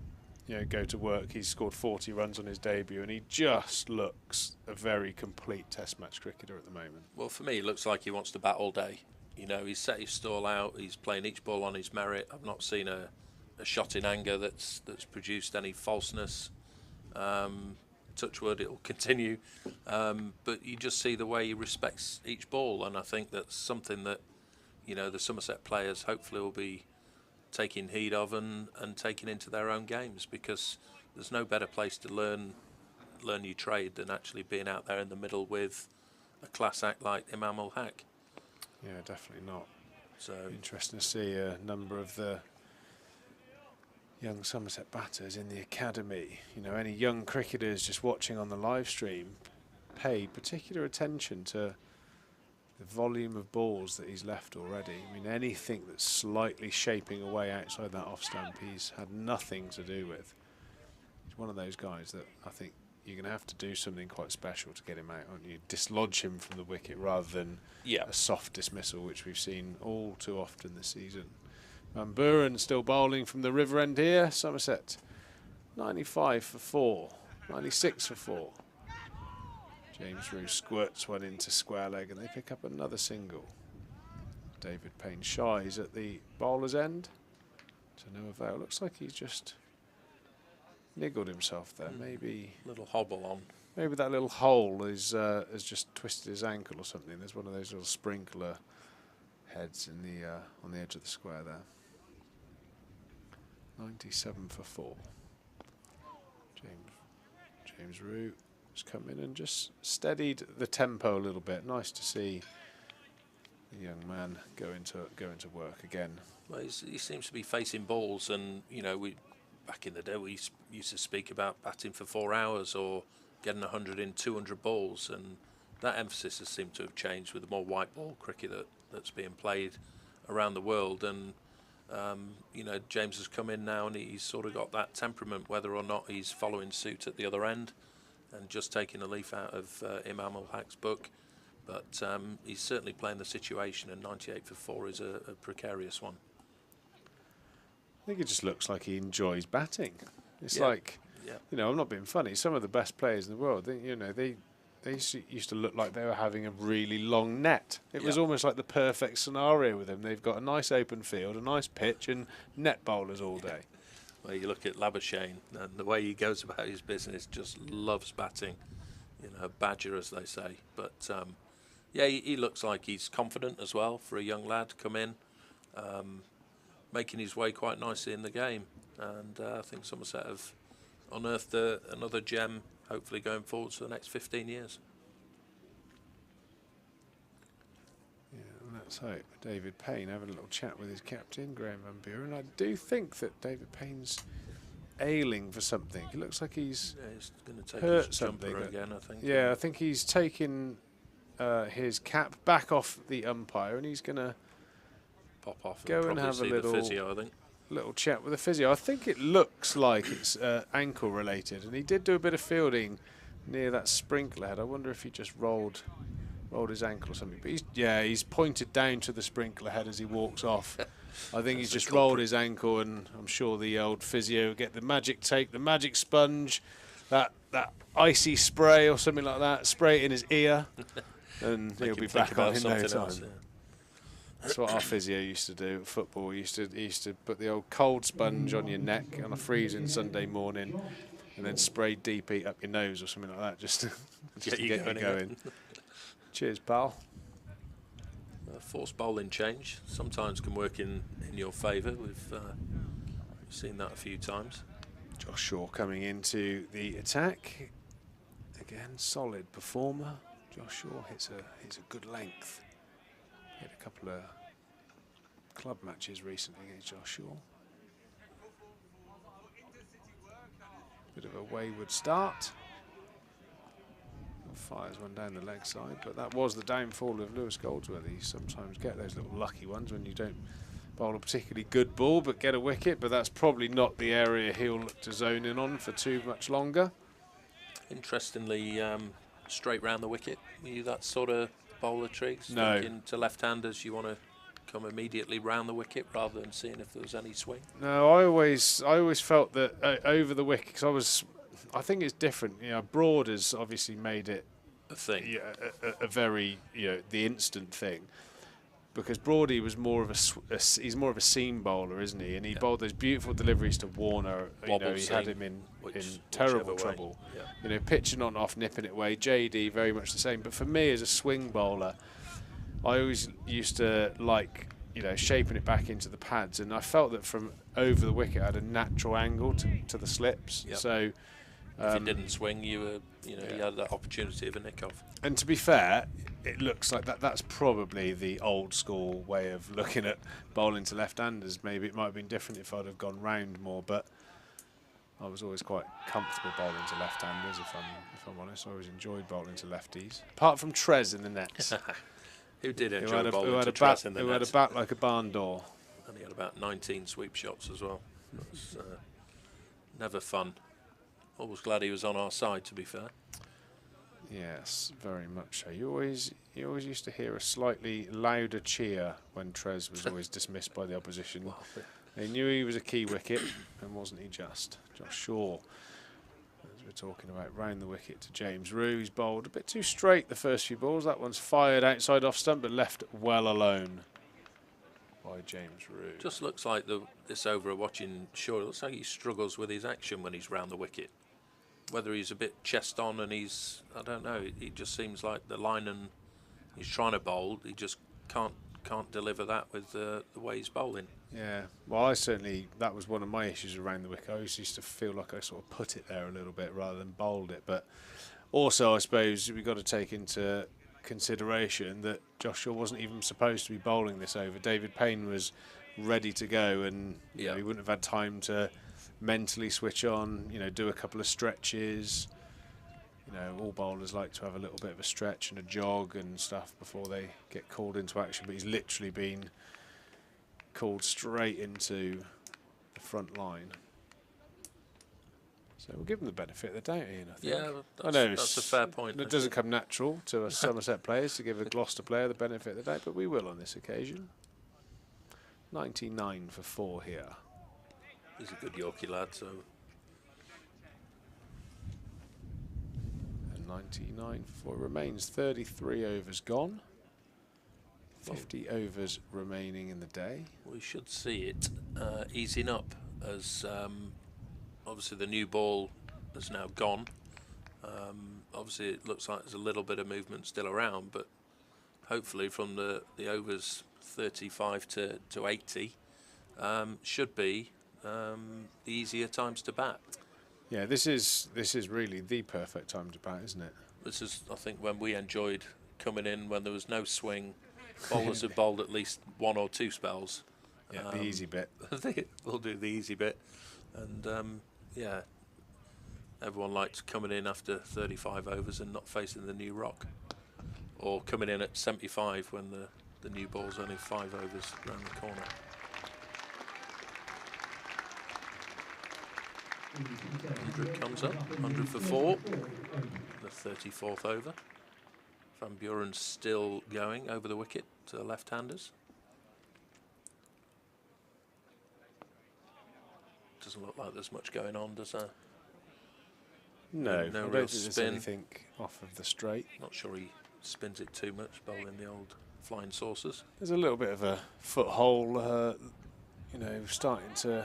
you know, go to work. He's scored 40 runs on his debut, and he just looks a very complete Test match cricketer at the moment. Well, for me, it looks like he wants to bat all day. You know, he's set his stall out. He's playing each ball on his merit. I've not seen a shot in anger that's produced any falseness. Touch wood, it'll continue. But you just see the way he respects each ball, and I think that's something that, you know, the Somerset players hopefully will be taking heed of and taking into their own games, because there's no better place to learn your trade than actually being out there in the middle with a class act like Imam ul Haq. Yeah, definitely not. So interesting to see a number of the young Somerset batters in the academy. You know, any young cricketers just watching on the live stream, pay particular attention to the volume of balls that he's left already. I mean, anything that's slightly shaping away outside that off stump, he's had nothing to do with. He's one of those guys that I think you're going to have to do something quite special to get him out, aren't you? Dislodge him from the wicket rather than a soft dismissal, which we've seen all too often this season. Van Buren still bowling from the river end here. Somerset 95 for 4, 96 for 4. James Roux squirts one into square leg, and they pick up another single. David Payne shies at the bowler's end to no avail. Looks like he's just niggled himself there. Maybe little hobble on. Maybe that little hole is has just twisted his ankle or something. There's one of those little sprinkler heads in the on the edge of the square there. 97 for 4. James Roux has come in and just steadied the tempo a little bit. Nice to see the young man go into work again. Well, he seems to be facing balls, and you know, back in the day we used to speak about batting for 4 hours or getting 100 in 200 balls, and that emphasis has seemed to have changed with the more white ball cricket that's being played around the world. And you know, James has come in now and he's sort of got that temperament, whether or not he's following suit at the other end and just taking a leaf out of Imam ul Haq's book. But he's certainly playing the situation, and 98 for 4 is a precarious one. I think it just looks like he enjoys batting. It's like, you know, I'm not being funny. Some of the best players in the world, they used to look like they were having a really long net. It was almost like the perfect scenario with them. They've got a nice open field, a nice pitch, and net bowlers all day. Well, you look at Labuschagne, and the way he goes about his business, just loves batting. You know, badger, as they say. But yeah, he looks like he's confident as well for a young lad to come in, making his way quite nicely in the game. And I think Somerset have unearthed another gem, hopefully going forwards for the next 15 years. Yeah, and let's hope. David Payne having a little chat with his captain, Graham Van Buren. I do think that David Payne's ailing for something. It looks like he's going to take hurt his something jumper again, I think. Yeah, I think he's taken his cap back off the umpire, and he's going to pop off go and have a little physio, I think. Little chat with the physio. I think it looks like it's ankle related, and he did do a bit of fielding near that sprinkler head. I wonder if he just rolled his ankle or something. But he's pointed down to the sprinkler head as he walks off. I think he's just rolled his ankle, and I'm sure the old physio will get the magic tape, the magic sponge, that icy spray or something like that, spray it in his ear, and he'll be back on in no time. That's what our physio used to do at football. He used to put the old cold sponge on your neck on a freezing Sunday morning, and then spray deep heat up your nose or something like that, just to get you going. Cheers, pal. Forced bowling change sometimes can work in your favour. We've seen that a few times. Josh Shaw coming into the attack. Again, solid performer. Josh Shaw hits a good length. Hit a couple of club matches recently against Josh Shaw. Bit of a wayward start. Fires one down the leg side, but that was the downfall of Lewis Goldsworthy. You sometimes get those little lucky ones when you don't bowl a particularly good ball but get a wicket, but that's probably not the area he'll look to zone in on for too much longer. Interestingly, straight round the wicket. Were you that sort of bowler, Triggs? No. Thinking to left-handers you want to come immediately round the wicket rather than seeing if there was any swing? No, I always felt that over the wicket, because I think it's different. You know, Broad has obviously made it a thing. Yeah, a very, the instant thing. Because Broadie was more of he's more of a seam bowler, isn't he? And he bowled those beautiful deliveries to Warner. He had him in terrible trouble. Yeah. Pitching on off, nipping it away. JD very much the same. But for me as a swing bowler, I always used to like shaping it back into the pads, and I felt that from over the wicket I had a natural angle to the slips. Yep. So if it didn't swing, you had that opportunity of a nick off. And to be fair, it looks like that's probably the old school way of looking at bowling to left-handers. Maybe it might have been different if I'd have gone round more, but I was always quite comfortable bowling to left-handers. If I'm honest, I always enjoyed bowling to lefties. Apart from Trez in the nets, who did enjoy bowling to Trez in the nets? Who had a bat like a barn door. And he had about 19 sweep shots as well. It was never fun. Always glad he was on our side, to be fair. Yes, very much so. You always used to hear a slightly louder cheer when Trez was always dismissed by the opposition. Well, They knew he was a key wicket, and wasn't he just? Josh Shaw, as we're talking about, round the wicket to James Rew. He's bowled a bit too straight the first few balls. That one's fired outside off stump, but left well alone by James Rew. Just looks like this over watching Shaw. It looks like he struggles with his action when he's round the wicket. Whether he's a bit chest on and I don't know. It just seems like the line and he's trying to bowl. He just can't deliver that with the way he's bowling. Yeah, well, that was one of my issues around the wicket. I always used to feel like I sort of put it there a little bit rather than bowled it. But also, I suppose we've got to take into consideration that Joshua wasn't even supposed to be bowling this over. David Payne was ready to go, and he wouldn't have had time to mentally switch on, do a couple of stretches. All bowlers like to have a little bit of a stretch and a jog and stuff before they get called into action, but he's literally been called straight into the front line. So we'll give him the benefit of the doubt, Ian, I think. Yeah, I know that's a fair point. It doesn't come natural to us Somerset players to give a Gloucester player the benefit of the doubt, but we will on this occasion. 99 for 4 here. He's a good Yorkie lad, so. And 99 for 4 remains. 33 overs gone. 50 overs remaining in the day. We should see it easing up as obviously the new ball has now gone. Obviously it looks like there's a little bit of movement still around, but hopefully from the overs 35 to 80 should be the easier times to bat. Yeah, this is really the perfect time to bat, isn't it? This is, I think, when we enjoyed coming in when there was no swing. Bowlers have bowled at least 1 or 2 spells. Yeah, the easy bit. They'll do the easy bit, and yeah, everyone likes coming in after 35 overs and not facing the new rock, or coming in at 75 when the new ball's only 5 overs round the corner. 100 comes up, 100 for 4, the 34th over. Van Buren's still going over the wicket to the left-handers. Doesn't look like there's much going on, does there? No, I no don't real think there's spin. anything off of the straight. Not sure he spins it too much, bowling the old flying saucers. There's a little bit of a foothold, you know, starting to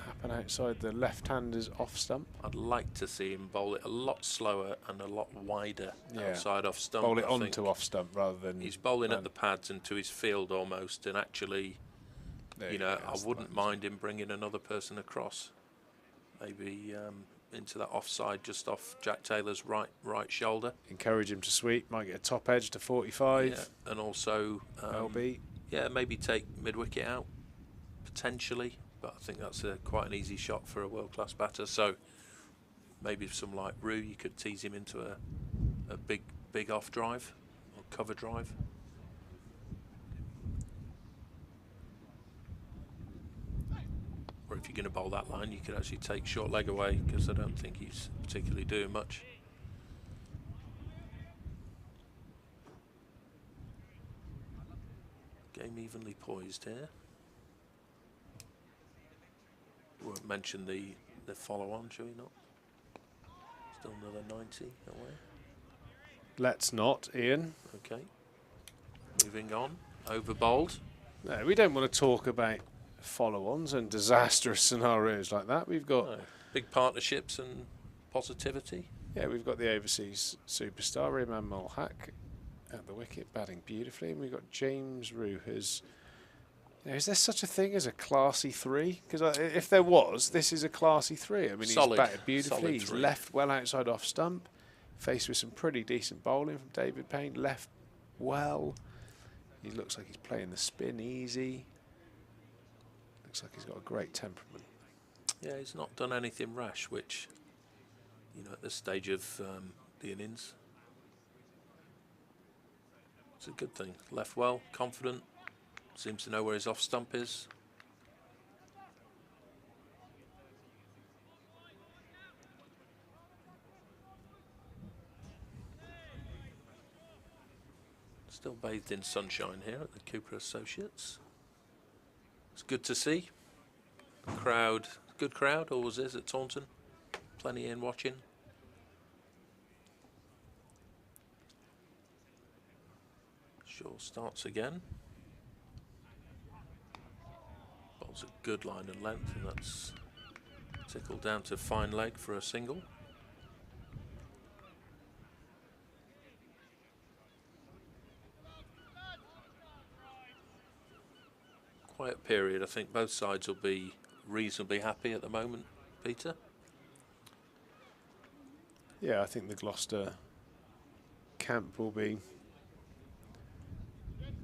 happen outside the left-hander's off stump. I'd like to see him bowl it a lot slower and a lot wider Yeah. outside off stump. Bowl it I onto think off stump rather than... he's bowling at the pads and to his field almost, and actually, you know, I wouldn't mind him bringing another person across. Maybe into that offside, just off Jack Taylor's right shoulder. Encourage him to sweep, might get a top edge to 45. Yeah, and also LB. Yeah, maybe take mid-wicket out, potentially. But I think that's quite an easy shot for a world-class batter. So maybe some like Rue, you could tease him into a big off drive or cover drive. Or if you're going to bowl that line, you could actually take short leg away, because I don't think he's particularly doing much. Game evenly poised here. We won't mention the follow-on, shall we not? Still another 90 away. Let's not, Ian. Okay. Moving on. Over bowled. No, we don't want to talk about follow-ons and disastrous scenarios like that. We've got big partnerships and positivity. Yeah, we've got the overseas superstar Imam Mulhaq at the wicket, batting beautifully, and we've got James Rue, who's... You know, is there such a thing as a classy 3? Because if there was, this is a classy 3. I mean, he's batted beautifully. He's left well outside off stump, faced with some pretty decent bowling from David Payne. Left well. He looks like he's playing the spin easy. Looks like he's got a great temperament. Yeah, he's not done anything rash, which, you know, at this stage of the innings, it's a good thing. Left well, confident, seems to know where his off stump is. Still bathed in sunshine here at the Cooper Associates. It's good to see. The crowd, good crowd, always is at Taunton. Plenty in watching. Shaw starts again. Bowls a good line and length, and that's tickled down to fine leg for a single. Quiet period. I think both sides will be reasonably happy at the moment, Peter. Yeah, I think the Gloucester camp will be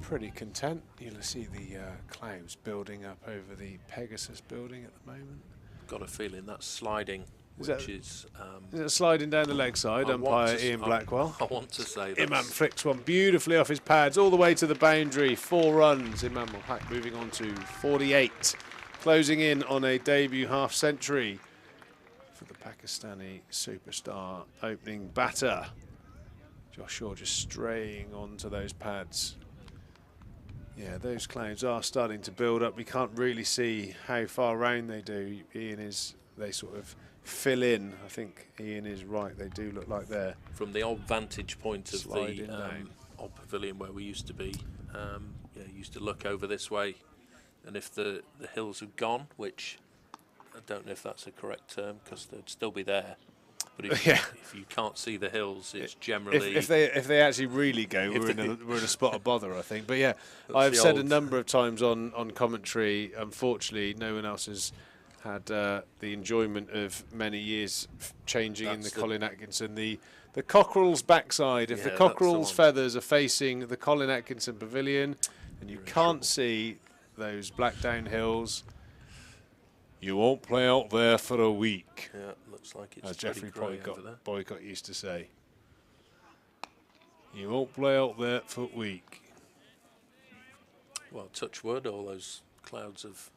pretty content. You'll see the clouds building up over the Pegasus building at the moment. Got a feeling that's sliding, Is it sliding down the leg side, umpire Ian Blackwell? I want to say that. Imam flicks one beautifully off his pads all the way to the boundary. 4 runs. Imam Mulhaq moving on to 48. Closing in on a debut half-century for the Pakistani superstar opening batter. Josh Shaw just straying onto those pads. Yeah, those clouds are starting to build up. We can't really see how far round they do. They sort of fill in. I think Ian is right. They do look like they're from the old vantage point of sliding the down. old pavilion where we used to be. Yeah, used to look over this way, and if the hills have gone, which I don't know if that's a correct term because they'd still be there. But if, if you can't see the hills, it's generally if they actually really go, we're in a spot of bother, I think. But yeah, I've said a number of times on commentary. Unfortunately, no one else has had the enjoyment of many years changing in the Colin Atkinson. The cockerel's backside. If the cockerel's feathers are facing the Colin Atkinson Pavilion, and you can't see those Blackdown Hills, you won't play out there for a week. Yeah, looks like it's as Geoffrey Boycott used to say. You won't play out there for a week. Well, touch wood, all those clouds have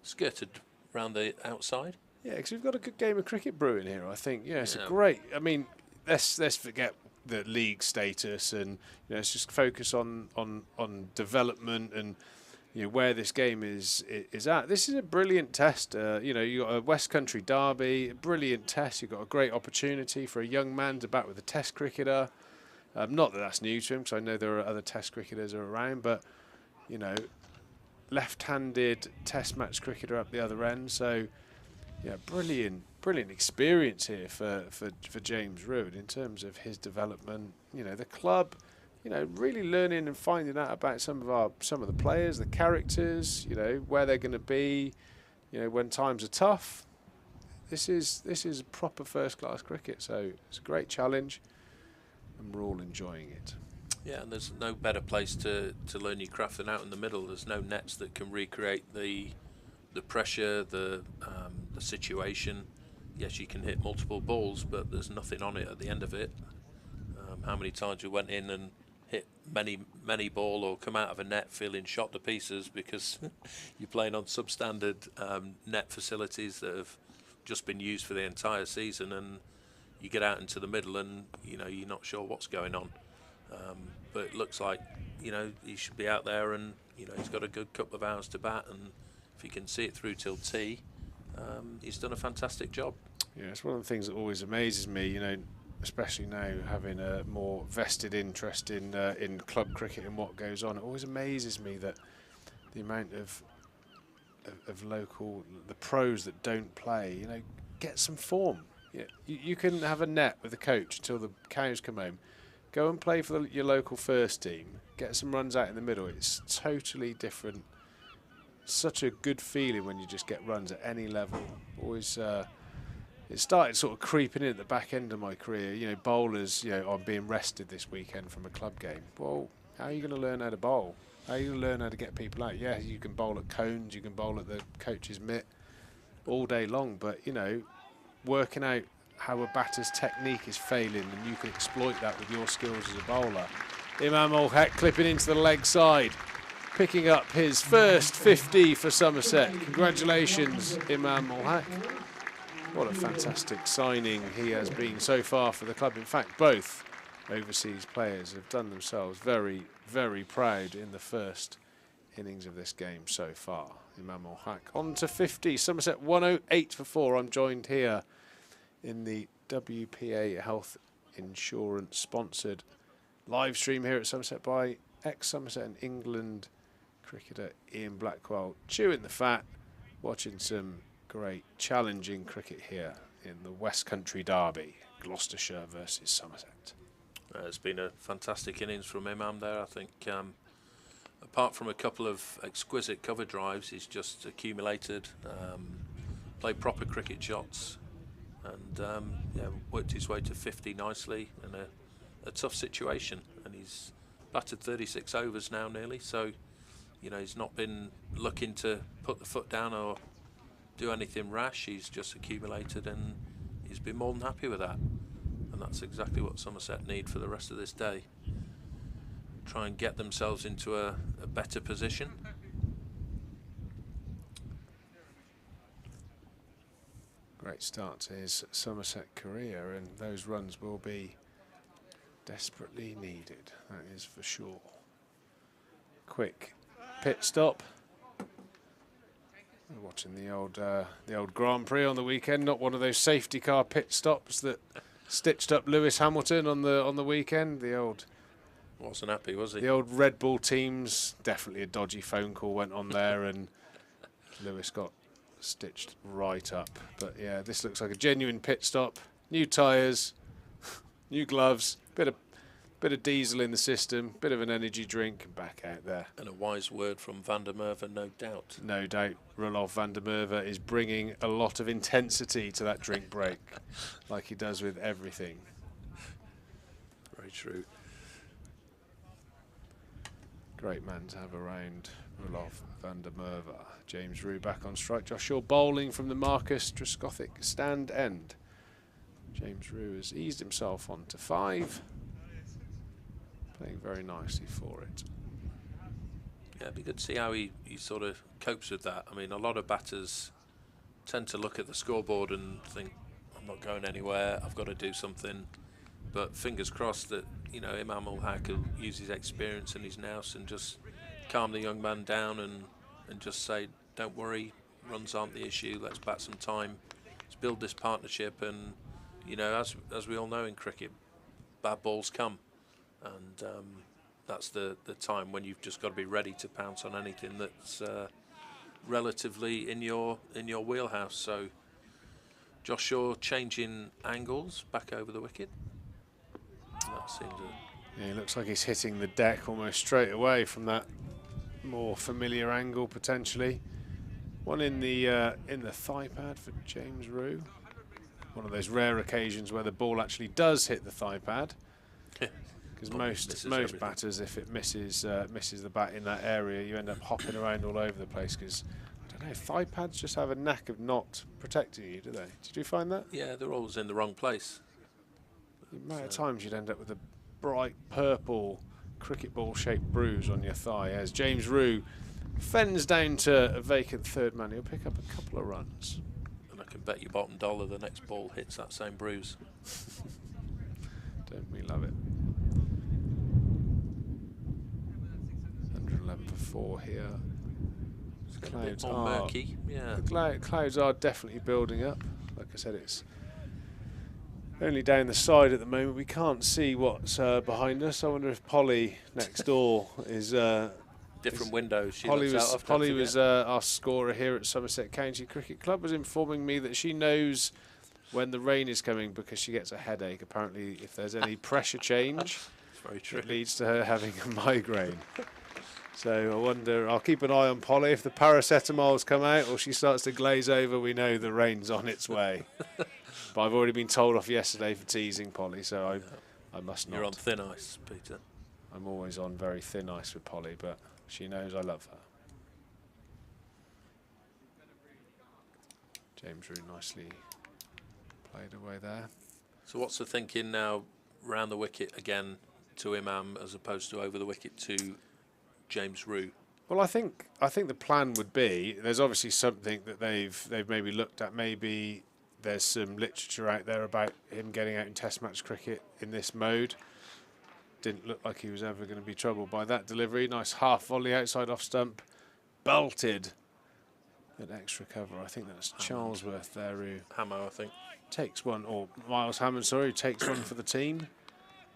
skirted round the outside. Yeah, because we've got a good game of cricket brewing here, I think. Yeah, it's Yeah. a great. I mean, let's forget the league status and let's just focus on development and where this game is at. This is a brilliant test. You got a West Country derby, a brilliant test. You've got a great opportunity for a young man to bat with a Test cricketer. Not that that's new to him, because I know there are other Test cricketers around, but left-handed Test match cricketer up the other end. So yeah, brilliant experience here for James Root in terms of his development. The club, really learning and finding out about some of the players, the characters, where they're going to be, when times are tough. This is proper first-class cricket, so it's a great challenge, and we're all enjoying it. Yeah, and there's no better place to learn your craft than out in the middle. There's no nets that can recreate the pressure, the situation. Yes, you can hit multiple balls, but there's nothing on it at the end of it. How many times we went in and hit many ball or come out of a net feeling shot to pieces because you're playing on substandard net facilities that have just been used for the entire season, and you get out into the middle and you're not sure what's going on. But it looks like he should be out there, and he's got a good couple of hours to bat, and if he can see it through till tea, he's done a fantastic job. Yeah, it's one of the things that always amazes me, especially now having a more vested interest in club cricket and what goes on. It always amazes me that the amount of local, the pros that don't play, get some form. Yeah, you can have a net with the coach until the cows come home. Go and play for your local first team. Get some runs out in the middle. It's totally different. Such a good feeling when you just get runs at any level. Always, it started sort of creeping in at the back end of my career. Bowlers, are being rested this weekend from a club game. Well, how are you going to learn how to bowl? How are you going to learn how to get people out? Yeah, you can bowl at cones, you can bowl at the coach's mitt all day long, but working out how a batter's technique is failing, and you can exploit that with your skills as a bowler. Imam ul Haq clipping into the leg side, picking up his first 50 for Somerset. Congratulations, Imam ul Haq. What a fantastic signing he has been so far for the club. In fact, both overseas players have done themselves very, very proud in the first innings of this game so far. Imam ul Haq on to 50. Somerset 108 for 4. I'm joined here in the WPA Health Insurance sponsored live stream here at Somerset by ex-Somerset and England cricketer Ian Blackwell, chewing the fat, watching some great challenging cricket here in the West Country derby, Gloucestershire versus Somerset. It's been a fantastic innings from Imam there. I think apart from a couple of exquisite cover drives, he's just accumulated, played proper cricket shots, and worked his way to 50 nicely in a tough situation. And he's batted 36 overs now nearly, so he's not been looking to put the foot down or do anything rash. He's just accumulated, and he's been more than happy with that. And that's exactly what Somerset need for the rest of this day. Try and get themselves into a better position. Great start to his Somerset career, and those runs will be desperately needed, that is for sure. Quick pit stop. We're watching the old Grand Prix on the weekend, not one of those safety car pit stops that stitched up Lewis Hamilton on the weekend. The old wasn't happy, was he? The old Red Bull teams, definitely a dodgy phone call went on there, and Lewis got stitched right up. But yeah, this looks like a genuine pit stop. New tyres, new gloves, bit of diesel in the system, bit of an energy drink, and back out there. And a wise word from Van der Merwe, no doubt. No doubt, Roelof van der Merwe is bringing a lot of intensity to that drink break, like he does with everything. Very true. Great man to have around, Roelof van der Merwe. James Root back on strike. Josh Shaw bowling from the Marcus Trescothick stand end. James Root has eased himself onto 5. Playing very nicely for it. Yeah, it'd be good to see how he sort of copes with that. I mean, a lot of batters tend to look at the scoreboard and think, I'm not going anywhere, I've got to do something. But fingers crossed that, you know, Imam Ul-Haq will use his experience and his nous and just calm the young man down and just say, don't worry, runs aren't the issue, let's bat some time, let's build this partnership. And, you know, as we all know in cricket, bad balls come. And that's the time when you've just got to be ready to pounce on anything that's relatively in your wheelhouse. So Josh Shaw changing angles back over the wicket. That seems Yeah, he looks like he's hitting the deck almost straight away from that more familiar angle potentially. One in the thigh pad for James Rue. One of those rare occasions where the ball actually does hit the thigh pad. Because most batters, if it misses the bat in that area, you end up hopping around all over the place. Because I don't know, thigh pads just have a knack of not protecting you, do they? Did you find that? Yeah, they're always in the wrong place. The amount of times you'd end up with a bright purple cricket ball shaped bruise on your thigh. As James Rue fends down to a vacant third man, he'll pick up a couple of runs. And I can bet you bottom dollar the next ball hits that same bruise. Don't we love it? 111 for 4 here. It's a bit more murky. Yeah. The clouds are definitely building up. Like I said, it's only down the side at the moment. We can't see what's behind us. I wonder if Polly next door is different windows. Polly was our scorer here at Somerset County Cricket Club, was informing me that she knows when the rain is coming because she gets a headache. Apparently, if there's any pressure change, very true. It leads to her having a migraine. So I wonder, I'll keep an eye on Polly. If the paracetamols come out or she starts to glaze over, we know the rain's on its way. But I've already been told off yesterday for teasing Polly, so I must not. You're on thin ice, Peter. I'm always on very thin ice with Polly, but she knows I love her. James Rue nicely played away there. So what's the thinking now round the wicket again to Imam as opposed to over the wicket to James Rue? Well, I think the plan would be, there's obviously something that they've maybe looked at. Maybe there's some literature out there about him getting out in Test match cricket in this mode. Didn't look like he was ever going to be troubled by that delivery. Nice half volley outside off stump, belted at extra cover. I think that's Charlesworth there who Hamo, I think, takes one, or Miles Hammond, sorry, who takes one for the team.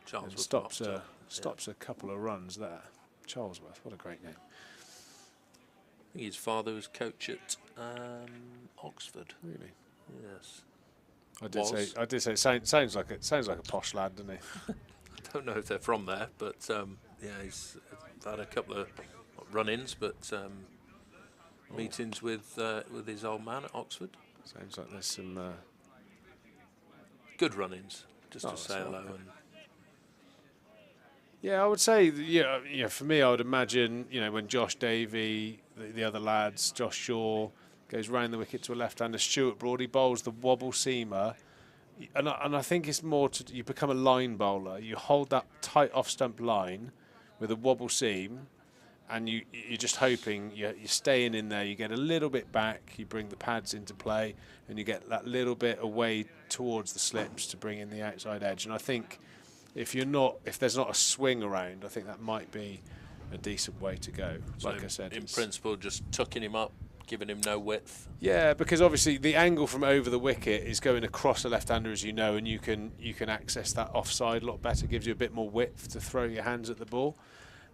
Charlesworth stops a couple of runs there. Charlesworth, what a great name. I think his father was coach at Oxford. Really? Yes. I did say it sounds like a posh lad, doesn't he? I don't know if they're from there, but yeah, he's had a couple of run-ins, but meetings with his old man at Oxford. Sounds like there's some good run-ins, just to say hello. And yeah, I would say, for me, I would imagine, when Josh Davey, the other lads, Josh Shaw, goes round the wicket to a left-hander, Stuart Broad, he bowls the wobble seamer. And I think it's more you become a line bowler. You hold that tight off-stump line with a wobble seam, and you're just hoping you're staying in there. You get a little bit back, you bring the pads into play, and you get that little bit away towards the slips to bring in the outside edge. And I think if there's not a swing around, I think that might be a decent way to go. So like I said, in principle, just tucking him up, giving him no width. Yeah, because obviously the angle from over the wicket is going across the left-hander, as you know, and you can access that offside a lot better. Gives you a bit more width to throw your hands at the ball.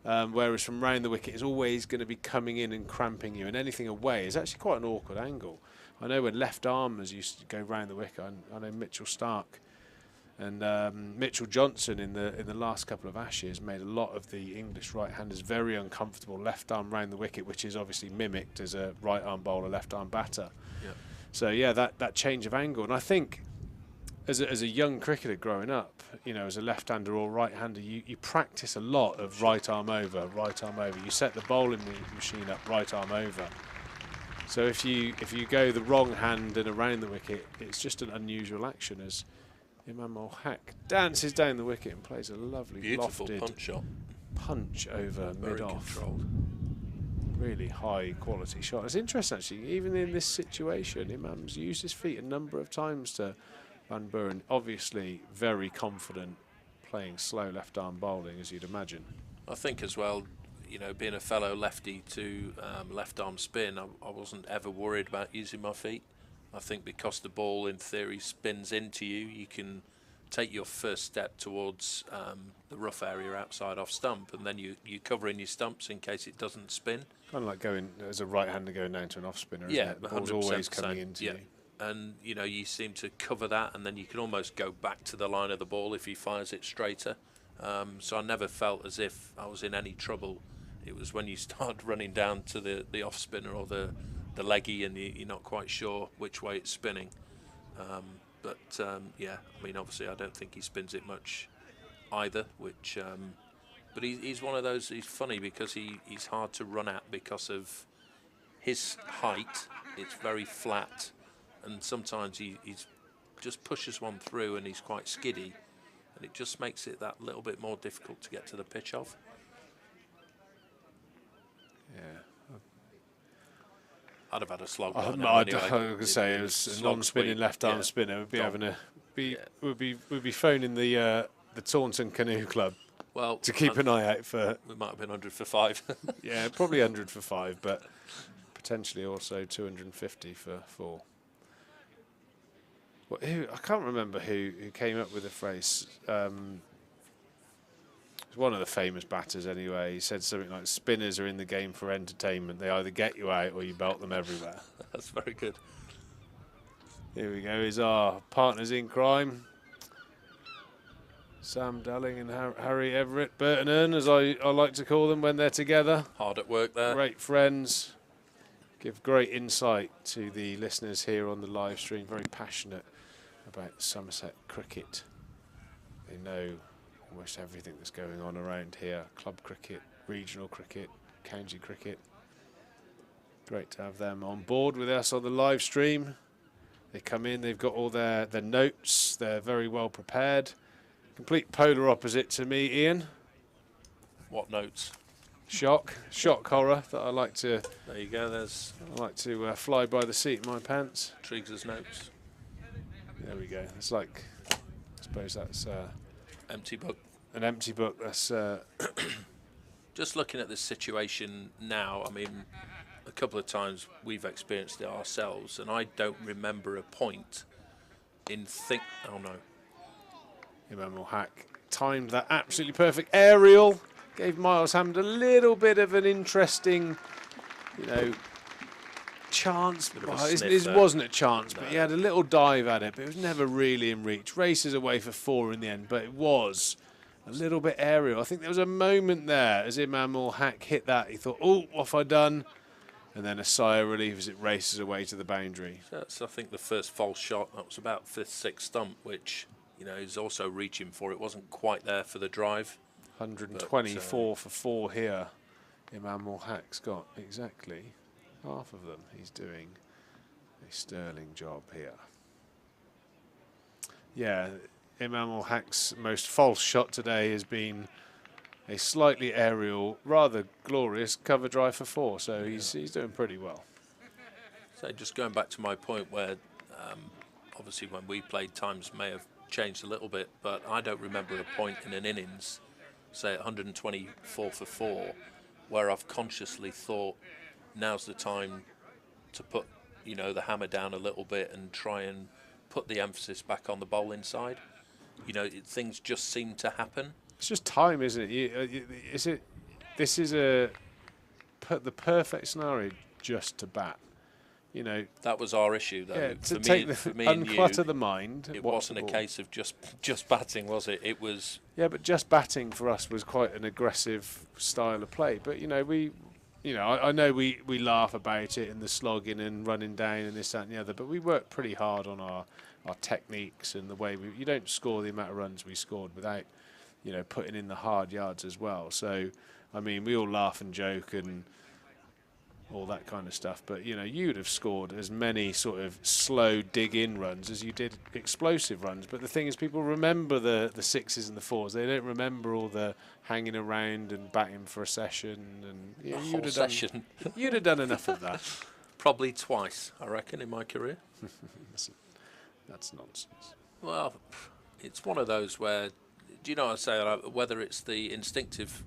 Whereas from round the wicket is always going to be coming in and cramping you, and anything away is actually quite an awkward angle. I know when left armers used to go round the wicket. I know Mitchell Stark and Mitchell Johnson in the last couple of Ashes made a lot of the English right-handers very uncomfortable left arm round the wicket, which is obviously mimicked as a right arm bowler, left arm batter. Yep. So yeah, that change of angle, and I think as a young cricketer growing up, as a left-hander or right-hander, you practice a lot of right arm over, right arm over. You set the bowling machine up right arm over. So if you go the wrong hand and around the wicket, it's just an unusual action as Imam Ul-Haq dances down the wicket and plays a lovely beautiful lofted punch shot. Punch over Very mid-off. controlled. really high quality shot. It's interesting actually, even in this situation, Imam's used his feet a number of times to Van Buren. Obviously very confident playing slow left arm bowling, as you'd imagine. I think as well, you know, being a fellow lefty to left arm spin, I wasn't ever worried about using my feet. I think because the ball in theory spins into you, you can take your first step towards the rough area outside off stump, and then you cover in your stumps in case it doesn't spin. Kind of like going as a right-hander going down to an off-spinner, isn't Yeah, it? The ball's always coming into you. And, you know, you seem to cover that, and then you can almost go back to the line of the ball if he fires it straighter. So I never felt as if I was in any trouble. It was when you start running down to the off-spinner or the leggy and you're not quite sure which way it's spinning. Yeah, I mean, obviously I don't think he spins it much either, which... but he's one of those, he's funny because he's hard to run at because of his height. It's very flat, and sometimes he's just pushes one through and he's quite skiddy, and it just makes it that little bit more difficult to get to the pitch of. Yeah. I'd have had a slog. I Anyway. was going to say it was a non-spinning left-arm spinner. Would be having a would be phoning the Taunton Canoe Club. Well, to keep an eye out for. We might have been 100 for 5. Yeah, probably 100 for 5, but potentially also 250 for 4. Well, I can't remember who came up with the phrase. It's one of the famous batters anyway. He said something like, "Spinners are in the game for entertainment. They either get you out or you belt them everywhere." That's very good. Here we go. Is our partners in crime. Sam Dalling and Harry Everett, Burton Earn, as I like to call them when they're together. Hard at work there. Great friends. Give great insight to the listeners here on the live stream. Very passionate about Somerset cricket. They know almost everything that's going on around here. Club cricket, regional cricket, county cricket. Great to have them on board with us on the live stream. They come in, they've got all their notes. They're very well prepared. Complete polar opposite to me, Ian. What notes? Shock horror that I like to. There you go. There's. I like to fly by the seat of my pants. Triggs's notes. There we go. It's like, I suppose that's empty book. An empty book. That's. Just looking at this situation now, I mean, a couple of times we've experienced it ourselves, and I don't remember a point in Oh no. Imam Hack timed that absolutely perfect aerial. Gave Miles Hammond a little bit of an interesting, chance. Well, it wasn't a chance, but he had a little dive at it, but it was never really in reach. Races away for 4 in the end, but it was a little bit aerial. I think there was a moment there as Imam Hack hit that. He thought, oh, what have I done? And then a sigh of relief as it races away to the boundary. That's, I think, the first false shot. That was about 5th, 6th stump, which, he's also reaching for. It wasn't quite there for the drive. 124 for 4 here. Imam Hack's got exactly half of them. He's doing a sterling job here. Yeah, Imam Hack's most false shot today has been a slightly aerial, rather glorious cover drive for 4. So he's doing pretty well. So just going back to my point where obviously when we played, times may have changed a little bit, but I don't remember a point in an innings, say at 124 for 4, where I've consciously thought now's the time to put the hammer down a little bit and try and put the emphasis back on the bowling side. Things just seem to happen. It's just time, isn't it? This is the perfect scenario just to bat. That was our issue, though. Yeah, to take me and unclutter the mind. It wasn't a case of just batting, was it? It was. Yeah, but just batting for us was quite an aggressive style of play. But I know we laugh about it and the slogging and running down and this, that, and the other. But we worked pretty hard on our techniques and the way you don't score the amount of runs we scored without putting in the hard yards as well. So I mean, we all laugh and joke and all that kind of stuff. But you know, you'd have scored as many sort of slow dig-in runs as you did explosive runs. But the thing is, people remember the sixes and the fours. They don't remember all the hanging around and batting for a session. And you know, whole session. You'd have done enough of that. Probably twice, I reckon, in my career. That's nonsense. Well, it's one of those where, do you know what I say? Whether it's the instinctive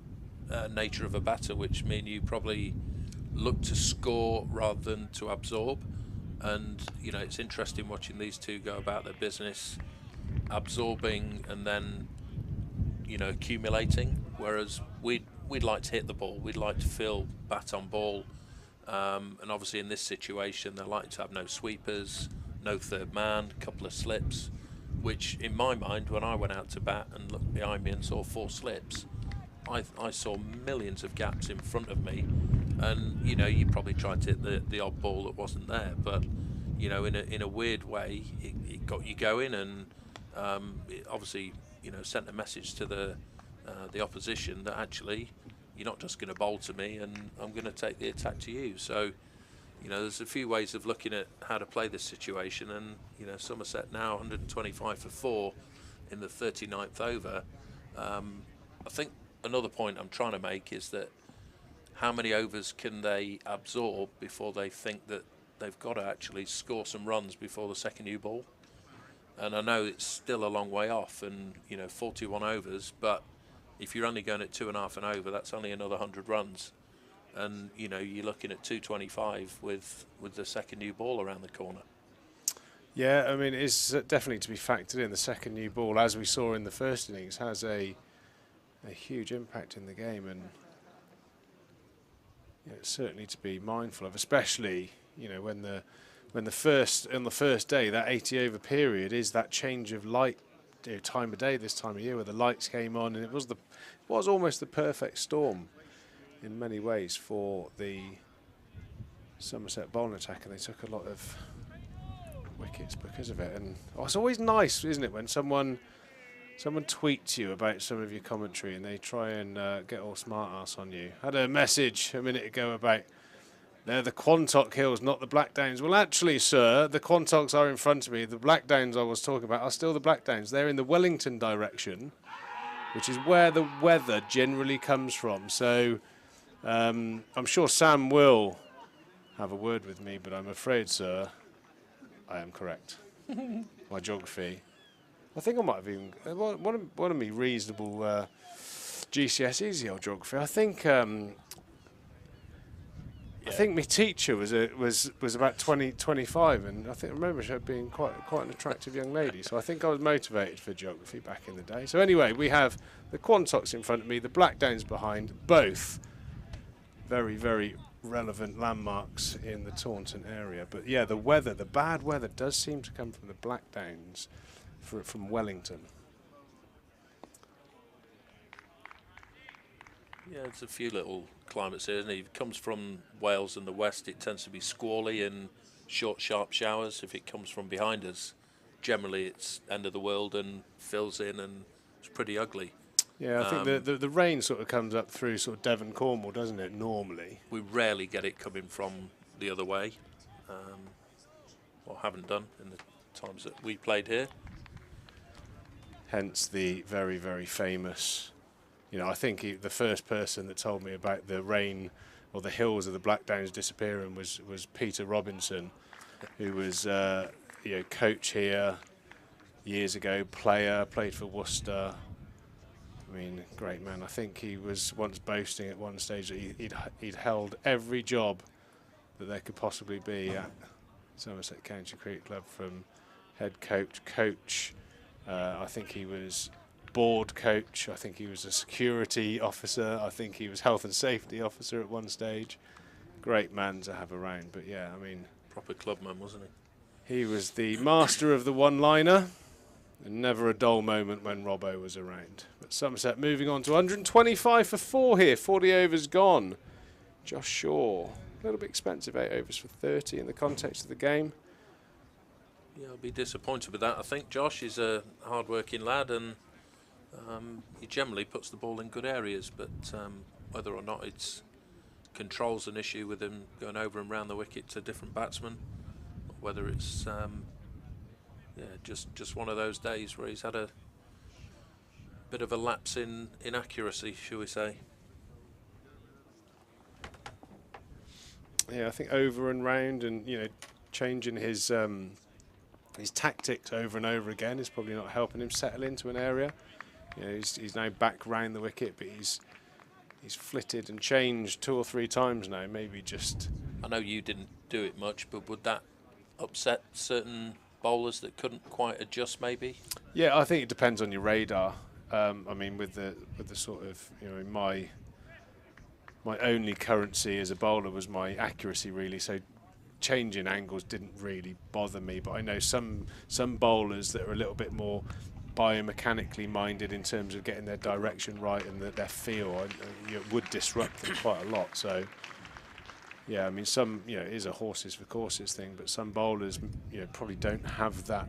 nature of a batter, which mean you probably look to score rather than to absorb, and you know, it's interesting watching these two go about their business, absorbing and then, you know, accumulating. Whereas we'd like to hit the ball, we'd like to feel bat on ball, and obviously in this situation they're likely to have no sweepers, no third man, a couple of slips, which in my mind, when I went out to bat and looked behind me and saw 4 slips, I saw millions of gaps in front of me. And you know, you probably tried to hit the odd ball that wasn't there, but you know, in a weird way, it got you going, and it obviously, you know, sent a message to the opposition that actually you're not just going to bowl to me, and I'm going to take the attack to you. So, you know, there's a few ways of looking at how to play this situation, and you know, Somerset now 125 for 4 in the 39th over. I think another point I'm trying to make is that how many overs can they absorb before they think that they've got to actually score some runs before the second new ball? And I know it's still a long way off, and you know, 41 overs, but if you're only going at 2.5 and over, that's only another 100 runs. And you know, you're looking at 225 with the second new ball around the corner. Yeah, I mean, it's definitely to be factored in. The second new ball, as we saw in the first innings, has a huge impact in the game, and you know, it's certainly to be mindful of, especially you know, when on the first day, that 80 over period is that change of light, you know, time of day this time of year, where the lights came on, and it was almost the perfect storm in many ways for the Somerset bowling attack, and they took a lot of wickets because of it. And it's always nice, isn't it, when someone tweets you about some of your commentary and they try and get all smart ass on you. I had a message a minute ago about they're the Quantock Hills, not the Blackdowns. Well, actually, sir, the Quantocks are in front of me. The Blackdowns I was talking about are still the Blackdowns. They're in the Wellington direction, which is where the weather generally comes from. So I'm sure Sam will have a word with me, but I'm afraid, sir, I am correct. My geography. I think I might have even one of me reasonable GCSEs, the old geography. I think my teacher was about 25, and I remember her being quite an attractive young lady. So I think I was motivated for geography back in the day. So anyway, we have the Quantocks in front of me, the Blackdowns behind, both very, very relevant landmarks in the Taunton area. But yeah, the bad weather does seem to come from the Blackdowns, from Wellington. Yeah, it's a few little climates here, isn't it? If it comes from Wales and the west, it tends to be squally and short, sharp showers. If it comes from behind us, generally it's end of the world and fills in, and it's pretty ugly. Yeah, I think the rain sort of comes up through sort of Devon, Cornwall, doesn't it, normally? We rarely get it coming from the other way, or haven't done in the times that we played here. Hence the very, very famous, you know, I think the first person that told me about the rain or the hills of the Blackdowns disappearing was Peter Robinson, who was coach here years ago, played for Worcester. I mean, great man. I think he was once boasting at one stage that he'd held every job that there could possibly be at Somerset County Cricket Club, from head coach. I think he was board coach. I think he was a security officer. I think he was health and safety officer at one stage. Great man to have around. But yeah, I mean, proper clubman, wasn't he? He was the master of the one-liner, and never a dull moment when Robbo was around. But Somerset moving on to 125 for 4 here. 40 overs gone. Josh Shaw, a little bit expensive, 8 overs for 30 in the context of the game. Yeah, I'll be disappointed with that. I think Josh is a hard-working lad, and he generally puts the ball in good areas, but whether or not it's control's an issue with him going over and round the wicket to different batsmen, or whether it's just one of those days where he's had a bit of a lapse in accuracy, shall we say. Yeah, I think over and round, and changing his tactics over and over again is probably not helping him settle into an area. He's now back round the wicket, but he's flitted and changed 2 or 3 times now. Maybe just. I know you didn't do it much, but would that upset certain bowlers that couldn't quite adjust? Maybe. Yeah, I think it depends on your radar. I mean, with the sort of my only currency as a bowler was my accuracy, really. So changing angles didn't really bother me. But I know some bowlers that are a little bit more biomechanically minded in terms of getting their direction right and their feel, it would disrupt them quite a lot. So yeah, I mean, some it is a horses for courses thing, but some bowlers probably don't have that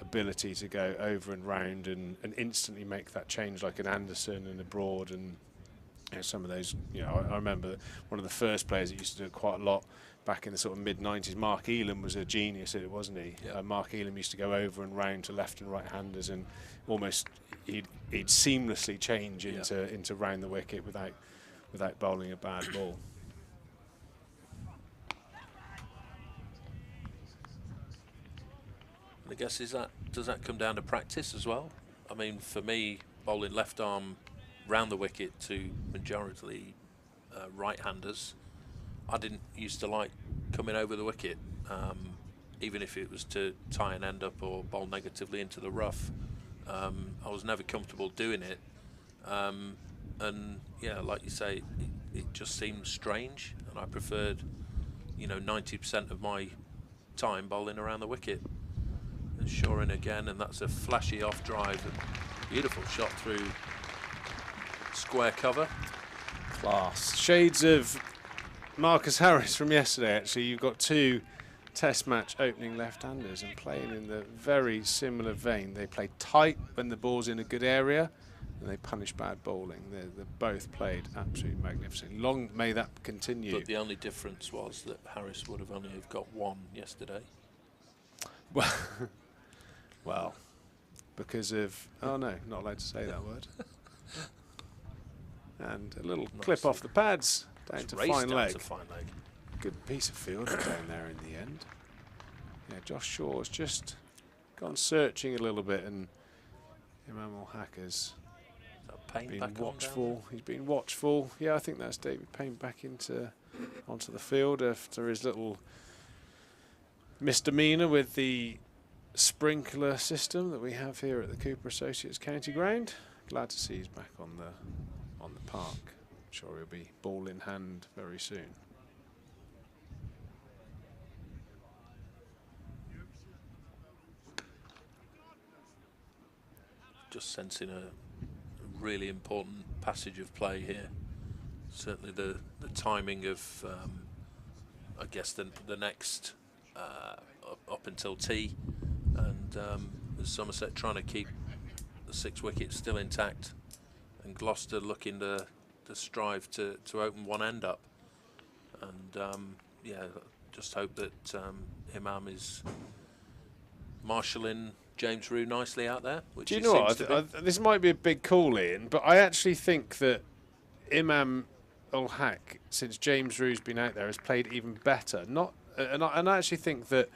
ability to go over and round and instantly make that change, like an Anderson and a Broad, and some of those. I remember one of the first players that used to do it quite a lot back in the sort of mid-90s. Mark Elam was a genius at it, wasn't he? Yeah. Mark Elam used to go over and round to left and right handers, and almost he'd seamlessly change into round the wicket without bowling a bad ball. I guess does that come down to practice as well? I mean, for me, bowling left arm round the wicket to majority right-handers, I didn't used to like coming over the wicket, even if it was to tie an end up or bowl negatively into the rough. I was never comfortable doing it, and yeah, like you say, it just seemed strange, and I preferred 90% of my time bowling around the wicket. And Shorin again, and that's a flashy off drive, and beautiful shot through square cover. Class. Shades of Marcus Harris from yesterday, actually. You've got 2 test match opening left-handers and playing in the very similar vein. They play tight when the ball's in a good area, and they punish bad bowling. They both played absolutely magnificent. Long may that continue. But the only difference was that Harris would have only have got 1 yesterday. Well, because of... Oh, no, not allowed to say that word. And a little clip off the pads down to fine leg. Good piece of fielding down there in the end. Yeah, Josh Shaw's just gone searching a little bit, and Imam Ul-Haq has been watchful. He's been watchful. Yeah, I think that's David Payne back onto the field after his little misdemeanour with the sprinkler system that we have here at the Cooper Associates County Ground. Glad to see he's back on the park. I'm sure he'll be ball in hand very soon. Just sensing a really important passage of play here. Certainly the timing of I guess the next up until tea, and Somerset trying to keep the 6 wickets still intact, and Gloucester looking to strive to open one end up. And yeah, just hope that Imam is marshalling James Rew nicely out there. Which do you know what? This might be a big call, Ian, but I actually think that Imam Ul-Haq, since James Rew's been out there, has played even better. And I actually think that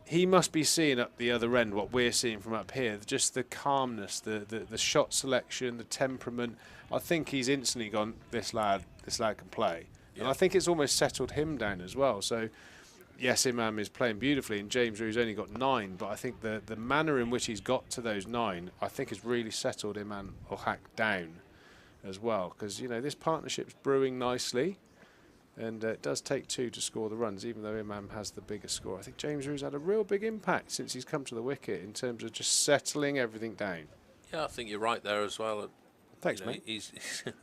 he must be seeing up the other end what we're seeing from up here. Just the calmness, the shot selection, the temperament. I think he's instantly gone, this lad can play. Yeah. And I think it's almost settled him down as well. So yes, Imam is playing beautifully, and James Rew's only got 9, but I think the manner in which he's got to those 9, I think has really settled Imam Ul-Haq down as well. Because this partnership's brewing nicely. And it does take 2 to score the runs, even though Imam has the biggest score. I think James Rew's had a real big impact since he's come to the wicket in terms of just settling everything down. Yeah, I think you're right there as well. Thanks, mate. He's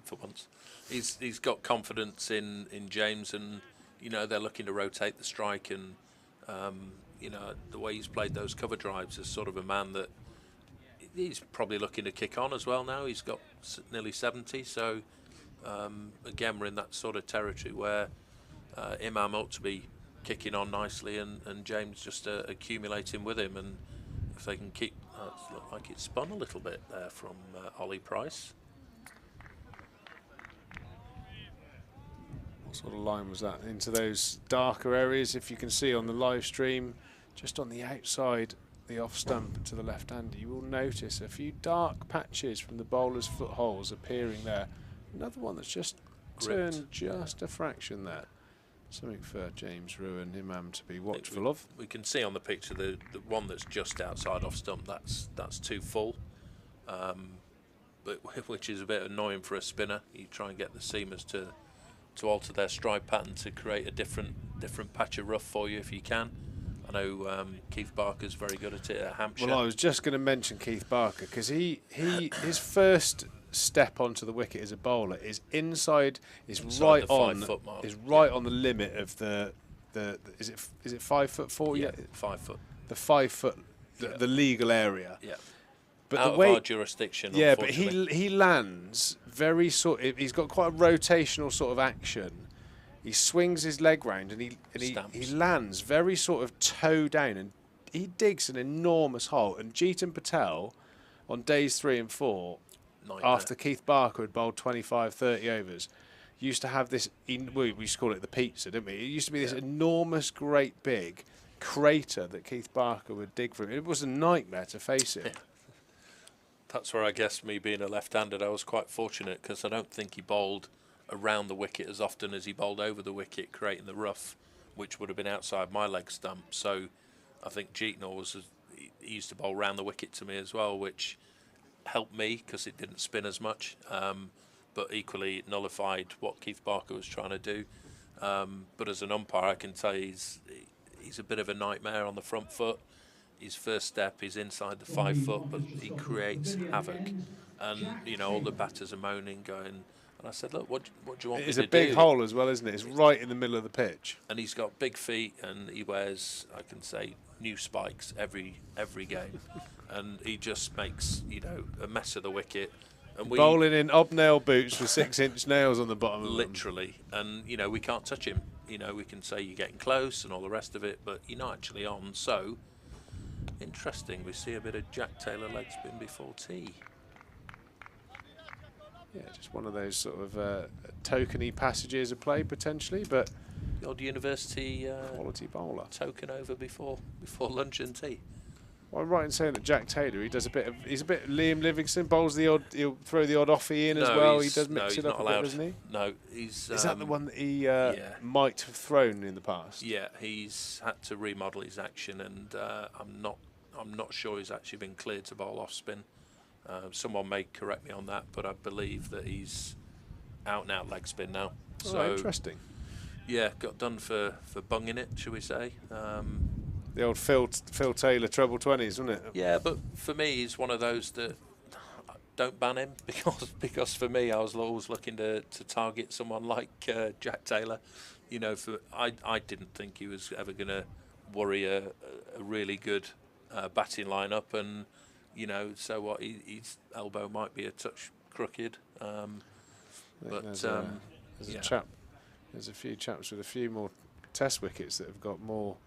for once, he's got confidence in James, and they're looking to rotate the strike, and the way he's played those cover drives is sort of a man that he's probably looking to kick on as well now. He's got nearly 70, so again, we're in that sort of territory where Imam ought to be kicking on nicely, and James just accumulating with him. And if they can keep, it looked like it spun a little bit there from Ollie Price. What sort of line was that? Into those darker areas, if you can see on the live stream, just on the outside, the off stump to the left hander, you will notice a few dark patches from the bowler's footholes appearing there. Another one that's just turned just a fraction there. Something for James Rew and Imam to be watchful of. We can see on the picture the one that's just outside off stump, that's too full, but which is a bit annoying for a spinner. You try and get the seamers to alter their stride pattern to create a different patch of rough for you if you can. I know Keith Barker's very good at it at Hampshire. Well, I was just going to mention Keith Barker because his first step onto the wicket as a bowler is inside, is right on the limit of the is it 5 foot 4? Yeah, 5 foot. The 5 foot, the legal area. Yeah. But out the way, of our jurisdiction. Yeah, but he lands very he's got quite a rotational sort of action. He swings his leg round and he lands very sort of toe down, and he digs an enormous hole. And Jeetan Patel on days 3 and 4, after Keith Barker had bowled 25, 30 overs, used to have this, we used to call it the pizza, didn't we? It used to be this enormous, great big crater that Keith Barker would dig for him. It was a nightmare to face it. Yeah. That's where I guess, me being a left-handed, I was quite fortunate because I don't think he bowled around the wicket as often as he bowled over the wicket, creating the rough, which would have been outside my leg stump. So I think Jeetan he used to bowl round the wicket to me as well, which helped me because it didn't spin as much. But equally, it nullified what Keith Barker was trying to do. But as an umpire, I can tell you he's a bit of a nightmare on the front foot. His first step is inside the 5 foot, but he creates havoc. And, you know, all the batters are moaning, going... And I said, look, what do you want me to do? It's a big hole as well, isn't it? It's right in the middle of the pitch. And he's got big feet, and he wears, I can say, new spikes every game. And he just makes, you know, a mess of the wicket. And bowling in hobnail boots with 6-inch nails on the bottom of them. Literally. And, you know, we can't touch him. You know, we can say you're getting close and all the rest of it, but you're not actually on. So... interesting, we see a bit of Jack Taylor leg spin before tea. Yeah, just one of those sort of tokeny passages of play potentially, but the old university quality bowler token over before lunch and tea. Well, I'm right in saying that Jack Taylor, he's a bit Liam Livingston, bowls the odd, he'll throw the odd offie in as well. He does mix it up a bit, doesn't he? No, he's. Is that the one that he might have thrown in the past? Yeah, he's had to remodel his action, and I'm not sure he's actually been cleared to bowl off spin. Someone may correct me on that, but I believe that he's out and out leg spin now. Oh, so interesting. Yeah, got done for bunging it, shall we say? The old Phil Taylor treble 20s, wasn't it? Yeah, but for me, he's one of those that don't ban him because for me, I was always looking to target someone like Jack Taylor. You know, I didn't think he was ever going to worry a really good batting lineup, and you know, so what? His elbow might be a touch crooked, but there's a few chaps with a few more Test wickets that have got more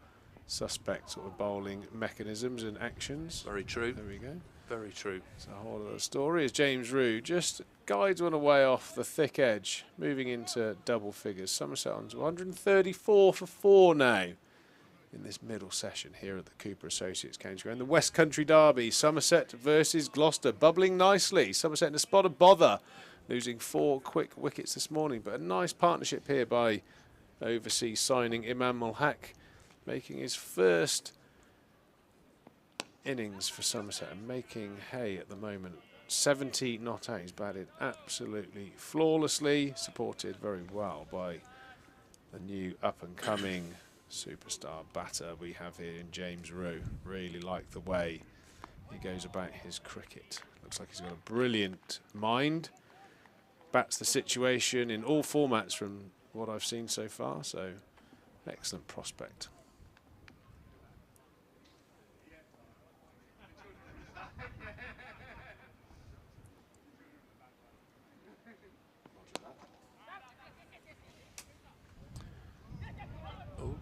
suspect sort of bowling mechanisms and actions. Very true. There we go. Very true. So a whole other story as James Rew just guides one away off the thick edge, moving into double figures. Somerset on to 134 for 4 now in this middle session here at the Cooper Associates County Ground. The West Country Derby, Somerset versus Gloucester, bubbling nicely. Somerset in a spot of bother, losing 4 quick wickets this morning, but a nice partnership here by overseas signing Imam Mulhaq, making his first innings for Somerset and making hay at the moment. 70 not out. He's batted absolutely flawlessly, supported very well by the new up-and-coming superstar batter we have here in James Rew. Really like the way he goes about his cricket. Looks like he's got a brilliant mind. Bats the situation in all formats from what I've seen so far, so excellent prospect.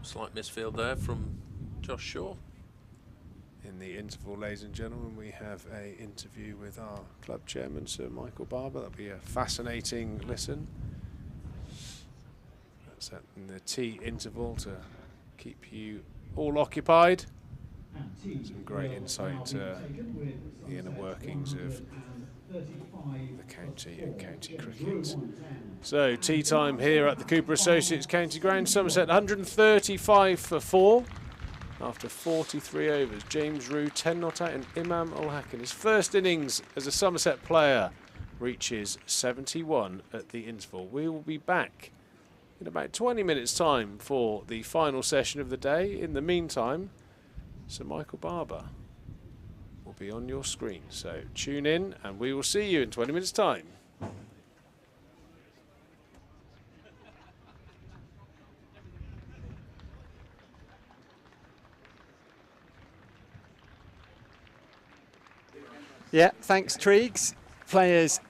Slight misfield there from Josh Shaw. In the interval, ladies and gentlemen, we have an interview with our club chairman, Sir Michael Barber. That'll be a fascinating listen. That's at the tea interval to keep you all occupied. Some great insight into the inner workings of the county and county cricket. So tea time here at the Cooper Associates County Ground. Somerset 135 for 4 after 43 overs. James Rue 10 not out, and Imam Ul Haq in his first innings as a Somerset player reaches 71 at the interval. We will be back in about 20 minutes time for the final session of the day. In the meantime, Sir Michael Barber will be on your screen, so tune in and we will see you in 20 minutes time. Yeah, thanks Triggs. Players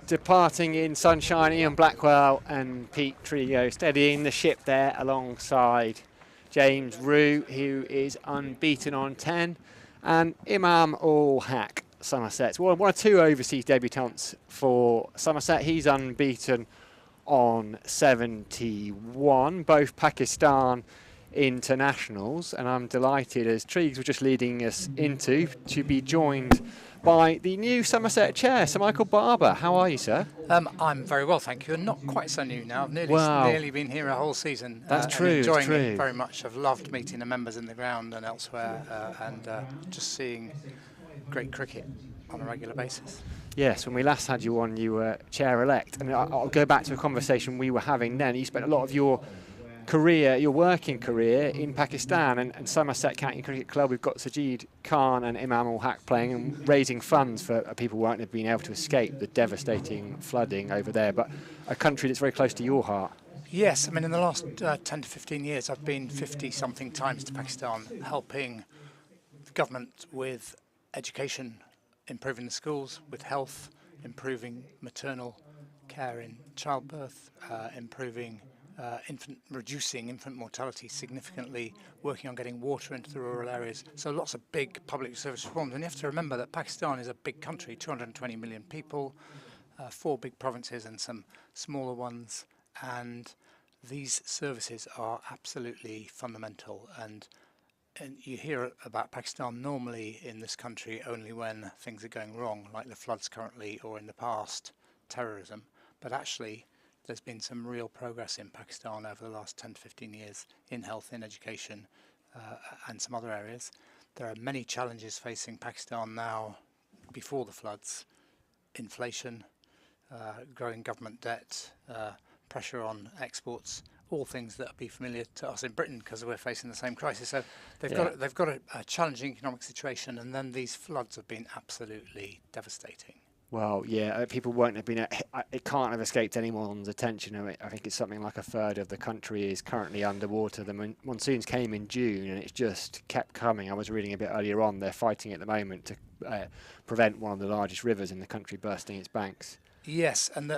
departing in sunshine, Ian Blackwell and Pete Trigo steadying the ship there alongside James Rue, who is unbeaten on 10, and Imam Ul Haq, Somerset. One or two overseas debutants for Somerset. He's unbeaten on 71, both Pakistan internationals, and I'm delighted, as Triggs was just leading us into, to be joined by the new Somerset chair, Sir Michael Barber. How are you, sir? I'm very well, thank you, and not quite so new now. I've nearly been here a whole season. That's true. And enjoying it's true. it very much. I've loved meeting the members in the ground and elsewhere, and just seeing great cricket on a regular basis. Yes, when we last had you on, you were chair-elect, and I'll go back to a conversation we were having then. You spent a lot of your career, your working career, in Pakistan, and Somerset County Cricket Club. We've got Sajid Khan and Imam Ul Haq playing and raising funds for people who won't have been able to escape the devastating flooding over there, but a country that's very close to your heart. Yes, I mean, in the last 10 to 15 years, I've been 50-something times to Pakistan, helping the government with education, improving the schools, with health, improving maternal care in childbirth, reducing infant mortality significantly, working on getting water into the rural areas. So lots of big public service reforms. And you have to remember that Pakistan is a big country, 220 million people, 4 big provinces and some smaller ones. And these services are absolutely fundamental. And you hear about Pakistan normally in this country only when things are going wrong, like the floods currently, or in the past, terrorism. But actually, there's been some real progress in Pakistan over the last 10 to 15 years in health, in education, and some other areas. There are many challenges facing Pakistan now before the floods: inflation, growing government debt, pressure on exports, all things that will be familiar to us in Britain because we're facing the same crisis. So they've got a challenging economic situation, and then these floods have been absolutely devastating. Well, yeah, people won't have been. It can't have escaped anyone's attention. I think it's something like a third of the country is currently underwater. The monsoons came in June, and it's just kept coming. I was reading a bit earlier on. They're fighting at the moment to prevent one of the largest rivers in the country bursting its banks. Yes, and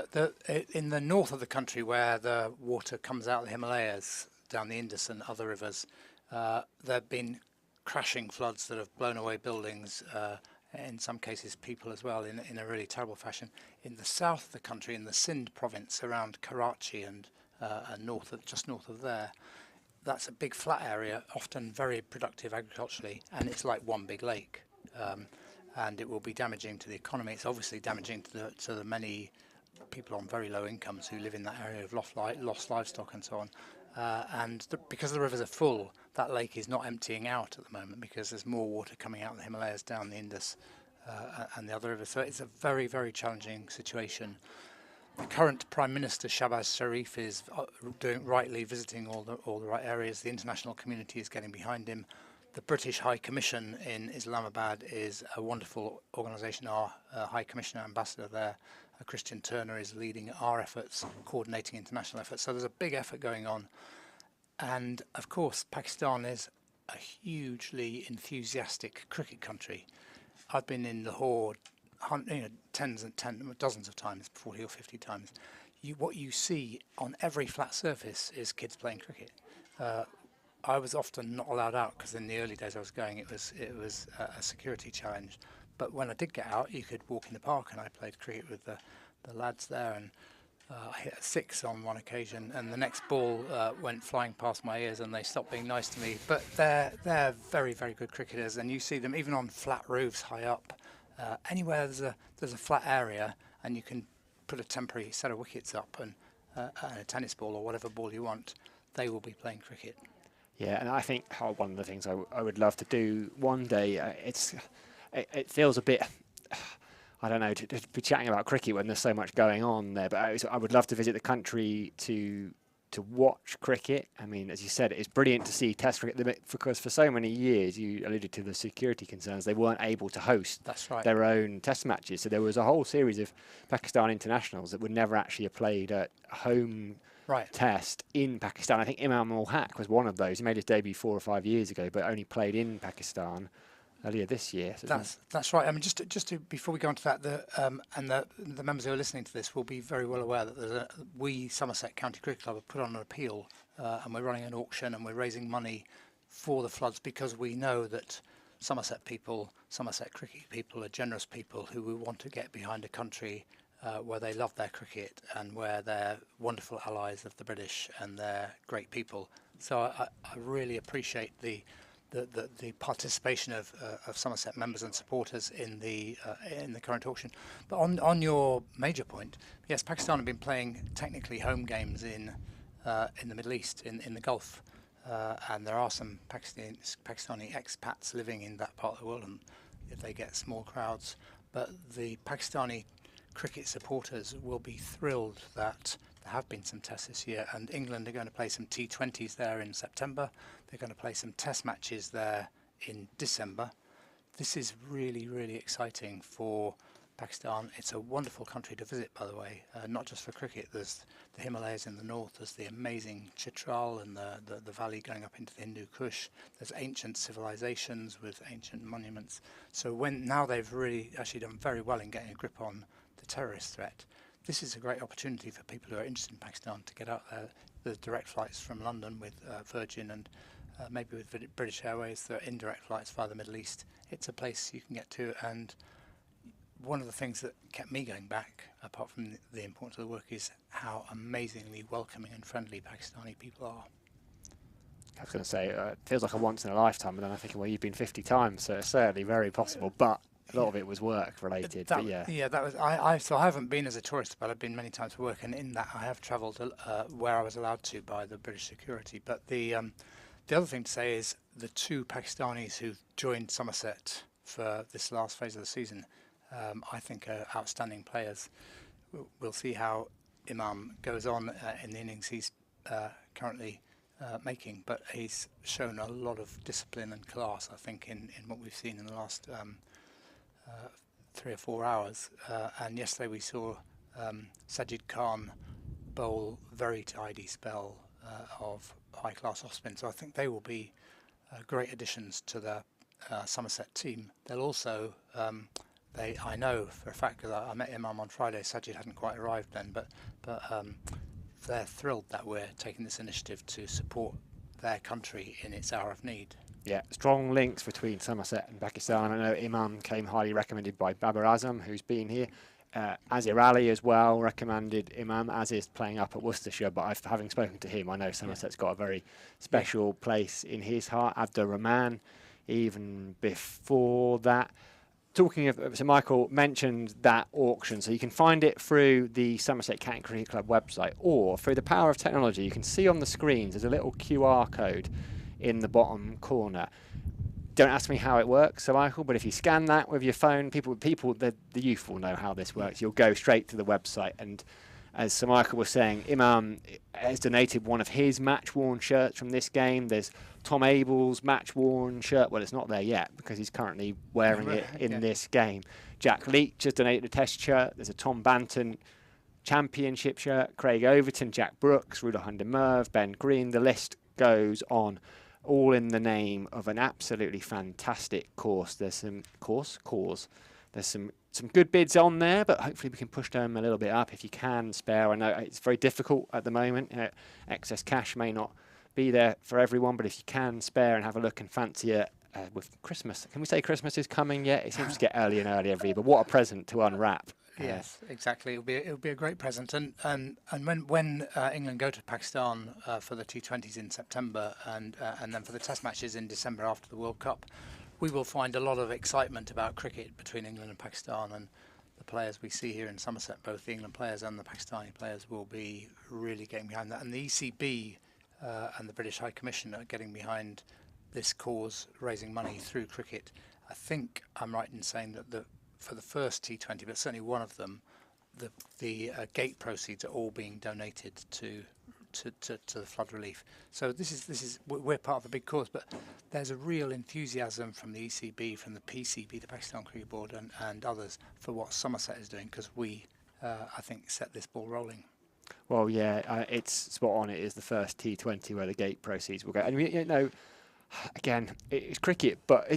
in the north of the country, where the water comes out of the Himalayas down the Indus and other rivers, there have been crashing floods that have blown away buildings. In some cases people as well, in a really terrible fashion. In the south of the country, in the Sindh province around Karachi and just north of there, that's a big flat area, often very productive agriculturally, and it's like one big lake. And it will be damaging to the economy. It's obviously damaging to the many people on very low incomes who live in that area, of lost livestock and so on. Because the rivers are full, that lake is not emptying out at the moment because there's more water coming out of the Himalayas down the Indus and the other rivers. So it's a very, very challenging situation. The current Prime Minister, Shahbaz Sharif, is visiting all the right areas. The international community is getting behind him. The British High Commission in Islamabad is a wonderful organisation. Our High Commissioner Ambassador there, Christian Turner, is leading our efforts, coordinating international efforts. So there's a big effort going on. And of course, Pakistan is a hugely enthusiastic cricket country. I've been in Lahore dozens of times, 40 or 50 times. What you see on every flat surface is kids playing cricket. I was often not allowed out because in the early days I was going, it was a security challenge. But when I did get out, you could walk in the park, and I played cricket with the lads there, and I hit a 6 on one occasion, and the next ball went flying past my ears, and they stopped being nice to me. But they're very, very good cricketers, and you see them even on flat roofs high up. Anywhere there's a flat area, and you can put a temporary set of wickets up and a tennis ball or whatever ball you want, they will be playing cricket. Yeah, and I think one of the things I would love to do one day, it feels a bit, I don't know, to be chatting about cricket when there's so much going on there, but I would love to visit the country to watch cricket. I mean, as you said, it's brilliant to see Test cricket, because for so many years, you alluded to the security concerns, they weren't able to host their own Test matches. So there was a whole series of Pakistan internationals that would never actually have played a home Test in Pakistan. I think Imam Ul Haq was one of those. He made his debut 4 or 5 years ago, but only played in Pakistan earlier this year. So that's right. I mean, just to before we go on to that, the members who are listening to this will be very well aware that we Somerset County Cricket Club have put on an appeal, and we're running an auction, and we're raising money for the floods, because we know that Somerset people, Somerset cricket people, are generous people who we want to get behind a country where they love their cricket and where they're wonderful allies of the British and they're great people. So I really appreciate the participation of Somerset members and supporters in the current auction. But on your major point, yes, Pakistan have been playing technically home games in the Middle East, in the Gulf, and there are some Pakistani expats living in that part of the world, and if they get small crowds. But the Pakistani cricket supporters will be thrilled that there have been some tests this year, and England are going to play some T20s there in September. They're going to play some test matches there in December. This is really, really exciting for Pakistan. It's a wonderful country to visit, by the way, not just for cricket. There's the Himalayas in the north, there's the amazing Chitral and the valley going up into the Hindu Kush. There's ancient civilizations with ancient monuments. So now they've really actually done very well in getting a grip on the terrorist threat. This is a great opportunity for people who are interested in Pakistan to get out there. There's direct flights from London with Virgin and maybe with British Airways. There are indirect flights via the Middle East. It's a place you can get to, and one of the things that kept me going back, apart from the importance of the work, is how amazingly welcoming and friendly Pakistani people are. I was going to say, it feels like a once in a lifetime, but then I'm thinking, well, you've been 50 times, so it's certainly very possible, but a lot of it was work related. But that was. So I haven't been as a tourist, but I've been many times for work, and in that I have travelled where I was allowed to by the British security. But the other thing to say is the 2 Pakistanis who joined Somerset for this last phase of the season, I think are outstanding players. We'll see how Imam goes on in the innings he's currently making, but he's shown a lot of discipline and class, I think, in what we've seen in the last 3 or 4 hours. And yesterday we saw Sajid Khan bowl very tidy spell of high-class off-spin. So I think they will be great additions to the Somerset team. They'll also, I know for a fact, because I met Imam on Friday, Sajid hadn't quite arrived then, but they're thrilled that we're taking this initiative to support their country in its hour of need. Yeah, strong links between Somerset and Pakistan. I know Imam came highly recommended by Babar Azam, who's been here. Azir Ali as well recommended Imam, as is playing up at Worcestershire, but having spoken to him, I know Somerset's got a very special place in his heart. Abdur Rahman, even before that. Talking of, so Michael mentioned that auction, so you can find it through the Somerset County Cricket Club website, or through the power of technology. You can see on the screens there's a little QR code in the bottom corner. Don't ask me how it works, Sir Michael, but if you scan that with your phone, the youth will know how this works. You'll go straight to the website, and as Sir Michael was saying, Imam has donated one of his match-worn shirts from this game. There's Tom Abel's match-worn shirt. Well, it's not there yet because he's currently wearing it in this game. Jack Leach has donated a Test shirt. There's a Tom Banton Championship shirt. Craig Overton, Jack Brooks, Rudolph Merv, Ben Green. The list goes on, all in the name of an absolutely fantastic course. There's some cause. There's some good bids on there, but hopefully we can push them a little bit up if you can spare. I know it's very difficult at the moment. Excess cash may not be there for everyone, but if you can spare and have a look and fancy it with Christmas. Can we say Christmas is coming yet? It seems to get early and early every year, but what a present to unwrap. Yes, exactly. It'll be a great present. And when England go to Pakistan for the T20s in September and then for the Test matches in December after the World Cup, we will find a lot of excitement about cricket between England and Pakistan, and the players we see here in Somerset, both the England players and the Pakistani players, will be really getting behind that. And the ECB and the British High Commission are getting behind this cause, raising money through cricket. I think I'm right in saying that for the first T20, but certainly one of them, the gate proceeds are all being donated to the flood relief. So we're part of a big cause, but there's a real enthusiasm from the ECB, from the PCB, the Pakistan Cricket Board, and others for what Somerset is doing, because we, I think, set this ball rolling. Well, yeah, it's spot on. It is the first T20 where the gate proceeds will go. And you know, again, it's cricket, but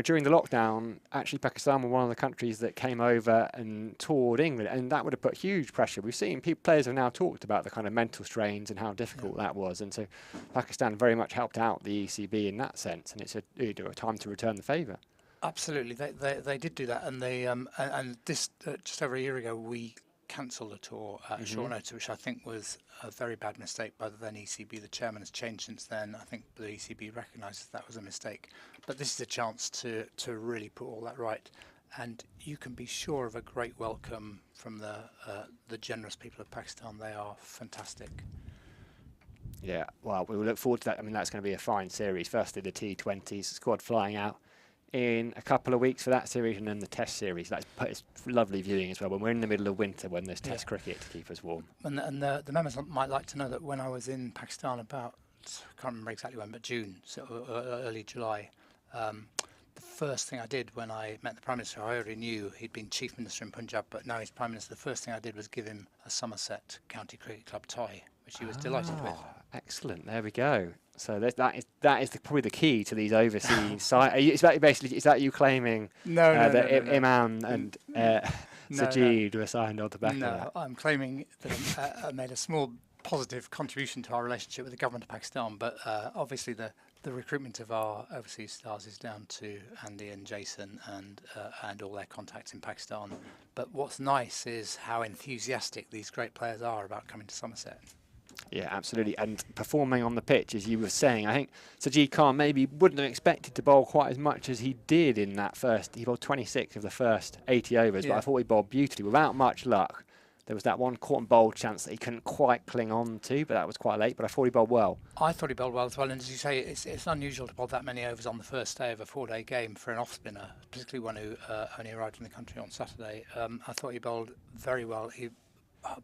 during the lockdown, actually Pakistan were one of the countries that came over and toured England, and that would have put huge pressure. We've seen players have now talked about the kind of mental strains and how difficult that was, and so Pakistan very much helped out the ECB in that sense, and it's a time to return the favour. Absolutely, they did do that, and they and this just over a year ago we cancelled a tour at short notice, which I think was a very bad mistake by the then ECB. The chairman has changed since then. I think the ECB recognises that was a mistake. But this is a chance to really put all that right. And you can be sure of a great welcome from the generous people of Pakistan. They are fantastic. Yeah, well, we will look forward to that. I mean, that's going to be a fine series. Firstly, the T20s squad flying out in a couple of weeks for that series, and then the Test series. It's lovely viewing as well when we're in the middle of winter, when there's Test cricket to keep us warm. And the members might like to know that when I was in Pakistan about, I can't remember exactly when, but June, so early July, the first thing I did when I met the Prime Minister, I already knew he'd been Chief Minister in Punjab, but now he's Prime Minister. The first thing I did was give him a Somerset County Cricket Club tie, which he was delighted with. Excellent, there we go. So that is probably the key to these overseas sites. Is that you claiming that Imam and Sajid were signed on the back of that? No, I'm claiming that I made a small positive contribution to our relationship with the government of Pakistan, but obviously the recruitment of our overseas stars is down to Andy and Jason and all their contacts in Pakistan. But what's nice is how enthusiastic these great players are about coming to Somerset. Yeah, absolutely. And performing on the pitch, as you were saying, I think Sajid Khan maybe wouldn't have expected to bowl quite as much as he did in that first. He bowled 26 of the first 80 overs, but I thought he bowled beautifully without much luck. There was that one caught and bowled chance that he couldn't quite cling on to, but that was quite late. But I thought he bowled well. I thought he bowled well as well. And as you say, it's unusual to bowl that many overs on the first day of a 4-day game for an off-spinner, particularly one who only arrived in the country on Saturday. I thought he bowled very well. He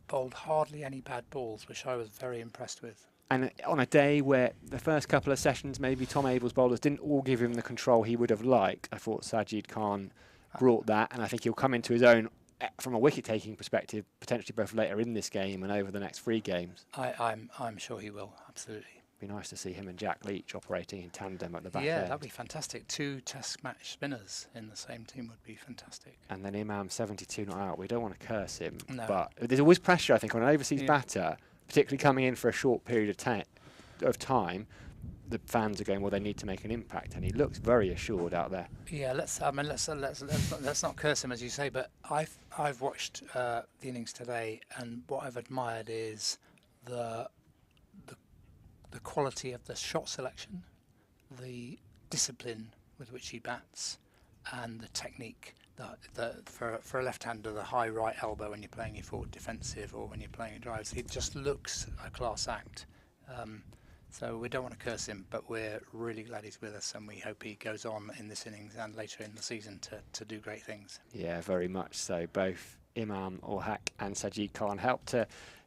bowled hardly any bad balls, which I was very impressed with. And on a day where the first couple of sessions, maybe Tom Abel's bowlers didn't all give him the control he would have liked, I thought Sajid Khan brought that, and I think he'll come into his own from a wicket-taking perspective, potentially both later in this game and over the next 3 games. I'm sure he will, absolutely. Be nice to see him and Jack Leach operating in tandem at the back end. Yeah, that'd be fantastic. 2 Test match spinners in the same team would be fantastic. And then Imam 72 not out. We don't want to curse him, no. But there's always pressure, I think, on an overseas batter, particularly coming in for a short period of time. The fans are going, well, they need to make an impact, and he looks very assured out there. Yeah, let's not curse him, as you say. But I've watched the innings today, and what I've admired is the quality of the shot selection, the discipline with which he bats, and the technique. For a left-hander, the high right elbow when you're playing your forward defensive or when you're playing your drives, it just looks a class act. So we don't want to curse him, but we're really glad he's with us, and we hope he goes on in this innings and later in the season to do great things. Yeah, very much so. Both Imam Haq and Sajid Khan helped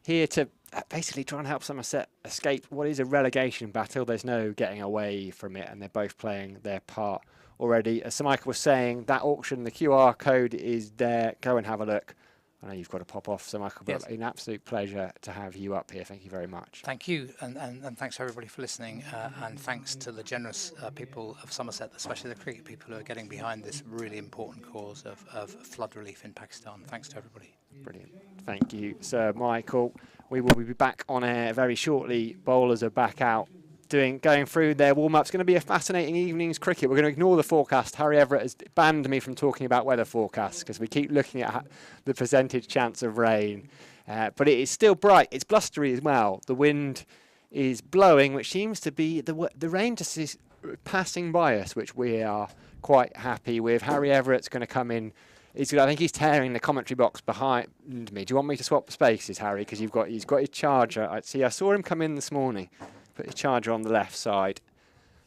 here to basically try and help Somerset escape what is a relegation battle. There's no getting away from it, and they're both playing their part already. As Sir Michael was saying, that auction, the QR code is there. Go and have a look. I know you've got to pop off, Sir Michael, but an absolute pleasure to have you up here. Thank you very much. Thank you, and thanks to everybody for listening, and thanks to the generous people of Somerset, especially the cricket people who are getting behind this really important cause of flood relief in Pakistan. Thanks to everybody. Brilliant. Thank you, Sir Michael. We will be back on air very shortly. Bowlers are back out going through their warm-up. It's going to be a fascinating evening's cricket. We're going to ignore the forecast. Harry Everett has banned me from talking about weather forecasts because we keep looking at the percentage chance of rain. But it is still bright. It's blustery as well. The wind is blowing, which seems to be the rain just is passing by us, which we are quite happy with. Harry Everett's going to come in. I think he's tearing the commentary box behind me. Do you want me to swap spaces, Harry? Because he's got his charger. I saw him come in this morning, put his charger on the left side.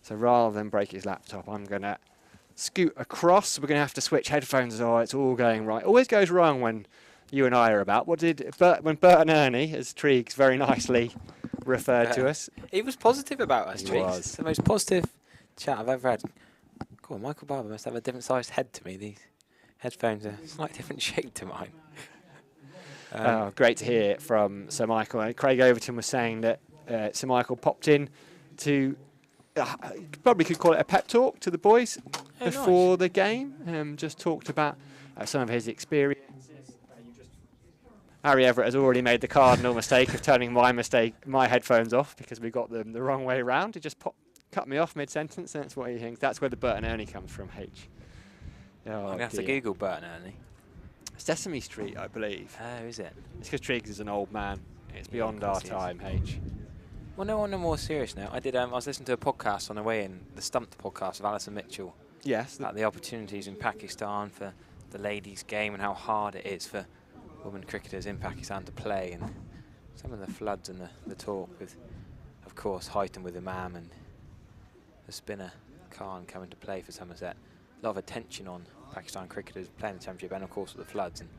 So rather than break his laptop, I'm going to scoot across. We're going to have to switch headphones. Oh, it's all going right. Always goes wrong when you and I are about. When Bert and Ernie, as Triggs very nicely referred to us? He was positive about us, He Triggs. was. It's the most positive chat I've ever had. God, Michael Barber must have a different sized head to me. These headphones are a slightly different shape to mine. Great to hear from Sir Michael. And Craig Overton was saying that Sir Michael popped in to, probably could call it a pep talk to the boys before the game. Just talked about some of his experiences. Harry Everett has already made the cardinal mistake of turning my headphones off because we got them the wrong way round. He just cut me off mid-sentence, and that's what he thinks. That's where the Bert and Ernie comes from, H. Oh, I'm going to have to Google Bert and Ernie. Sesame Street, I believe. Oh, is it? It's because Triggs is an old man. It's beyond our time, H. Well, no, on a more serious note, I was listening to a podcast on the way in, the Stumped podcast of Alison Mitchell. Yes. About the opportunities in Pakistan for the ladies' game and how hard it is for women cricketers in Pakistan to play, and some of the floods and the talk with, of course, heightened with Imam and the spinner Khan coming to play for Somerset. A lot of attention on Pakistan cricketers playing the championship, and of course with the floods, and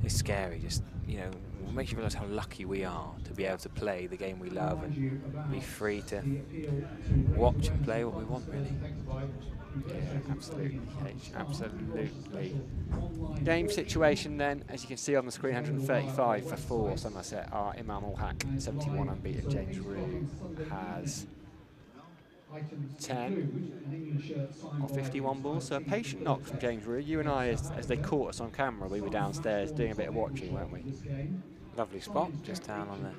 it's scary. Just, you know, it makes you realise how lucky we are to be able to play the game we love and be free to watch and play what we want, really. Yeah, absolutely, H, absolutely. Game situation then, as you can see on the screen, 135 for 4. Somerset are Imam Ul Haq, 71 unbeaten. James Rue has 10 or 51 balls, so a patient knock from James Rue. You and I, as they caught us on camera, we were downstairs doing a bit of watching, weren't we? Lovely spot, just down on the,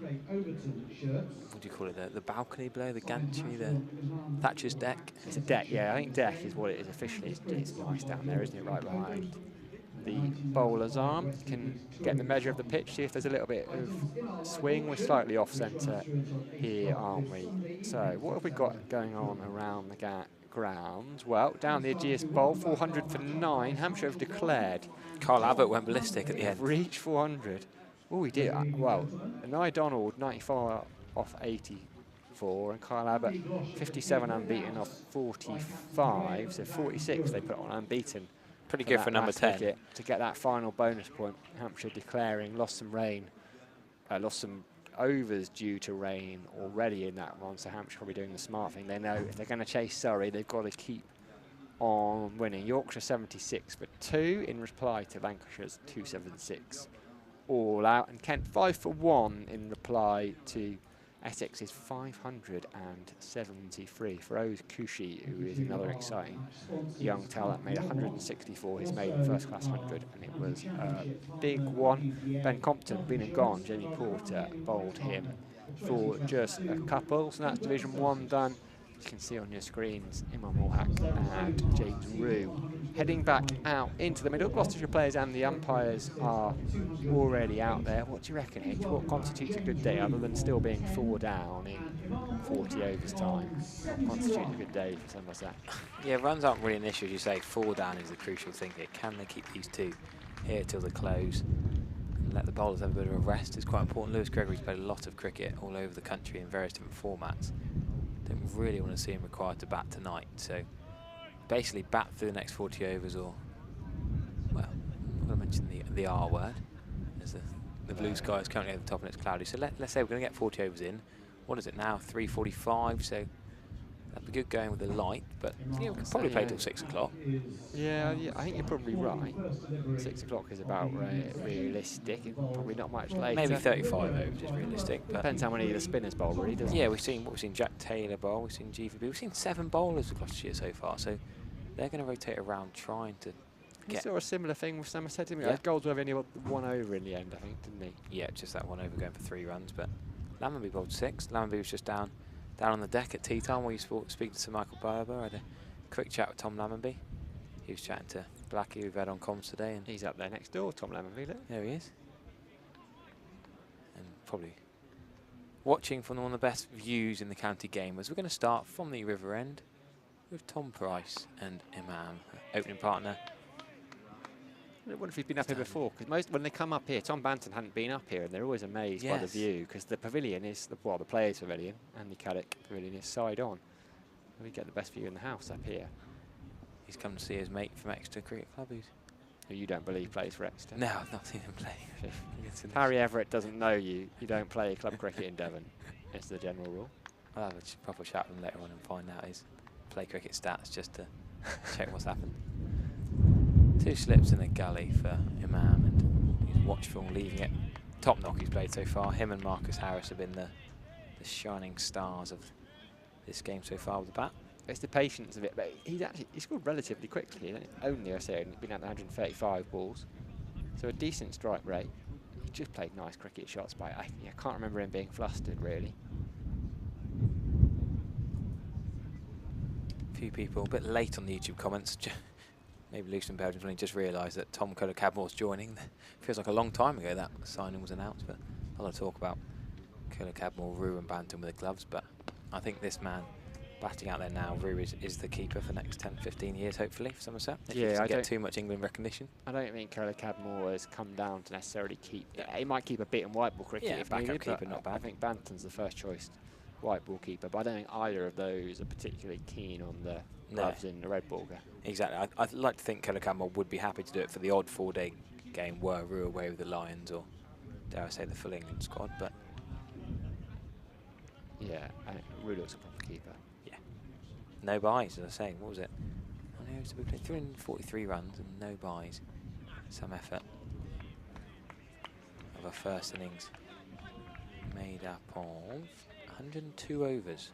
what do you call it, the balcony below, the gantry, the Thatcher's deck. It's a deck, yeah, I think deck is what it is officially. It's nice down there, isn't it, right behind the bowler's arm. You can get the measure of the pitch, see if there's a little bit of swing. We're slightly off centre here, aren't we? So what have we got going on around the ground? Well, down the Aegeus Bowl, 400 for 9. Hampshire have declared. Carl Abbott went ballistic at the end. Reached 400. Oh, he did. Well, Nye Donald, 94 off 84, and Kyle Abbott, 57 unbeaten off 45, so 46 they put on unbeaten. Pretty good for number 10. To get that final bonus point. Hampshire declaring lost some rain, lost some overs due to rain already in that one, so Hampshire probably doing the smart thing. They know if they're going to chase Surrey, they've got to keep on winning. Yorkshire 76 for 2 in reply to Lancashire's 276. All out, and Kent 5 for 1 in reply to Essex's 573. Feroz Kushi, who is another exciting young talent, made 164 his maiden first class 100, and it was a big one. Ben Compton, been and gone. Jamie Porter bowled him for just a couple, so that's Division 1 done. You can see on your screens Imam Ul Haq and James Rue heading back out into the middle. Gloucestershire players and the umpires are already out there. What do you reckon, H? What constitutes a good day other than still being 4 down in 40 overs time? What constitutes a good day for Somerset? Yeah, runs aren't really an issue, as you say. 4 down is the crucial thing here. Can they keep these 2 here till the close and let the bowlers have a bit of a rest? It's quite important. Lewis Gregory's played a lot of cricket all over the country in various different formats. Don't really want to see him required to bat tonight, so basically bat through the next 40 overs, or, well, I'm going to mention the R word, as the blue sky is currently over the top and it's cloudy. So let's say we're going to get 40 overs in. What is it now? 3:45, so that'd be good going with the light, but we can probably play till 6 o'clock. Yeah, I think you're probably right. 6 o'clock is about realistic. Probably not much later. Maybe 35 overs is realistic. But depends how many the spinners bowl, really, doesn't it? Yeah, we've seen Jack Taylor bowl, we've seen GVB, we've seen 7 bowlers for Gloucestershire so far, so they're going to rotate around trying to He get... saw a similar thing with Somerset, didn't he? Yeah. Goldsworth only got 1 over in the end, I think, didn't he? Yeah, just that 1 over going for 3 runs, but Lammonby bowled 6. Lammonby was just down down on the deck at tea time while you speaking to Sir Michael Barber. I had a quick chat with Tom Lammonby. He was chatting to Blackie, we've had on comms today. And he's up there next door, Tom Lammonby, look. There he is. And probably watching from one of the best views in the county game, as we're going to start from the river end with Tom Price and Imam, opening partner. I wonder if he's been up here before, because when they come up here, Tom Banton hadn't been up here, and they're always amazed by the view, because the pavilion is, the players' pavilion, and the Caddick pavilion is side on. We get the best view in the house up here. He's come to see his mate from Exeter Cricket Club, who you don't believe plays for Exeter. No, I've not seen him play. Harry Everett doesn't know you don't play club cricket in Devon. It's the general rule. I'll have a proper chat with him later on and find out his play cricket stats just to check what's happened. 2 slips in a gully for Imam, and he's watchful, leaving it. Top knock he's played so far. Him and Marcus Harris have been the shining stars of this game so far with the bat. It's the patience of it, but he scored relatively quickly. Only, I say, been out 135 balls, so a decent strike rate. He just played nice cricket shots, but I can't remember him being flustered really. A few people a bit late on the YouTube comments. Maybe Lucian Belgium's only just realised that Tom Kohler-Cadmore's joining. Feels like a long time ago that signing was announced, but a lot of talk about Kohler-Cadmore, Rue and Banton with the gloves, but I think this man batting out there now, Rue is the keeper for the next 10, 15 years, hopefully, for Somerset. If he doesn't get too much England recognition. I don't think Kohler-Cadmore has come down to necessarily keep. He might keep a bit in white ball cricket if backup needed, keeper, not bad. I think Banton's the first choice white ball keeper, but I don't think either of those are particularly keen on the gloves in the red ball. Exactly. I'd like to think Kohler-Cadmore would be happy to do it for the odd 4-day game were Rue away with the Lions, or dare I say the full England squad, but yeah, Rue looks a proper keeper. No buys, as I say. What was it? I know, so we played 343 runs and no buys. Some effort of our first innings, made up of 102 overs.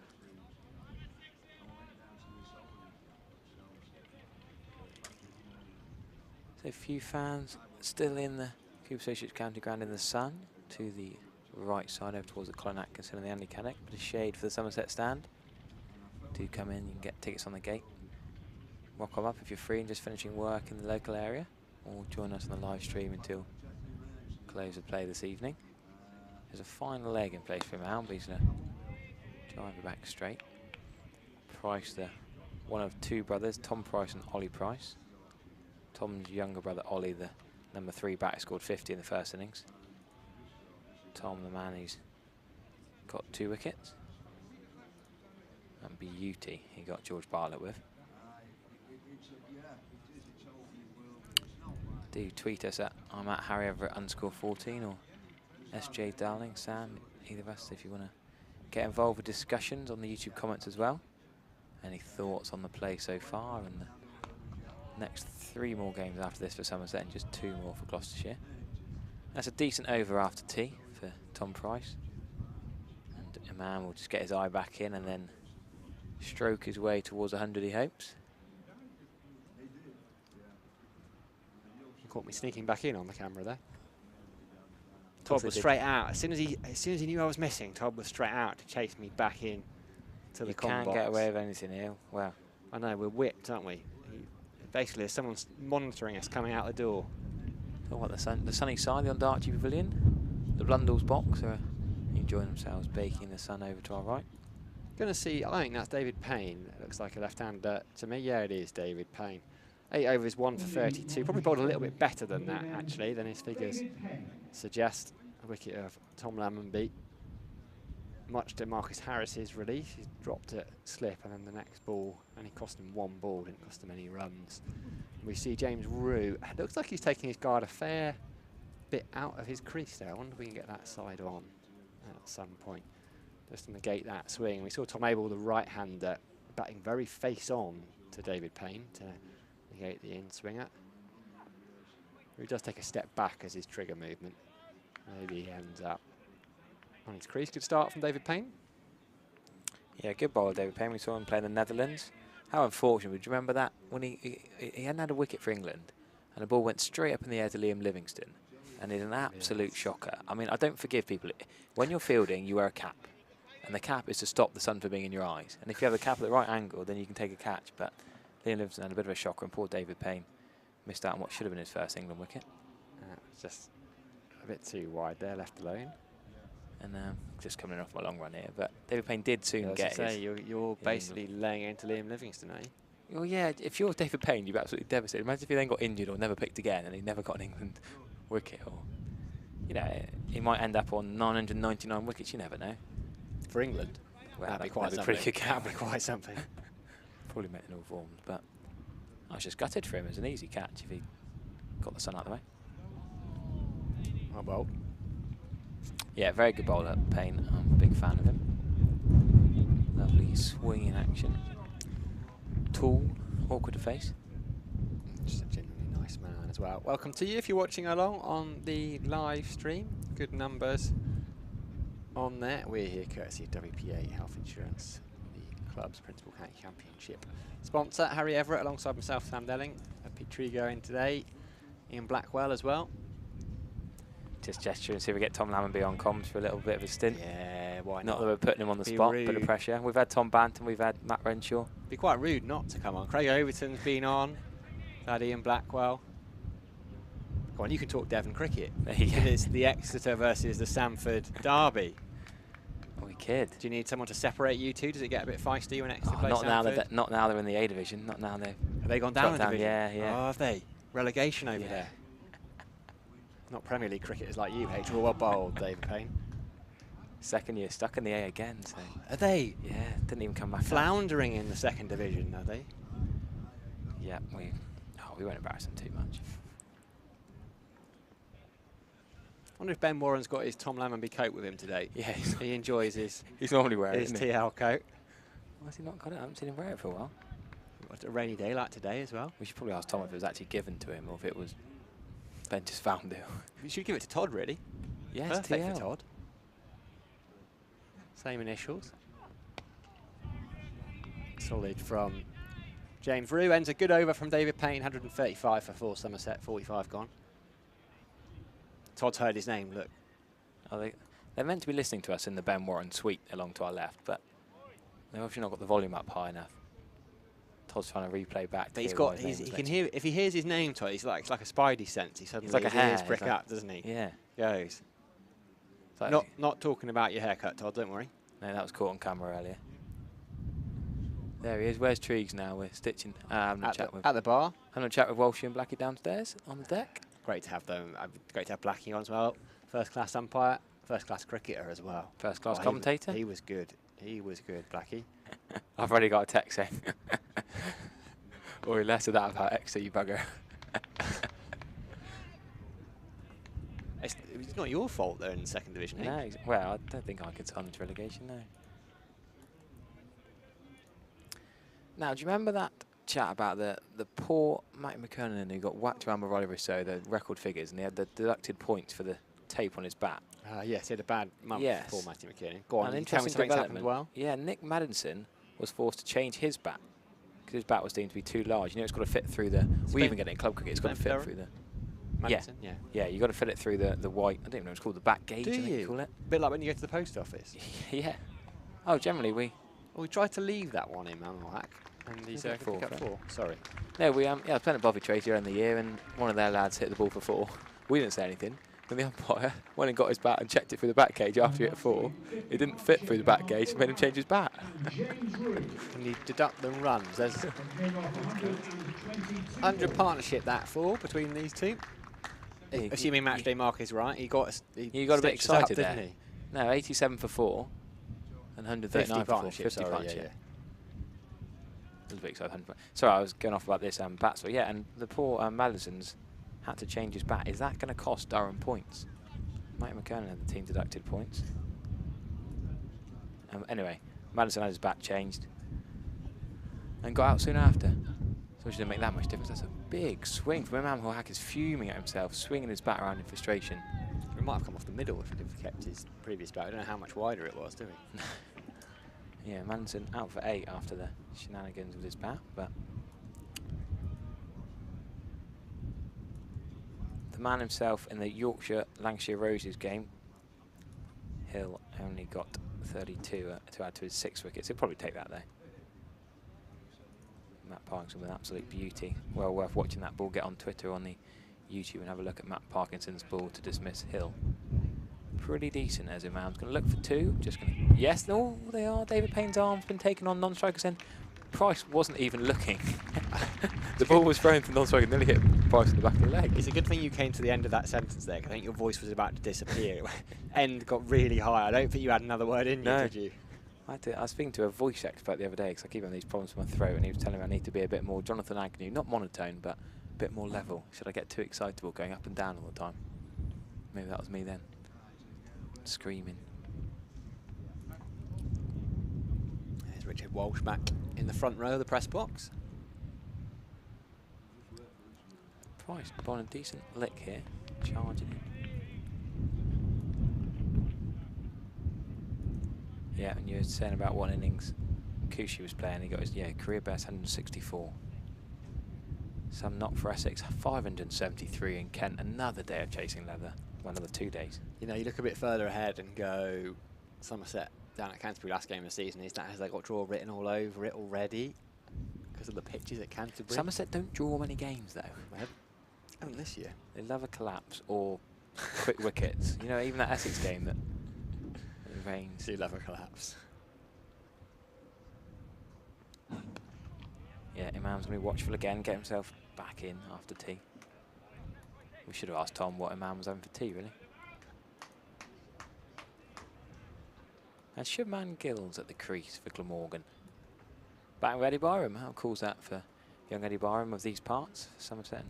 So a few fans still in the Cooper Associates County Ground in the sun, to the right side over towards the Colin Atkinson and the Andy Caddick. Bit of shade for the Somerset stand. Do come in, you can get tickets on the gate. Rock them up if you're free and just finishing work in the local area, or join us on the live stream until close of play this evening. There's a final leg in place for Imam, but he's going to drive it back straight. Price, one of 2 brothers, Tom Price and Ollie Price. Tom's younger brother Ollie, the number 3 batter, scored 50 in the first innings. Tom, the man who's got 2 wickets. And beauty he got George Bartlett with. Do tweet us at I'm at Harry Everett _14 or SJ Darling, Sam, either of us, if you want to get involved with discussions on the YouTube comments as well. Any thoughts on the play so far, and the next 3 more games after this for Somerset and just 2 more for Gloucestershire. That's a decent over after tea for Tom Price. And Imam will just get his eye back in and then stroke his way towards 100, he hopes. You caught me sneaking back in on the camera there. Todd was straight out. As soon as he knew I was missing, Todd was straight out to chase me back in to the com box. You can't get away with anything here. Wow. I know, we're whipped, aren't we? Basically, there's someone monitoring us coming out the door. Oh, what, the sunny side, the Ondarchie Pavilion, the Blundell's box are enjoying themselves, baking in the sun over to our right. Going to see, I think that's David Payne. It looks like a left-hander to me. Yeah, it is David Payne. 8 overs, 1 for 32. Probably bowled a little bit better than that, actually, than his figures suggest. A wicket of Tom Lammonby. Much to Marcus Harris's relief, he dropped it, slip, and then the next ball only cost him 1 ball, didn't cost him any runs. We see James Rue. It looks like he's taking his guard a fair bit out of his crease there. I wonder if we can get that side on at some point, just to negate that swing. We saw Tom Abel, the right-hander, batting very face-on to David Payne to negate the in-swinger. He does take a step back as his trigger movement. Maybe he ends up on his crease. Good start from David Payne. Yeah, good bowler, David Payne. We saw him play in the Netherlands. How unfortunate. Would you remember that? When he hadn't had a wicket for England, and the ball went straight up in the air to Liam Livingston. And it's an absolute shocker. I mean, I don't forgive people. When you're fielding, you wear a cap. And the cap is to stop the sun from being in your eyes. And if you have the cap at the right angle, then you can take a catch. But Liam Livingston had a bit of a shocker, and poor David Payne missed out on what should have been his first England wicket. It's just a bit too wide there, left alone. And just coming off my long run here. But David Payne did soon get Say, his. you're basically laying into Liam Livingston, are you? Well, yeah, if you're David Payne, you'd be absolutely devastated. Imagine if he then got injured or never picked again and he never got an England wicket. Or, you know, he might end up on 999 wickets, you never know. For England? Well, that'd be quite something. Pretty good. That'd be quite something. Probably meant in all forms, but I was just gutted for him as an easy catch if he got the sun out of the way. Oh, well. Yeah, very good bowler, Payne. I'm a big fan of him. Lovely swinging action. Tall, awkward to face. Just a genuinely nice man as well. Welcome to you if you're watching along on the live stream. Good numbers on there. We're here courtesy of WPA Health Insurance, the club's principal county championship sponsor. Harry Everett alongside myself, Sam Delling. Pete Trigo in today. Ian Blackwell as well. Just gesture and see if we get Tom Lammonby on comms for a little bit of a stint. Yeah, why not? Not that we're putting him on the Be spot, rude. bit of pressure. We've had Tom Banton, we've had Matt Renshaw. Be quite rude not to come on. Craig Overton's been on. Had Ian Blackwell. Come on, you can talk Devon cricket. It's the Exeter versus the Sanford derby. Oh, we kid. Do you need someone to separate you two? Does it get a bit feisty when Exeter plays not now. Sanford? Not now they're in the A division. Not now they. Have they gone down a division? Yeah, yeah. Oh, have they? Relegation over there. Not Premier League cricketers like you, H. Well bowled, David Payne. Second year, stuck in the A again. So. Are they? Yeah, didn't even come back. Floundering in the second division, are they? Yeah, we won't embarrass them too much. I wonder if Ben Warren's got his Tom Lammonby coat with him today. Yeah, he enjoys his. He's normally wearing his it, TL coat. Why has he not got it? I haven't seen him wear it for a while. What a rainy day like today as well. We should probably ask Tom if it was actually given to him or if it was Ben just found it. You should give it to Todd, really. Yeah, perfect TL. for Todd. Same initials. Solid from James Rue. Ends a good over from David Payne. 135 for 4 Somerset. 45 gone. Todd's heard his name. Look. Oh, they're meant to be listening to us in the Ben Warren suite along to our left, but they've obviously not got the volume up high enough. Todd's trying to replay back. But he can hear, if he hears his name, Todd, it's like a spidey sense. He suddenly like a his ears hair, prick like, up, doesn't he? Yeah. Goes. So Not talking about your haircut, Todd, don't worry. No, that was caught on camera earlier. There he is. Where's Triggs now? We're stitching. Having a chat with at the bar. Having a chat with Walshy and Blackie downstairs on the deck. Great to have them. Great to have Blackie on as well. First class umpire, first class cricketer as well. First class commentator. He was good. He was good, Blackie. I've already got a text saying, or less of that about Exeter, you bugger. It's not your fault they're in the second division. No, well, I don't think I could challenge relegation, no. Now, do you remember that chat about the poor Matty McKernan who got whacked around by Riley Rousseau, the record figures, and he had the deducted points for the tape on his bat? Yes, he had a bad month for Matty McKernan. Go on, an interesting development. Well, yeah, Nick Maddinson was forced to change his bat because his bat was deemed to be too large. You know, it's got to fit through the. We even get it in club cricket. It's got to fit through the. Maddinson, yeah. You got to fit it through the white. I don't even know what it's called, the back gauge. Do I think you? You call it. A bit like when you go to the post office. Yeah. Oh, generally we. Well, we tried to leave that one in Mammal Hack, and he's pick up 4. Sorry. No, we I was playing at Bovey Tracy around the year, and one of their lads hit the ball for 4. We didn't say anything. And the umpire went and got his bat and checked it through the back cage after he hit 4. It didn't fit through the back gauge, so made him change his bat. Can you deduct the runs? There's 100 partnership that for between these two. Assuming matchday mark is right, he got a bit excited there, didn't he? No, 87 for 4 and 139 for 4. 50 sorry, partnership. yeah. A little bit excited. Sorry, I was going off about this bat. So yeah, and the poor Madison's had to change his bat. Is that going to cost Durham points? Mike McKernan had the team deducted points. Anyway, Madison had his bat changed and got out soon after. So it didn't make that much difference. That's a big swing from Imam Hack is fuming at himself, swinging his bat around in frustration. It might have come off the middle if he'd have kept his previous bat. I don't know how much wider it was, do we? Yeah, Manson out for 8 after the shenanigans with his bat, but the man himself in the Yorkshire-Lancashire Roses game, Hill only got 32 to add to his 6 wickets. He'll probably take that though. Matt Parkinson with absolute beauty. Well worth watching that ball. Get on Twitter on the YouTube and have a look at Matt Parkinson's ball to dismiss Hill. Pretty decent as Imam's going to look for 2. Just going to, yes, no, they are. David Payne's arm's been taken on non-strikers end. Price wasn't even looking. The ball was thrown to non-striker, nearly hit Price in the back of the leg. It's a good thing you came to the end of that sentence there, 'cause I think your voice was about to disappear. End got really high. I don't think you had another word in you, did you? I was speaking to a voice expert the other day because I keep having these problems with my throat, and he was telling me I need to be a bit more Jonathan Agnew, not monotone, but a bit more level. Should I get too excitable, going up and down all the time? Maybe that was me then. Screaming. There's Richard Walsh back in the front row of the press box. Price on a decent lick here, charging it. Yeah, and you were saying about what innings Kushi was playing. He got his career best 164. Some knock for Essex, 573 in Kent. Another day of chasing leather. Well, another 2 days. You know, you look a bit further ahead and go, Somerset down at Canterbury last game of the season. Has they got draw written all over it already because of the pitches at Canterbury? Somerset don't draw many games though. They haven't this year. They love a collapse or quick wickets. You know, even that Essex game that rains. Do love a collapse. Yeah, Imam's going to be watchful again, get himself back in after tea. We should have asked Tom what Imam was having for tea, really. And Shubman Gills at the crease for Glamorgan. Back with Eddie Byram. How cool's that for young Eddie Byram of these parts? Somerset and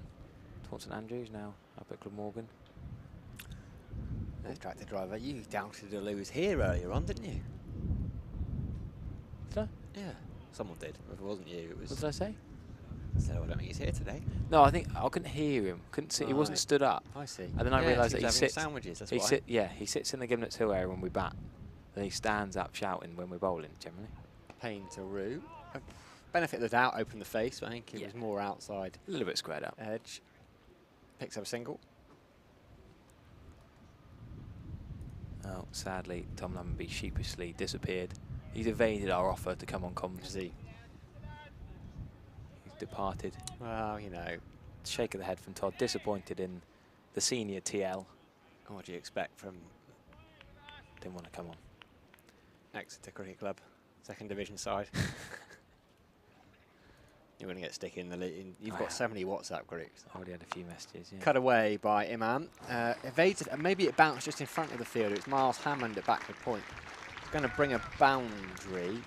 Taunton Andrews now up at Glamorgan. Nice tractor driver. You doubted Lewis here earlier on, didn't you? Did I? Yeah. Someone did. If it wasn't you, it was... What did I say? So I don't think he's here today. No, I think I couldn't hear him. Couldn't see. He wasn't stood up. I see. And then I realised that he sits. Sandwiches. That's He why. he sits in the Gimlets Hill area when we bat. Then he stands up shouting when we're bowling. Generally. Payne to Roo. Benefit of the doubt. Open the face. But I think it was more outside. A little bit squared up. Edge. Picks up a single. Oh, sadly, Tom Lumby sheepishly disappeared. He's evaded our offer to come on comms. Is he? He's departed. Well, you know. Shake of the head from Todd. Disappointed in the senior TL. What do you expect from... Didn't want to come on. Exeter Cricket Club, second division side. You're going to get sticky in the lead. You've got so many WhatsApp groups. I already had a few messages. Yeah. Cut away by Imam. Evades it, and maybe it bounced just in front of the fielder. It's Miles Hammond at backward point. It's going to bring a boundary.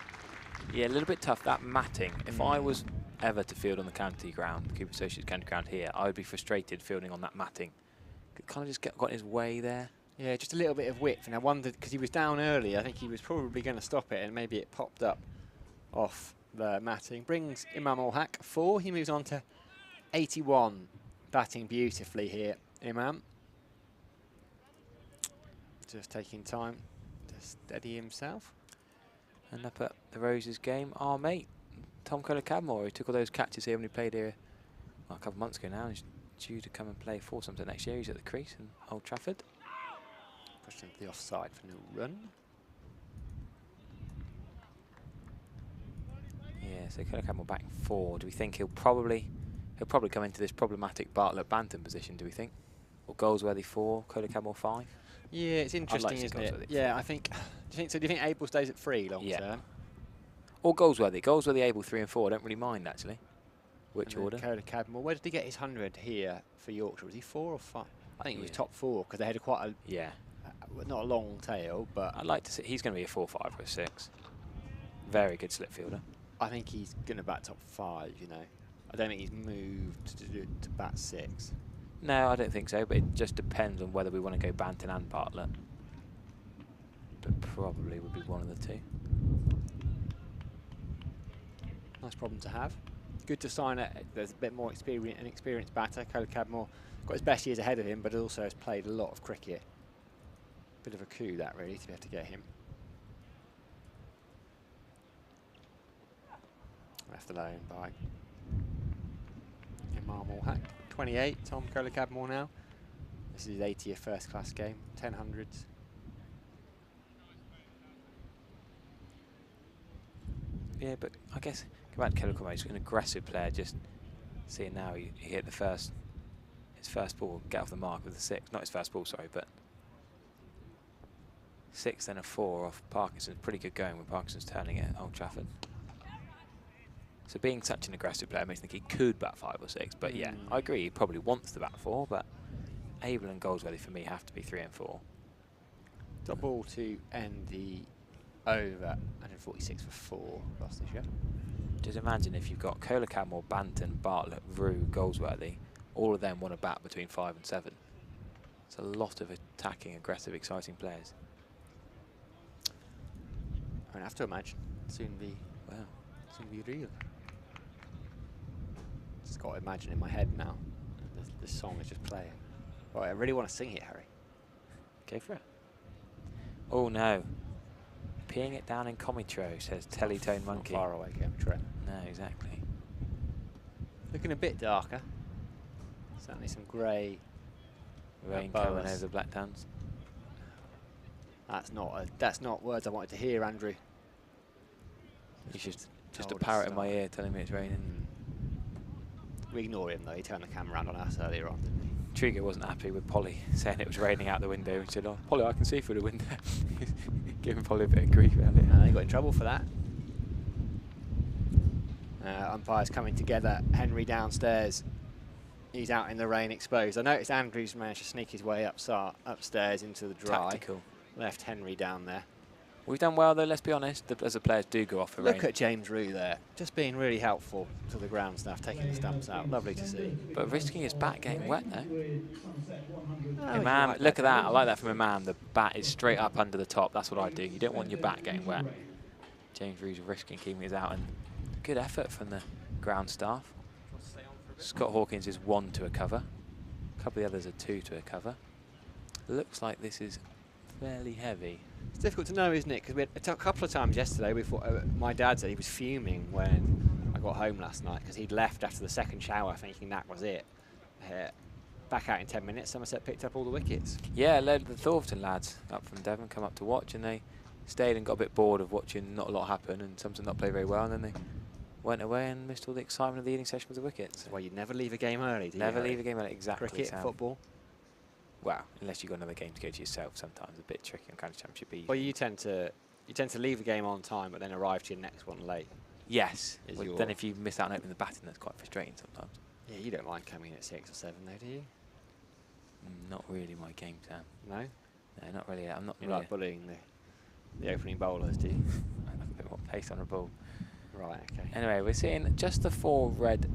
Yeah, a little bit tough, that matting. If I was ever to field on the county ground, the Cooper Associates county ground here, I would be frustrated fielding on that matting. It kind of just got in his way there. Yeah, just a little bit of width, and I wondered, because he was down early, I think he was probably going to stop it, and maybe it popped up off the matting. Brings Imam Ul Haq 4. He moves on to 81. Batting beautifully here, Imam. Just taking time to steady himself. And up at the Roses game, our mate, Tom Kohler-Cadmore, who took all those catches here when he played here a couple of months ago now. He's due to come and play for Somerset next year. He's at the crease in Old Trafford. Pushed into the offside for no run. Yeah, so Kohler-Cadmore back 4. Do we think he'll probably come into this problematic Bartlett Bantam position, do we think? Or Goldsworthy 4, Kohler-Cadmore 5? Yeah, it's interesting, isn't it? Yeah, I think. Do you think Abel stays at 3 long term? Or Goldsworthy. Goldsworthy, Abel 3 and 4. I don't really mind actually. Which order? Kohler-Cadmore. Where did he get his 100 here for Yorkshire? Was he 4 or 5? I think he was top 4 because they had quite a not a long tail, but I'd like to see. He's going to be a 4, 5, or a 6. Very good slip fielder. I think he's going to bat top 5. You know, I don't think he's moved to bat 6. No, I don't think so. But it just depends on whether we want to go Banton and Bartlett. But probably would be one of the 2. Nice problem to have. Good to sign there's a bit more experienced batter. Kohler-Cadmore got his best years ahead of him, but also has played a lot of cricket. Bit of a coup that really to be able to get him. Left alone by Imam Ul Haq. 28, Tom Kohler-Cadmore now. This is his 80th first class game, 10 hundreds. Yeah, but I guess go back to Kelly, he's an aggressive player. Just seeing now he hit his first ball, get off the mark with a 6. Not his first ball, sorry, but 6 then a 4 off Parkinson's. Pretty good going when Parkinson's turning it at Old Trafford. So being such an aggressive player makes me think he could bat 5 or 6. But yeah, I agree, he probably wants to bat 4, but Abel and Goldsworthy for me have to be 3 and 4. Top ball to end the over, 146 for 4, Gloucestershire. Just imagine if you've got Kohler, Cadmore, Banton, Bartlett, Rue, Goldsworthy, all of them want to bat between 5 and 7. It's a lot of attacking, aggressive, exciting players. I have to imagine soon be real. Just got to imagine in my head now. The song is just playing. Right, I really want to sing it, Harry. Go for it. Oh no. Peeing it down in Comitro, says Teletone Monkey. Far away, Comitro. No, exactly. Looking a bit darker. Certainly some grey rain coming over the Black Downs. That's not words I wanted to hear, Andrew. You should just a parrot in my ear telling me it's raining. We ignore him though. He turned the camera around on us earlier on, didn't he? Trigger wasn't happy with Polly saying it was raining out the window. He said, "Oh, Polly, I can see through the window." Giving Polly a bit of grief earlier. He got in trouble for that. Umpires coming together. Henry downstairs. He's out in the rain, exposed. I noticed Andrews managed to sneak his way upstairs into the dry. Tactical. Left Henry down there. We've done well though, let's be honest, as the players do go off the rain. Look at James Rue there, just being really helpful to the ground staff, taking the stumps out. Lovely to see. But risking his bat getting wet though. Imam, look at that, I like that from Imam. The bat is straight up under the top, that's what I do. You don't want your bat getting wet. James Rue's risking keeping his out, and good effort from the ground staff. Scott Hawkins is 1 to a cover. A couple of the others are 2 to a cover. Looks like this is fairly heavy. It's difficult to know, isn't it? Because we had a couple of times yesterday, we thought, my dad said he was fuming when I got home last night because he'd left after the second shower thinking that was it. Back out in 10 minutes, Somerset picked up all the wickets. Yeah, led the Thornton lads up from Devon, come up to watch, and they stayed and got a bit bored of watching not a lot happen and Somerset not play very well, and then they went away and missed all the excitement of the evening session with the wickets. Well, you never leave a game early, do you? Never leave a game early, exactly. Cricket, football. Well, unless you've got another game to go to yourself, sometimes a bit tricky on kind of championship evening. Well, you tend to leave the game on time, but then arrive to your next one late. Yes. Well, then if you miss out on opening the batting, that's quite frustrating sometimes. Yeah, you don't mind coming in at 6 or 7, though, do you? Not really my game, Sam. No? No, not really. I'm not. You like bullying the opening bowlers, do you? I have a bit more pace on the ball. Right. Okay. Anyway, we're seeing just the 4 red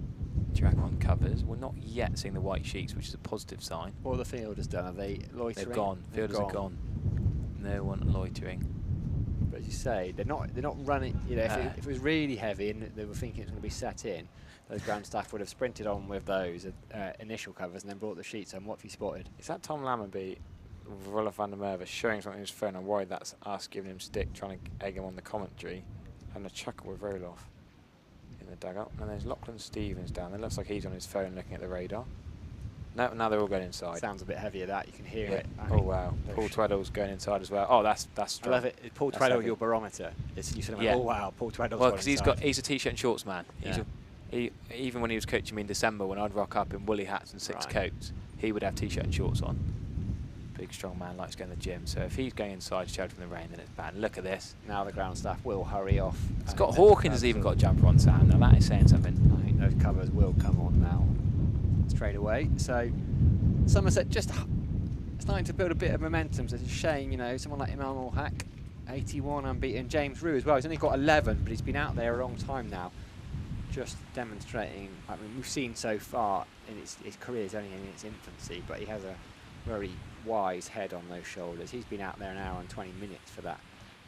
Dragon covers. We're not yet seeing the white sheets, which is a positive sign. What have the fielders done? Are they loitering? They've gone. Fielders are gone. No one loitering. But as you say, they're not running. You know, if it was really heavy and they were thinking it's going to be set in, those ground staff would have sprinted on with those initial covers and then brought the sheets on. What have you spotted? Is that Tom Lammerby, Rolla van der Merwe showing something on his phone? I'm worried that's us giving him stick, trying to egg him on the commentary, and a chuckle with Roloff in the dugout. And there's Lachlan Stevens down there. Looks like he's on his phone looking at the radar. No, now they're all going inside. Sounds a bit heavier. That you can hear it. Oh wow! Paul Tweddle's going inside as well. Oh, that's strong. I love it. Paul Tweddle, your barometer. You sort of went, oh wow, Paul Tweddle's well, because he's a t-shirt and shorts man. Yeah. Even when he was coaching me in December, when I'd rock up in woolly hats and 6 coats, he would have t-shirt and shorts on. Big strong man, likes going to the gym. So if he's going inside, sheltered from the rain, then it's bad. Look at this. Now the ground staff will hurry off. Scott Hawkins has even got a jumper on, Sam. Now that is saying something. I think those covers will come on now straight away. So Somerset just starting to build a bit of momentum. So it's a shame, you know, someone like Imam Hack, 81 unbeaten. James Rue as well. He's only got 11, but he's been out there a long time now. Just demonstrating, I mean, we've seen so far in his career is only in its infancy, but he has a very wise head on those shoulders. He's been out there an hour and 20 minutes for that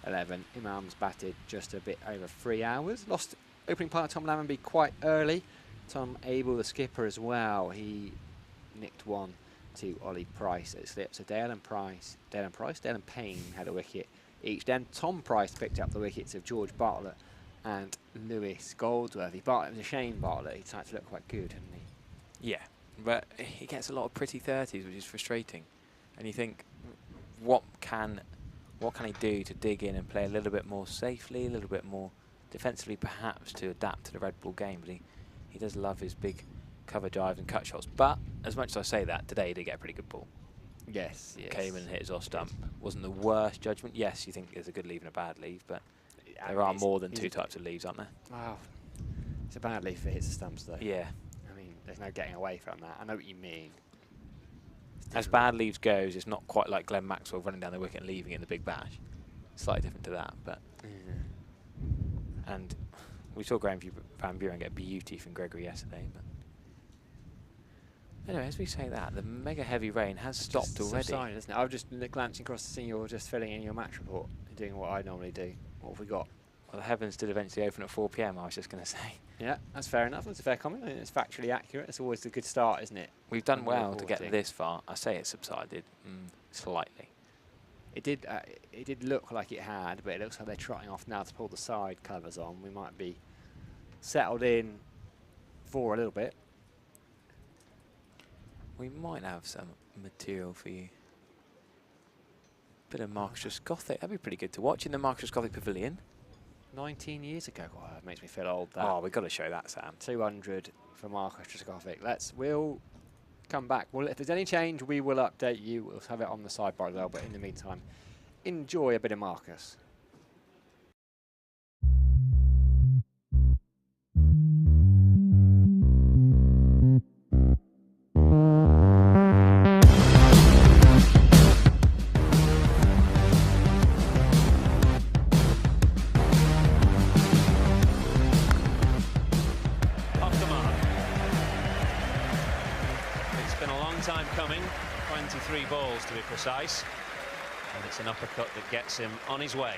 11. Imam's batted just a bit over 3 hours. Lost opening partner Tom Lammonby quite early. Tom Abel, the skipper, as well. He nicked one to Ollie Price at slip. So Dale and Payne had a wicket each. Then Tom Price picked up the wickets of George Bartlett and Lewis Goldsworthy. Bartlett was a shame, Bartlett. He started to look quite good, didn't he? Yeah, but he gets a lot of pretty 30s, which is frustrating. And you think, what can he do to dig in and play a little bit more safely, a little bit more defensively perhaps to adapt to the Red Bull game, but he does love his big cover drives and cut shots. But as much as I say that, today he did get a pretty good ball. Yes, yes. Came in and hit his off stump. Wasn't the worst judgment. Yes, you think there's a good leave and a bad leave, but there are more than two types of leaves, aren't there? Wow. It's a bad leave for hits the stumps, though. Yeah. I mean, there's no getting away from that. I know what you mean. As bad leaves goes, it's not quite like Glenn Maxwell running down the wicket and leaving in the big bash. Slightly different to that, but... And we saw Graham Van Buren get beauty from Gregory yesterday, but... Anyway, as we say that, the mega heavy rain has stopped already. Subsided, isn't it? I was just glancing across to see you're just filling in your match report and doing what I normally do. What have we got? Well, the heavens did eventually open at 4 PM, I was just going to say. Yeah, that's fair enough. That's a fair comment. I mean, it's factually accurate. It's always a good start, isn't it? We've done well to get this far. I say it subsided slightly. It did look like it had, but it looks like they're trotting off now to pull the side covers on. We might be settled in for a little bit. We might have some material for you. Bit of Marcus Gothic. That'd be pretty good to watch in the Marcus Gothic Pavilion. 19 years ago. Oh, it makes me feel old. That. Oh, we've got to show that, Sam. 200 for Marcus Gothic. We'll come back. Well, if there's any change, we will update you. We'll have it on the sidebar as well. But in the meantime, enjoy a bit of Marcus. To be precise, and it's an uppercut that gets him on his way.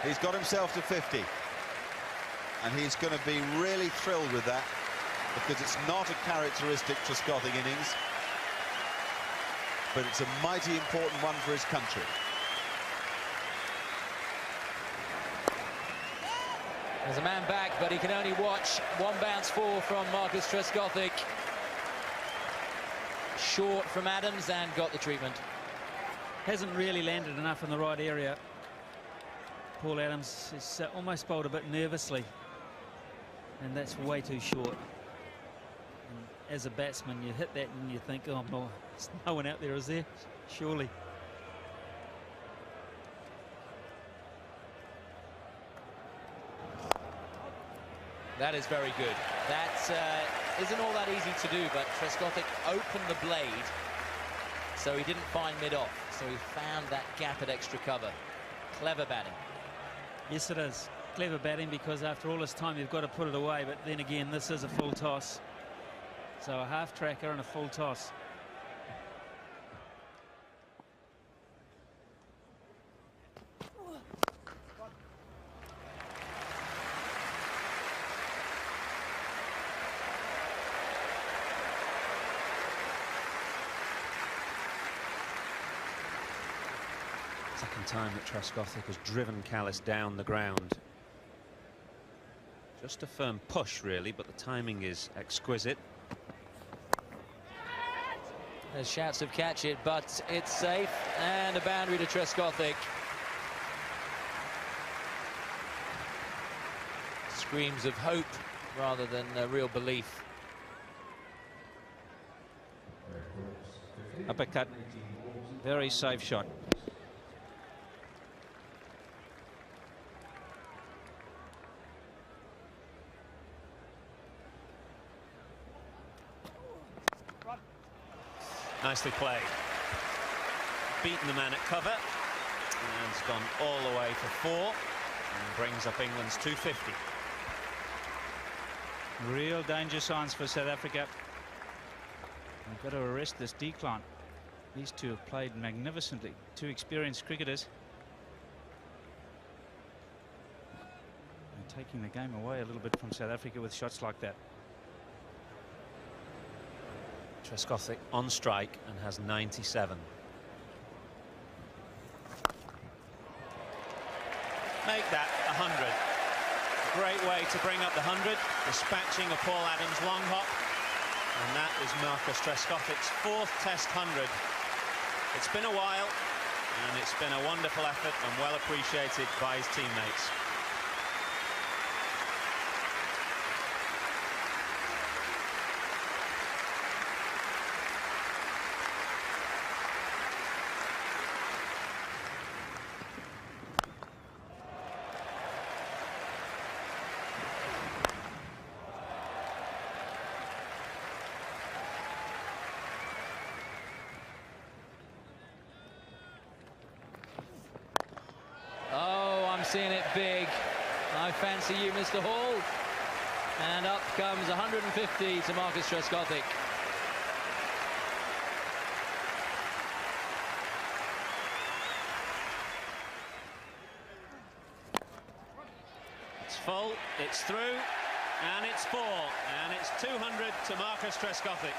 He's got himself to 50, and he's going to be really thrilled with that, because it's not a characteristic Trescothic innings, but it's a mighty important one for his country. There's a man back, but he can only watch. One bounce four from Marcus Trescothic. Short from Adams and got the treatment. Hasn't really landed enough in the right area. Paul Adams is almost bowled a bit nervously, and that's way too short. And as a batsman, you hit that and you think, oh, no, there's no one out there, is there? Surely. That is very good. That isn't all that easy to do, but Trescothic opened the blade, so he didn't find mid-off. So he found that gap at extra cover. Clever batting. Yes, it is. Clever batting, because after all this time, you've got to put it away. But then again, this is a full toss. So a half tracker and a full toss. Second time that Trescothic has driven Callis down the ground. Just a firm push, really, but the timing is exquisite. There's shouts of catch it, but it's safe, and a boundary to Trescothic. Screams of hope rather than real belief. Uppercut, very safe shot. Nicely played. beaten the man at cover and has gone all the way for 4 and brings up England's 250. Real danger signs for South Africa. We've got to arrest this decline. These two have played magnificently. Two experienced cricketers. They're taking the game away a little bit from South Africa with shots like that. Trescothick on strike and has 97. Make that 100. Great way to bring up the 100, dispatching a Paul Adams long hop. And that is Marcus Trescothick's 4th Test 100. It's been a while, and it's been a wonderful effort and well appreciated by his teammates. Seeing it big. I fancy you, Mr. Hall. And up comes 150 to Marcus Trescothick. It's full, it's through, and it's 4, and it's 200 to Marcus Trescothick.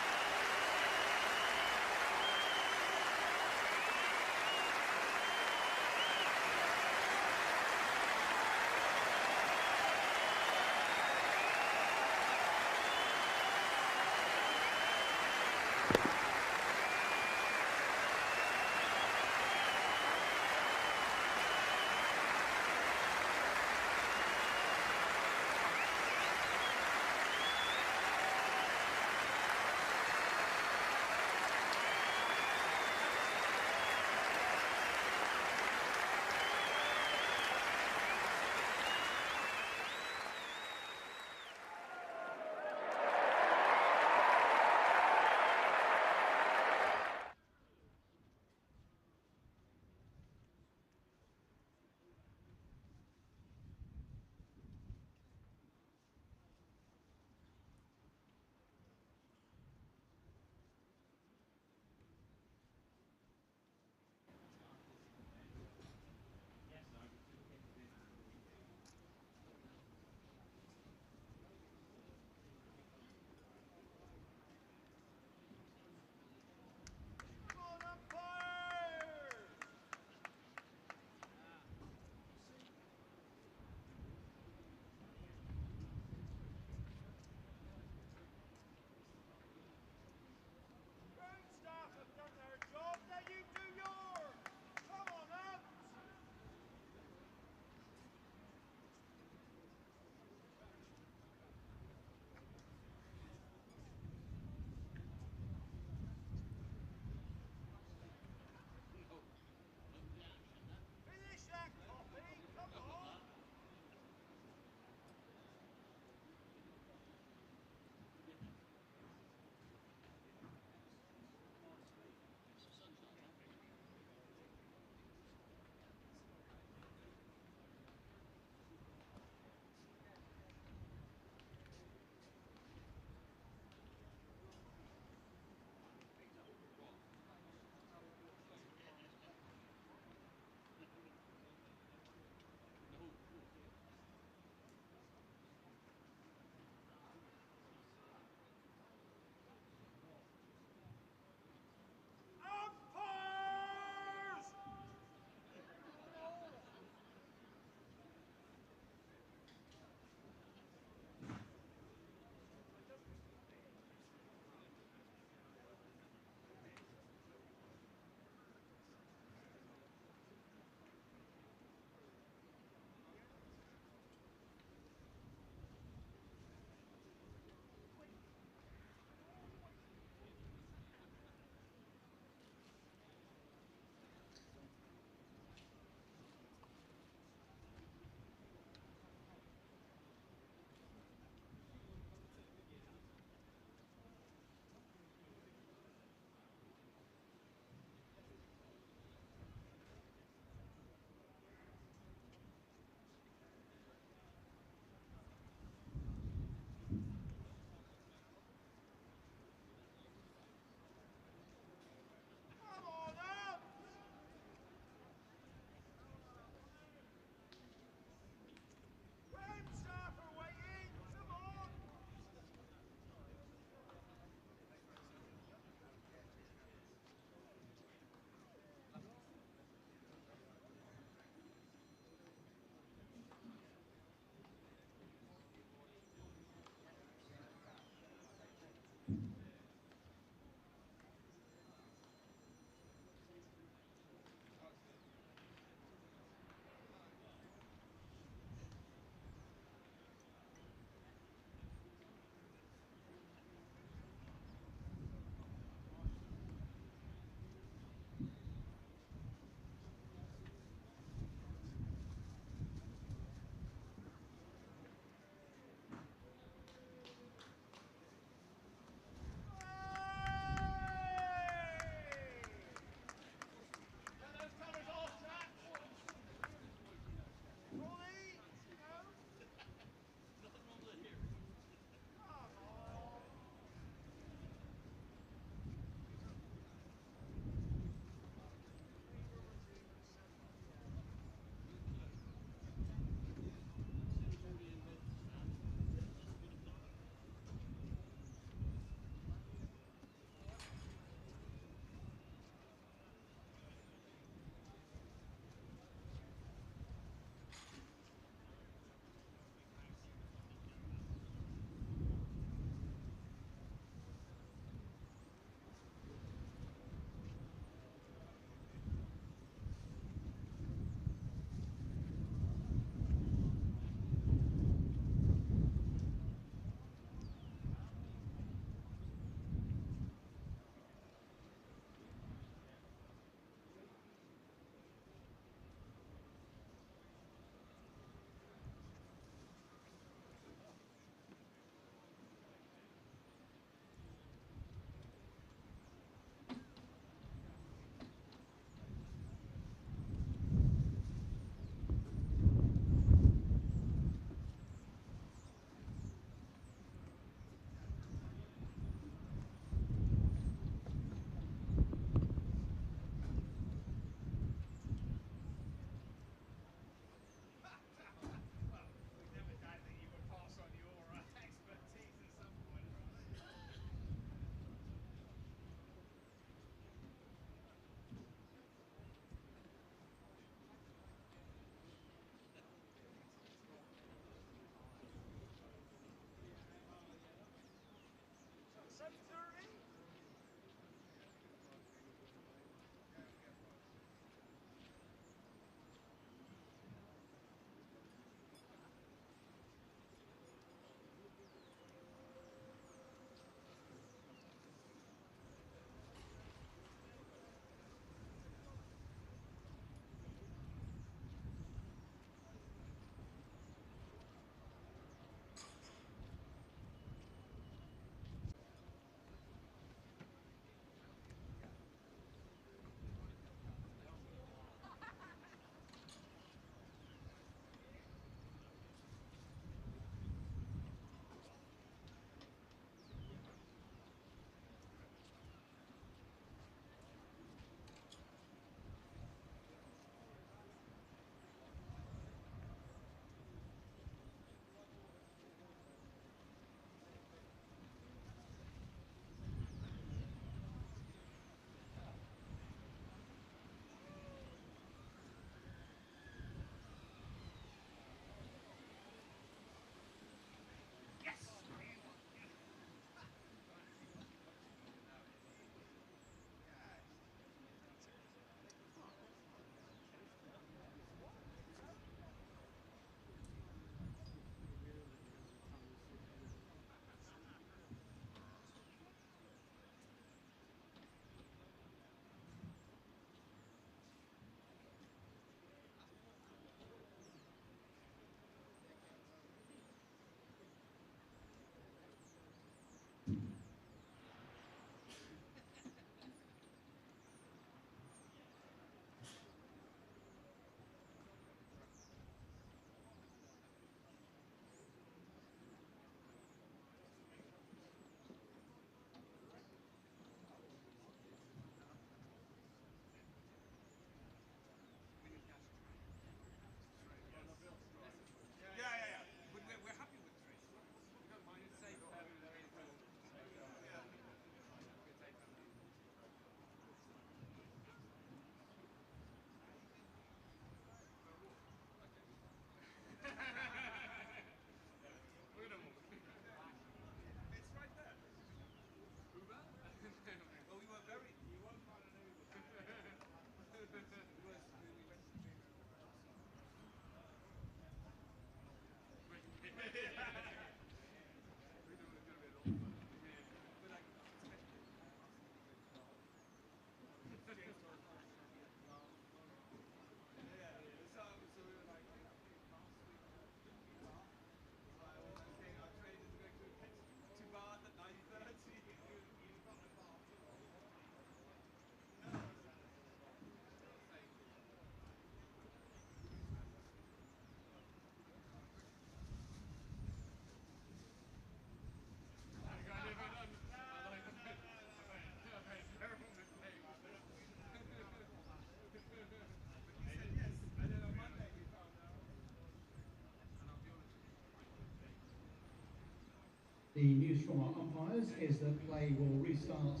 The news from our umpires is that play will restart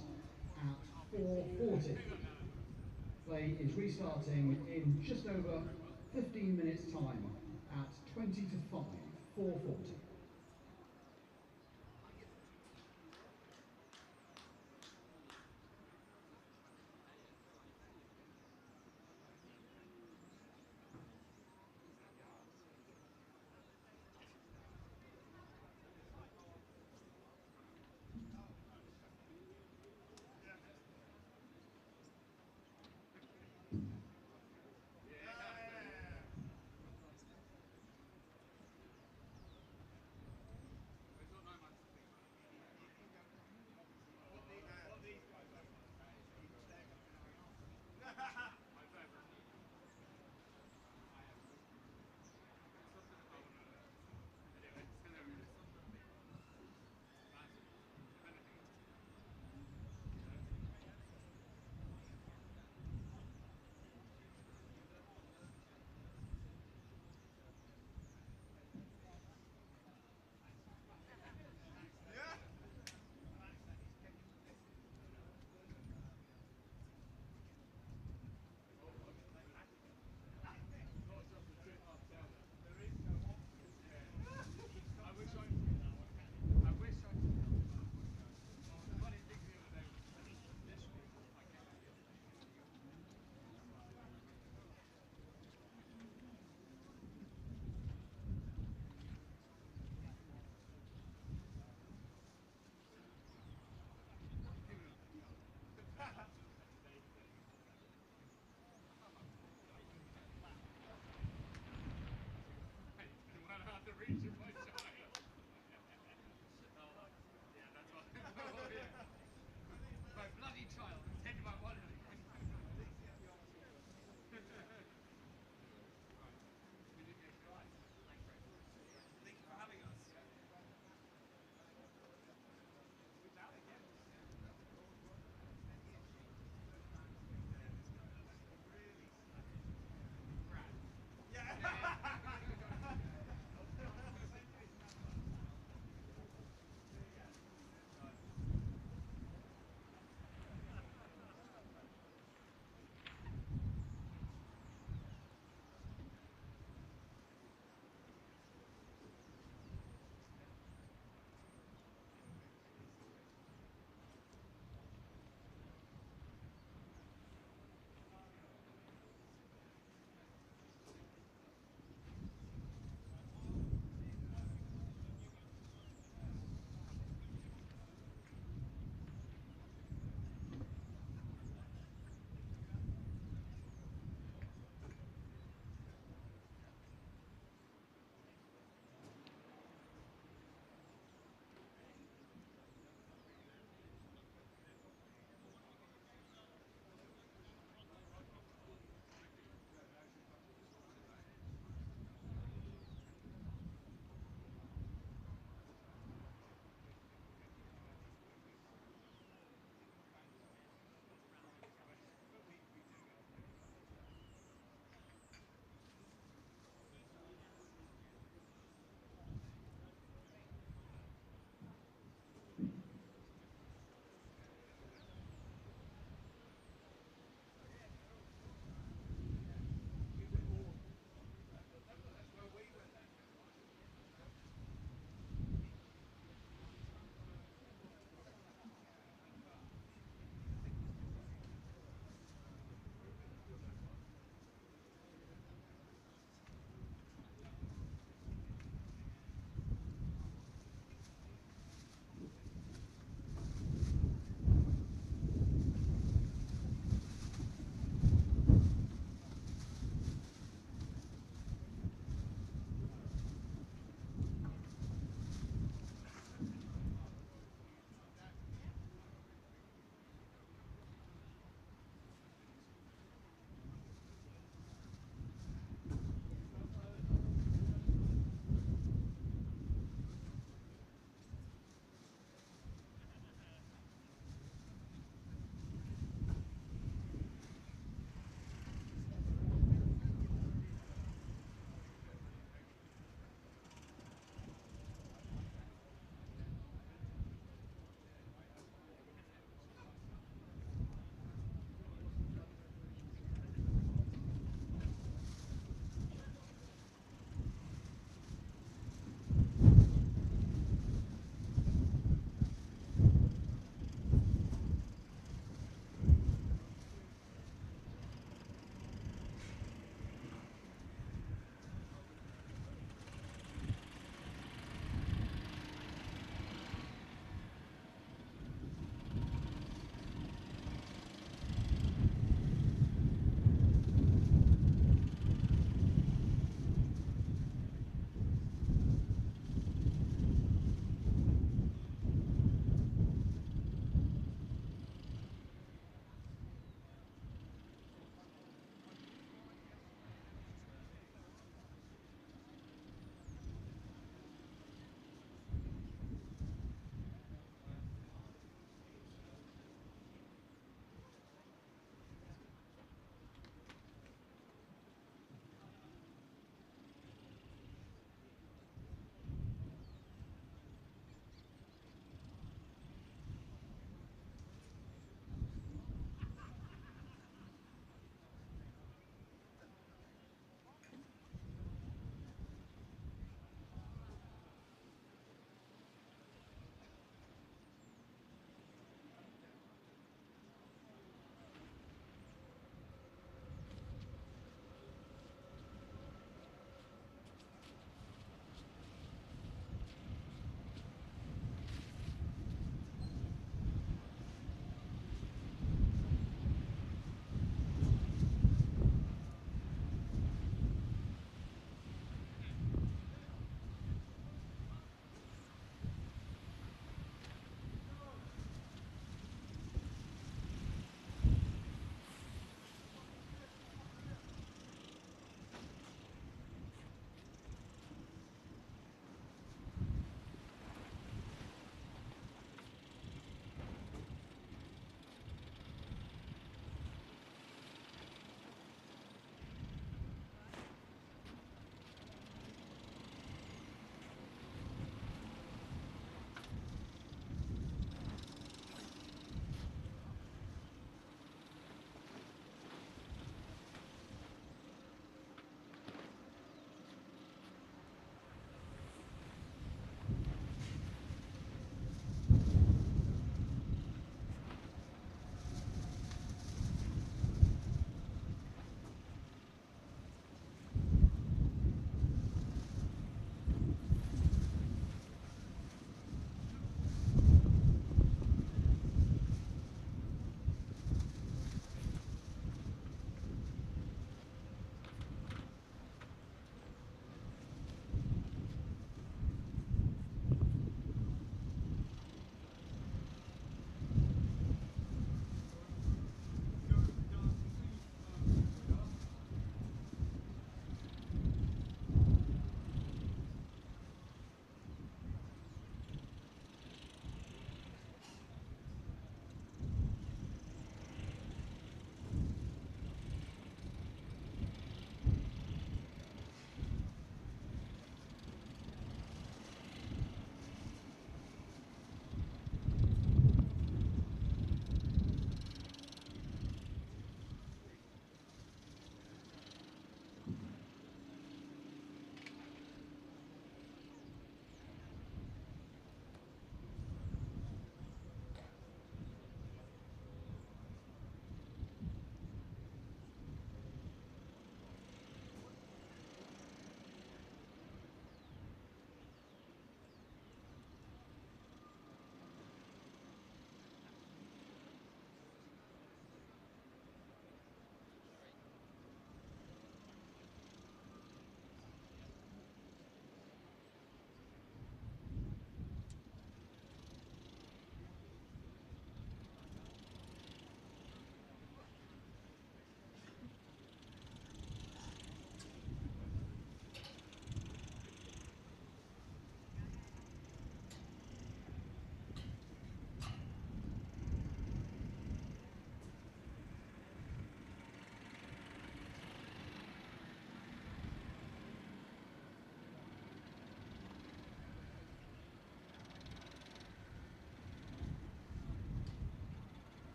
at 4:40. Play is restarting in just over 15 minutes' time at 20 to 5, 4:40.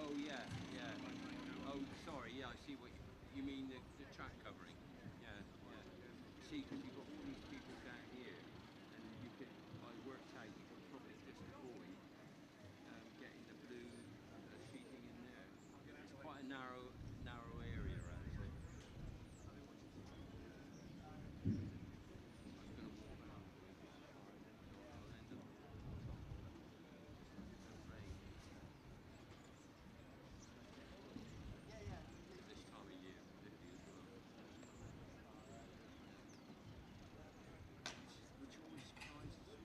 Oh yeah, yeah. Oh sorry, yeah, I see what you mean, the track covering. Yeah, yeah. See, because you've got all these people down here, and you could, I worked out, you could probably just avoid getting the blue sheeting in there. It's quite a narrow area actually. I'm going to walk out, so I'll end up on top of it. Rain. This time of year, particularly as well. Which always surprises me.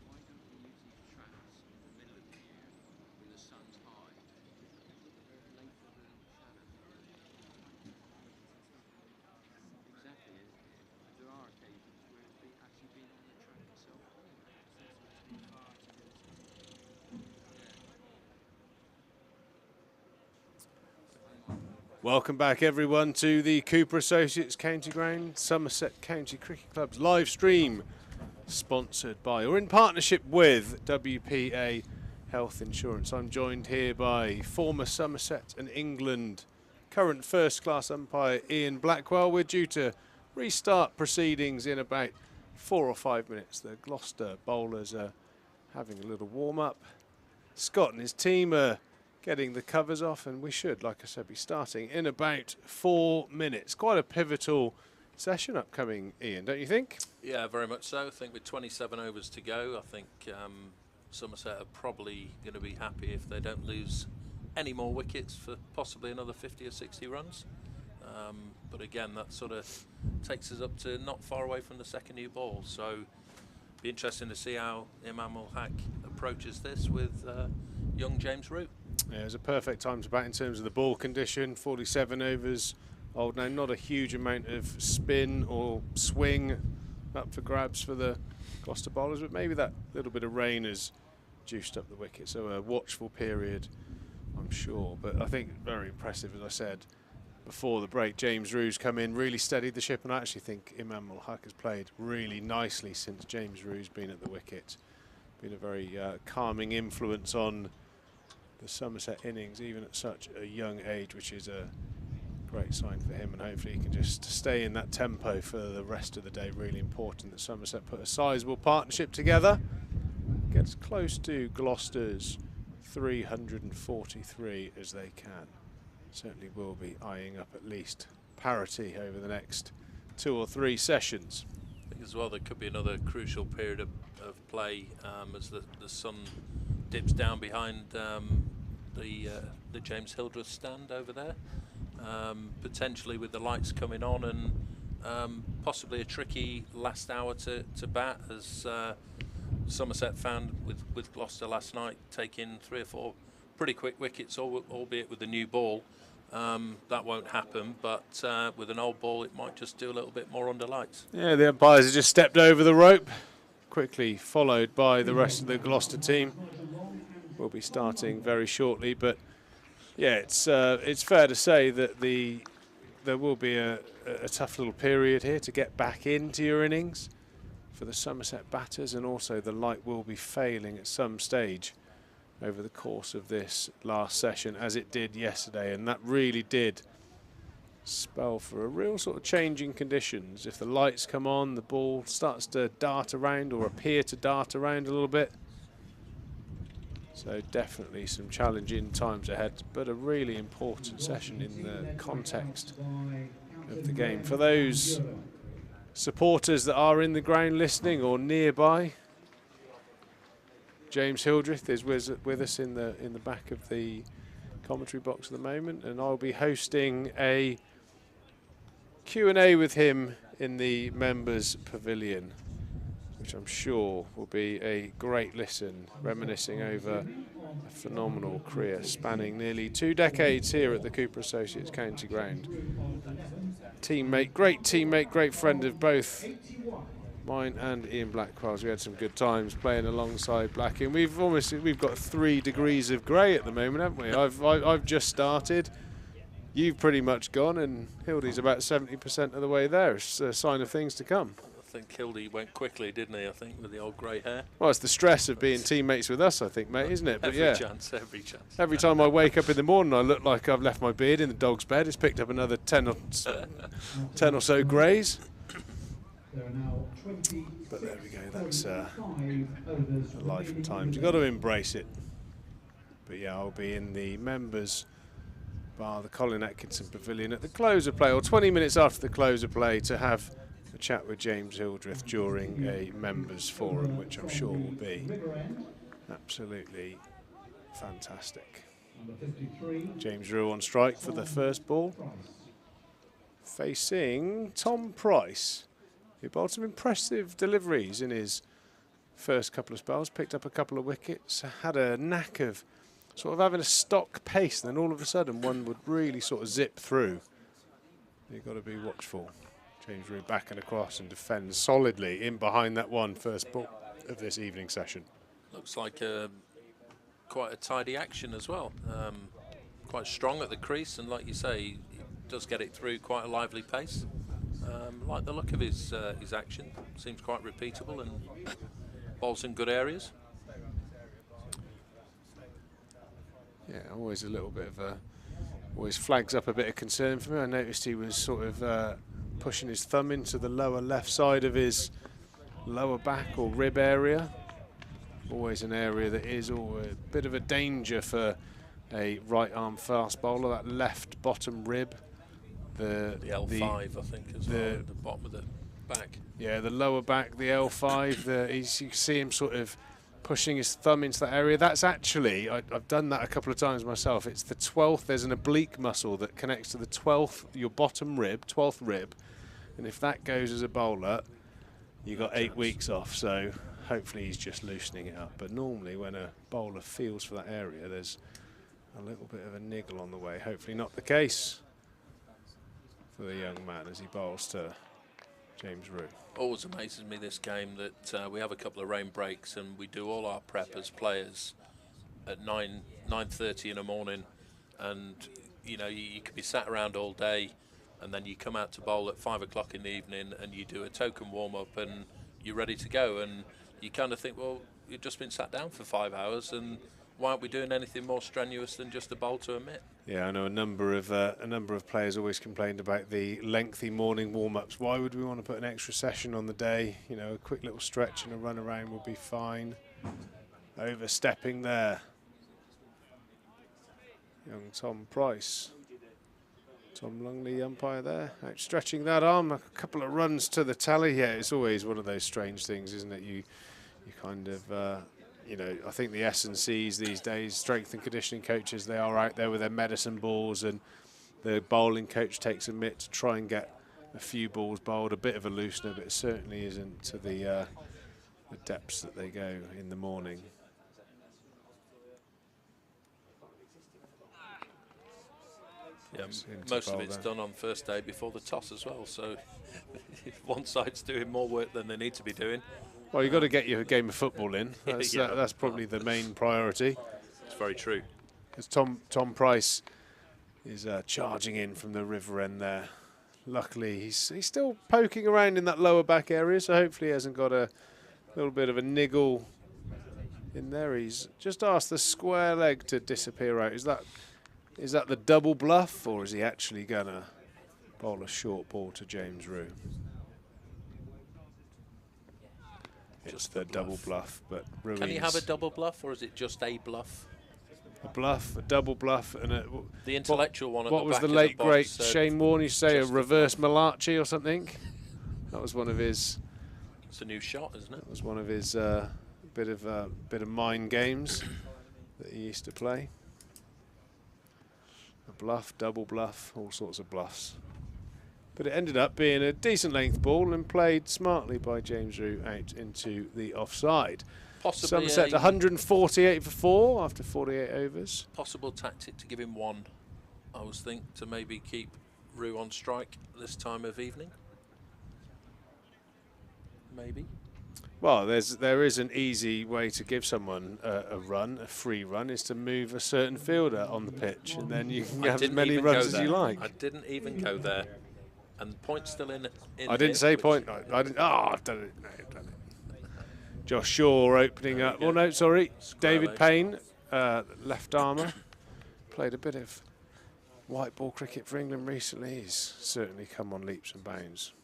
Why don't we use these tracks in the middle of the year when the sun's high? They're later than shadow. Exactly. There are occasions where it's actually been on the track itself anyway. Welcome back, everyone, to the Cooper Associates County Ground Somerset County Cricket Club's live stream, sponsored by or in partnership with WPA Health Insurance. I'm joined here by former Somerset and England current first-class umpire Ian Blackwell. We're due to restart proceedings in about 4 or 5 minutes. The Gloucester bowlers are having a little warm-up. Scott and his team are getting the covers off, and we should, like I said, be starting in about 4 minutes. Quite a pivotal session upcoming, Ian, don't you think? Yeah, very much so. I think with 27 overs to go, I think Somerset are probably going to be happy if they don't lose any more wickets for possibly another 50 or 60 runs. But again, that sort of takes us up to not far away from the second new ball. So be interesting to see how Imam Ul-Haq approaches this with young James Root. Yeah, it was a perfect time to bat in terms of the ball condition. 47 overs old now, not a huge amount of spin or swing up for grabs for the Gloucester bowlers, but maybe that little bit of rain has juiced up the wicket, so a watchful period, I'm sure. But I think very impressive, as I said before the break. James Root's come in, really steadied the ship, and I actually think Imam Ul-Haq has played really nicely since James Root's been at the wicket. Been a very calming influence on the Somerset innings, even at such a young age, which is a great sign for him, and hopefully he can just stay in that tempo for the rest of the day. Really important that Somerset put a sizable partnership together, gets close to Gloucester's 343 as they can. Certainly will be eyeing up at least parity over the next 2 or 3 sessions. I think as well there could be another crucial period of play as the sun dips down behind the James Hildreth stand over there, potentially with the lights coming on, and possibly a tricky last hour to bat, as Somerset found with Gloucester last night, taking 3 or 4 pretty quick wickets, albeit with the new ball. That won't happen, but with an old ball it might just do a little bit more under lights. Yeah, the umpires have just stepped over the rope, quickly followed by the rest of the Gloucester team. We'll be starting very shortly, but yeah, it's fair to say that there will be a tough little period here to get back into your innings for the Somerset batters, and also the light will be failing at some stage over the course of this last session, as it did yesterday, and that really did spell for a real sort of changing conditions. If the lights come on, the ball starts to dart around or appear to dart around a little bit. So definitely some challenging times ahead, but a really important session in the context of the game. For those supporters that are in the ground listening or nearby, James Hildreth is with us in the back of the commentary box at the moment, and I'll be hosting a Q&A with him in the members' pavilion, which I'm sure will be a great listen, reminiscing over a phenomenal career spanning nearly 2 decades here at the Cooper Associates County Ground. Teammate, great friend of both mine and Ian Blackwell's. We had some good times playing alongside Blackie, and we've got 3 degrees of grey at the moment, haven't we? I've just started. You've pretty much gone, and Hildy's about 70% of the way there. It's a sign of things to come. think Kildee went quickly, didn't he? I think with the old grey hair. Well, it's the stress of being teammates with us, I think, mate, isn't it? But Every yeah, chance, every chance. every time I wake up in the morning, I look like I've left my beard in the dog's bed. It's picked up another 10 or so greys. But there we go. That's life and times. You've got to embrace it. But yeah, I'll be in the members bar, the Colin Atkinson Pavilion, at the close of play, or 20 minutes after the close of play, to have a chat with James Hildreth during a members forum, which I'm sure will be absolutely fantastic. James Rew on strike for the first ball, facing Tom Price, who bowled some impressive deliveries in his first couple of spells, picked up a couple of wickets, had a knack of sort of having a stock pace, then all of a sudden one would really sort of zip through. You've got to be watchful. James Rew back and across and defends solidly in behind that one first ball of this evening session. Looks like quite a tidy action as well. Quite strong at the crease, and like you say, he does get it through quite a lively pace. Like the look of his action, seems quite repeatable and bowls in good areas. Yeah, always a little bit of always flags up a bit of concern for me. I noticed he was sort of pushing his thumb into the lower left side of his lower back or rib area. Always an area that is a bit of a danger for a right arm fast bowler, that left bottom rib. The L5, I think, as well, at the bottom of the back. Yeah, the lower back, the L5. You see him sort of pushing his thumb into that area. That's actually, I've done that a couple of times myself. It's the 12th, there's an oblique muscle that connects to the 12th, your bottom rib, 12th rib. And if that goes as a bowler, you got 8 weeks off. So hopefully he's just loosening it up. But normally when a bowler feels for that area, there's a little bit of a niggle on the way. Hopefully not the case for the young man as he bowls to James Rew. Always amazes me this game that we have a couple of rain breaks and we do all our prep as players at 9:30 in the morning, and you know you could be sat around all day, and then you come out to bowl at 5 o'clock in the evening and you do a token warm up and you're ready to go, and you kind of think, well, you've just been sat down for 5 hours, and why aren't we doing anything more strenuous than just a bowl to a mitt? Yeah, I know a number of players always complained about the lengthy morning warm-ups. Why would we want to put an extra session on the day? You know, a quick little stretch and a run around would be fine. Overstepping there. Young Tom Price. Tom Lungley, umpire there, outstretching that arm. A couple of runs to the tally. Yeah, it's always one of those strange things, isn't it? You kind of... you know, I think the S&Cs these days, strength and conditioning coaches, they are out there with their medicine balls, and the bowling coach takes a mitt to try and get a few balls bowled, a bit of a loosener, but it certainly isn't to the depths that they go in the morning. Yeah, most of it's done on first day before the toss as well, so if one side's doing more work than they need to be doing. Well, you've got to get your game of football in. That's probably the main priority. It's very true. Because Tom Price is charging in from the river end there. Luckily, he's still poking around in that lower back area, so hopefully he hasn't got a little bit of a niggle in there. He's just asked the square leg to disappear out. Is that the double bluff, or is he actually going to bowl a short ball to James Rew? It's the double bluff, but Ruiz. Can he have a double bluff, or is it just a bluff? A bluff, a double bluff, and the intellectual one. What was the late great Shane Warne used to say? A reverse Malachi or something? That was one of his. It's a new shot, isn't it? That was one of his bit of mind games that he used to play. A bluff, double bluff, all sorts of bluffs. But it ended up being a decent length ball and played smartly by James Rew out into the offside. Possibly Somerset 148 for 4 after 48 overs. Possible tactic to give him one, I was thinking, to maybe keep Rew on strike this time of evening. Maybe. Well, there is an easy way to give someone a run, a free run, is to move a certain fielder on the pitch, and then you can have as many runs as you like. I didn't even go there. And point still in I didn't say point. I didn't. Oh, I've done it. No, I've done it. Josh Shaw opening up. Oh no, sorry. David Payne, left armour. Played a bit of white ball cricket for England recently. He's certainly come on leaps and bounds.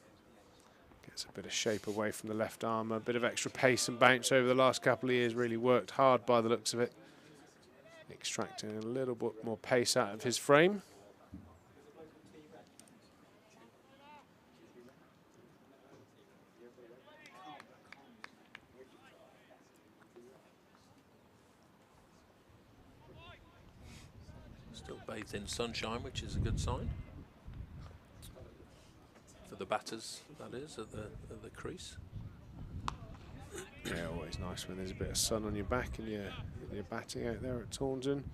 Gets a bit of shape away from the left armour. A bit of extra pace and bounce over the last couple of years. Really worked hard by the looks of it. Extracting a little bit more pace out of his frame. Still bathed in sunshine, which is a good sign for the batters, that is, at the crease. Yeah, always nice when there's a bit of sun on your back and you're batting out there at Taunton.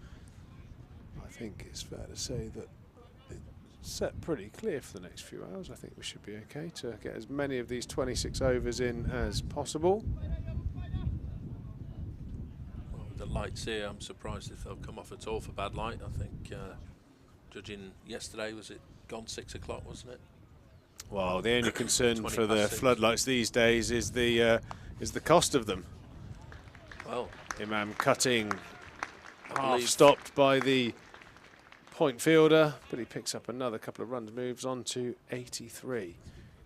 I think it's fair to say that it's set pretty clear for the next few hours. I think we should be okay to get as many of these 26 overs in as possible. Well, with the lights here, I'm surprised if they'll come off at all for bad light. I think, judging yesterday, was it gone 6 o'clock, wasn't it? Well, the only concern for the floodlights these days is the cost of them. Well, Imam cutting, half stopped by the point fielder, but he picks up another couple of runs, moves on to 83.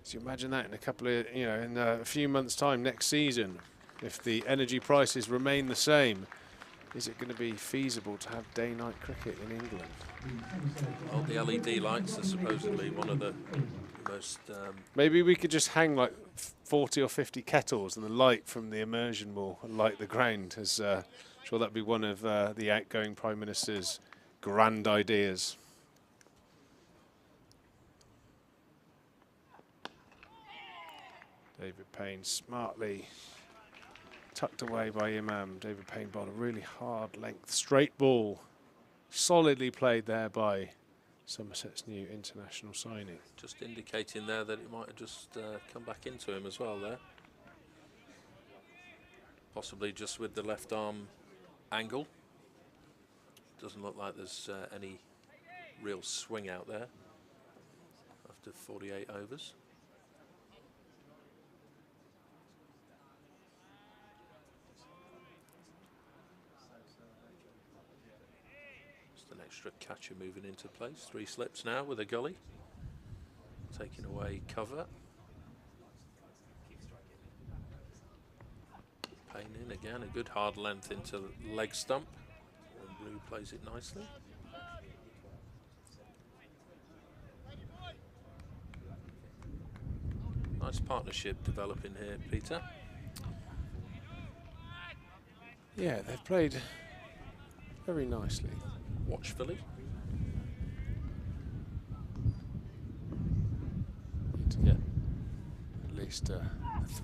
So you imagine that in a couple of, in a few months' time next season, if the energy prices remain the same, is it going to be feasible to have day-night cricket in England? Well, the LED lights are supposedly one of the most... Maybe we could just hang like 40 or 50 kettles and the light from the immersion will light the ground. As sure that'd be one of the outgoing Prime Minister's grand ideas. David Payne smartly tucked away by Imam. David Payne bowled a really hard length straight ball. Solidly played there by Somerset's new international signing. Just indicating there that it might have just come back into him as well there. Possibly just with the left arm angle. Doesn't look like there's any real swing out there after 48 overs. Just an extra catcher moving into place. 3 slips now with a gully. Taking away cover. Payne in again, a good hard length into the leg stump. And Blue plays it nicely. Nice partnership developing here, Peter. Yeah, they've played very nicely. Watchfully. To get at least a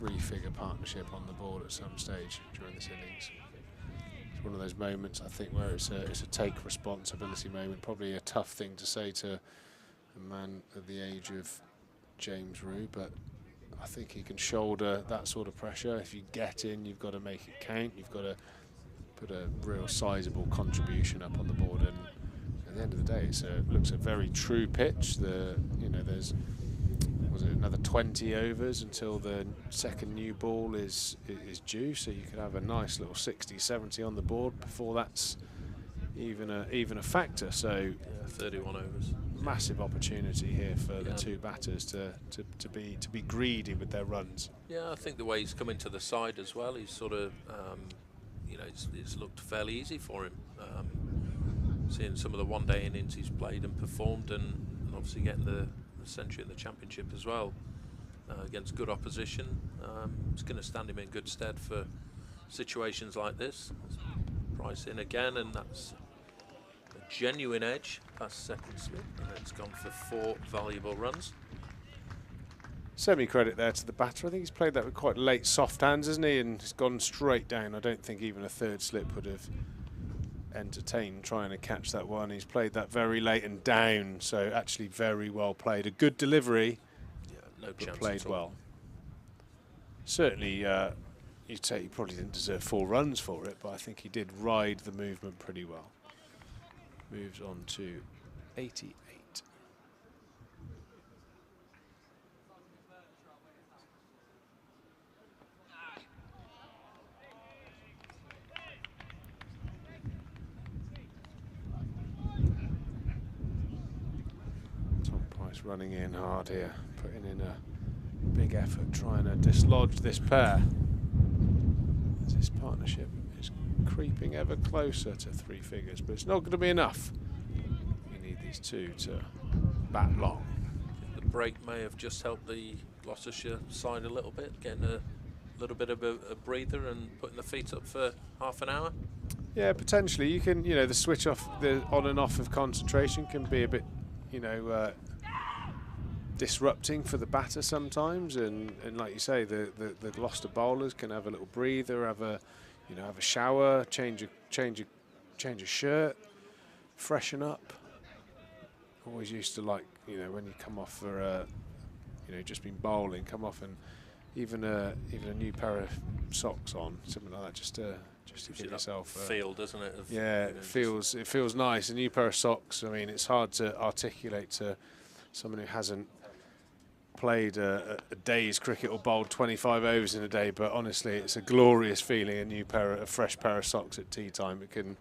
3-figure partnership on the board at some stage during this innings. It's one of those moments, I think, where it's a take responsibility moment. Probably a tough thing to say to a man at the age of James Rew, but I think he can shoulder that sort of pressure. If you get in, you've got to make it count. You've got to put a real sizable contribution up on the board, and at the end of the day, it looks a very true pitch. There's another 20 overs until the second new ball is due, so you could have a nice little 60-70 on the board before that's even a factor. So yeah, 31 overs. Massive opportunity here for the two batters to be greedy with their runs. Yeah, I think the way he's coming to the side as well, he's sort of it's looked fairly easy for him. Seeing some of the one-day innings he's played and performed, and obviously getting the century in the championship as well against good opposition. It's going to stand him in good stead for situations like this. Price in again, and that's a genuine edge past second slip, and it's gone for 4 valuable runs. Semi-credit there to the batter. I think he's played that with quite late soft hands, hasn't he? And he's gone straight down. I don't think even a third slip would have entertained trying to catch that one. He's played that very late and down, so actually very well played. A good delivery, no chance played at all. well. Certainly, you'd say he probably didn't deserve 4 runs for it, but I think he did ride the movement pretty well. Moves on to 88. Just running in hard here, putting in a big effort, trying to dislodge this pair. As this partnership is creeping ever closer to 3 figures, but it's not going to be enough. You need these two to bat long. The break may have just helped the Gloucestershire side a little bit, getting a little bit of a breather and putting the feet up for half an hour. Yeah, potentially. You can, the switch off, the on and off of concentration can be a bit, disrupting for the batter sometimes, and like you say, the Gloucester bowlers can have a little breather, have a shower, change a shirt, freshen up. Always used to like, when you come off for just been bowling, come off and even a new pair of socks on, something like that, just to give yourself feel, doesn't it? It feels nice. A new pair of socks. I mean, it's hard to articulate to someone who hasn't played a day's cricket or bowled 25 overs in a day, but honestly, it's a glorious feeling. A fresh pair of socks at tea time. It can,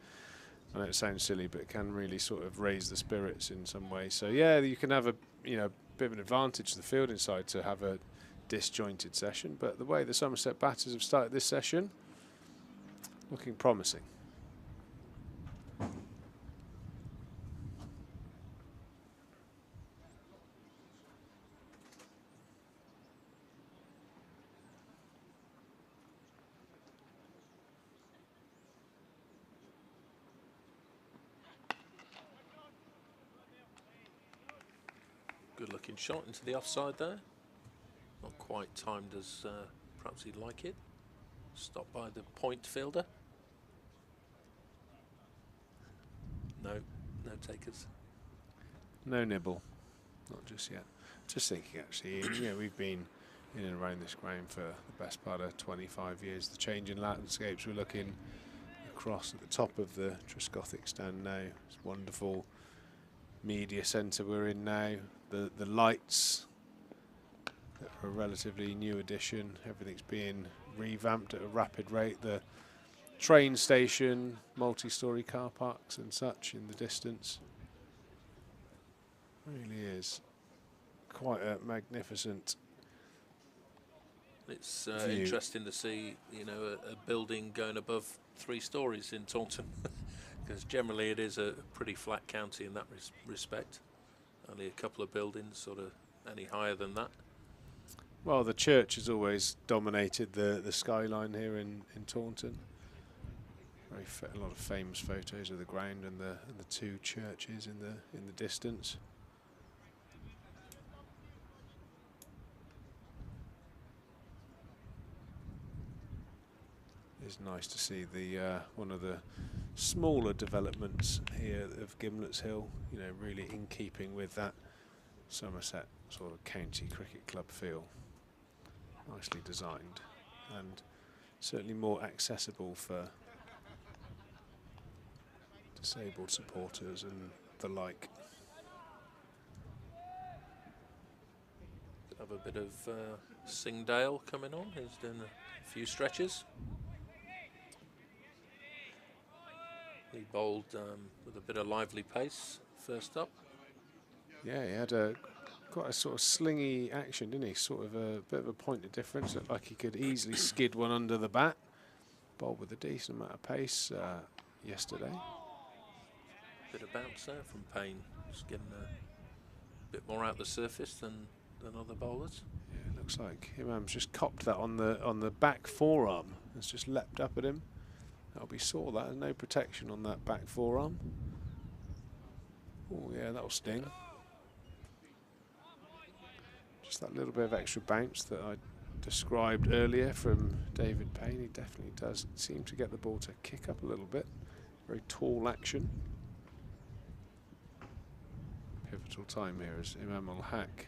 I know it sounds silly, but it can really sort of raise the spirits in some way. So yeah, you can have a bit of an advantage to the fielding side to have a disjointed session, but the way the Somerset batters have started this session, looking promising. Good looking shot into the offside there. Not quite timed as perhaps he'd like it. Stopped by the point fielder. No takers. No nibble, not just yet. Just thinking actually, we've been in and around this ground for the best part of 25 years. The changing landscapes, we're looking across at the top of the Trescothic stand now. It's wonderful media centre we're in now. The lights that are a relatively new addition. Everything's being revamped at a rapid rate. The train station, multi-storey car parks and such in the distance. Really is quite a magnificent It's view. interesting to see, a building going above 3 stories in Taunton, because generally it is a pretty flat county in that respect. Only a couple of buildings sort of any higher than that. Well, the church has always dominated the skyline here in Taunton. A lot of famous photos of the ground and the 2 churches in the distance. It's nice to see the one of the smaller developments here of Gimlet's Hill, really in keeping with that Somerset sort of county cricket club feel. Nicely designed and certainly more accessible for disabled supporters and the like. Have a bit of Singdale coming on. He's doing a few stretches. He bowled with a bit of lively pace first up. Yeah, he had quite a sort of slingy action, didn't he? Sort of a bit of a point of difference. Looked like he could easily skid one under the bat. Bowled with a decent amount of pace yesterday. Bit of bounce there from Payne. Just getting a bit more out the surface than other bowlers. Yeah, it looks like Imam's just copped that on the back forearm. It's just leapt up at him. That'll be sore. That has no protection on that back forearm. Oh yeah, that'll sting. Just that little bit of extra bounce that I described earlier from David Payne. He definitely does seem to get the ball to kick up a little bit. Very tall action. Pivotal time here as Imam Ul-Haq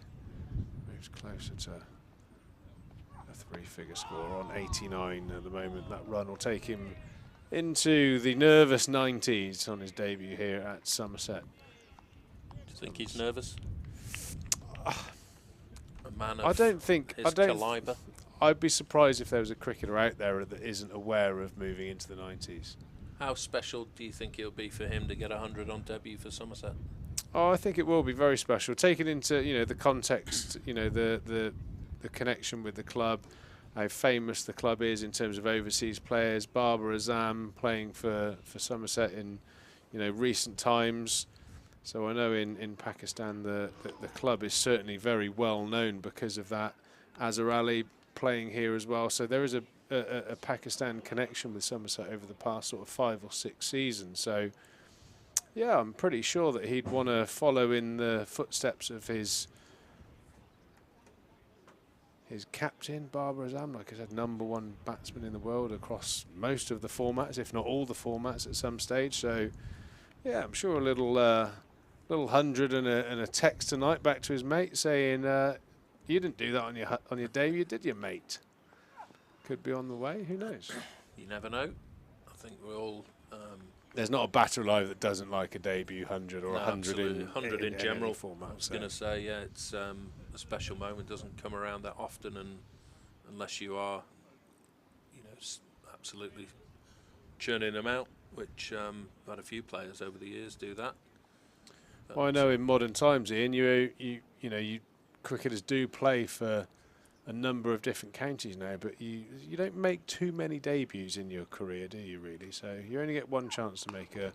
moves closer to a 3-figure score on 89 at the moment. That run will take him into the nervous 90s on his debut here at Somerset. Do you think he's nervous? A man of I don't think. his calibre. I'd be surprised if there was a cricketer out there that isn't aware of moving into the 90s. How special do you think it'll be for him to get 100 on debut for Somerset? Oh, I think it will be very special. Taken into the context, the connection with the club, how famous the club is in terms of overseas players. Babar Azam playing for Somerset in recent times. So I know in Pakistan the club is certainly very well known because of that. Azhar Ali playing here as well. So there is a Pakistan connection with Somerset over the past sort of 5 or 6 seasons. So yeah, I'm pretty sure that he'd want to follow in the footsteps of his captain, Babar Azam. Like I said, #1 batsman in the world across most of the formats, if not all the formats at some stage. So yeah, I'm sure a little 100 and a text tonight back to his mate saying, "You didn't do that on your debut, did you, mate?" Could be on the way. Who knows? You never know. I think we're all. There's not a batter alive that doesn't like a debut 100 or 100 in general. Format. I was going to say, yeah, it's a special moment. Doesn't come around that often, and unless you are, absolutely churning them out, which I've had a few players over the years do that. Well, I know in modern times, Ian, you cricketers do play for a number of different counties now, but you don't make too many debuts in your career, do you, really? So you only get one chance to make a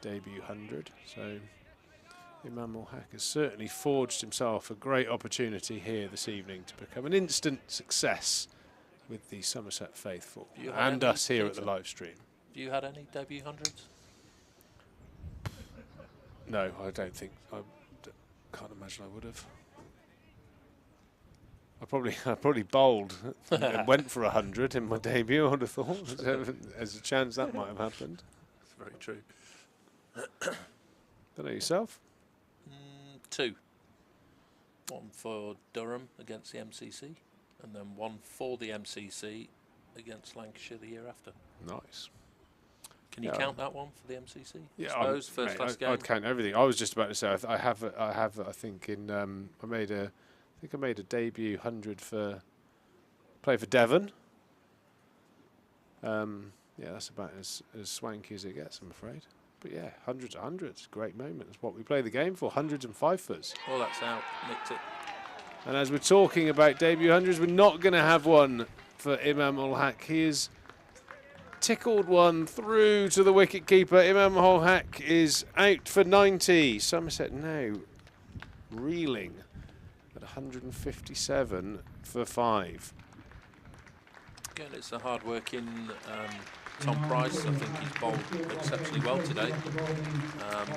debut 100. So Imam Ul Haq has certainly forged himself a great opportunity here this evening to become an instant success with the Somerset faithful and us here at the live stream. Have you had any debut 100s? No, I don't think. I can't imagine I would have. I probably bowled and went for 100 in my debut. I would have thought. There's a chance that might have happened. That's very true. Don't know yourself. 2. One for Durham against the MCC, and then one for the MCC against Lancashire the year after. Nice. Can you count that one for the MCC? Yeah, I suppose first class game. I'd count everything. I was just about to say I have. I think in I made a debut 100 play for Devon. Yeah, that's about as swanky as it gets, I'm afraid. But yeah, hundreds, great moment. That's what we play the game for. Hundreds and fifers. Oh, that's out. Nicked it. And as we're talking about debut hundreds, we're not going to have one for Imam Ul Haq. He is tickled one through to the wicket keeper. Imam Ul Haq is out for 90. Somerset now reeling at 157 for 5. Again, it's a hard-working Tom Price. I think he's bowled exceptionally well today.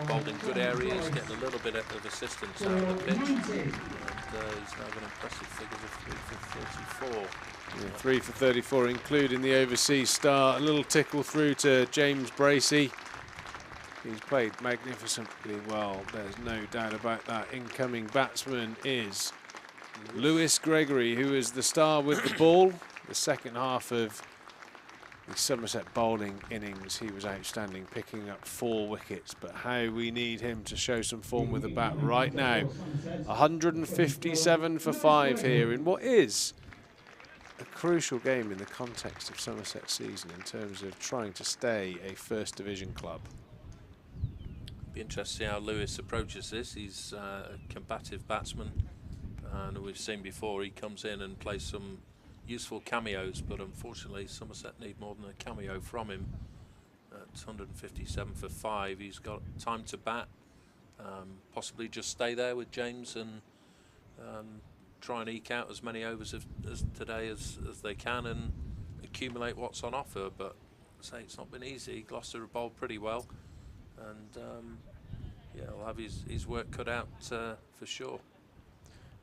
Bowled in good areas, getting a little bit of assistance out of the pitch. And he's now got impressive figures of 3 for 34. Yeah, 3 for 34, including the overseas star. A little tickle through to James Bracey. He's played magnificently well. There's no doubt about that. Incoming batsman is Lewis Gregory, who is the star with the ball. The second half of the Somerset bowling innings, he was outstanding, picking up 4 wickets. But how we need him to show some form with the bat right now. 157 for 5 here in what is a crucial game in the context of Somerset season in terms of trying to stay a First Division club. Be interested to see how Lewis approaches this. He's a combative batsman, and we've seen before he comes in and plays some useful cameos, but unfortunately Somerset need more than a cameo from him. At 157 for 5, he's got time to bat, possibly just stay there with James and try and eke out as many overs as today as they can and accumulate what's on offer. But say it's not been easy. Gloucester have bowled pretty well, and yeah, he'll have his work cut out for sure.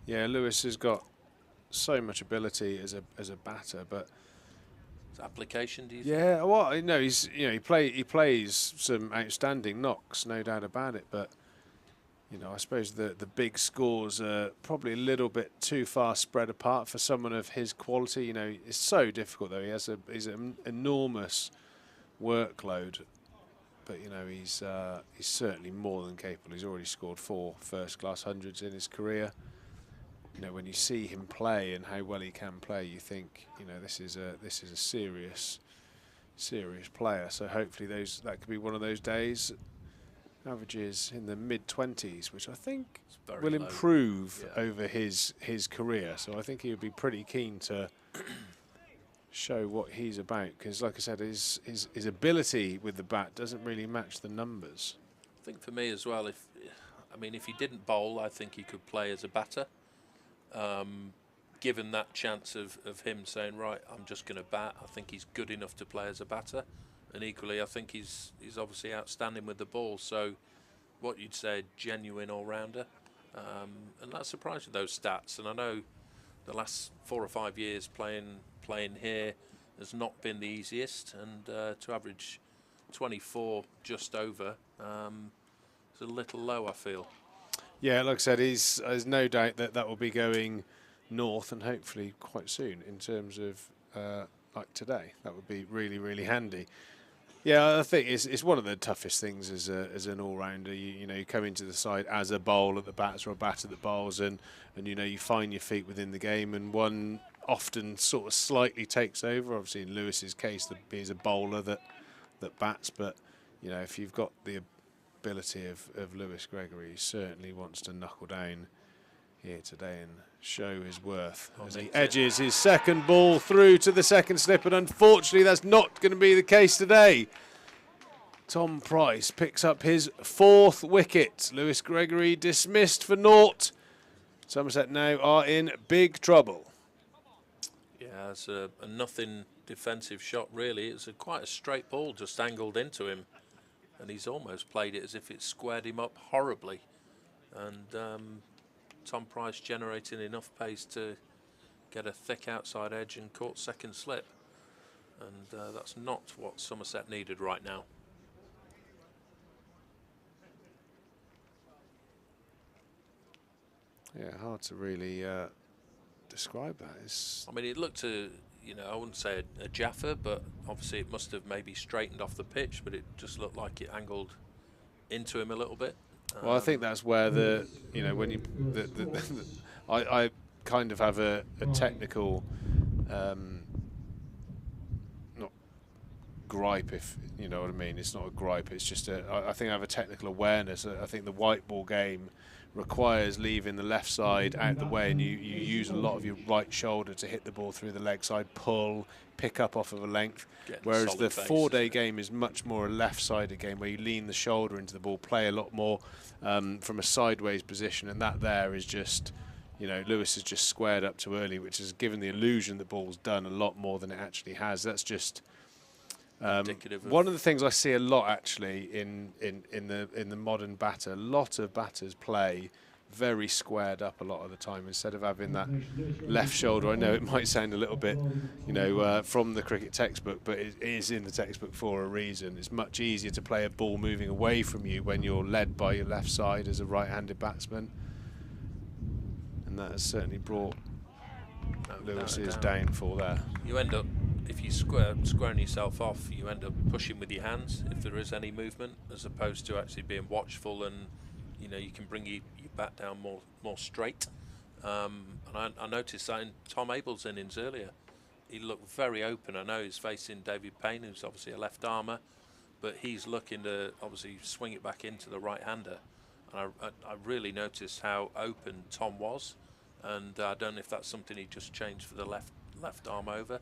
Yeah, Lewis has got so much ability as a batter, but his application, do you think? Yeah, well, no, he plays some outstanding knocks, no doubt about it. But I suppose the big scores are probably a little bit too far spread apart for someone of his quality. It's so difficult though. He's an enormous workload, but he's certainly more than capable. He's already scored 4 first-class hundreds in his career. When you see him play and how well he can play, you think, this is a serious player. So hopefully that could be one of those days. averages in the mid-20s, which I think very will low. improve over his career. So I think he would be pretty keen to show what he's about, because, like I said, his ability with the bat doesn't really match the numbers. I think for me as well, if he didn't bowl, I think he could play as a batter. Given that chance of him saying, right, I'm just going to bat, I think he's good enough to play as a batter. And equally, I think he's obviously outstanding with the ball. So what you'd say, a genuine all-rounder. And that surprised with those stats. And I know the last 4 or 5 years playing here has not been the easiest. And to average 24 just over is a little low, I feel. Yeah, like I said, there's no doubt that will be going north, and hopefully quite soon, in terms of like today. That would be really, really handy. Yeah, I think it's one of the toughest things as an all-rounder. You come into the side as a bowler that bats or a batter that bowls, and you find your feet within the game, and one often sort of slightly takes over. Obviously, in Lewis's case, he's a bowler that bats, but if you've got the ability of Lewis Gregory, he certainly wants to knuckle down here today and show his worth as he edges his second ball through to the second slip, and unfortunately that's not going to be the case today. Tom Price picks up his 4th wicket. Lewis Gregory dismissed for naught. Somerset now are in big trouble. Yeah, it's a nothing defensive shot really. It's quite a straight ball just angled into him, and he's almost played it as if it squared him up horribly. And Tom Price generating enough pace to get a thick outside edge and caught second slip. And that's not what Somerset needed right now. Yeah, hard to really describe that. It looked I wouldn't say a Jaffa, but obviously it must have maybe straightened off the pitch, but it just looked like it angled into him a little bit. Well, I think that's where I kind of have a technical, not gripe, if you know what I mean. It's not a gripe. It's just I think I have a technical awareness. I think the white ball game requires leaving the left side out the way, and you use a lot of your right shoulder to hit the ball through the leg side, pull, pick up off of a length. Whereas the 4-day game is much more a left-sided game where you lean the shoulder into the ball, play a lot more from a sideways position, and that there is just, Lewis has just squared up too early, which has given the illusion the ball's done a lot more than it actually has. That's just one of the things I see a lot actually in the modern batter. A lot of batters play very squared up a lot of the time instead of having that left shoulder. I know it might sound a little bit, from the cricket textbook, but it is in the textbook for a reason. It's much easier to play a ball moving away from you when you're led by your left side as a right-handed batsman, and that has certainly brought Lewis's downfall there. You end up, if you squaring yourself off, you end up pushing with your hands if there is any movement, as opposed to actually being watchful, and you can bring your bat down more straight. And I noticed that in Tom Abel's innings earlier. He looked very open. I know he's facing David Payne, who's obviously a left-armer, but he's looking to obviously swing it back into the right-hander. And I really noticed how open Tom was, and I don't know if that's something he just changed for the left arm over,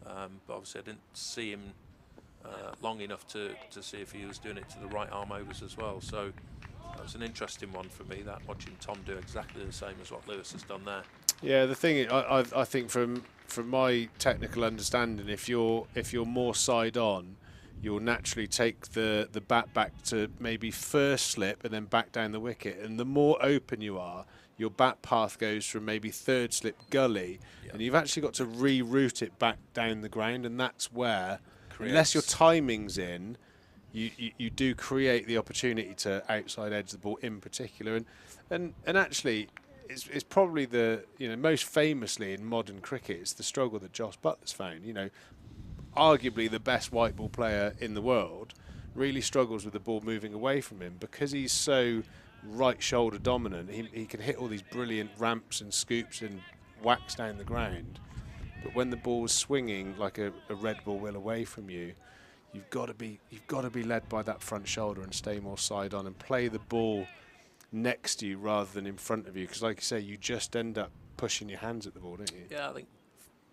but obviously I didn't see him long enough to see if he was doing it to the right arm overs as well. So that was an interesting one for me, that watching Tom do exactly the same as what Lewis has done there. Yeah, the thing I think from my technical understanding, if you're more side on, you'll naturally take the bat back to maybe first slip and then back down the wicket, and the more open you are, your bat path goes from maybe third slip gully, and you've actually got to reroute it back down the ground, and that's where, unless your timing's in, you do create the opportunity to outside edge the ball in particular, and actually it's probably the most famously in modern cricket, it's the struggle that Josh Buttler's found. Arguably the best white ball player in the world really struggles with the ball moving away from him because he's so right shoulder dominant. He can hit all these brilliant ramps and scoops and whacks down the ground, but when the ball's swinging like a red ball will away from you, you've got to be led by that front shoulder and stay more side on and play the ball next to you rather than in front of you, because like you say, you just end up pushing your hands at the ball, don't you? Yeah, I think,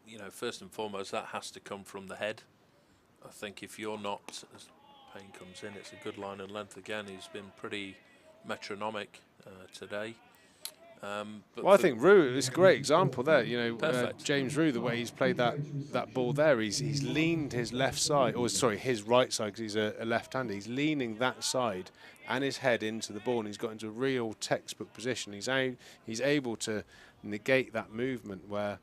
you know, first and foremost, that has to come from the head. I think if you're not, as Payne comes in, it's a good line and length again. He's been pretty metronomic today. But I think Roux is a great example there. You know, James Roux, the way he's played that ball there, he's leaned his left side, or sorry, his right side, because he's a left-hander. He's leaning that side and his head into the ball, and he's got into a real textbook position. He's able to negate that movement where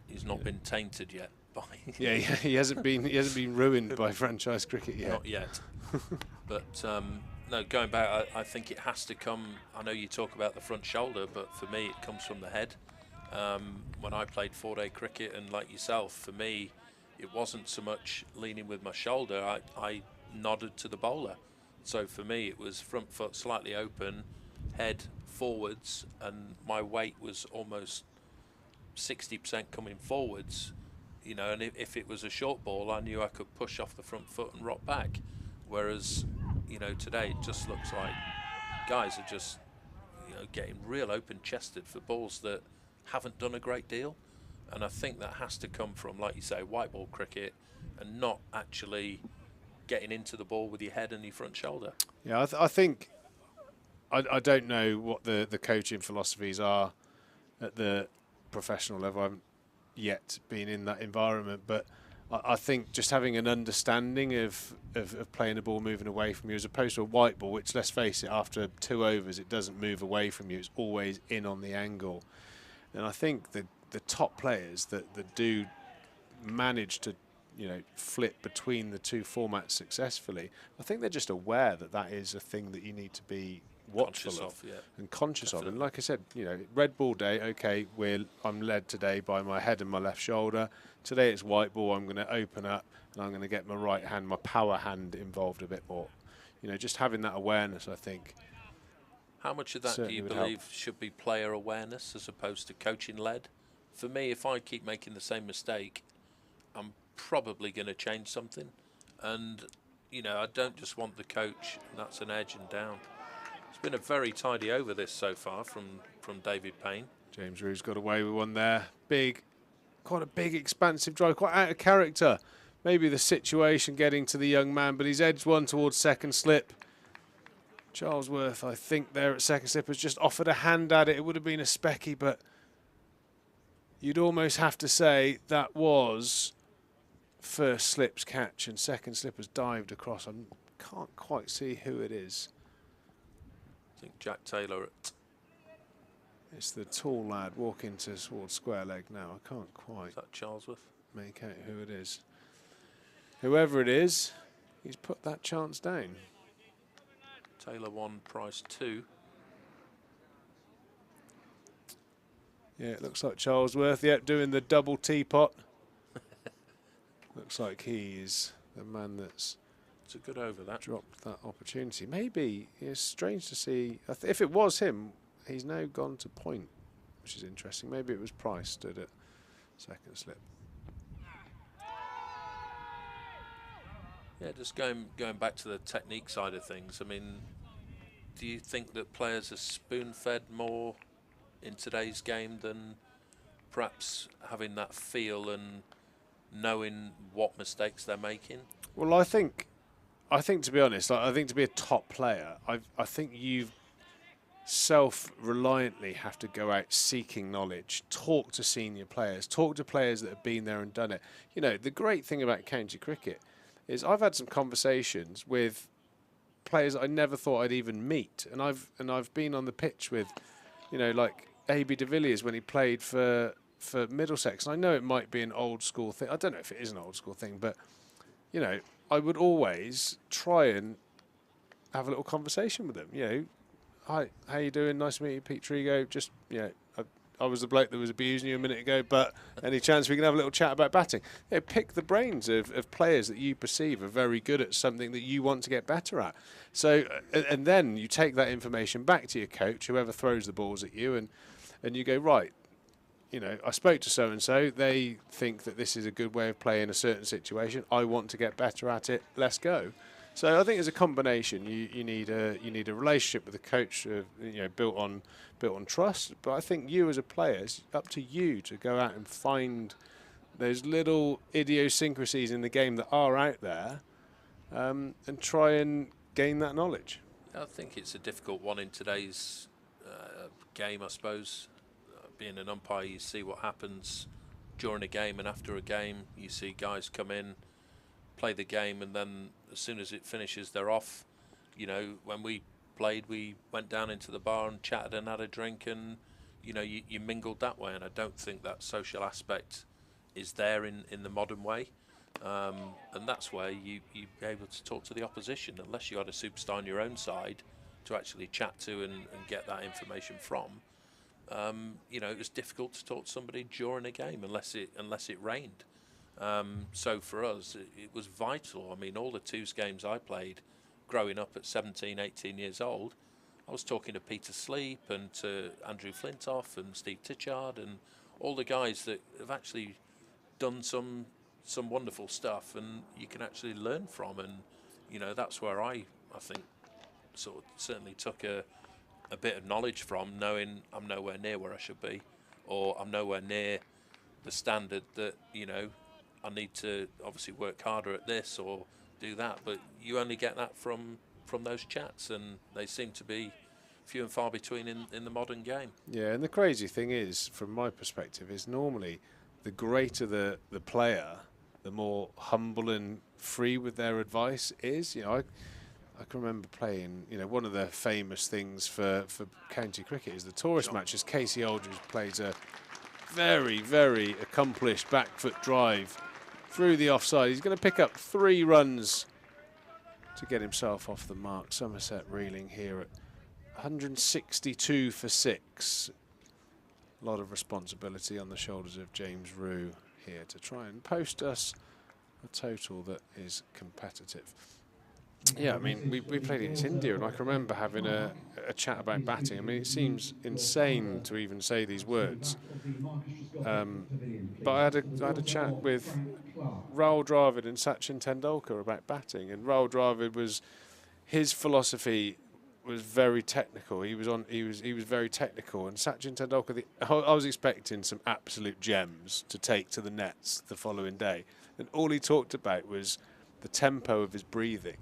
he's not been tainted yet by. Yeah, he hasn't been ruined by franchise cricket yet. Not yet. But no, going back, I think it has to come. I know you talk about the front shoulder, but for me, it comes from the head. When I played 4-day cricket, and like yourself, for me, it wasn't so much leaning with my shoulder. I nodded to the bowler. So for me, it was front foot slightly open, head forwards, and my weight was almost 60% coming forwards. You know, and if it was a short ball, I knew I could push off the front foot and rock back. Whereas, you know, today it just looks like guys are just, you know, getting real open-chested for balls that haven't done a great deal. And I think that has to come from, like you say, white ball cricket, and not actually getting into the ball with your head and your front shoulder. Yeah, I think I don't know what the coaching philosophies are at the professional level. I haven't yet been in that environment, but I think just having an understanding of playing the ball moving away from you, as opposed to a white ball, which, let's face it, after 2 overs it doesn't move away from you, it's always in on the angle. And I think the top players that do manage to, you know, flip between the two formats successfully, I think they're just aware that is a thing that you need to be watchful of and conscious of. And like I said, you know, red ball day, okay, I'm led today by my head and my left shoulder. Today it's white ball, I'm going to open up and I'm going to get my right hand, my power hand involved a bit more. You know, just having that awareness, I think. How much of that do you believe should be player awareness as opposed to coaching led? For me, if I keep making the same mistake, I'm probably going to change something. And, you know, I don't just want the coach, and that's an edge and down. It's been a very tidy over this so far from David Payne. James Roux's got away with one there. Quite a big, expansive drive, quite out of character. Maybe the situation getting to the young man, but he's edged one towards second slip. Charlesworth, I think, there at second slip has just offered a hand at it. It would have been a specky, but you'd almost have to say that was first slip's catch and second slip has dived across. I can't quite see who it is. I think Jack Taylor. It's the tall lad walking towards square leg now. I can't quite. Is that Charlesworth? Make out who it is. Whoever it is, he's put that chance down. Taylor 1, Price 2. Yeah, it looks like Charlesworth, yep, doing the double teapot. Looks like he's the man that's it's a good over that. Dropped that opportunity. Maybe it's strange to see. If it was him, he's now gone to point, which is interesting. Maybe it was Price stood at second slip. Yeah, just going back to the technique side of things. I mean, do you think that players are spoon-fed more in today's game than perhaps having that feel and knowing what mistakes they're making? Well, I think to be honest, I think to be a top player, I think you self-reliantly have to go out seeking knowledge, talk to senior players, talk to players that have been there and done it. You know, the great thing about county cricket is I've had some conversations with players I never thought I'd even meet, and I've been on the pitch with, you know, like A.B. de Villiers when he played for Middlesex. And I know it might be an old school thing. I don't know if it is an old school thing, but you know, I would always try and have a little conversation with them. You know, hi, how you doing? Nice to meet you, Pete Trigo. Just, you know, I was the bloke that was abusing you a minute ago, but any chance we can have a little chat about batting? You know, pick the brains of players that you perceive are very good at something that you want to get better at. So, and then you take that information back to your coach, whoever throws the balls at you, and you go, right, you know, I spoke to so-and-so, they think that this is a good way of playing a certain situation. I want to get better at it, let's go. So I think as a combination, you need a relationship with the coach, built on trust. But I think you as a player, it's up to you to go out and find those little idiosyncrasies in the game that are out there, and try and gain that knowledge. I think it's a difficult one in today's game, I suppose. Being an umpire, you see what happens during a game and after a game. You see guys come in, play the game, and then as soon as it finishes, they're off. You know, when we played, we went down into the bar and chatted and had a drink, and you mingled that way. And I don't think that social aspect is there in the modern way. And that's where you'd be able to talk to the opposition, unless you had a superstar on your own side to actually chat to and get that information from. It was difficult to talk to somebody during a game unless it rained. So for us, it was vital. I mean, all the twos games I played growing up at 17, 18 years old, I was talking to Peter Sleep and to Andrew Flintoff and Steve Titchard and all the guys that have actually done some wonderful stuff, and you can actually learn from. And that's where I think sort of certainly took a bit of knowledge from, knowing I'm nowhere near where I should be, or I'm nowhere near the standard that I need to obviously work harder at this or do that. But you only get that from those chats, and they seem to be few and far between in the modern game. Yeah, and the crazy thing is, from my perspective, is normally the greater the player, the more humble and free with their advice is. I can remember playing, one of the famous things for county cricket is the tourist matches. Casey Aldridge plays a very, very accomplished back foot drive through the offside. He's going to pick up 3 runs to get himself off the mark. Somerset reeling here at 162 for 6. A lot of responsibility on the shoulders of James Rue here to try and post us a total that is competitive. Yeah, I mean, we played against India, and I can remember having a chat about batting. I mean, it seems insane to even say these words. But I had a chat with Rahul Dravid and Sachin Tendulkar about batting, and Rahul Dravid his philosophy was very technical. He was very technical, and Sachin Tendulkar, I was expecting some absolute gems to take to the nets the following day, and all he talked about was the tempo of his breathing.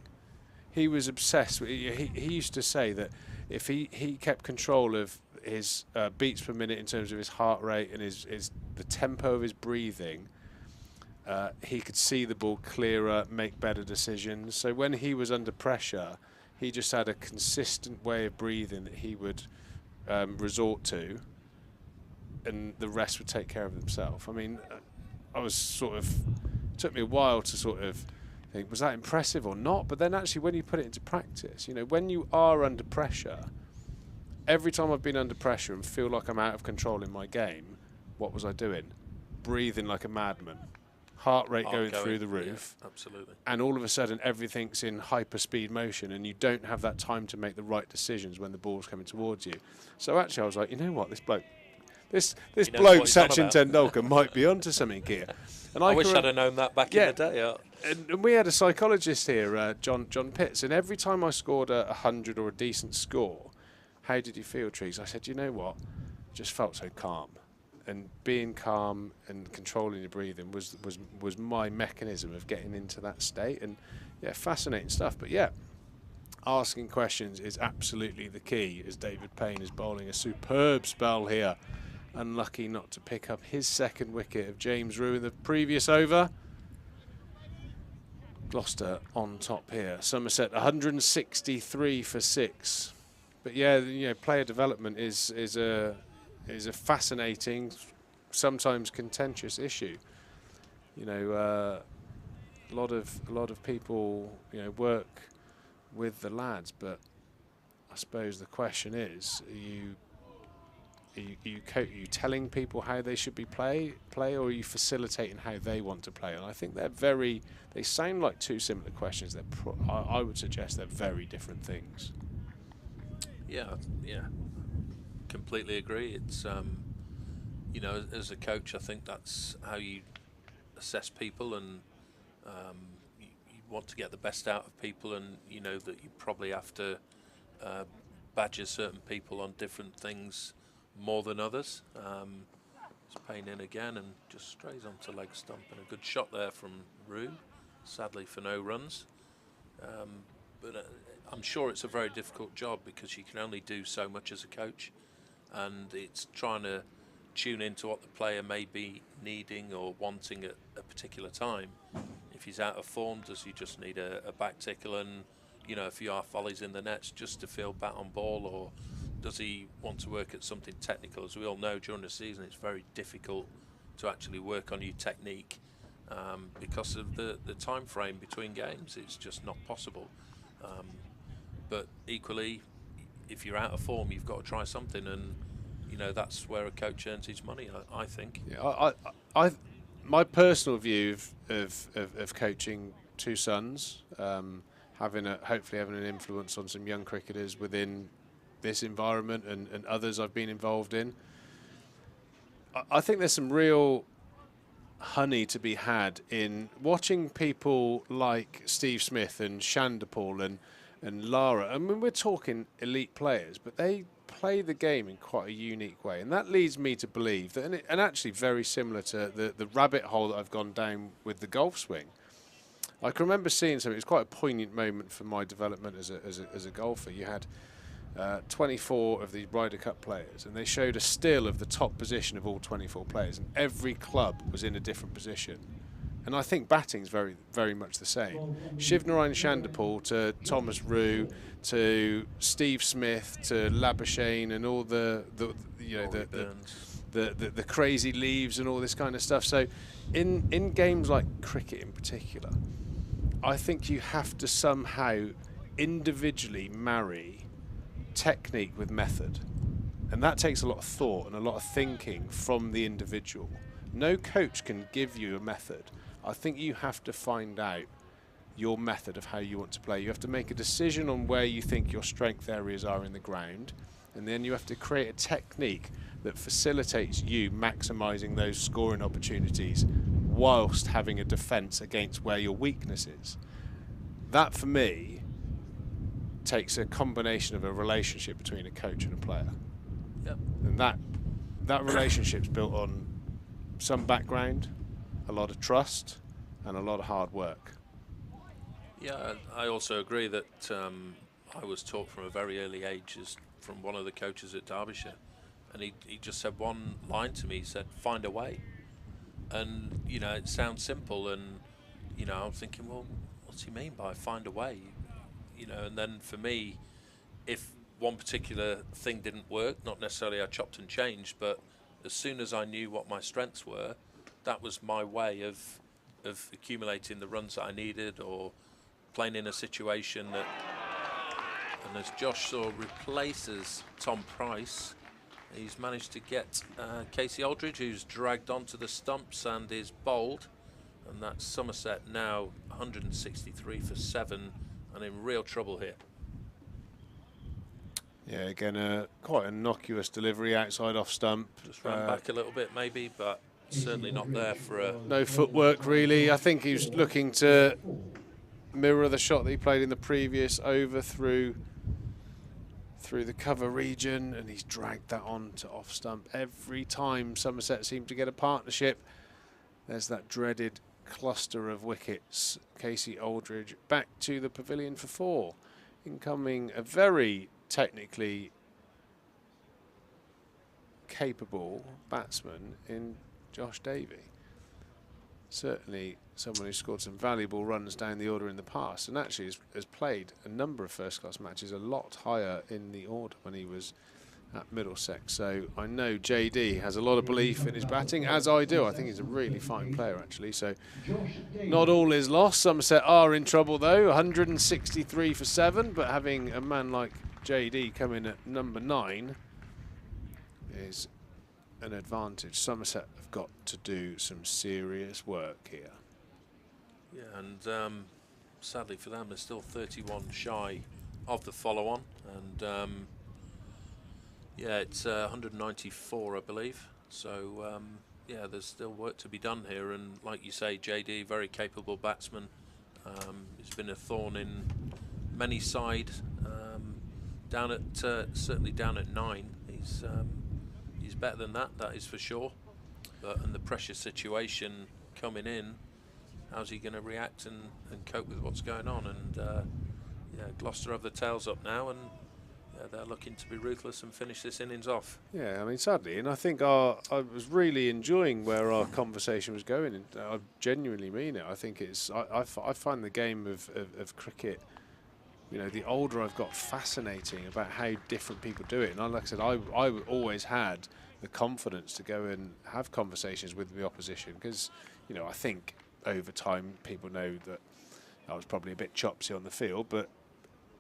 He was obsessed with, he used to say that if he kept control of his beats per minute in terms of his heart rate and the tempo of his breathing, he could see the ball clearer, make better decisions. So when he was under pressure, he just had a consistent way of breathing that he would resort to, and the rest would take care of themselves. I mean, it took me a while to sort of think, was that impressive or not? But then actually when you put it into practice, when you are under pressure, every time I've been under pressure and feel like I'm out of control in my game, what was I doing? Breathing like a madman. Heart rate going through the roof. Yeah, absolutely. And all of a sudden everything's in hyper-speed motion, and you don't have that time to make the right decisions when the ball's coming towards you. So actually I was like, you know what, this bloke, Sachin Tendulkar might be onto something here. And I wish I'd have known that back in the day. Yeah. And we had a psychologist here, John Pitts, and every time I scored a 100 or a decent score, how did you feel, Trees? I said, you know what, just felt so calm. And being calm and controlling your breathing was my mechanism of getting into that state. And yeah, fascinating stuff. But yeah, asking questions is absolutely the key, as David Payne is bowling a superb spell here. Unlucky not to pick up his second wicket of James Rue in the previous over. Gloucester on top here. Somerset 163 for 6. But yeah, player development is a fascinating, sometimes contentious issue. A lot of people work with the lads, but I suppose the question is, are you telling people how they should be play, or are you facilitating how they want to play? And I think they sound like two similar questions. I would suggest they're very different things. Yeah, completely agree. It's you know, as a coach, I think that's how you assess people, and you want to get the best out of people, and you know that you probably have to badger certain people on different things more than others. It's Payne in again and just strays onto leg stump, and a good shot there from Rue, sadly for no runs. But I'm sure it's a very difficult job because you can only do so much as a coach, and it's trying to tune into what the player may be needing or wanting at a particular time. If he's out of form, does he just need a back tickle and, you know, a few half volleys in the nets just to feel bat on ball, or does he want to work at something technical? As we all know, during the season it's very difficult to actually work on your technique because of the time frame between games. It's just not possible. But equally, if you're out of form, you've got to try something, and you know that's where a coach earns his money, I think. Yeah, my personal view of coaching two sons, hopefully having an influence on some young cricketers within this environment and others I've been involved in. I think there's some real honey to be had in watching people like Steve Smith and Shandapal and Lara. I mean, we're talking elite players, but they play the game in quite a unique way, and that leads me to believe that, and actually very similar to the rabbit hole that I've gone down with the golf swing. I can remember seeing something. It was quite a poignant moment for my development as a golfer. You had 24 of the Ryder Cup players, and they showed a still of the top position of all 24 players, and every club was in a different position. And I think batting's very, very much the same. Shivnarine Shandapal to Thomas Rue to Steve Smith to Labuschagne and all the crazy leaves and all this kind of stuff. So in games like cricket in particular, I think you have to somehow individually marry technique with method, and that takes a lot of thought and a lot of thinking from the individual. No coach can give you a method. I think you have to find out your method of how you want to play. You have to make a decision on where you think your strength areas are in the ground, and then you have to create a technique that facilitates you maximising those scoring opportunities whilst having a defence against where your weakness is. That, for me, takes a combination of a relationship between a coach and a player. Yep. And that relationship's built on some background, a lot of trust, and a lot of hard work. Yeah, I also agree that I was taught from a very early age from one of the coaches at Derbyshire, and he just said one line to me. He said, "Find a way." And you know, it sounds simple, and you know, I'm thinking, well, what's he mean by find a way? You know, and then for me, if one particular thing didn't work, not necessarily I chopped and changed, but as soon as I knew what my strengths were, that was my way of accumulating the runs that I needed, or playing in a situation that. And as Josh saw replaces Tom Price, he's managed to get Casey Aldridge, who's dragged onto the stumps and is bowled, and that's Somerset now 163 for 7 and in real trouble here. Yeah, again, quite an innocuous delivery outside off stump. Just ran back a little bit maybe, but certainly not there for a... No footwork really. I think he was looking to mirror the shot that he played in the previous over through the cover region, and he's dragged that on to off stump. Every time Somerset seem to get a partnership, there's that dreaded cluster of wickets. Casey Aldridge back to the pavilion for 4. Incoming a very technically capable batsman in Josh Davey. Certainly someone who's scored some valuable runs down the order in the past, and actually has played a number of first-class matches a lot higher in the order when he was at Middlesex. So I know JD has a lot of belief in his batting, as I do. I think he's a really fine player, actually. So not all is lost. Somerset are in trouble, though. 163 for 7, but having a man like JD come in at number 9 is an advantage. Somerset have got to do some serious work here. Yeah, and sadly for them, they're still 31 shy of the follow-on, and yeah, it's 194, I believe. So yeah, there's still work to be done here, and like you say, JD, very capable batsman. He's been a thorn in many side. Down at certainly down at 9, he's better than that. That is for sure. But in the pressure situation coming in, how's he going to react and cope with what's going on? And yeah, Gloucester have the tails up now, and yeah, they're looking to be ruthless and finish this innings off. Yeah, I mean, sadly, and I think I was really enjoying where our conversation was going, and I genuinely mean it. I think I find the game of cricket, you know, the older I've got, fascinating about how different people do it. And like I said, I always had the confidence to go and have conversations with the opposition, because, you know, I think over time people know that I was probably a bit chopsy on the field, but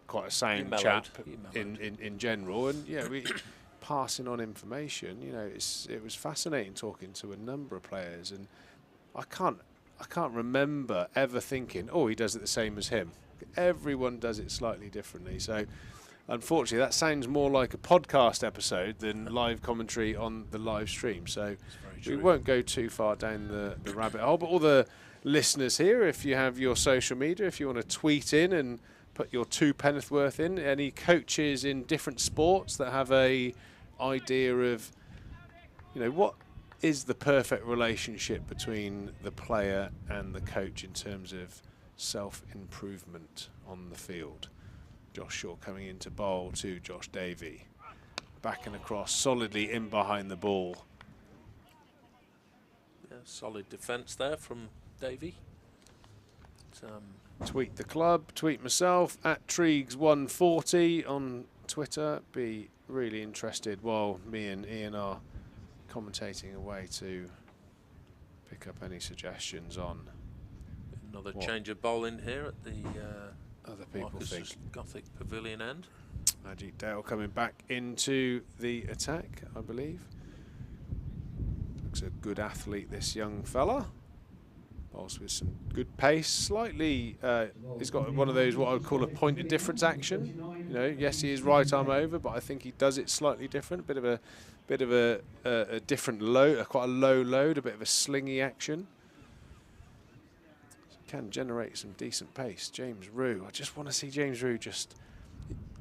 quite a sound chap in general. And yeah, we passing on information. You know, it was fascinating talking to a number of players, and I can't remember ever thinking, oh, he does it the same as him. Everyone does it slightly differently. So unfortunately, that sounds more like a podcast episode than live commentary on the live stream. So we won't go too far down the rabbit hole. But all the listeners here, if you have your social media, if you want to tweet in and put your 2 penneth worth in, any coaches in different sports that have a idea of, you know, what is the perfect relationship between the player and the coach in terms of self-improvement on the field. Josh Shaw coming into bowl to Josh Davey. Back and across, solidly in behind the ball. Yeah, solid defence there from Davey. Tweet the club, tweet myself, at Triegs140 on Twitter. Be really interested while me and Ian are commentating away to pick up any suggestions on another change of bowling here at the other people think. Gothic Pavilion end. Magic Dale coming back into the attack, I believe. Looks a good athlete, this young fella. Bowls with some good pace. Slightly, he's got one of those what I would call a point of difference action. You know, yes, he is right arm over, but I think he does it slightly different. A bit of a different load, quite a low load, a bit of a slingy action. Can generate some decent pace. James Rue, I just want to see James Rue just,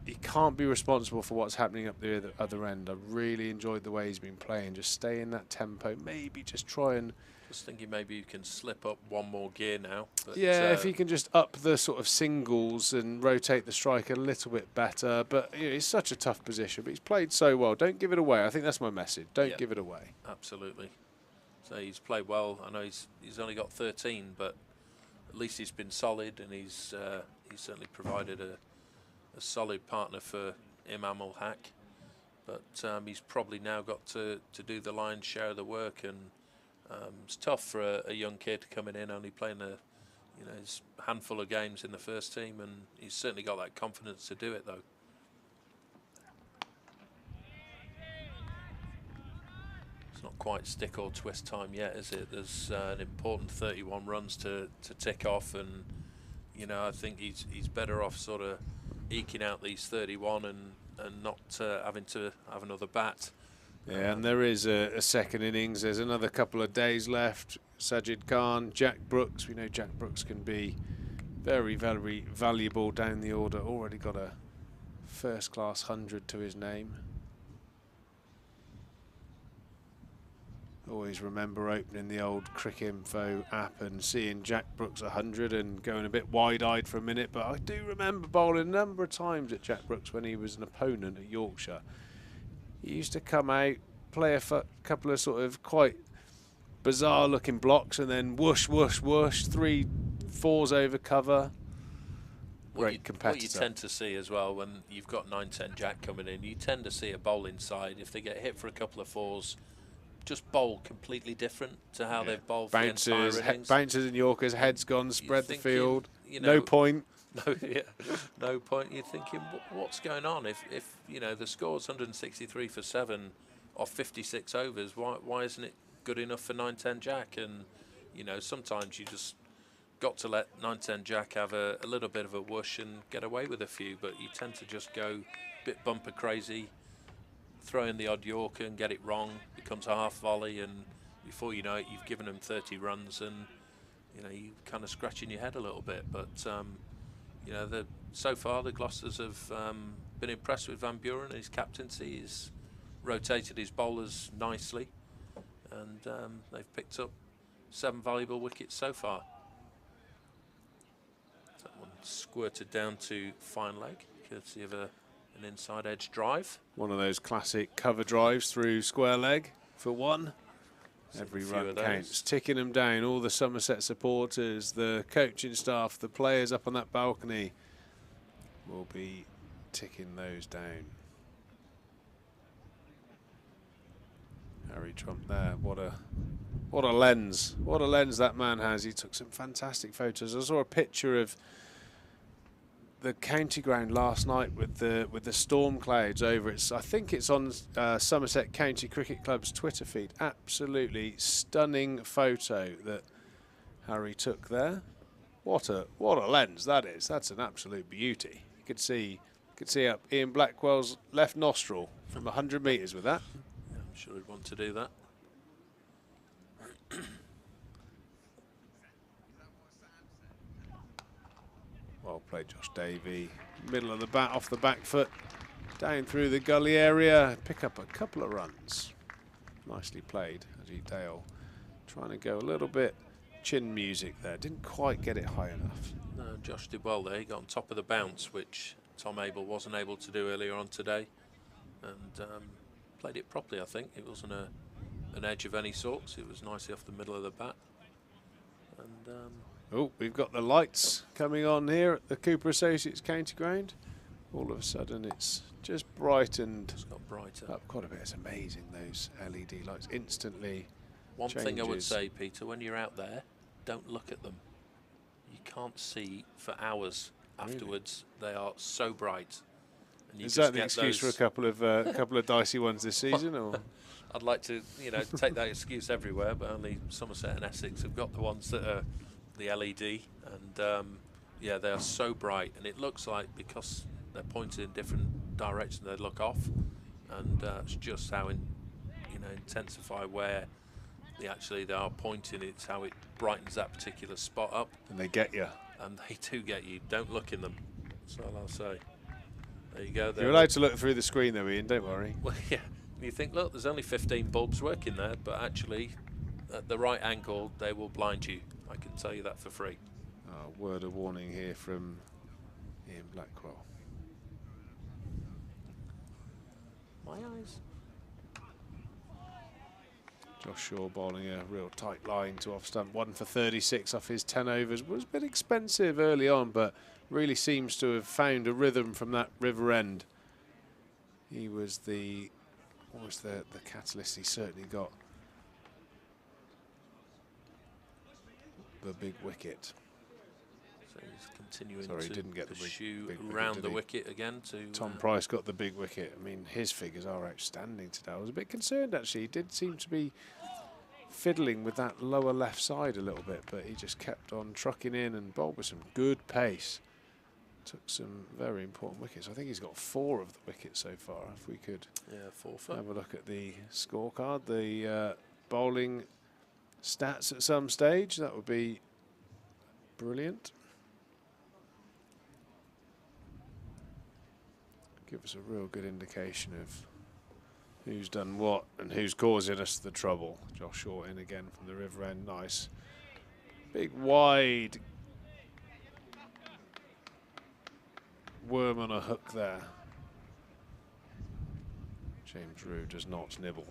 he can't be responsible for what's happening up the other end. I really enjoyed the way he's been playing. Just stay in that tempo, maybe just try and... Just thinking maybe you can slip up one more gear now. But yeah, if he can just up the sort of singles and rotate the strike a little bit better. But you know, it's such a tough position, but he's played so well. Don't give it away. I think that's my message. Don't give it away. Absolutely. So he's played well. I know he's only got 13, but at least he's been solid, and he's certainly provided a solid partner for Imam ul Haq. But he's probably now got to do the lion's share of the work, and it's tough for a young kid coming in, only playing his handful of games in the first team, and he's certainly got that confidence to do it though. It's not quite stick or twist time yet, is it? There's an important 31 runs to tick off, and you know, I think he's better off sort of eking out these 31 and not having to have another bat. Yeah, and there is a second innings. There's another couple of days left. Sajid Khan, Jack Brooks. We know Jack Brooks can be very, very valuable down the order. Already got a first-class 100 to his name. Always remember opening the old Cricinfo app and seeing Jack Brooks 100 and going a bit wide-eyed for a minute. But I do remember bowling a number of times at Jack Brooks when he was an opponent at Yorkshire. He used to come out, play a couple of sort of quite bizarre-looking blocks, and then whoosh, whoosh, whoosh, 3 4s over cover. Great competitor. What you tend to see as well when you've got 9-10 Jack coming in, you tend to see a bowling side, if they get hit for a couple of 4s, just bowl completely different to how they've bowled for the entire innings. Bouncers and Yorkers, heads gone, spread the field, no point. No point. You're thinking, what's going on? If you know the score's 163 for 7 off 56 overs, why isn't it good enough for 9-10 Jack? And you know, sometimes you just got to let 9-10 Jack have a little bit of a whoosh and get away with a few, but you tend to just go a bit bumper crazy, throw in the odd Yorker and get it wrong, becomes a half volley, and before you know it, you've given them 30 runs, and you know, you kind of scratching your head a little bit. But you know, so far the Gloucesters have been impressed with Van Buren and his captaincy. He's rotated his bowlers nicely, and they've picked up 7 valuable wickets so far. That one squirted down to fine leg, courtesy of an inside edge drive. One of those classic cover drives through square leg for 1. Every run counts. Ticking them down, all the Somerset supporters, the coaching staff, the players up on that balcony will be ticking those down. Harry Trump there, what a lens. What a lens that man has. He took some fantastic photos. I saw a picture of the county ground last night with the storm clouds over it. I think it's on Somerset County Cricket Club's Twitter feed. Absolutely stunning photo that Harry took there. What a lens that is. That's an absolute beauty. You could see up Ian Blackwell's left nostril from 100 metres with that. Yeah, I'm sure he'd want to do that. Well played, Josh Davey. Middle of the bat, off the back foot, down through the gully area. Pick up a couple of runs. Nicely played, Ajit Dale. Trying to go a little bit chin music there. Didn't quite get it high enough. No, Josh did well there. He got on top of the bounce, which Tom Abel wasn't able to do earlier on today. And played it properly, I think. It wasn't an edge of any sorts. It was nicely off the middle of the bat. And oh, we've got the lights coming on here at the Cooper Associates County Ground. All of a sudden it's just brightened. It's got brighter up quite a bit. It's amazing, those LED lights instantly. One changes. thing I would say, Peter, when you're out there, don't look at them. You can't see for hours afterwards. Really? They are so bright. And you Is just that the get excuse those for a couple of dicey ones this season, or? I'd like to, you know, take that excuse everywhere, but only Somerset and Essex have got the ones that are the LED, and yeah, they are so bright, and it looks like because they're pointed in different directions, they look off, and it's just how intensify where they are pointing. It's how it brightens that particular spot up, and they get you. And they do get you. Don't look in them. That's all I'll say. There you go. You're allowed to look through the screen though, Ian, don't worry. Well, yeah. You think, look, there's only 15 bulbs working there, but actually, at the right angle, they will blind you. I can tell you that for free. Word of warning here from Ian Blackwell. My eyes. Josh Shaw bowling a real tight line to off stump. 1 for 36 off his 10 overs. Was a bit expensive early on, but really seems to have found a rhythm from that river end. He was the catalyst. He certainly got the big wicket. So he's continuing Sorry, to he didn't get the pursue big around wicket, the wicket again. Tom Price got the big wicket. I mean, his figures are outstanding today. I was a bit concerned, actually. He did seem to be fiddling with that lower left side a little bit, but he just kept on trucking in and bowled with some good pace. Took some very important wickets. I think he's got 4 of the wickets so far. If we could have a look at the scorecard, the bowling stats at some stage, that would be brilliant. Give us a real good indication of who's done what and who's causing us the trouble. Josh Shaw in again from the river end. Nice. Big wide worm on a hook there. James Rue does not nibble.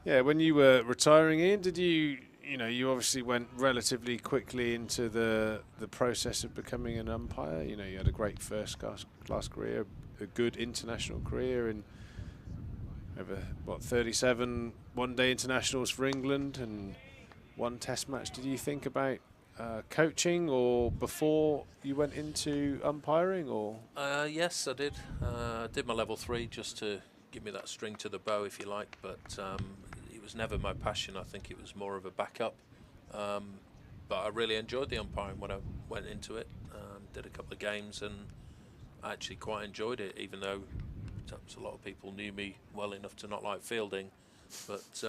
Yeah, when you were retiring, Ian, did you you obviously went relatively quickly into the process of becoming an umpire. You know, you had a great first class career, a good international career, and over 37 one-day internationals for England and 1 Test match. Did you think about coaching or before you went into umpiring, or? Yes, I did. Did my level 3 just to give me that string to the bow, if you like, but it was never my passion. I think it was more of a backup. But I really enjoyed the umpiring when I went into it. Did a couple of games, and I actually quite enjoyed it, even though perhaps a lot of people knew me well enough to not like fielding. But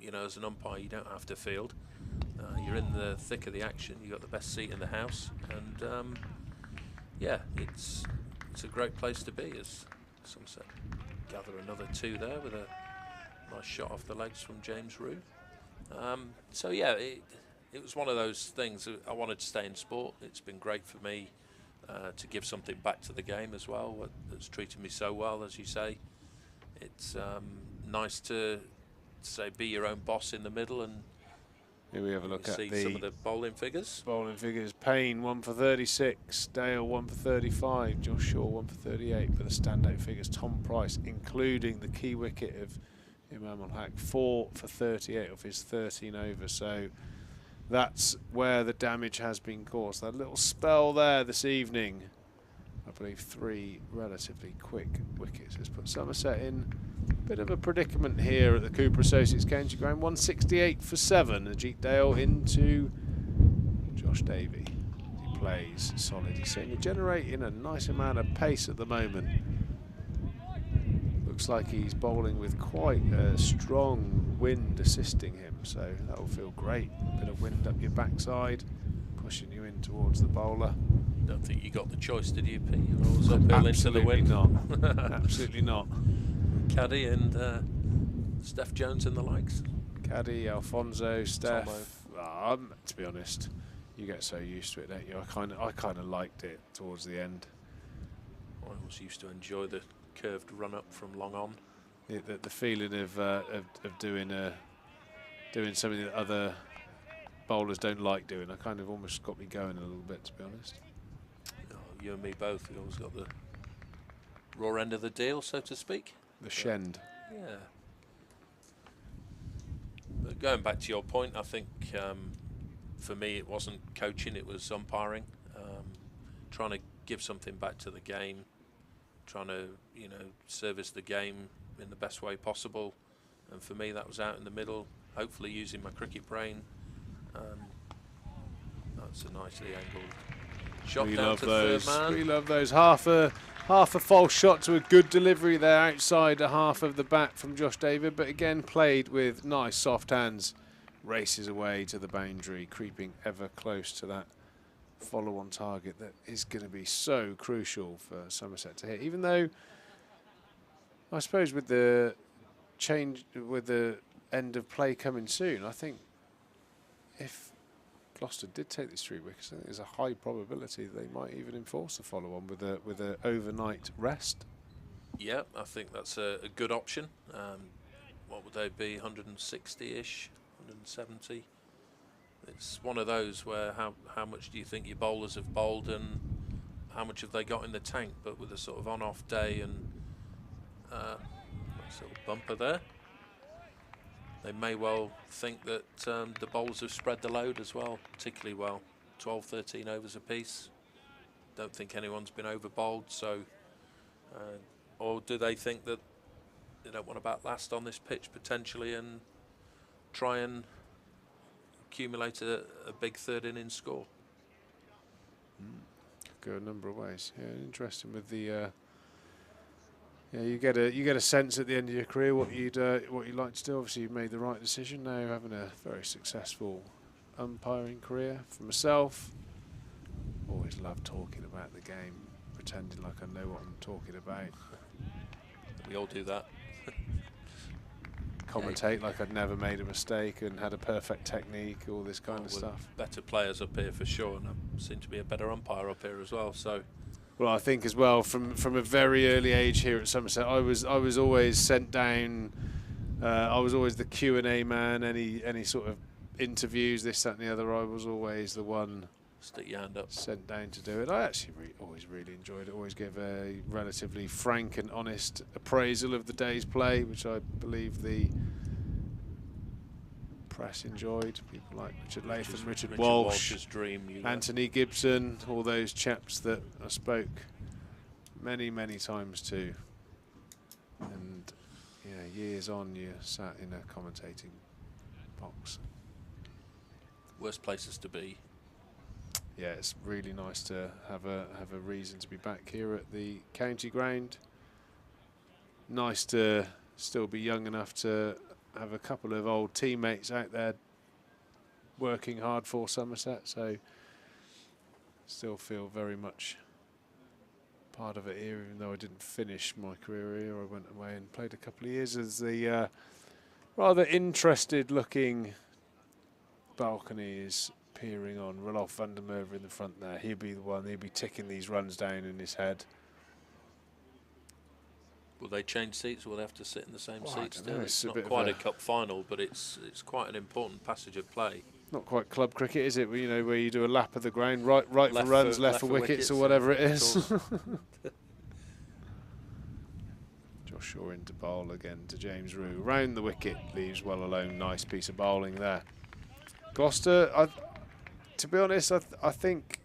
you know, as an umpire, you don't have to field. You're in the thick of the action. You've got the best seat in the house, and yeah, it's a great place to be. As Somerset gather another 2 there with a nice shot off the legs from James Rue. So yeah, it was one of those things. I wanted to stay in sport. It's been great for me to give something back to the game as well. That's treated me so well, as you say. It's nice to say be your own boss in the middle, and here we have a look at see some of the bowling figures. Bowling figures: Payne 1 for 36, Dale 1 for 35, Josh Shaw 1 for 38. But the standout figures: Tom Price, including the key wicket of Imam al-Haq, 4 for 38 of his 13 overs. So that's where the damage has been caused. That little spell there this evening, I believe 3 relatively quick wickets, has put Somerset in a bit of a predicament here at the Cooper Associates County Ground. 168 for 7. Ajit Dale into Josh Davey. He plays solid. He's saying you're generating a nice amount of pace at the moment. Looks like he's bowling with quite a strong wind assisting him, so that'll feel great. A bit of wind up your backside, pushing you in towards the bowler. Don't think you got the choice, did you, Pete? You was uphill into the wind. Not. Absolutely not. Caddy and Steph Jones and the likes. Caddy, Alfonso, Steph. To be honest, you get so used to it, don't you? I kind of liked it towards the end. I was used to enjoy the curved run up from long on. The feeling of doing something that other bowlers don't like doing. I kind of almost got me going a little bit, to be honest. Oh, you and me both. We always got the raw end of the deal, so to speak. The shend. Yeah. But going back to your point, I think for me it wasn't coaching, it was umpiring. Trying to give something back to the game, trying to, you know, service the game in the best way possible. And for me that was out in the middle, hopefully using my cricket brain. That's a nicely angled shot We down love to those. third man. We love those. Half a false shot to a good delivery there outside a half of the bat from Josh David, but again played with nice soft hands. Races away to the boundary, creeping ever close to that follow-on target that is going to be so crucial for Somerset to hit. Even though, I suppose with the change, with the end of play coming soon, I think if Gloucester did take this 3 wickets, I think there's a high probability that they might even enforce the follow-on with a overnight rest. Yeah, I think that's a good option. What would they be? 160-ish, 170. It's one of those where how much do you think your bowlers have bowled and how much have they got in the tank? But with a sort of on-off day and nice little bumper there, they may well think that the bowlers have spread the load as well, particularly well. 12, 13 overs apiece. Don't think anyone's been over bowled, so or do they think that they don't want to bat last on this pitch potentially and try and accumulate a big third innings score? Go a number of ways. Yeah, interesting with the. Yeah, you get a sense at the end of your career what you'd like to do. Obviously, you've made the right decision now, having a very successful umpiring career. For myself, always loved talking about the game, pretending like I know what I'm talking about. We all do that. Commentate like I'd never made a mistake and had a perfect technique, all this kind of stuff. Better players up here for sure, and I seem to be a better umpire up here as well. So, well, I think as well from a very early age here at Somerset, I was always sent down. I was always the Q&A man. Any sort of interviews, this, that, and the other. I was always the one. Stick your hand up. Sent down to do it. I actually always really enjoyed it. Always gave a relatively frank and honest appraisal of the day's play, which I believe the press enjoyed. People like Richard Latham, Richard Walsh, Anthony Gibson, all those chaps that I spoke many times to. And yeah, years on, you sat in a commentating box. Worst places to be. yeah, it's really nice to have a reason to be back here at the county ground. Nice to still be young enough to have a couple of old teammates out there working hard for Somerset, so still feel very much part of it here, even though I didn't finish my career here. I went away and played a couple of years as the rather interested looking balcony is peering on. Rolf van der Merwe in the front there. He'll be the one, he'll be ticking these runs down in his head. Will they change seats, or will they have to sit in the same Well, seats still? know, It's a not bit of quite a cup final, but it's quite an important passage of play. Not quite club cricket, is it? You know, where you do a lap of the ground, right for runs, left for wickets, or whatever it is. Josh Shaw into bowl again to James Rue. Round the wicket, leaves well alone. Nice piece of bowling there. Gloucester, to be honest, I think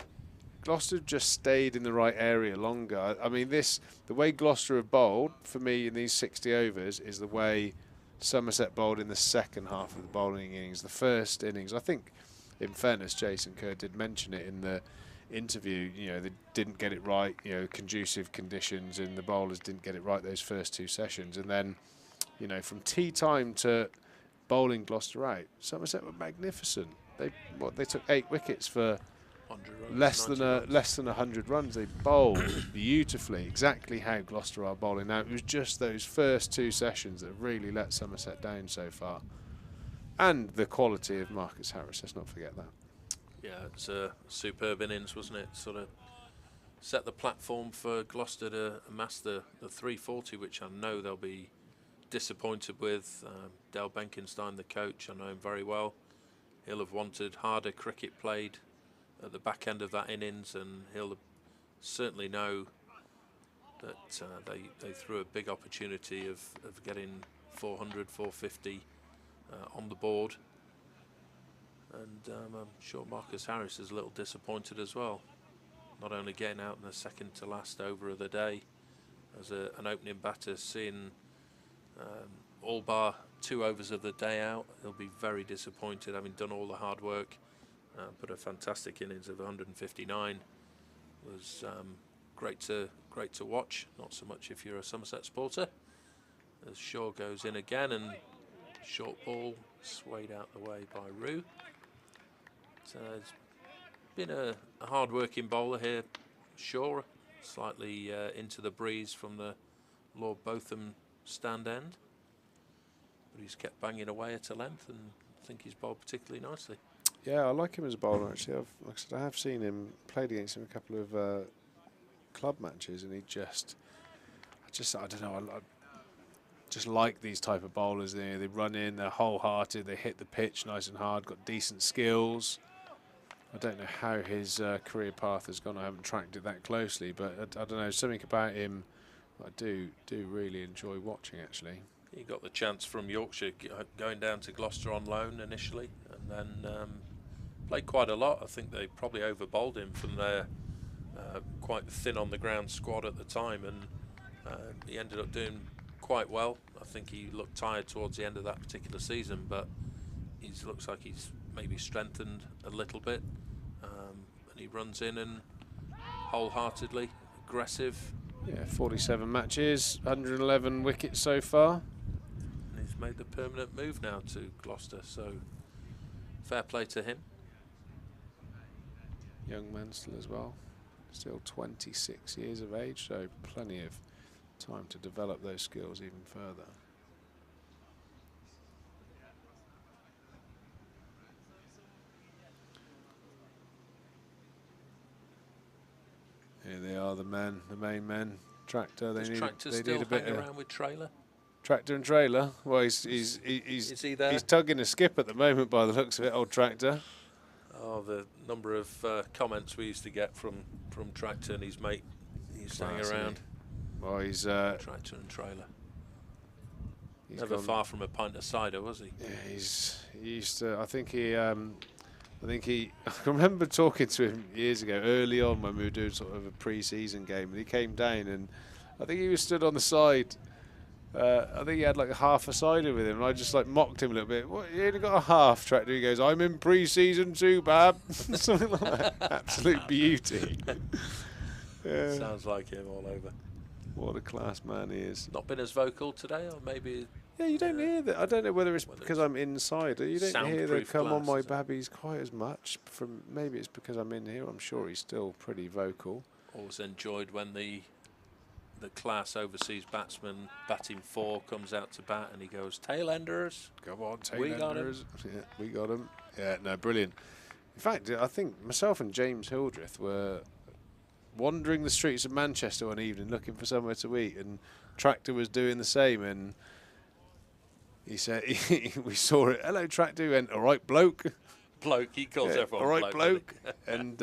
Gloucester just stayed in the right area longer. I mean, the way Gloucester have bowled, for me, in these 60 overs, is the way Somerset bowled in the second half of the bowling innings. The first innings, I think, in fairness, Jason Kerr did mention it in the interview. You know, they didn't get it right. You know, conducive conditions, and the bowlers didn't get it right those first 2 sessions. And then, you know, from tea time to bowling Gloucester out, Somerset were magnificent. They took 8 wickets for runs, less than 100 runs. They bowled beautifully, exactly how Gloucester are bowling now. It was just those first 2 sessions that really let Somerset down so far, and the quality of Marcus Harris. Let's not forget that. Yeah, it's a superb innings, wasn't it? Sort of set the platform for Gloucester to amass the 340, which I know they'll be disappointed with. Dale Benkenstein, the coach, I know him very well. He'll have wanted harder cricket played at the back end of that innings, and he'll certainly know that they threw a big opportunity of getting 400, 450 on the board. And I'm sure Marcus Harris is a little disappointed as well. Not only getting out in the second to last over of the day as an opening batter, seeing all bar 2 overs of the day out, he'll be very disappointed, having done all the hard work. But a fantastic innings of 159 was great to watch. Not so much if you're a Somerset supporter. As Shaw goes in again, and short ball swayed out the way by Rue. So it's been a hard-working bowler here. Shaw slightly into the breeze from the Lord Botham stand end, but he's kept banging away at a length, and I think he's bowled particularly nicely. Yeah, I like him as a bowler, actually. Like I said, I have seen him, played against him a couple of club matches, and I don't know, I just like these type of bowlers. They run in, they're wholehearted, they hit the pitch nice and hard, got decent skills. I don't know how his career path has gone. I haven't tracked it that closely, but I don't know, something about him I do really enjoy watching, actually. He got the chance from Yorkshire, going down to Gloucester on loan initially, and then played quite a lot. I think they probably over-bowled him from their quite thin on the ground squad at the time, and he ended up doing quite well. I think he looked tired towards the end of that particular season, but he looks like he's maybe strengthened a little bit, and he runs in and wholeheartedly aggressive. Yeah, 47 matches, 111 wickets so far. And he's made the permanent move now to Gloucester, so fair play to him. Young man still as well, still 26 years of age, so plenty of time to develop those skills even further. Here they are, the main men. Tractor. They need a bit hang around with Trailer. Tractor and Trailer. Well, he's he there? He's tugging a skip at the moment by the looks of it, old Tractor. Oh, the number of comments we used to get from Tractor and his mate. He's hanging around. Well, he's Tractor and Trailer. Never far from a pint of cider, was he? Yeah, he used to. I think he. I remember talking to him years ago, early on when we were doing sort of a pre-season game, and he came down, and I think he was stood on the side I think he had like half a cider with him, and I just like mocked him a little bit. What, you only got a half, Tractor? He goes, I'm in pre-season too, Bab. Something like that. Absolute beauty. Yeah. Sounds like him all over. What a class man he is. Not been as vocal today, or maybe... Yeah, you don't hear that. I don't know whether it's because I'm inside. You don't hear the come on my babbies quite as much. Maybe it's because I'm in here. I'm sure he's still pretty vocal. Always enjoyed when the class overseas batsman batting 4 comes out to bat and he goes, tail-enders. Come on, We got tail-enders. Yeah, we got him. Yeah, no, brilliant. In fact, I think myself and James Hildreth were wandering the streets of Manchester one evening looking for somewhere to eat, and Tractor was doing the same, and he said, we saw it, hello Tractor, he went, all right bloke. Bloke, he calls everyone all right bloke. And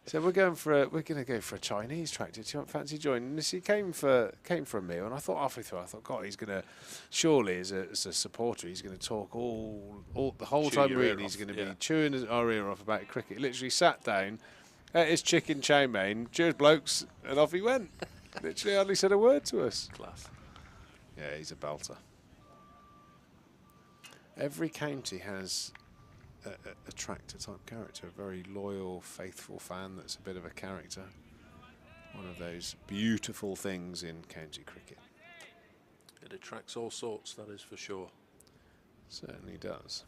so we're going to go for a Chinese, Tractor. Do you fancy joining us? He came for a meal, and I thought halfway through, God, he's going to, surely as a supporter, he's going to talk all the whole time really. He's going to be chewing our ear off about cricket. He literally sat down, ate his chicken chow mein, cheers blokes, and off he went. Literally hardly said a word to us. Class. Yeah, he's a belter. Every county has a Tractor type character, a very loyal, faithful fan that's a bit of a character. One of those beautiful things in county cricket. It attracts all sorts, that is for sure. Certainly does.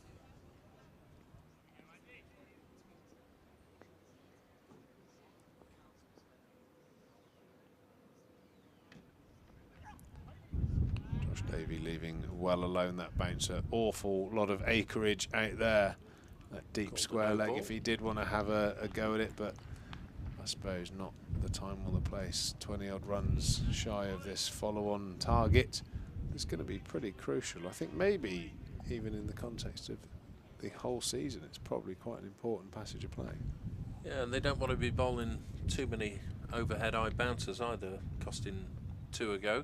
Josh Davey leaving well alone that bouncer. Awful lot of acreage out there. That deep square leg, if he did want to have a go at it, but I suppose not the time or the place. 20 odd runs shy of this follow-on target. It's going to be pretty crucial. I think maybe even in the context of the whole season, it's probably quite an important passage of play. Yeah, and they don't want to be bowling too many overhead eye bouncers either, costing 2 a go.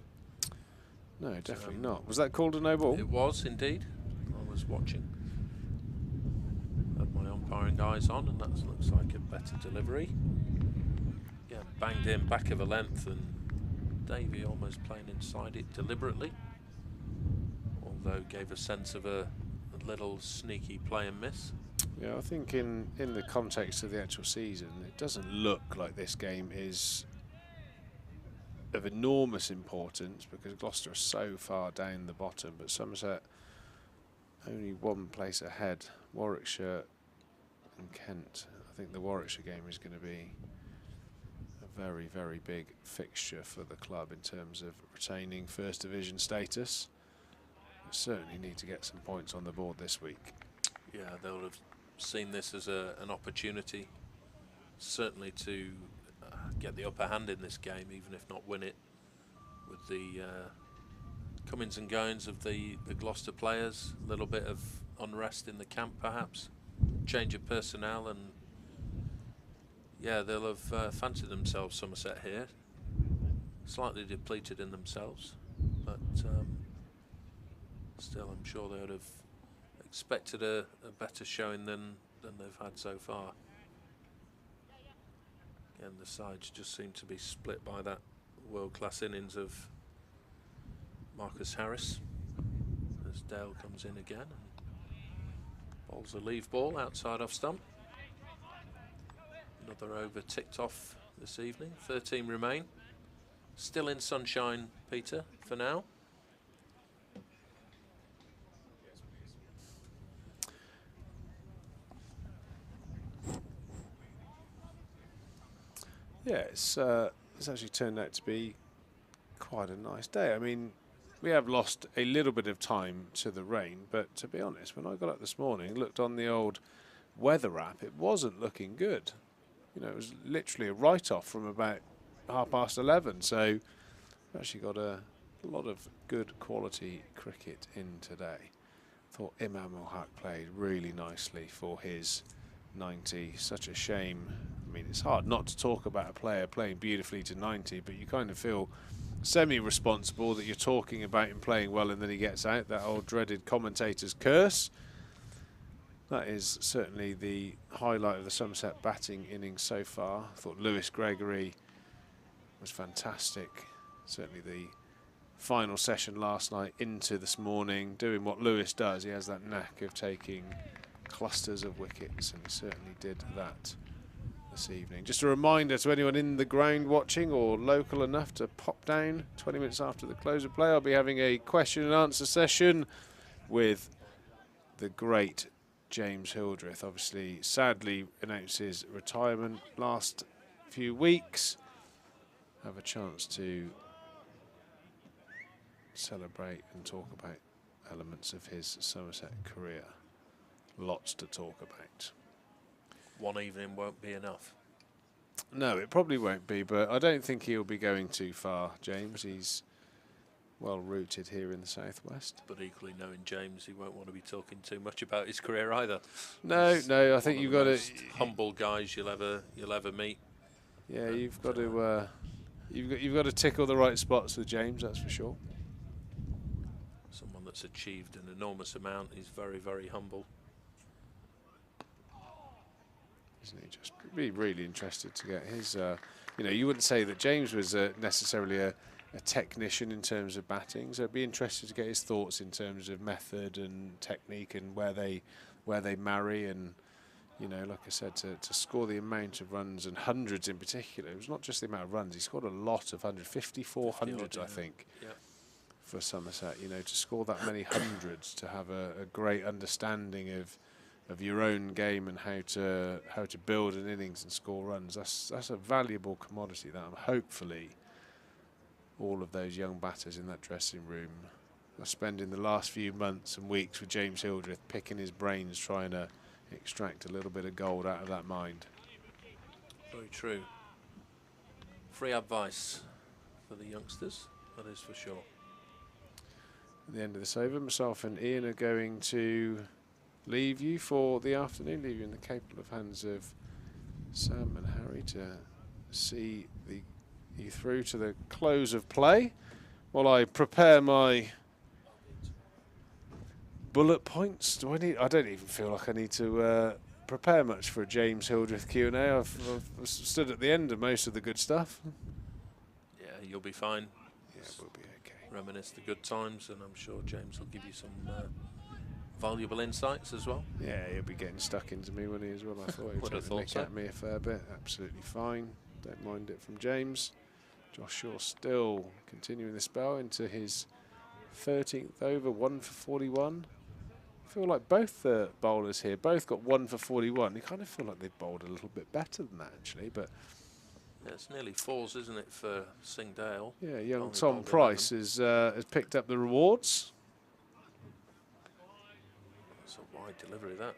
No, definitely not. Was that called a no ball? It was indeed. I was watching. Had my umpiring eyes on, and that looks like a better delivery. Yeah, banged in back of a length, and Davey almost playing inside it deliberately, although gave a sense of a little sneaky play and miss. Yeah, I think in the context of the actual season, it doesn't look like this game is of enormous importance because Gloucester are so far down the bottom, but Somerset only 1 place ahead, Warwickshire and Kent. I think the Warwickshire game is going to be a very, very big fixture for the club in terms of retaining First Division status. They certainly need to get some points on the board this week. Yeah, they'll have seen this as an opportunity, certainly to get the upper hand in this game, even if not win it, with the comings and goings of the Gloucester players, a little bit of unrest in the camp perhaps, change of personnel, and yeah, they'll have fancied themselves Somerset here, slightly depleted in themselves, but still I'm sure they would have expected a better showing than they've had so far. Again, the sides just seem to be split by that world-class innings of Marcus Harris as Dale comes in again and bowls a leave ball outside off stump. Another over ticked off this evening. 13 remain. Still in sunshine, Peter, for now. Yeah, it's actually turned out to be quite a nice day. I mean, we have lost a little bit of time to the rain, but to be honest, when I got up this morning, looked on the old weather app, it wasn't looking good. You know, it was literally a write-off from about 11:30, so we've actually got a lot of good quality cricket in today. Thought Imam ul-Haq played really nicely for his 90. Such a shame. I mean, it's hard not to talk about a player playing beautifully to 90, but you kind of feel semi-responsible that you're talking about him playing well and then he gets out. That old dreaded commentator's curse. That is certainly the highlight of the Somerset batting innings so far. I thought Lewis Gregory was fantastic. Certainly the final session last night into this morning, doing what Lewis does. He has that knack of taking clusters of wickets, and he certainly did that this evening. Just a reminder to anyone in the ground watching or local enough to pop down 20 minutes after the close of play. I'll be having a question and answer session with the great James Hildreth. Obviously, sadly announced his retirement last few weeks. Have a chance to celebrate and talk about elements of his Somerset career. Lots to talk about. One evening won't be enough. No, it probably won't be, but I don't think he'll be going too far, James. He's well rooted here in the southwest. But equally, knowing James, he won't want to be talking too much about his career either. No, no, I think you've got to humble guys you'll ever meet. Yeah, you've got to you've got to tick all the right spots with James. That's for sure. Someone that's achieved an enormous amount. He's very, very humble. Isn't he? Just be really interested to get his. You know, you wouldn't say that James was necessarily a technician in terms of batting, so it'd be interested to get his thoughts in terms of method and technique and where they marry. And you know, like I said, to score the amount of runs and hundreds in particular, it was not just the amount of runs. He scored a lot of hundreds, 54 hundreds, I think, for Somerset. You know, to score that many hundreds, to have a great understanding of your own game and how to build an innings and score runs. That's a valuable commodity that hopefully all of those young batters in that dressing room are spending the last few months and weeks with James Hildreth, picking his brains, trying to extract a little bit of gold out of that mind. Very true. Free advice for the youngsters, that is for sure. At the end of this over, myself and Ian are going to leave you for the afternoon, leave you in the capable of hands of Sam and Harry to see you through to the close of play, while I prepare my bullet points. I don't even feel like I need to prepare much for a James Hildreth Q&A. I've stood at the end of most of the good stuff. Yeah, you'll be fine. Yeah, we'll be okay. Reminisce the good times, and I'm sure James will give you some valuable insights as well. Yeah, he'll be getting stuck into me, won't he, as well? I thought he Would have would thought nick so. at me a fair bit. Absolutely fine. Don't mind it from James. Josh Shaw still continuing the spell into his 13th over, 1 for 41. I feel like both the bowlers here, both got 1 for 41. You kind of feel like they've bowled a little bit better than that, actually. But yeah, it's nearly fours, isn't it, for Singdale? yeah, young Only Tom bowled Price has picked up the rewards. It's a wide delivery, that.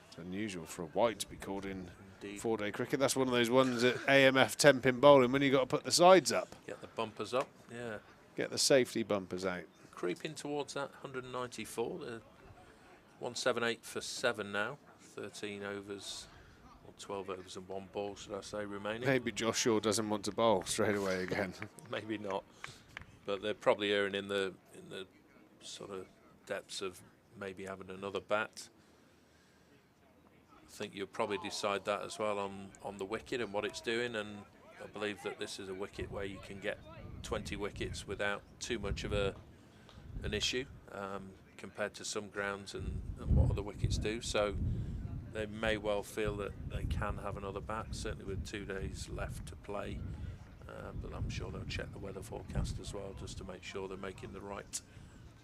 It's unusual for a wide to be called in Indeed. 4-day cricket. That's one of those ones at AMF 10-pin bowling when you've got to put the sides up. Get the bumpers up, yeah. Get the safety bumpers out. Creeping towards that 194. They're 178 for 7 now. 13 overs, or 12 overs and 1 ball, should I say, remaining. Maybe Josh Shaw doesn't want to bowl straight away again. Maybe not. But they're probably erring in the sort of depths of maybe having another bat. I think you'll probably decide that as well on the wicket and what it's doing, and I believe that this is a wicket where you can get 20 wickets without too much of an issue compared to some grounds and what other wickets do. So they may well feel that they can have another bat, certainly with 2 days left to play, but I'm sure they'll check the weather forecast as well just to make sure they're making the right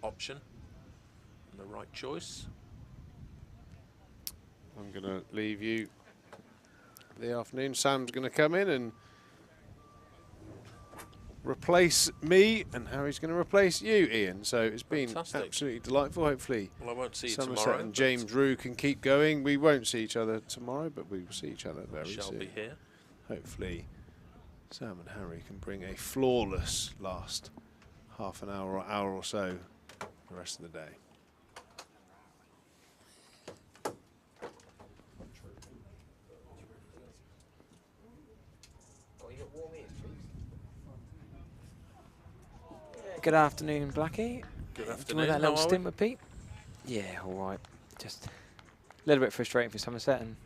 option and the right choice. I'm going to leave you the afternoon. Sam's going to come in and replace me, and Harry's going to replace you, Ian. So it's been absolutely delightful. Hopefully, well, I won't see you Somerset tomorrow, and James Rue can keep going. We won't see each other tomorrow, but we will see each other very soon. Shall be here. Hopefully, Sam and Harry can bring a flawless last half an hour or hour or so the rest of the day. Good afternoon, Blackie. Good Enjoy afternoon. that little How are stint we? with Pete? Yeah, all right. Just a little bit frustrating for Somerset. And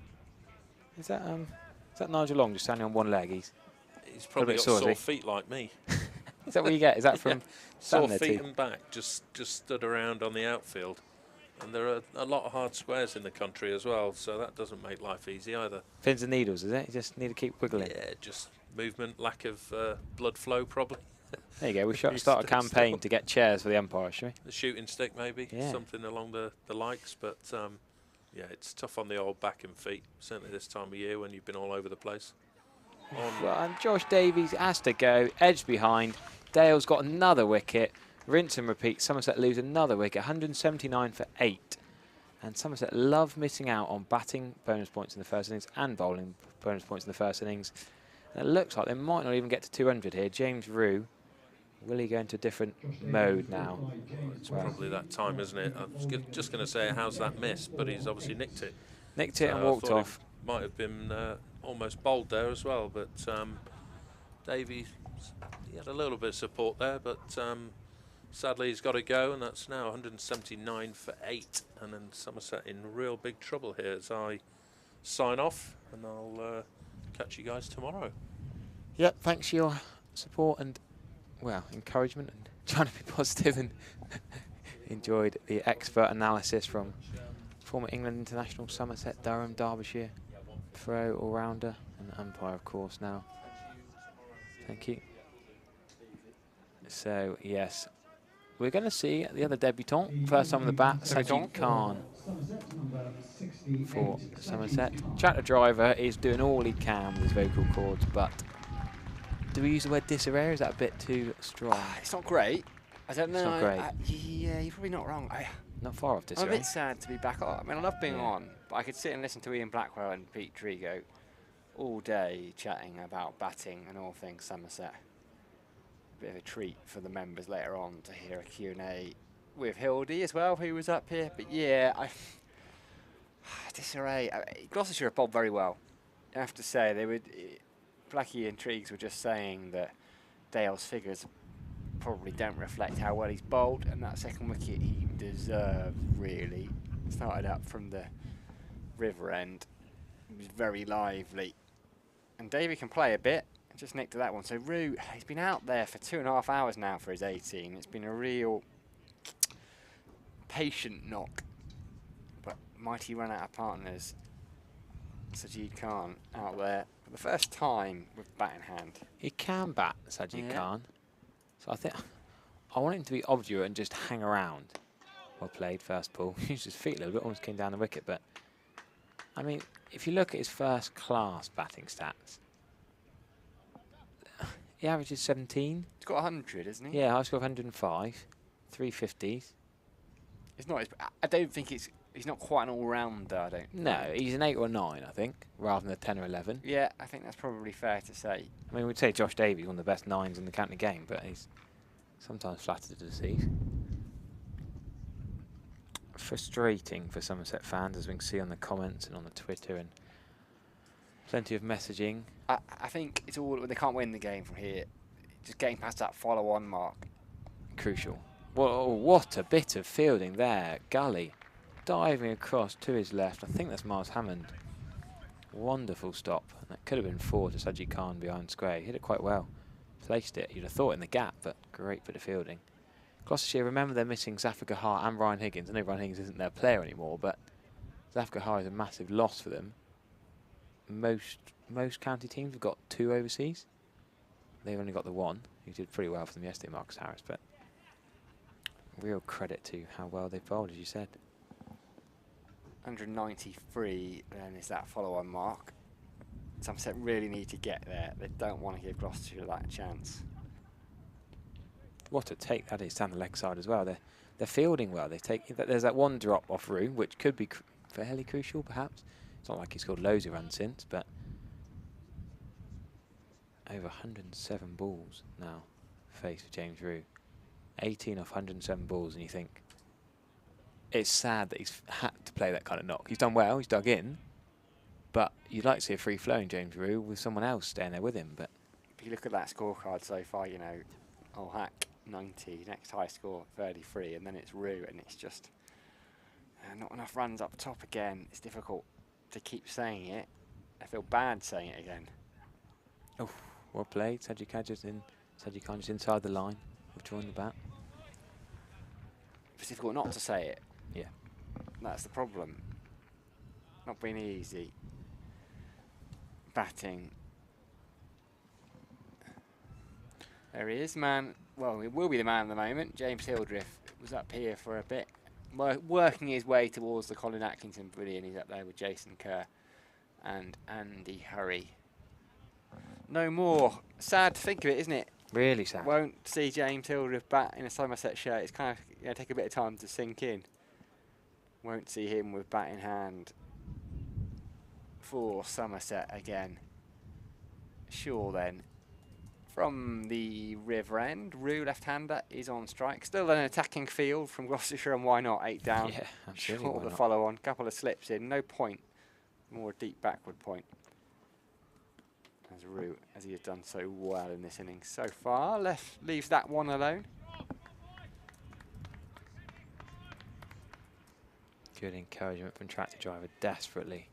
is that Nigel Long just standing on one leg? He's He's probably a got bit sore, sore is he? feet like me. Is that what you get? Is that from Yeah. Sore standing there feet too? and back, just stood around on the outfield. And there are a lot of hard squares in the country as well, so that doesn't make life easy either. Pins and needles, is it? You just need to keep wiggling. Yeah, just movement, lack of blood flow probably. There you go. We should You start a stay campaign still. to get chairs for the umpire, shall we? The shooting stick maybe, Yeah. something along the likes, but yeah, it's tough on the old back and feet, certainly this time of year when you've been all over the place. Well, and Josh Davies has to go, edge behind. Dale's got another wicket. Rinse and repeat. Somerset lose another wicket, 179 for 8. And Somerset love missing out on batting bonus points in the first innings and bowling bonus points in the first innings. And it looks like they might not even get to 200 here. James Rue, will he go into a different mode now? It's probably that time, isn't it? I was just going to say, how's that miss? But he's obviously nicked it. Nicked it and I walked thought off. he might have been almost bowled there as well, but Davies, he had a little bit of support there, but sadly he's got to go, and that's now 179 for 8, and then Somerset in real big trouble here as I sign off, and I'll catch you guys tomorrow. Yep, thanks for your support and, well, encouragement and trying to be positive, and enjoyed the expert analysis from former England international, Somerset, Durham, Derbyshire, throw, all-rounder, and umpire, of course, now. Thank you. So, yes, we're going to see the other debutant, first time on the bat, Sajid Khan for Somerset. Tractor Driver is doing all he can with his vocal cords, but do we use the word disarray, or is that a bit too strong? It's not great. I don't know. It's not great. Yeah, you're probably not wrong. Not far off I'm disarray. a bit sad to be back on. I mean, I love being on, but I could sit and listen to Ian Blackwell and Pete Trigo all day chatting about batting and all things Somerset. Bit of a treat for the members later on to hear a Q&A with Hildy as well, who was up here. But yeah, disarray. Gloucestershire have bowled very well. I have to say, they would. Blackie and Triggs were just saying that Dale's figures probably don't reflect how well he's bowled, and that second wicket he deserved, really. Started up from the river end. It was very lively. And Davey can play a bit. Just nicked to that one. So Rue, he's been out there for 2.5 hours now for his 18. It's been a real patient knock. But mighty run out of partners. Sajid Khan out there for the first time with bat in hand. He can bat, Sajid Khan. So I think I want him to be obdurate and just hang around. Well played, first ball. Used his feet a little bit, almost came down the wicket. But, I mean, if you look at his first-class batting stats, he averages 17. He's got 100, isn't he? Yeah, I've got 105, 350s. It's not. I don't think he's not quite an all-rounder. I don't. No, he's an 8 or 9, I think, rather than a 10 or 11. Yeah, I think that's probably fair to say. I mean, we'd say Josh Davies one of the best 9s in the county game, but he's sometimes flattered to deceive. Frustrating for Somerset fans, as we can see on the comments and on the Twitter, and plenty of messaging. I think it's all, they can't win the game from here. Just getting past that follow-on mark. Crucial. Whoa, what a bit of fielding there. Gully diving across to his left. I think that's Miles Hammond. Wonderful stop. And that could have been 4 to Sajid Khan behind square. He hit it quite well. Placed it. You'd have thought in the gap, but great bit of fielding. Gloucestershire, remember they're missing Zafar Gahar and Ryan Higgins. I know Ryan Higgins isn't their player anymore, but Zafar Gahar is a massive loss for them. Most county teams have got 2 overseas. They've only got the 1, who did pretty well for them yesterday, Marcus Harris. But real credit to how well they've bowled, as you said. 193, and is that follow-on mark. Somerset really need to get there. They don't want to give Gloucestershire that chance. What a take that is down the leg side as well. They're fielding well. There's that one drop off Rue, which could be fairly crucial, perhaps. It's not like he's scored loads of runs since, but over 107 balls now faced for James Rue. 18 off 107 balls, and you think it's sad that he's had to play that kind of knock. He's done well, he's dug in, but you'd like to see a free-flowing James Rue with someone else staying there with him. But if you look at that scorecard so far, you know, I'll hack 90, next high score 33, and then it's Rue, and it's just not enough runs up top again. It's difficult to keep saying it. I feel bad saying it again. Oh, well played. Sajid Khaja's in Said Khan just inside the line, withdrawing the bat. It's difficult not to say it. Yeah. That's the problem. Not being easy. Batting. There he is, man. Well, he will be the man at the moment. James Hildreth was up here for a bit, working his way towards the Colin Atkinson pavilion. He's up there with Jason Kerr and Andy Hurry. No more. Sad to think of it, isn't it? Really sad. Won't see James Hildreth bat in a Somerset shirt. It's kind of take a bit of time to sink in. Won't see him with bat in hand for Somerset again. Sure then. From the River End, Rue left-hander is on strike. Still an attacking field from Gloucestershire, and why not? 8 down. Yeah, absolutely. Short of the follow-on. Couple of slips in. No point. More a deep backward point. As Rue, as he has done so well in this innings so far, leaves that one alone. Good encouragement from tractor driver, desperately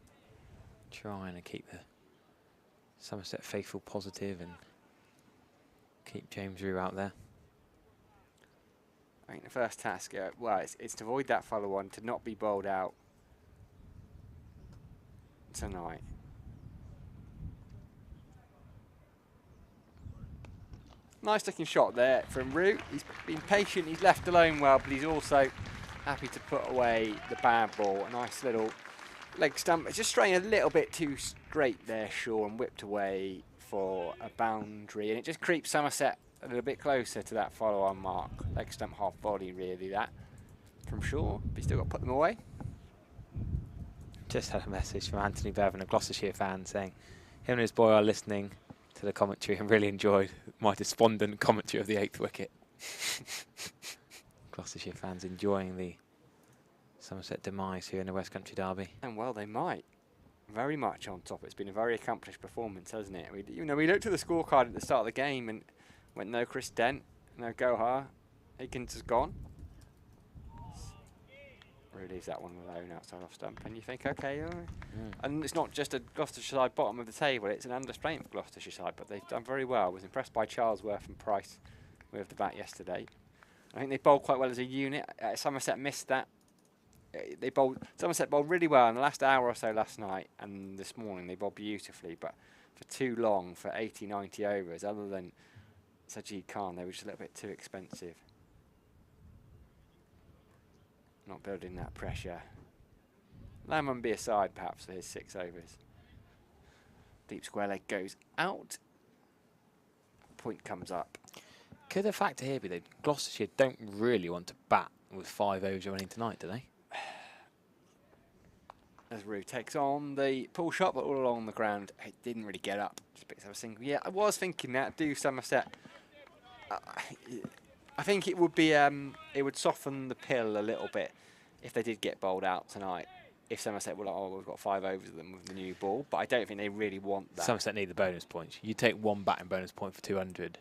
trying to keep the Somerset faithful positive and keep James Rue out there. I think the first task, well, it's to avoid that follow-on, to not be bowled out tonight. Nice looking shot there from Rue. He's been patient, he's left alone well, but he's also happy to put away the bad ball. A nice little leg stump. It's just straying a little bit too straight there, Shaw, and whipped away for a boundary. And it just creeps Somerset a little bit closer to that follow-on mark. Leg stump half body, really, that from Shaw. But he's still got to put them away. Just had a message from Anthony Bevan, a Gloucestershire fan, saying him and his boy are listening to the commentary and really enjoyed my despondent commentary of the 8th wicket. Gloucestershire fans enjoying the Somerset demise here in the West Country Derby. And well, they might. Very much on top. It's been a very accomplished performance, hasn't it? We looked at the scorecard at the start of the game and went no Chris Dent, no Gohar. Higgins is gone. Leaves that one alone outside off stump, and you think, okay, and it's not just a Gloucestershire side bottom of the table, it's an understrain for Gloucestershire side, but they've done very well. I was impressed by Charlesworth and Price with the bat yesterday. I think they bowled quite well as a unit. Somerset missed that. Somerset bowled really well in the last hour or so last night, and this morning they bowled beautifully, but for too long, for 80, 90 overs, other than Sajid Khan, they were just a little bit too expensive. Not building that pressure. Lamman be aside perhaps for his 6 overs. Deep square leg goes out. Point comes up. Could the factor here be that Gloucestershire don't really want to bat with 5 overs running tonight, do they? As Rue takes on the pull shot, but all along the ground, it didn't really get up. Just picks up a single. Yeah, I was thinking that. Do Somerset. I think it would be it would soften the pill a little bit if they did get bowled out tonight. If Somerset were like, oh, we've got 5 overs of them with the new ball, but I don't think they really want that. Somerset need the bonus points. You take one batting bonus point for 200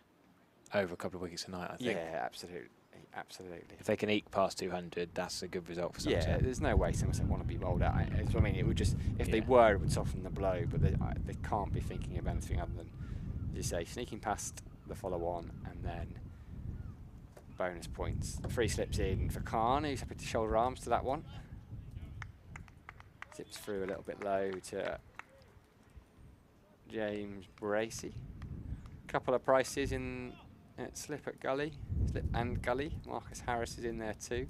over a couple of wickets tonight, I think. Yeah, absolutely, absolutely. If they can eke past 200, that's a good result for Somerset. Yeah, there's no way Somerset want to be bowled out. I mean, it would just, if they were, it would soften the blow, but they can't be thinking of anything other than, as you say, sneaking past the follow-on and then bonus points. 3 slips in for Khan, who's happy to shoulder arms to that one. Zips through a little bit low to James Bracey. Couple of prices in slip at gully, slip and gully. Marcus Harris is in there too.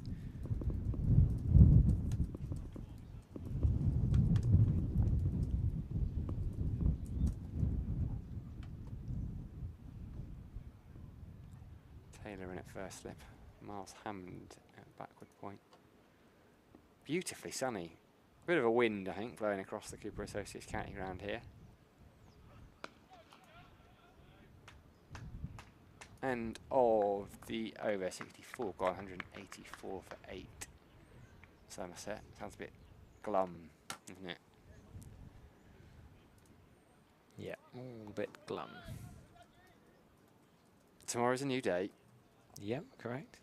Taylor in at first slip. Miles Hammond at backward point. Beautifully sunny. Bit of a wind, I think, blowing across the Cooper Associates county ground here. And of the over 64, got 184 for 8. Somerset. Sounds a bit glum, isn't it? Yeah, all a bit glum. Tomorrow's a new day. Yep, correct.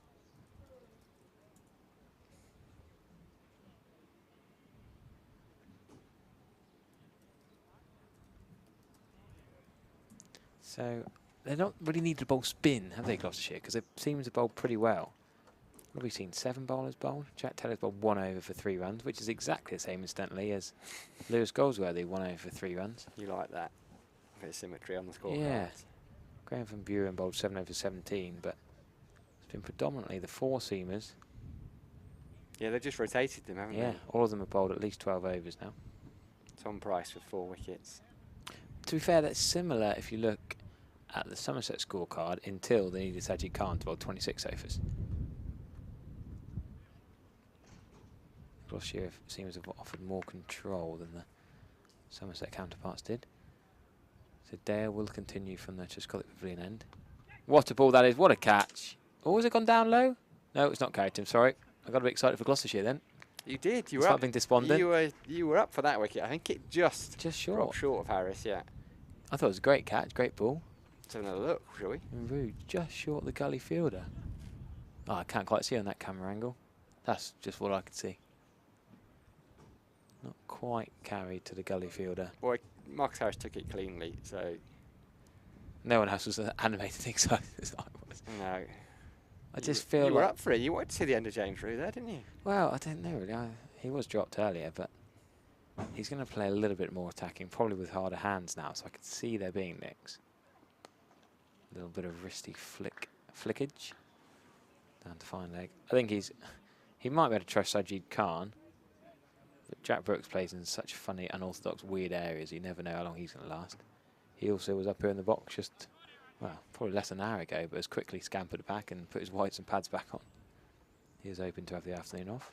So They don't really need to bowl spin, have they, Gloucestershire? Because they seem to bowl pretty well. What have we seen? 7 bowlers bowled? Jack Taylor's bowled 1 over for 3 runs, which is exactly the same, incidentally, as Lewis Goldsworthy, 1 over for 3 runs. You like that? A bit of symmetry on the scorecard. Yeah. Graham van Buren bowled 7 over 17, but it's been predominantly the 4-seamers. Yeah, they've just rotated them, haven't they? Yeah, all of them have bowled at least 12 overs now. Tom Price with 4 wickets. To be fair, that's similar if you look at the Somerset scorecard until they needed Sajid Khan to bowl 26 overs. Gloucestershire seems to have offered more control than the Somerset counterparts did. So Dale will continue from the Trescothick Pavilion end. What a ball that is, what a catch. Oh, has it gone down low? No, it's not Carrington, sorry. I got a bit excited for Gloucestershire then. You did, you were up. Something despondent. You were up for that wicket. I think it just short. Dropped short of Harris, yeah. I thought it was a great catch, great ball. Let's have another look, shall we? And Rude just short the gully fielder. Oh, I can't quite see on that camera angle. That's just what I could see. Not quite carried to the gully fielder. Boy, Marcus Harris took it cleanly, so... No one else was animated excited as I was. No. I just feel you were like up for it. You wanted to see the end of James Rew there, didn't you? Well, I don't know really. He was dropped earlier, but he's going to play a little bit more attacking, probably with harder hands now, so I could see there being nicks. A little bit of wristy flickage down to fine leg. I think he might be able to trust Sajid Khan, but Jack Brooks plays in such funny, unorthodox, weird areas. You never know how long he's going to last. He also was up here in the box just, well, probably less than an hour ago, but has quickly scampered back and put his whites and pads back on. He is hoping to have the afternoon off.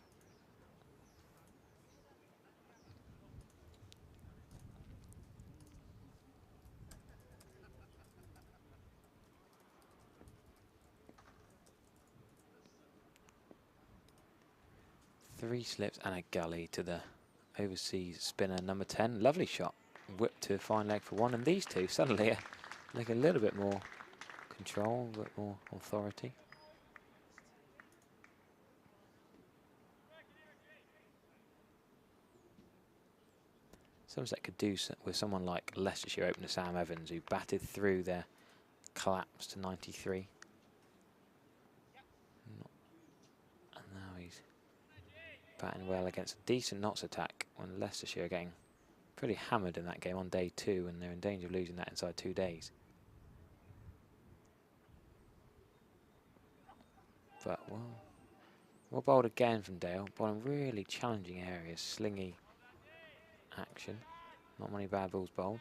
Three slips and a gully to the overseas spinner number 10. Lovely shot. Whipped to fine leg for 1. And these two suddenly are like a little bit more control, a bit more authority. Somerset could do with someone like Leicestershire opener Sam Evans, who batted through their collapse to 93. And now he's batting well against a decent Notts attack when Leicestershire are getting pretty hammered in that game on day 2, and they're in danger of losing that inside 2 days. But well bowled again from Dale, bowling really challenging areas, slingy action. Not many bad balls bowled.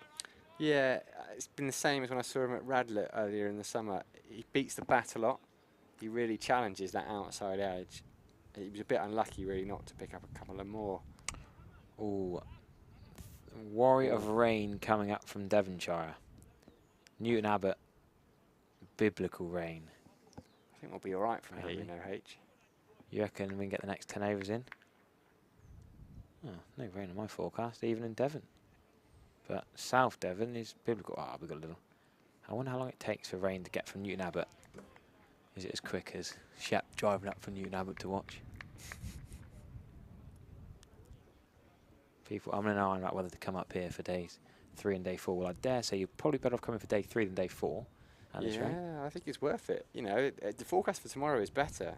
Yeah, it's been the same as when I saw him at Radlett earlier in the summer. He beats the bat a lot. He really challenges that outside edge. He was a bit unlucky, really, not to pick up a couple of more. Ooh, Warrior of Rain coming up from Devonshire. Newton Abbott, biblical rain. I think we'll be all right from here, you know, H. You reckon we can get the next 10 overs in? Oh, no rain in my forecast, even in Devon. But South Devon is biblical. Ah, we've got a little. I wonder how long it takes for rain to get from Newton Abbott. Is it as quick as Shep driving up from Newton Abbott to watch? People, I'm in an iron about whether to come up here for days 3 and day 4. Well, I dare say you're probably better off coming for day 3 than day 4. Yeah, I think it's worth it. You know, the forecast for tomorrow is better.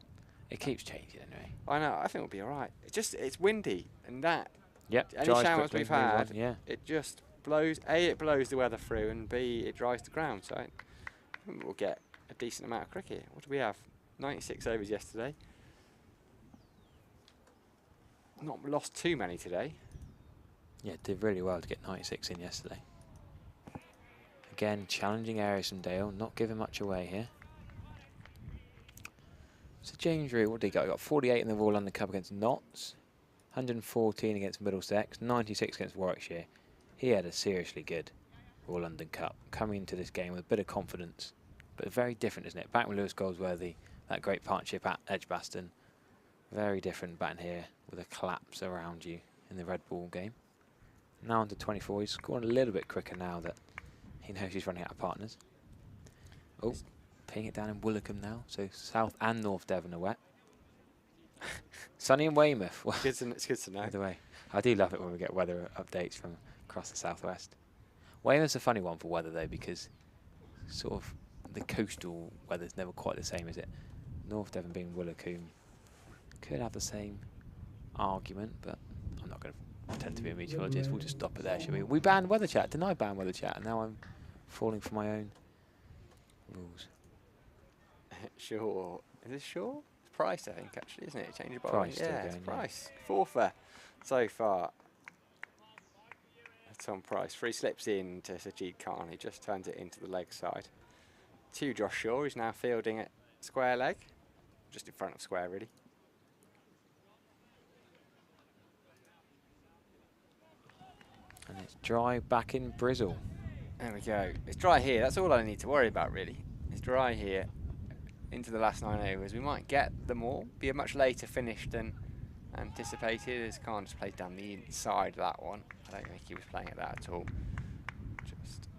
It keeps changing anyway. I know. I think we'll be all right. It's windy, and that. Yep. Any showers we've had, it just blows. A, it blows the weather through, and B, it dries the ground. So I think we'll get a decent amount of cricket. What do we have? 96 overs yesterday. Not lost too many today. Yeah, did really well to get 96 in yesterday. Again, challenging areas from Dale, not giving much away here. So James Rew, what did he got? He got 48 in the Royal London Cup against Notts, 114 against Middlesex, 96 against Warwickshire. He had a seriously good Royal London Cup, coming into this game with a bit of confidence. But very different, isn't it? Back with Lewis Goldsworthy, that great partnership at Edgbaston. Very different batting here with a collapse around you in the red ball game. Now on to 24. He's scoring a little bit quicker now that he knows he's running out of partners. Oh, paying it down in Willicombe now. So South and North Devon are wet. Sunny in Weymouth. Well, it's good to know. Either way, I do love it when we get weather updates from across the southwest. Weymouth's a funny one for weather though, because sort of the coastal weather's never quite the same, is it? North Devon being Willicombe could have the same argument, but I'm not going to pretend to be a meteorologist. We'll just stop it there, shall we? We banned weather chat. Didn't I ban weather chat? And now I'm falling for my own rules. Sure. Is it Sure? It's Price, I think, actually, isn't it? Changeable. Price still Yeah, it's going, Price. Fourther so far. Tom Price. 3 slips in to Sajid Khan. He just turns it into the leg side. To Josh Shaw, who's now fielding at square leg. Just in front of square, really. And it's dry back in Brizzle. There we go. It's dry here. That's all I need to worry about, really. It's dry here into the last 9 overs. We might get them all. Be a much later finish than anticipated, as Khan just played down the inside of that one. I don't think he was playing at that at all. Just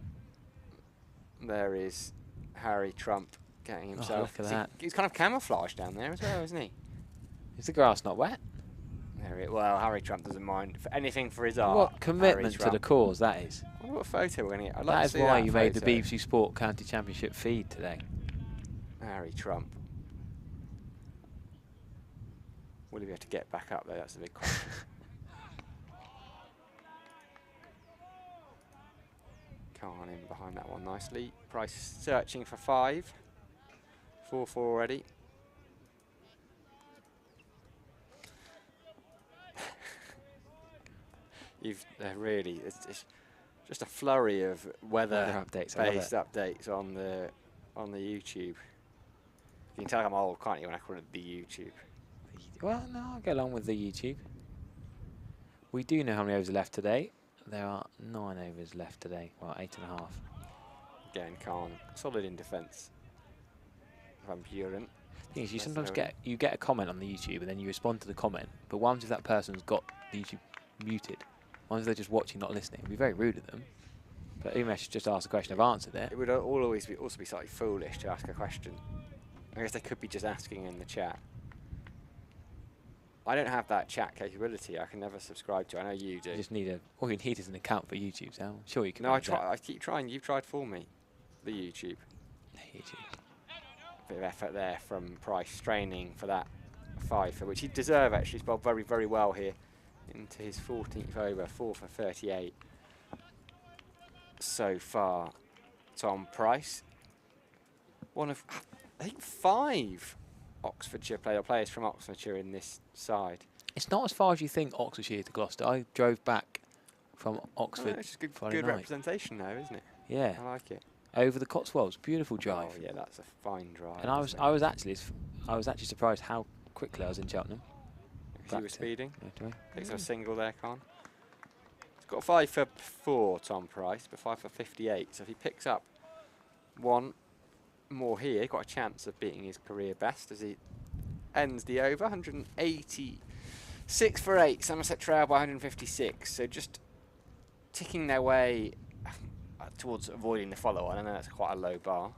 there is Harry Trump getting himself. Look at that. He's kind of camouflaged down there as well, isn't he? Is the grass not wet? Well, Harry Trump doesn't mind for anything for his art. What commitment to the cause that is. I wonder what photo we're going to get. I'd like That to is see why that you made the photo. BBC Sport County Championship feed today. Harry Trump. Will he be able to get back up there? That's the big question. Khan in behind that one nicely. Price searching for 5. 4-4 already. You've really, it's just a flurry of weather updates updates on the YouTube. You can tell I'm old, can't you, when I call it the YouTube? Well, no, I'll go along with the YouTube. We do know how many overs are left today. There are 9 overs left today. Well, 8.5. Again, Khan solid in defence. Van Buren. Thing is, you sometimes get a comment on the YouTube and then you respond to the comment, but what happens if that person's got the YouTube muted? What if they're just watching, not listening? It'd be very rude of them. But even if just ask a question, I've answered it. It would always be also be slightly foolish to ask a question. I guess they could be just asking in the chat. I don't have that chat capability. I can never subscribe to. I know you do. You just need all you need is an account for YouTube. So I'm sure you can. No, manage that. I keep trying. You've tried for me. The YouTube. Bit of effort there from Price, straining for that 5, for which he deserved actually. He's bowled very, very well here into his 14th over, 4 for 38 so far. Tom Price, one of I think 5 Oxfordshire players from Oxfordshire in this side. It's not as far as you think, Oxfordshire to Gloucester. I drove back from Oxford. It's just Friday good night. representation there, isn't it? Yeah. I like it. Over the Cotswolds, beautiful drive. Oh yeah, that's a fine drive. And I was actually surprised how quickly I was in Cheltenham. Because you were speeding. Yeah, Picks up a single there, Khan. He's got 5 for 4, Tom Price, but 5 for 58. So if he picks up 1 more here, got a chance of beating his career best as he ends the over. 186 for 8. Somerset trail by 156. So just ticking their way towards avoiding the follow-on. I know that's quite a low bar.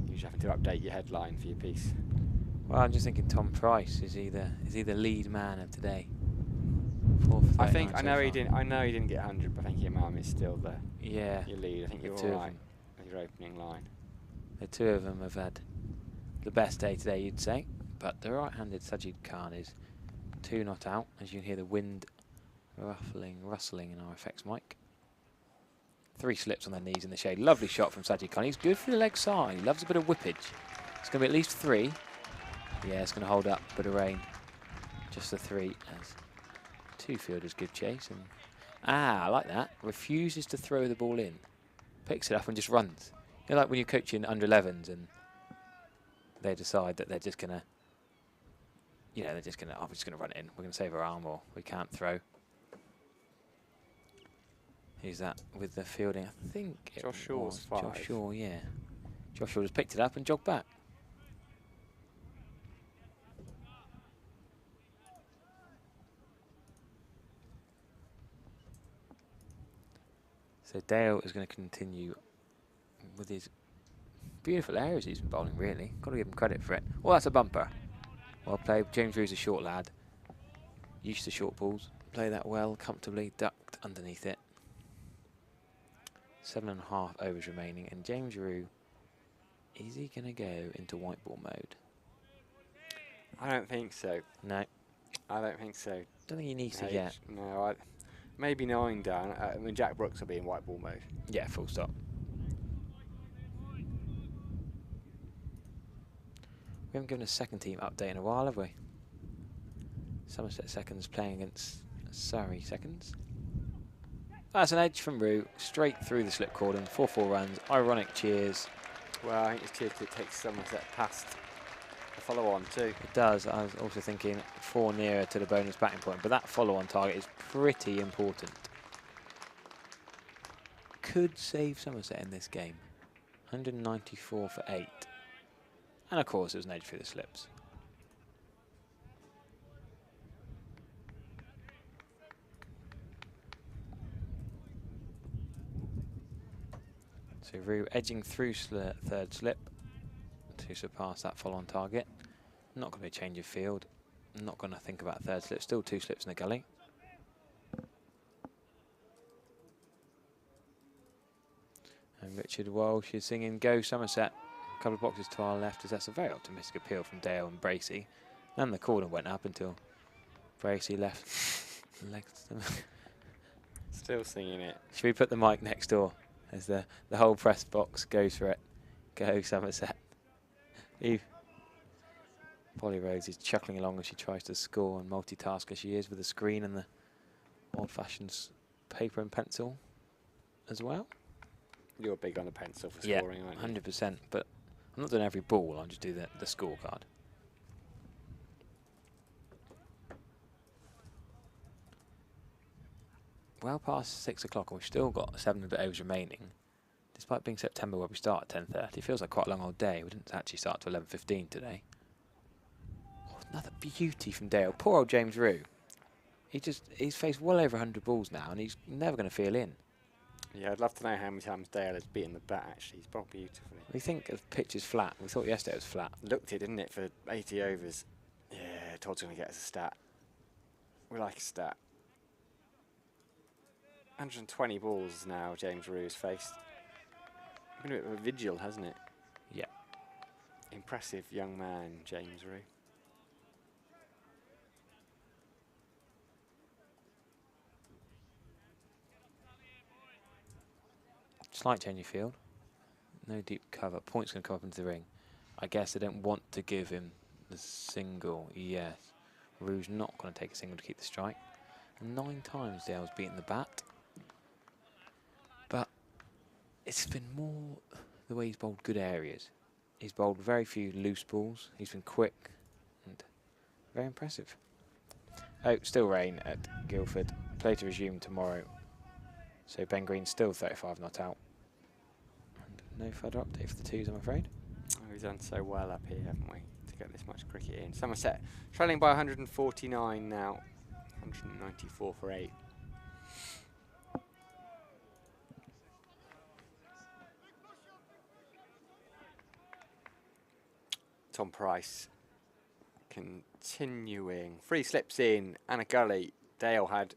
Usually having to update your headline for your piece. Well, I'm just thinking Tom Price is he the lead man of today. I know he didn't get 100, but I think Imam is still your lead. I think you're all right with your opening line. The 2 of them have had the best day today, you'd say, but the right-handed Sajid Khan is 2 not out, as you can hear the wind rustling in our effects mic. 3 slips on their knees in the shade. Lovely shot from Sajid Khan. He's good for the leg side. He loves a bit of whippage. It's going to be at least 3. Yeah, it's going to hold up, bit of rain. Just the 3 as 2 fielders give chase. And I like that. Refuses to throw the ball in. Picks it up and just runs. You know, like when you're coaching under 11s and they decide that they're just going to, I'm just going to run it in. We're going to save our arm, or we can't throw. Who's that with the fielding? I think it Josh Shaw's 5. Josh Shaw, yeah. Josh Shaw just picked it up and jogged back. So Dale is going to continue with his beautiful areas he's been bowling, really. Got to give him credit for it. Well, that's a bumper. Well played. James Drew's a short lad. Used to short balls. Play that well, comfortably, ducked underneath it. 7.5 overs remaining, and James Rue, is he going to go into white ball mode? I don't think so. No. I don't think so. Don't think he needs to yet. No, maybe 9 down. I mean, Jack Brooks will be in white ball mode. Yeah, full stop. We haven't given a second team update in a while, have we? Somerset seconds playing against Surrey seconds. That's an edge from Rue, straight through the slip cordon, 4-4 runs, ironic cheers. Well, I think it's cheers to take Somerset past the follow-on too. It does. I was also thinking 4 nearer to the bonus batting point, but that follow-on target is pretty important. Could save Somerset in this game. 194 for 8. And of course, it was an edge through the slips. So Rue edging through third slip to surpass that follow-on target. Not going to be a change of field. Not going to think about third slip. Still 2 slips in the gully. And Richard Walsh is singing Go Somerset. A couple of boxes to our left, as that's a very optimistic appeal from Dale and Bracey. And the corner went up until Bracey left. Still singing it. Should we put the mic next door as the whole press box goes for it? Go Somerset. Polly Rhodes is chuckling along as she tries to score and multitask as she is with the screen and the old-fashioned paper and pencil as well. You're big on the pencil for Yeah, scoring, aren't you? 100%. But I'm not doing every ball. I'll just do the scorecard. Well past 6 o'clock, and we've still got 7 overs remaining. Despite being September where we start at 10:30, it feels like quite a long old day. We didn't actually start till 11:15 today. Oh, another beauty from Dale. Poor old James Rue. He's faced well over 100 balls now, and he's never going to feel in. Yeah, I'd love to know how many times Dale has beaten the bat, actually. He's bowled beautifully. We think of pitch is flat. We thought yesterday it was flat. Looked it, didn't it, for 80 overs. Yeah, Todd's going to get us a stat. We like a stat. 120 balls now James Rue has faced. Been a bit of a vigil, hasn't it? Yeah. Impressive young man, James Rue. Slight change of field. No deep cover. Point's going to come up into the ring. I guess they don't want to give him the single. Yes. Rue's not going to take a single to keep the strike. 9 times Dale's beaten the bat. But it's been more the way he's bowled good areas. He's bowled very few loose balls. He's been quick and very impressive. Oh, still rain at Guildford. Play to resume tomorrow. So Ben Green's still 35 not out. And no further update for the twos, I'm afraid. Oh, we've done so well up here, haven't we, to get this much cricket in. Somerset trailing by 149 now. 194 for 8. Tom Price continuing. 3 slips in and a gully. Dale had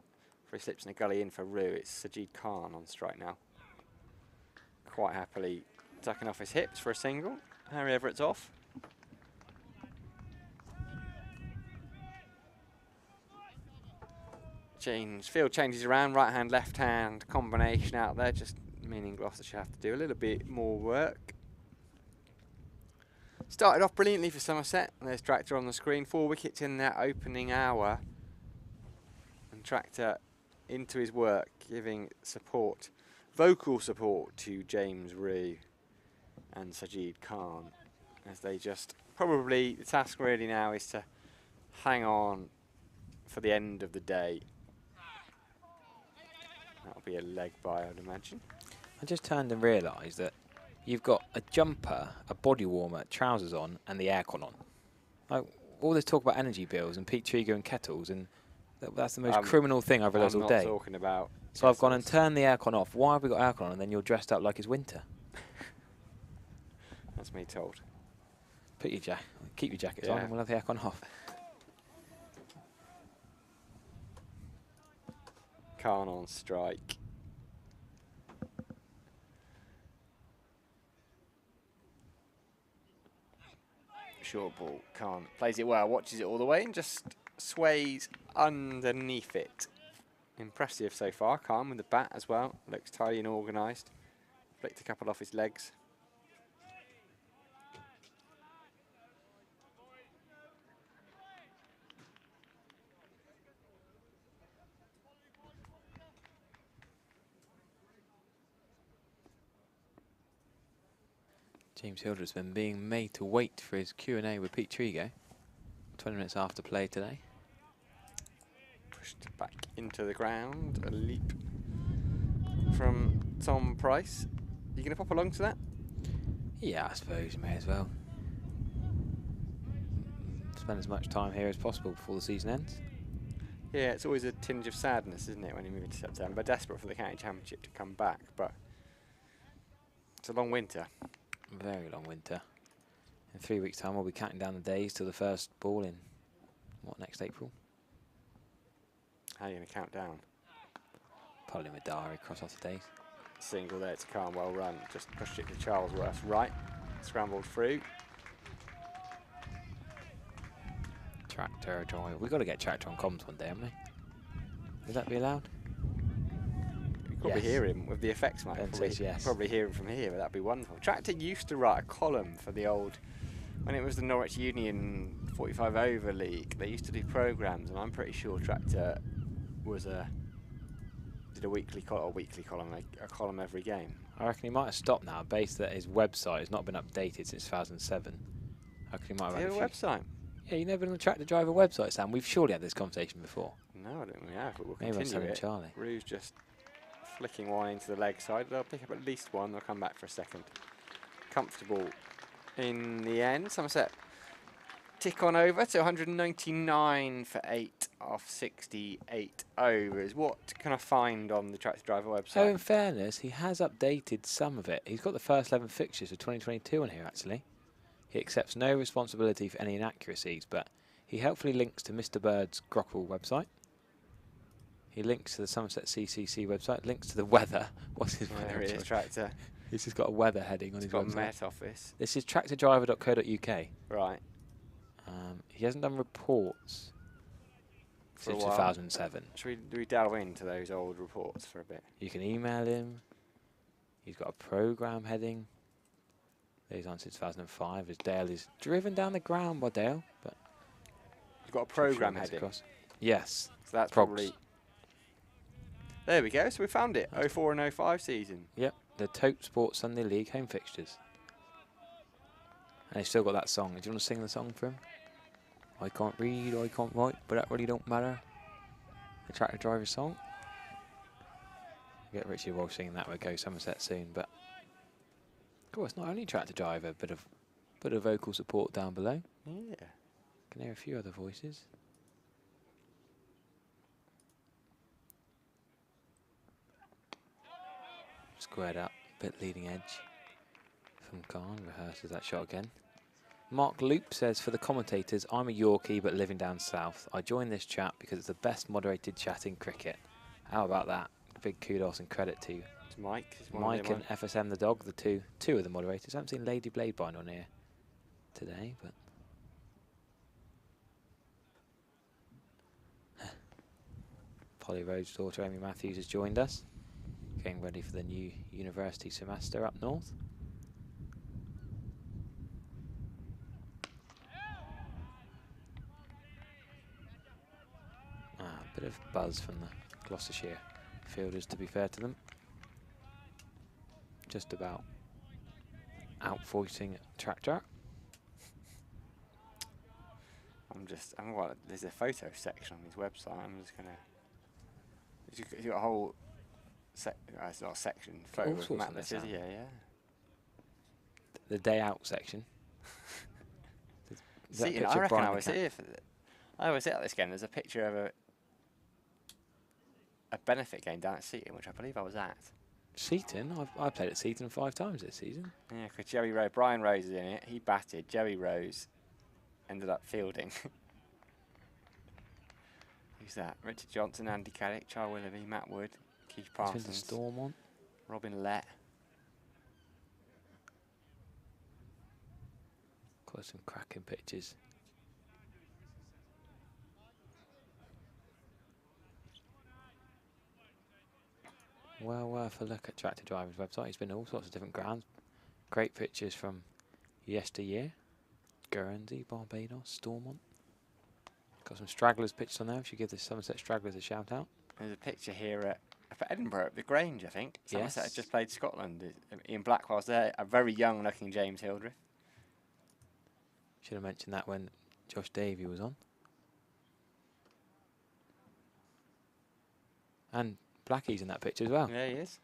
3 slips and a gully in for Rue. It's Sajid Khan on strike now. Quite happily tucking off his hips for a single. Harry Everett's off. Field changes around, right hand, left hand combination out there, just meaning Gloucestershire have to do a little bit more work. Started off brilliantly for Somerset. There's Tractor on the screen. 4 wickets in that opening hour. And Tractor into his work, giving support, vocal support to James Rue and Sajid Khan. As they just, probably the task really now is to hang on for the end of the day. That'll be a leg by, I'd imagine. I just turned and realised that you've got a jumper, a body warmer, trousers on, and the aircon on. Like, all this talk about energy bills and Pete Trigo and kettles, and that's the most criminal thing I've realised all day. I'm not talking about So I've gone and turned the aircon off. Why have we got aircon on, and then you're dressed up like it's winter? That's me told. Put your keep your jackets on, and we'll have the aircon off. Khan on strike. Short ball, Khan plays it well, watches it all the way and just sways underneath it. Impressive so far. Khan with the bat as well. Looks tidy and organised. Flicked a couple off his legs. James Hildreth's been being made to wait for his Q&A with Pete Trigo. 20 minutes after play today. Pushed back into the ground. A leap from Tom Price. You going to pop along to that? Yeah, I suppose you may as well. Spend as much time here as possible before the season ends. Yeah, it's always a tinge of sadness, isn't it, when you move into September. Desperate for the county championship to come back, but it's a long winter. Very long winter. In 3 weeks' time, we'll be counting down the days till the first ball in, what, next April? How are you going to count down? Probably in my diary, cross off the days. Single there to Khan, well run. Just pushed it to Charlesworth, right. Scrambled through. Tractor drive. We've got to get tractor on comms one day, haven't we? Would that be allowed? You probably hear him with the effects, mate. Probably hear him from here, but that'd be wonderful. Tractor used to write a column for the old, when it was the Norwich Union 45 over league. They used to do programmes, and I'm pretty sure Tractor was did a weekly column, a column every game. I reckon he might have stopped now, based that his website has not been updated since 2007. I reckon he might have had a website. Yeah, you've never been on the Tractor Driver website, Sam. We've surely had this conversation before. No, I don't think we have, but we'll Maybe continue it. Charlie. Rue's just flicking one into the leg side. They'll pick up at least one. They'll come back for a second. Comfortable in the end. Somerset tick on over to 199 for 8 off 68 overs. What can I find on the Tractor Driver website? So in fairness, he has updated some of it. He's got the first 11 fixtures of 2022 on here, actually. He accepts no responsibility for any inaccuracies, but he helpfully links to Mr. Bird's Grockle website. He links to the Somerset CCC website, links to the weather. What's his weather? There it is, Tractor. He's just got a weather heading on his website. Met Office. This is tractordriver.co.uk. Right. He hasn't done reports since 2007. Should we delve into those old reports for a bit? You can email him. He's got a programme heading. He's on since 2005 as Dale is driven down the ground by Dale. But you've got a programme heading? Yes. So that's probably... There we go, so we found it. 04 and 05 season. Yep, the Tote Sports Sunday League home fixtures. And he's still got that song. Do you want to sing the song for him? I can't read, I can't write, but that really don't matter. The Tractor Driver song. Get Richie Walsh singing that with Go Somerset soon, but of course, not only Tractor Driver, but of vocal support down below. Yeah. Can hear a few other voices. Squared up, bit leading edge from Khan. Rehearses that shot again. Mark Loop says, for the commentators, I'm a Yorkie but living down south. I joined this chat because it's the best moderated chat in cricket. How about that? Big kudos and credit to Mike. Mike and FSM the dog, the two of the moderators. I haven't seen Lady Bladebind on here today, but Polly Rhodes' daughter Amy Matthews has joined us, getting ready for the new university semester up north. A bit of buzz from the Gloucestershire fielders, to be fair to them. Just about out-voicing Tractor. There's a photo section on his website. I'm just going to... He's got a whole... it's not a section. Photo of Matt, yeah. The day out section. See, I reckon I was here for it. I was at this game. There's a picture of a benefit game down at Seaton, which I believe I was at. Seaton? I played at Seaton 5 times this season. Yeah, because Brian Rose is in it. He batted. Jerry Rose ended up fielding. Who's that? Richard Johnson, Andy Caddick, Charles Willoughby, Matt Wood, Keith Parsons, the Storm on. Robin Lett. Quite some cracking pitches. Well worth a look at Tractor Driver's website. He's been to all sorts of different grounds. Great pictures from yesteryear. Guernsey, Barbados, Stormont. Got some stragglers pitched on there. We should give the Somerset stragglers a shout out. There's a picture here for Edinburgh at the Grange, I think. Somerset Yes. had just played Scotland. Ian Blackwell's there, a very young-looking James Hildreth. Should have mentioned that when Josh Davey was on. And Blackie's in that picture as well. Yeah, he is.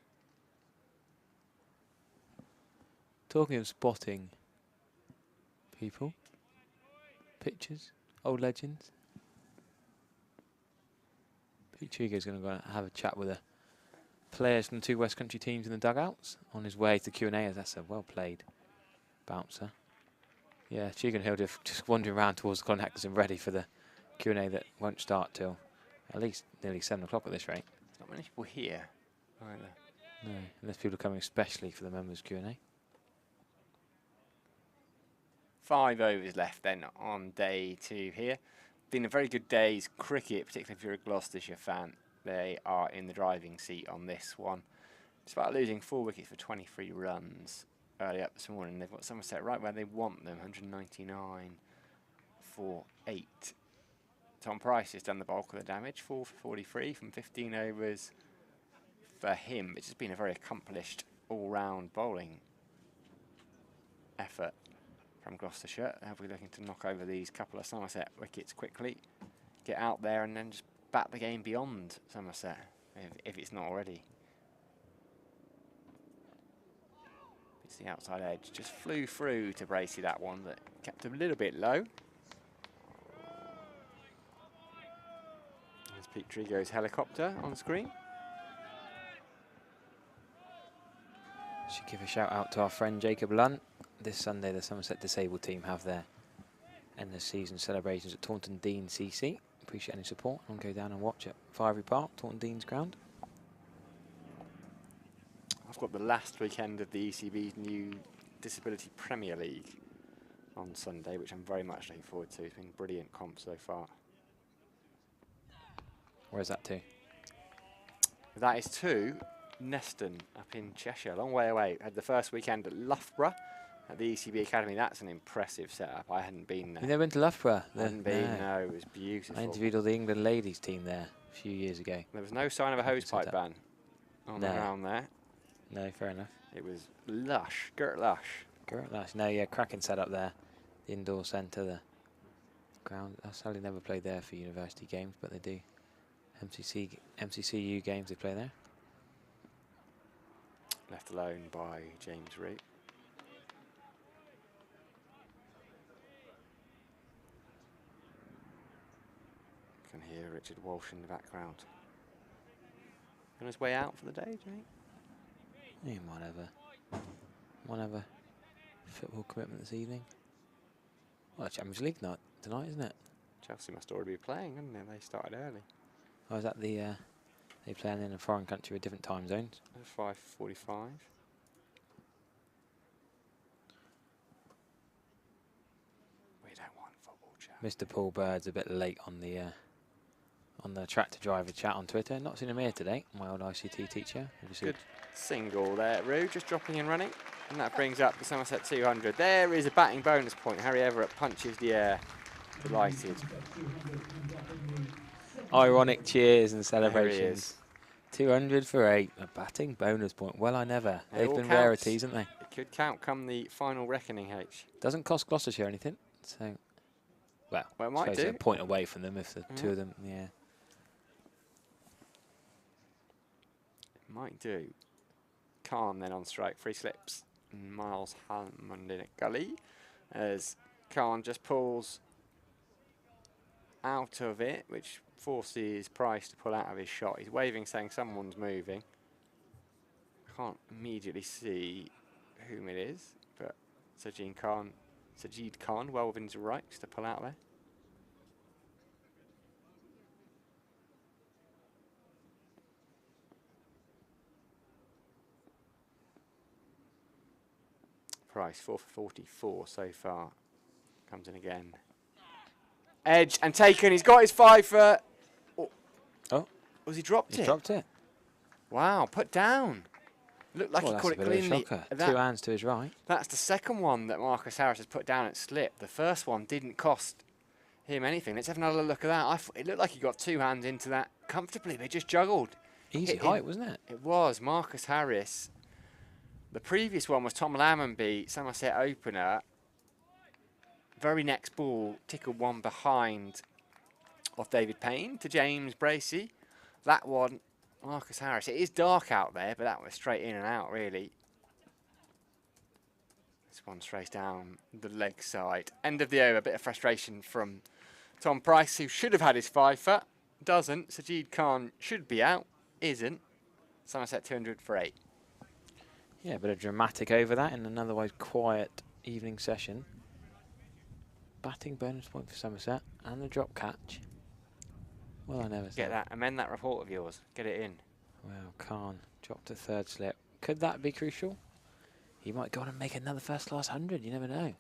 Talking of spotting people, pictures, old legends. Pete Trigo's going to go and have a chat with the players from the two West Country teams in the dugouts on his way to Q&A, as that's a well-played bouncer. Yeah, Trigo and Hildreth just wandering around towards Colin Atkinson, ready for the Q&A that won't start till at least nearly 7 o'clock at this rate. There's not many people here either. No, unless people are coming especially for the members' Q&A. 5 overs left then on day 2 here. Been a very good day's cricket, particularly if you're a Gloucestershire fan. They are in the driving seat on this one. Despite losing 4 wickets for 23 runs early up this morning, they've got Somerset right where they want them, 199 for 8. Tom Price has done the bulk of the damage, 4 for 43 from 15 overs for him. It's just been a very accomplished all-round bowling effort from Gloucestershire. They'll be looking to knock over these couple of Somerset wickets quickly, get out there and then just bat the game beyond Somerset, if it's not already. It's the outside edge, just flew through to Bracey, that one, that kept him a little bit low. There's Pete Trigo's helicopter on screen. Should give a shout out to our friend Jacob Lunt. This Sunday, the Somerset Disabled team have their end of season celebrations at Taunton Dean CC. Appreciate any support. I'll go down and watch at Fivery Park, Taunton Dean's ground. I've got the last weekend of the ECB's new Disability Premier League on Sunday, which I'm very much looking forward to. It's been brilliant comp so far. Where's that to? That is to Neston up in Cheshire, a long way away. Had the first weekend at Loughborough at the ECB Academy. That's an impressive setup. I hadn't been there. You never been to Loughborough? I hadn't been, no, it was beautiful. I interviewed all the England ladies team there a few years ago. There was no sign of a hosepipe ban on the ground there. No, fair enough. It was lush, girt lush. Girt lush. No, yeah, cracking setup there. The indoor centre, the ground. I sadly never played there for university games, but they do. MCCU games they play there. Left alone by James Root. Can hear Richard Walsh in the background. On his way out for the day, do you think? He might have a football commitment this evening. Well, Champions League night tonight, isn't it? Chelsea must already be playing, hadn't they? They started early. Oh, is that the they playing in a foreign country with different time zones? 5:45. We don't want football chat. Mr. Paul Bird's a bit late on the tractor driver chat on Twitter. Not seen him here today. My old ICT teacher. Good single there, Roo, just dropping and running. And that brings up the Somerset 200. There is a batting bonus point. Harry Everett punches the air. Delighted. Ironic cheers and celebrations. 200 for 8. A batting bonus point. Well, I never. They've been rarities, haven't they? It could count come the final reckoning, H. Doesn't cost Gloucestershire anything. So, well it might do. A point away from them if the two of them, yeah. It might do. Khan then on strike. 3 slips. Miles Hammond in a gully. As Khan just pulls out of it, which forces Price to pull out of his shot. He's waving, saying someone's moving. Can't immediately see whom it is, but Sajid Khan, well within his rights to pull out there. Price 4 for 44 so far Comes in again. Edge and taken. He's got his 5 for... Oh. Was he dropped He it? dropped it. Wow, put down. Looked like Well, he that's caught a it bit of a cleanly. shocker. That- 2 hands to his right. That's the second one that Marcus Harris has put down at slip. The first one didn't cost him anything. Let's have another look at that. It looked like he got 2 hands into that comfortably. They just juggled. Easy Hit height, in. wasn't it? It was. Marcus Harris. The previous one was Tom Lammonby, Somerset opener. Very next ball, tickled one behind of David Payne to James Bracey. That one, Marcus Harris. It is dark out there, but that was straight in and out, really. This one straight down the leg side. End of the over. A bit of frustration from Tom Price, who should have had his 5-foot. Doesn't. Sajid Khan should be out. Isn't. Somerset 200 for 8. Yeah, a bit of dramatic over that in an otherwise quiet evening session. Batting bonus point for Somerset and the drop catch. Well, I never Get said. that. Amend that report of yours. Get it in. Well, Khan dropped a 3rd slip. Could that be crucial? He might go on and make another first-class 100. You never know.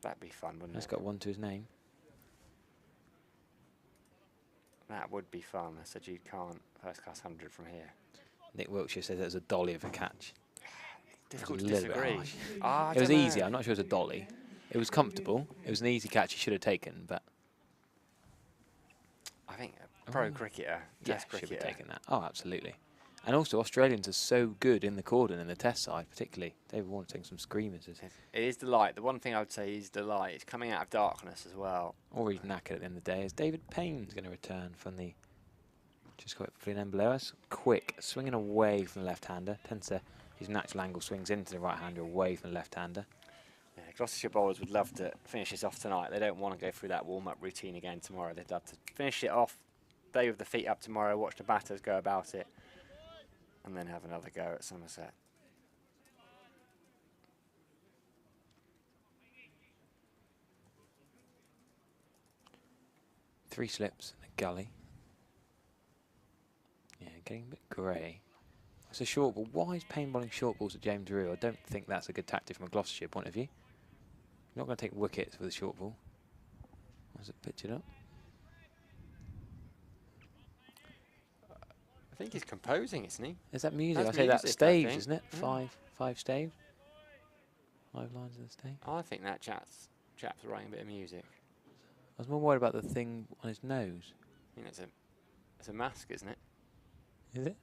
That'd be fun, wouldn't He's it? got 1 to his name. That would be fun. A Sajid Khan first-class 100 from here. Nick Wiltshire says it was a dolly of a catch. Difficult It to was a little bit disagree. harsh. It was easy. I'm not sure it was a dolly. It was comfortable. It was an easy catch he should have taken, but... I think a pro cricketer, test should be cricketer. taking that. Oh, absolutely. And also, Australians are so good in the cordon in the test side, particularly. David Warner taking some screamers. It is the light. The one thing I would say is the light. It's coming out of darkness as well. Or he's knackered at the end of the day. Is David Payne's going to return from the... Just got it for Flynn below us. Quick, swinging away from the left-hander. Tends to... His natural angle swings into the right-hander, away from the left-hander. Yeah, Gloucestershire bowlers would love to finish this off tonight. They don't want to go through that warm-up routine again tomorrow. They'd love to finish it off, day with the feet up tomorrow, watch the batters go about it, and then have another go at Somerset. Three slips and a gully. Yeah, getting a bit grey. It's a short ball. Why is Payne bowling short balls at James Rue? I don't think that's a good tactic from a Gloucestershire point of view. You're not going to take wickets with a short ball. Why's it pitch it up? I think he's composing, isn't he? Is that music? That's I say that's music, I staves, think. isn't it? Yeah. Five staves. 5 lines of the stave. I think that chap's writing a bit of music. I was more worried about the thing on his nose. I think it's a mask, isn't it? Is it?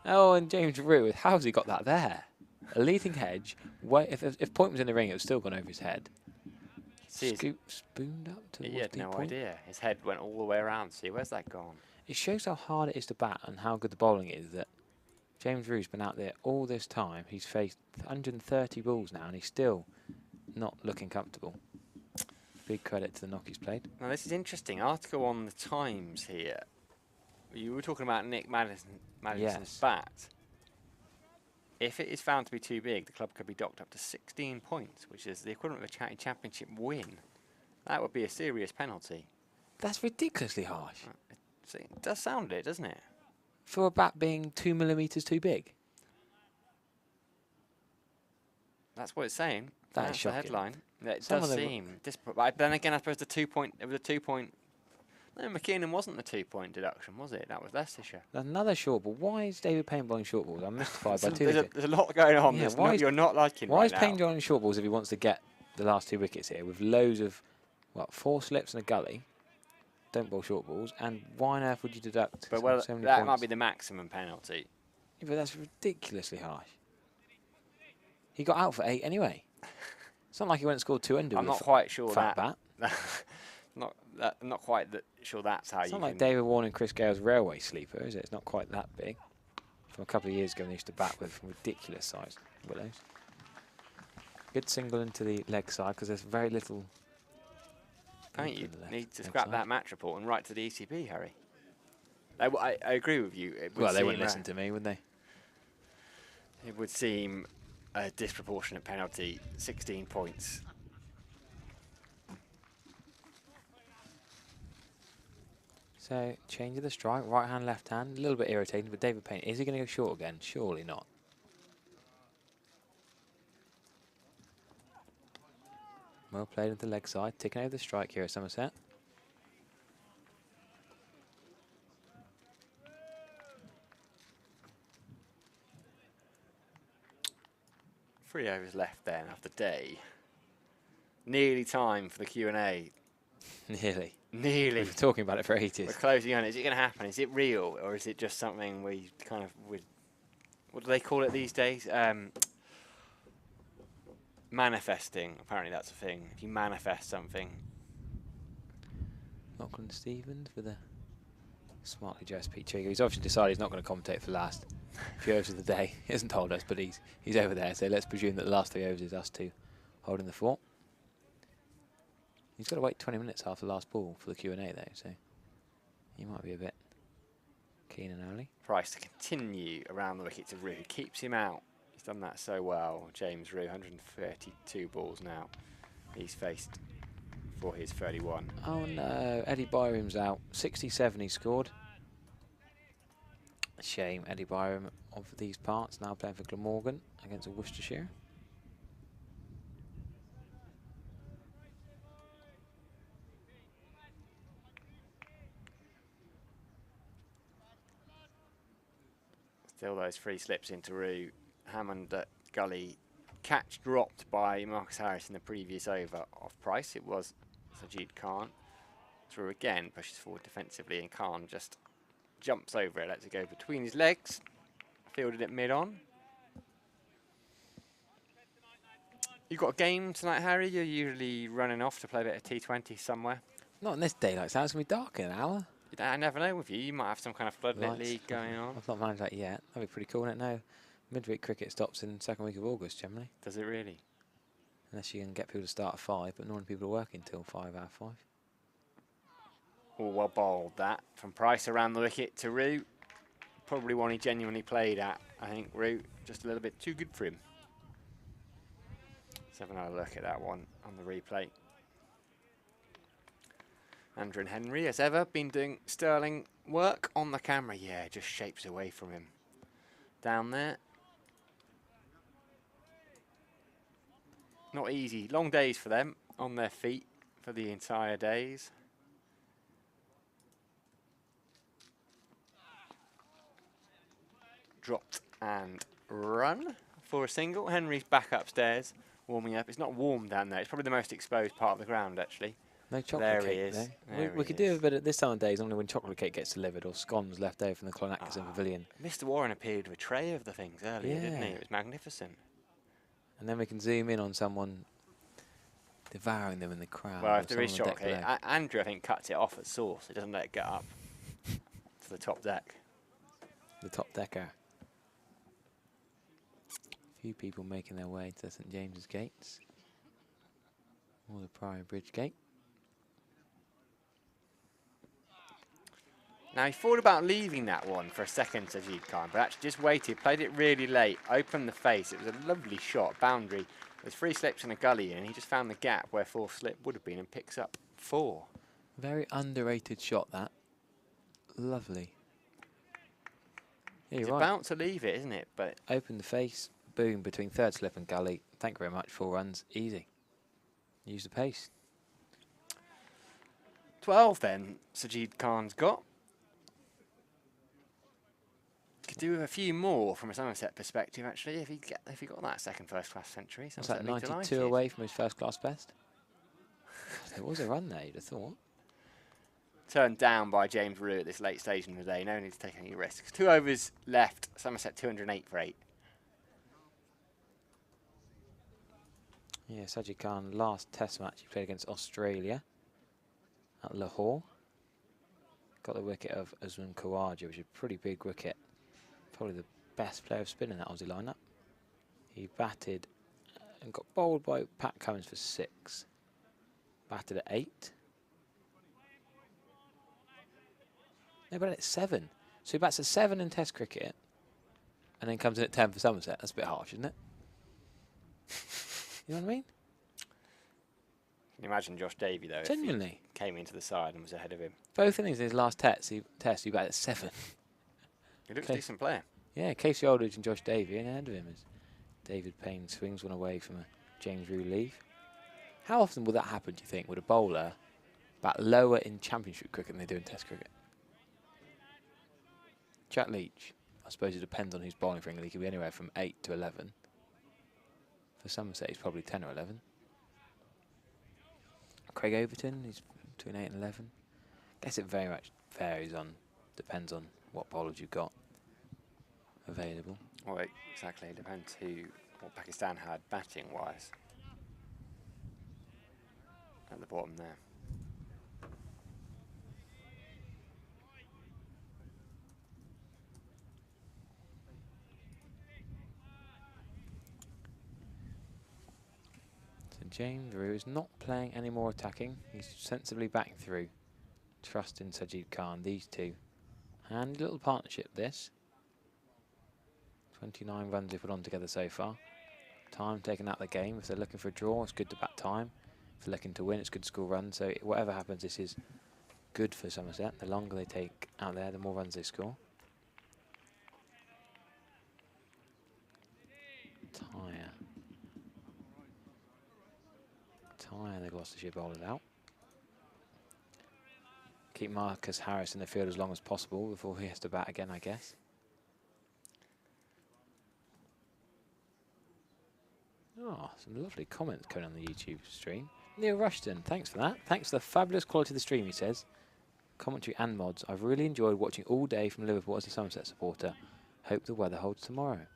Oh, and James Rue, how's he got that there? A leading hedge. If point was in the ring, it was still gone over his head. See, Spooned up to he had no point. idea. His head went all the way around. See, where's that gone? It shows how hard it is to bat and how good the bowling is that James Rue's been out there all this time. He's faced 130 balls now and he's still not looking comfortable. Big credit to the knock he's played. Now, this is interesting. Article on the Times here. You were talking about Nick Madison's Yes. bat. If it is found to be too big, the club could be docked up to 16 points, which is the equivalent of a charity championship win. That would be a serious penalty. That's ridiculously harsh. See, it does sound it, doesn't it? For a bat being 2 millimetres too big. That's what it's saying. That is That's the shocking. headline. It Some does of them- seem. But then again, I suppose it was a 2 point. No, McKinnon wasn't the 2 point deduction, was it? That was Leicestershire. Another short ball. Why is David Payne bowling short balls? I'm mystified by two There's wickets. a lot going on. Yeah, That's you're not liking Why right is Payne now. bowling short balls if he wants to get the last 2 wickets here with loads of, 4 slips and a gully? Don't bowl short balls. And why on earth would you deduct But well, so many that points? might be the maximum penalty. Yeah, but that's ridiculously harsh. He got out for 8 anyway. It's not like he went and scored 200. I'm with not a quite sure fat that. bat. I'm not quite sure that's how It's you not like can. David Warner and Chris Gale's railway sleeper, is it? It's not quite that big. From a couple of years ago, they used to bat with ridiculous sized willows. Good single into the leg side because there's very little. I think you to the left need to leg scrap side. that match report and write to the ECB, Harry. I agree with you. It would Well, they seem, wouldn't listen to me, would they? It would seem a disproportionate penalty. 16 points. So, change of the strike, right hand, left hand, a little bit irritating, but David Payne, is he going to go short again? Surely not. Well played at the leg side, ticking over the strike here at Somerset. Three overs left then of the day. Nearly time for the Q&A. Nearly. Nearly. We've been talking about it for ages. We're closing on. Is it going to happen? Is it real, or is it just something we kind of would? What do they call it these days? Manifesting. Apparently, that's a thing. If you manifest something. Lachlan Stevens with a smartly dressed Pete Trigger. He's obviously decided he's not going to commentate for the last few overs of the day. He hasn't told us, but he's over there. So let's presume that the last 3 overs is us two holding the fort. He's got to wait 20 minutes after the last ball for the Q&A though, so he might be a bit keen and early. Price to continue around the wicket to Rue. Keeps him out. He's done that so well. James Rue, 132 balls now. He's faced for his 31. Oh no, Eddie Byram's out. 67 he scored. A shame, Eddie Byram of these parts now playing for Glamorgan against Worcestershire. Still those free slips into Rue. Hammond at gully. Catch dropped by Marcus Harris in the previous over off Price. It was Sajid Khan. Through again, pushes forward defensively, and Khan just jumps over it, lets it go between his legs. Fielded it mid-on. You got a game tonight, Harry? You're usually running off to play a bit of T20 somewhere. Not in this daylight, so it's going to be dark in an hour. I never know with you. You might have some kind of floodlit Lights. league going on. I've not managed that yet. That'd be pretty cool, wouldn't it? No, midweek cricket stops in the second week of August generally. Does it really? Unless you can get people to start at 5, but normally people are working till 5 out of 5. Oh, well bowled that. From Price around the wicket to Rue. Probably one he genuinely played at. I think Rue just a little bit too good for him. Let's have another look at that one on the replay. Andrew and Henry, as ever, been doing sterling work on the camera. Yeah, just shapes away from him. Down there. Not easy. Long days for them on their feet for the entire days. Dropped and run for a single. Henry's back upstairs, warming up. It's not warm down there. It's probably the most exposed part of the ground, actually. No chocolate there cake, he is. though. We could do a bit at this time of days only when chocolate cake gets delivered or scones left over from the Clonackerson Pavilion. Mr. Warren appeared with a tray of the things earlier, didn't he? It was magnificent. And then we can zoom in on someone devouring them in the crowd. Well, if there is chocolate cake, Andrew, I think, cuts it off at source. He doesn't let it get up to the top deck. The top decker. A few people making their way to St James's Gates. Or the Priory Bridge Gate. Now, he thought about leaving that one for a second, Sajid Khan, but actually just waited, played it really late, opened the face. It was a lovely shot, boundary. There's 3 slips and a gully, and he just found the gap where 4th slip would have been and picks up 4. Very underrated shot, that. Lovely. Yeah, It's right. about to leave it, isn't it? But open the face, boom, between 3rd slip and gully. Thank you very much, 4 runs, easy. Use the pace. 12 then, Sajid Khan's got. Could do a few more from a Somerset perspective, actually, if he got that second first-class century. What's that, 92 away from his first-class best? There was a run there, you'd have thought. Turned down by James Rue at this late stage in the day. No need to take any risks. 2 overs left. Somerset 208 for 8. Yeah, Sajid Khan, last test match he played against Australia at Lahore. Got the wicket of Azman Khawaja, which is a pretty big wicket. Probably the best player of spin in that Aussie lineup. He batted and got bowled by Pat Cummins for 6. Batted at 8. No, but at 7. So he bats at 7 in Test cricket and then comes in at 10 for Somerset. That's a bit harsh, isn't it? You know what I mean? Can you imagine Josh Davey, though, genuinely if he came into the side and was ahead of him? Both innings in his last test, he batted at 7. He looks a decent player. Yeah, Casey Aldridge and Josh Davey, and ahead of him is David Payne swings one away from a James Rue leave. How often will that happen, do you think, with a bowler bat lower in Championship cricket than they do in Test cricket? Jack Leach, I suppose it depends on who's bowling for England. He could be anywhere from 8 to 11. For Somerset, he's probably 10 or 11. Craig Overton, he's between 8 and 11. Guess it very much varies on, depends on what bowlers you've got available. Well, exactly. It depends what Pakistan had batting-wise at the bottom there. So James Rue is not playing any more attacking. He's sensibly backing through. Trust in Sajid Khan, these two. Handy little partnership, this. 29 runs they put on together so far. Time taken out of the game. If they're looking for a draw, it's good to bat time. If they're looking to win, it's good to score runs. So whatever happens, this is good for Somerset. The longer they take out there, the more runs they score. Tire the Gloucestershire bowlers out. Keep Marcus Harris in the field as long as possible before he has to bat again, I guess. Oh, some lovely comments coming on the YouTube stream. Neil Rushton, thanks for that. Thanks for the fabulous quality of the stream, he says. Commentary and mods. I've really enjoyed watching all day from Liverpool as a Somerset supporter. Hope the weather holds tomorrow.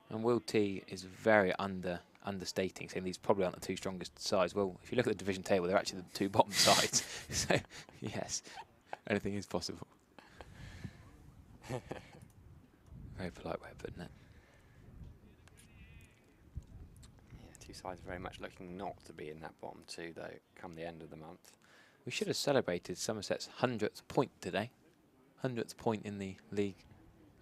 And Will T is very understating, saying these probably aren't the two strongest sides. Well, if you look at the division table, they're actually the two bottom sides. So, yes, anything is possible. Very polite way of putting it. Yeah, two sides very much looking not to be in that bottom two, though, come the end of the month. We should have celebrated Somerset's 100th point today. 100th point in the league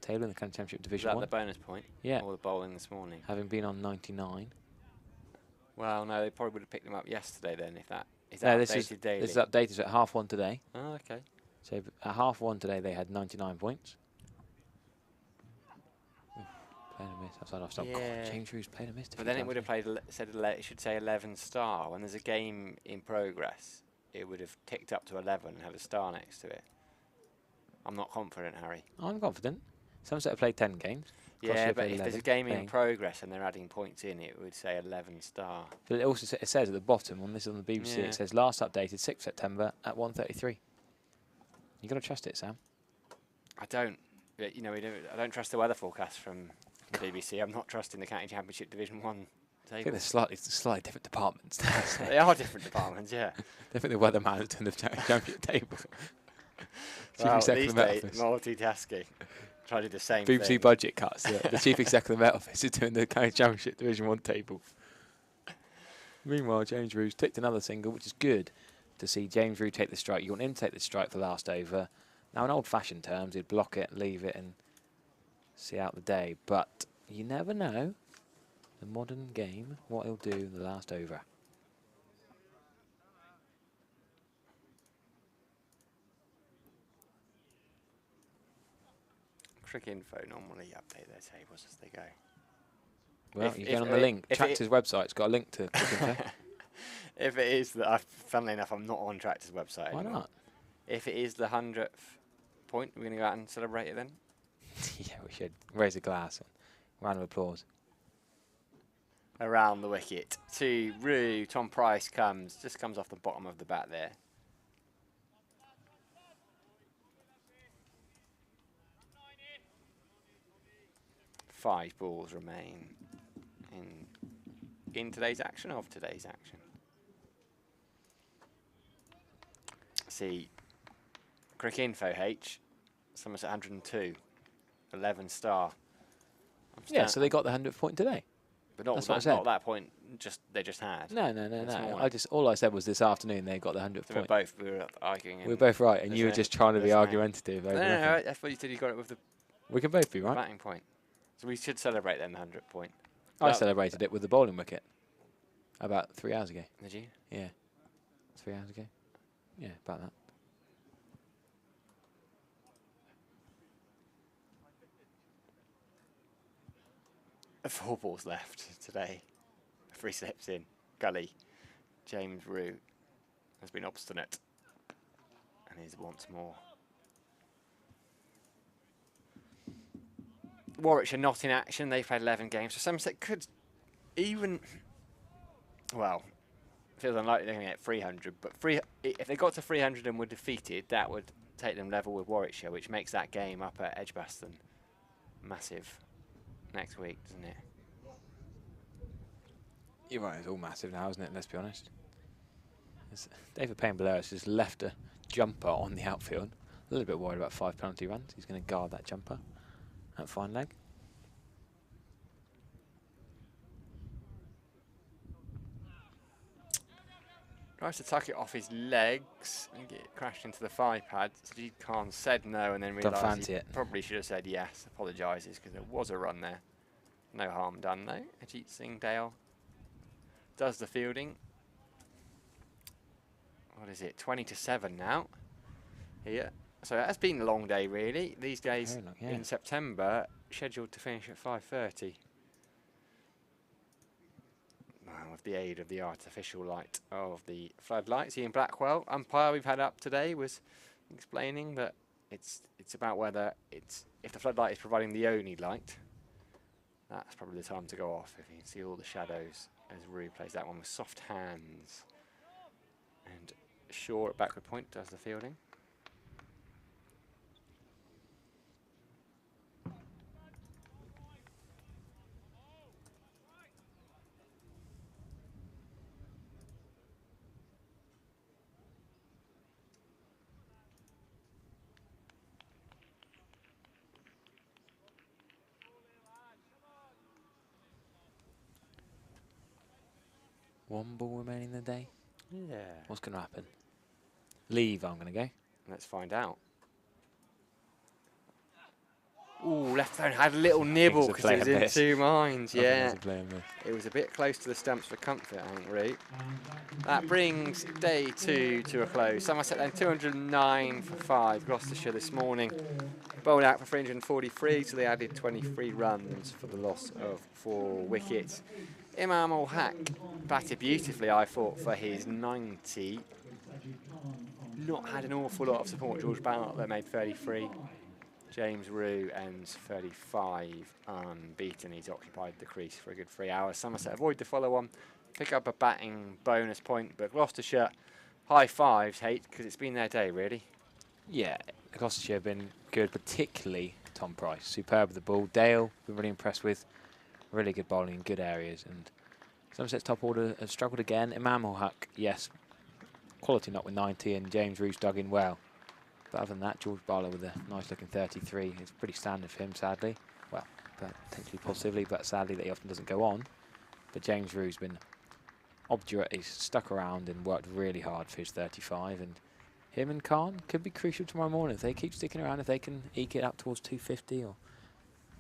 table in the County Championship Division 1. Was that the bonus point? Yeah. Or the bowling this morning? Having been on 99. Well, no, they probably would have picked them up yesterday then, if that is updated daily. This is updated at 1:30 today. Oh, okay. So at 1:30 today they had 99 points. Playing a miss outside off stop. Yeah. God, James Rue's played a miss. But then it would have it should say 11 star. When there's a game in progress, it would have ticked up to 11 and had a star next to it. I'm not confident, Harry. I'm confident. Somerset have played 10 games. Yeah, but if there's a game in progress and they're adding points in, it would say 11 star. But it also it says at the bottom, on this on the BBC, it says last updated 6th September at 1:33. You got to trust it, Sam. I don't. You know, I don't trust the weather forecast from the BBC. I'm not trusting the County Championship Division 1 table. I think they're slightly different departments. They are different departments, yeah. I think the weatherman doing the championship table. Well, these days, multitasking. Try to do the same BBC thing. budget cuts. The Chief Executive of the Met Office is doing the County Championship Division 1 table. Meanwhile, James Rue's ticked another single, which is good to see James Rue take the strike. You want him to take the strike for last over. Now, in old-fashioned terms, he'd block it, leave it, and see out the day. But you never know, the modern game, what he'll do in the last over. Cricinfo normally update their tables as they go. Well, you get on the link. Tractor's website's got a link to Cricinfo. If it is that, funnily enough, I'm not on Tractor's website Why anymore. not? If it is the 100th point, we're going to go out and celebrate it then? Yeah, we should. Raise a glass. Round of applause. Around the wicket to Rue. Tom Price just comes off the bottom of the bat there. Five balls remain in today's action, of today's action. See, Cricinfo H, Somerset 102, 11 star. Yeah, so they got the 100th point today. But not that point. They just had. No. All I said was this afternoon they got the 100th point. We were arguing. We were both right, and you were just trying to be argumentative. No, I thought you said you got it with the. We can both be right. Batting point. So we should celebrate then the 100th point. I celebrated it with the bowling wicket about 3 hours ago. Did you? Yeah. 3 hours ago. Yeah, about that. Four balls left today. Free slips in. Gully. James Rue has been obstinate. And is once more. Warwickshire not in action. They've played 11 games. So Somerset could even... Well, feels unlikely they're going to get 300. But if they got to 300 and were defeated, that would take them level with Warwickshire, which makes that game up at Edgbaston massive next week, doesn't it? You're right, it's all massive now, isn't it? Let's be honest. David Payne-Below has just left a jumper on the outfield. A little bit worried about 5 penalty runs. He's going to guard that jumper at fine leg. Tries to tuck it off his legs and get it crashed into the thigh pad. Sajid Khan said no and then realised he probably should have said yes. Apologises because there was a run there. No harm done though. Ajit Singh Dale does the fielding. What is it? 20-7 now. Here. So that's been a long day really. These days in September scheduled to finish at 5:30. With the aid of the artificial light of the floodlights. Ian Blackwell, umpire we've had up today, was explaining that it's about whether if the floodlight is providing the only light, that's probably the time to go off. If you can see all the shadows as Rue plays that one with soft hands. And Shaw at backward point does the fielding. One ball remaining in the day. Yeah. What's going to happen? Leave, I'm going to go. Let's find out. Ooh, left zone had a little nibble because it was in 2 minds. Yeah, it was a bit close to the stumps for comfort, I think, Rue. That brings day 2 to a close. Somerset then 209 for 5. Gloucestershire this morning bowled out for 343, so they added 23 runs for the loss of 4 wickets. Imam ul Haq batted beautifully, I thought, for his 90. Not had an awful lot of support. George Bartlett made 33. James Rue ends 35 unbeaten. He's occupied the crease for a good 3 hours. Somerset avoid the follow-on, pick up a batting bonus point, but Gloucestershire high fives, because it's been their day, really. Yeah, Gloucestershire have been good, particularly Tom Price. Superb with the ball. Dale, been really impressed with. Really good bowling in good areas. And Somerset's top order have struggled again. Imam ul Haq, yes, quality not with 90, and James Rue's dug in well. But other than that, George Barlow with a nice looking 33. It's pretty standard for him, sadly. Well, potentially positively, but sadly that he often doesn't go on. But James Rue's been obdurate. He's stuck around and worked really hard for his 35. And him and Khan could be crucial tomorrow morning. If they keep sticking around, if they can eke it up towards 250 or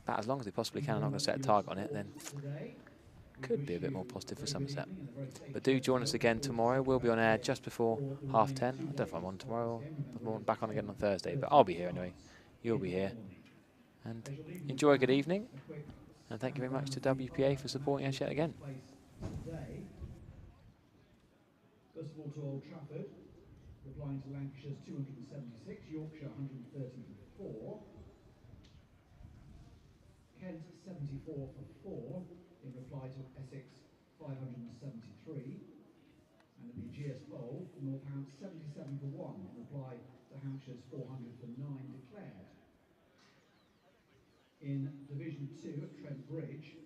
about as long as they possibly can, I'm not going to set a target on it, then could be a bit more positive for Somerset. But do join us again tomorrow. We'll be on air just before 10:30. I don't know if I'm on tomorrow or back on again on Thursday, but I'll be here anyway. You'll be here. And enjoy a good evening. And thank you very much to WPA for supporting us yet again. First of all to Old Trafford, replying to Lancashire's 276, Yorkshire 134. Kent 74 for 4 in reply to Essex 573. And at the GS Bowl, Northampton 77 for 1 in reply to Hampshire's 400 for 9 declared. In Division 2 at Trent Bridge,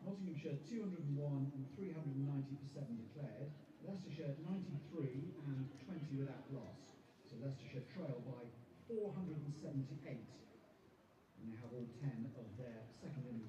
Nottinghamshire 201 and 390 for 7 declared. Leicestershire 93 and 20 without loss. So Leicestershire trail by 478. And they have all 10 of their second innings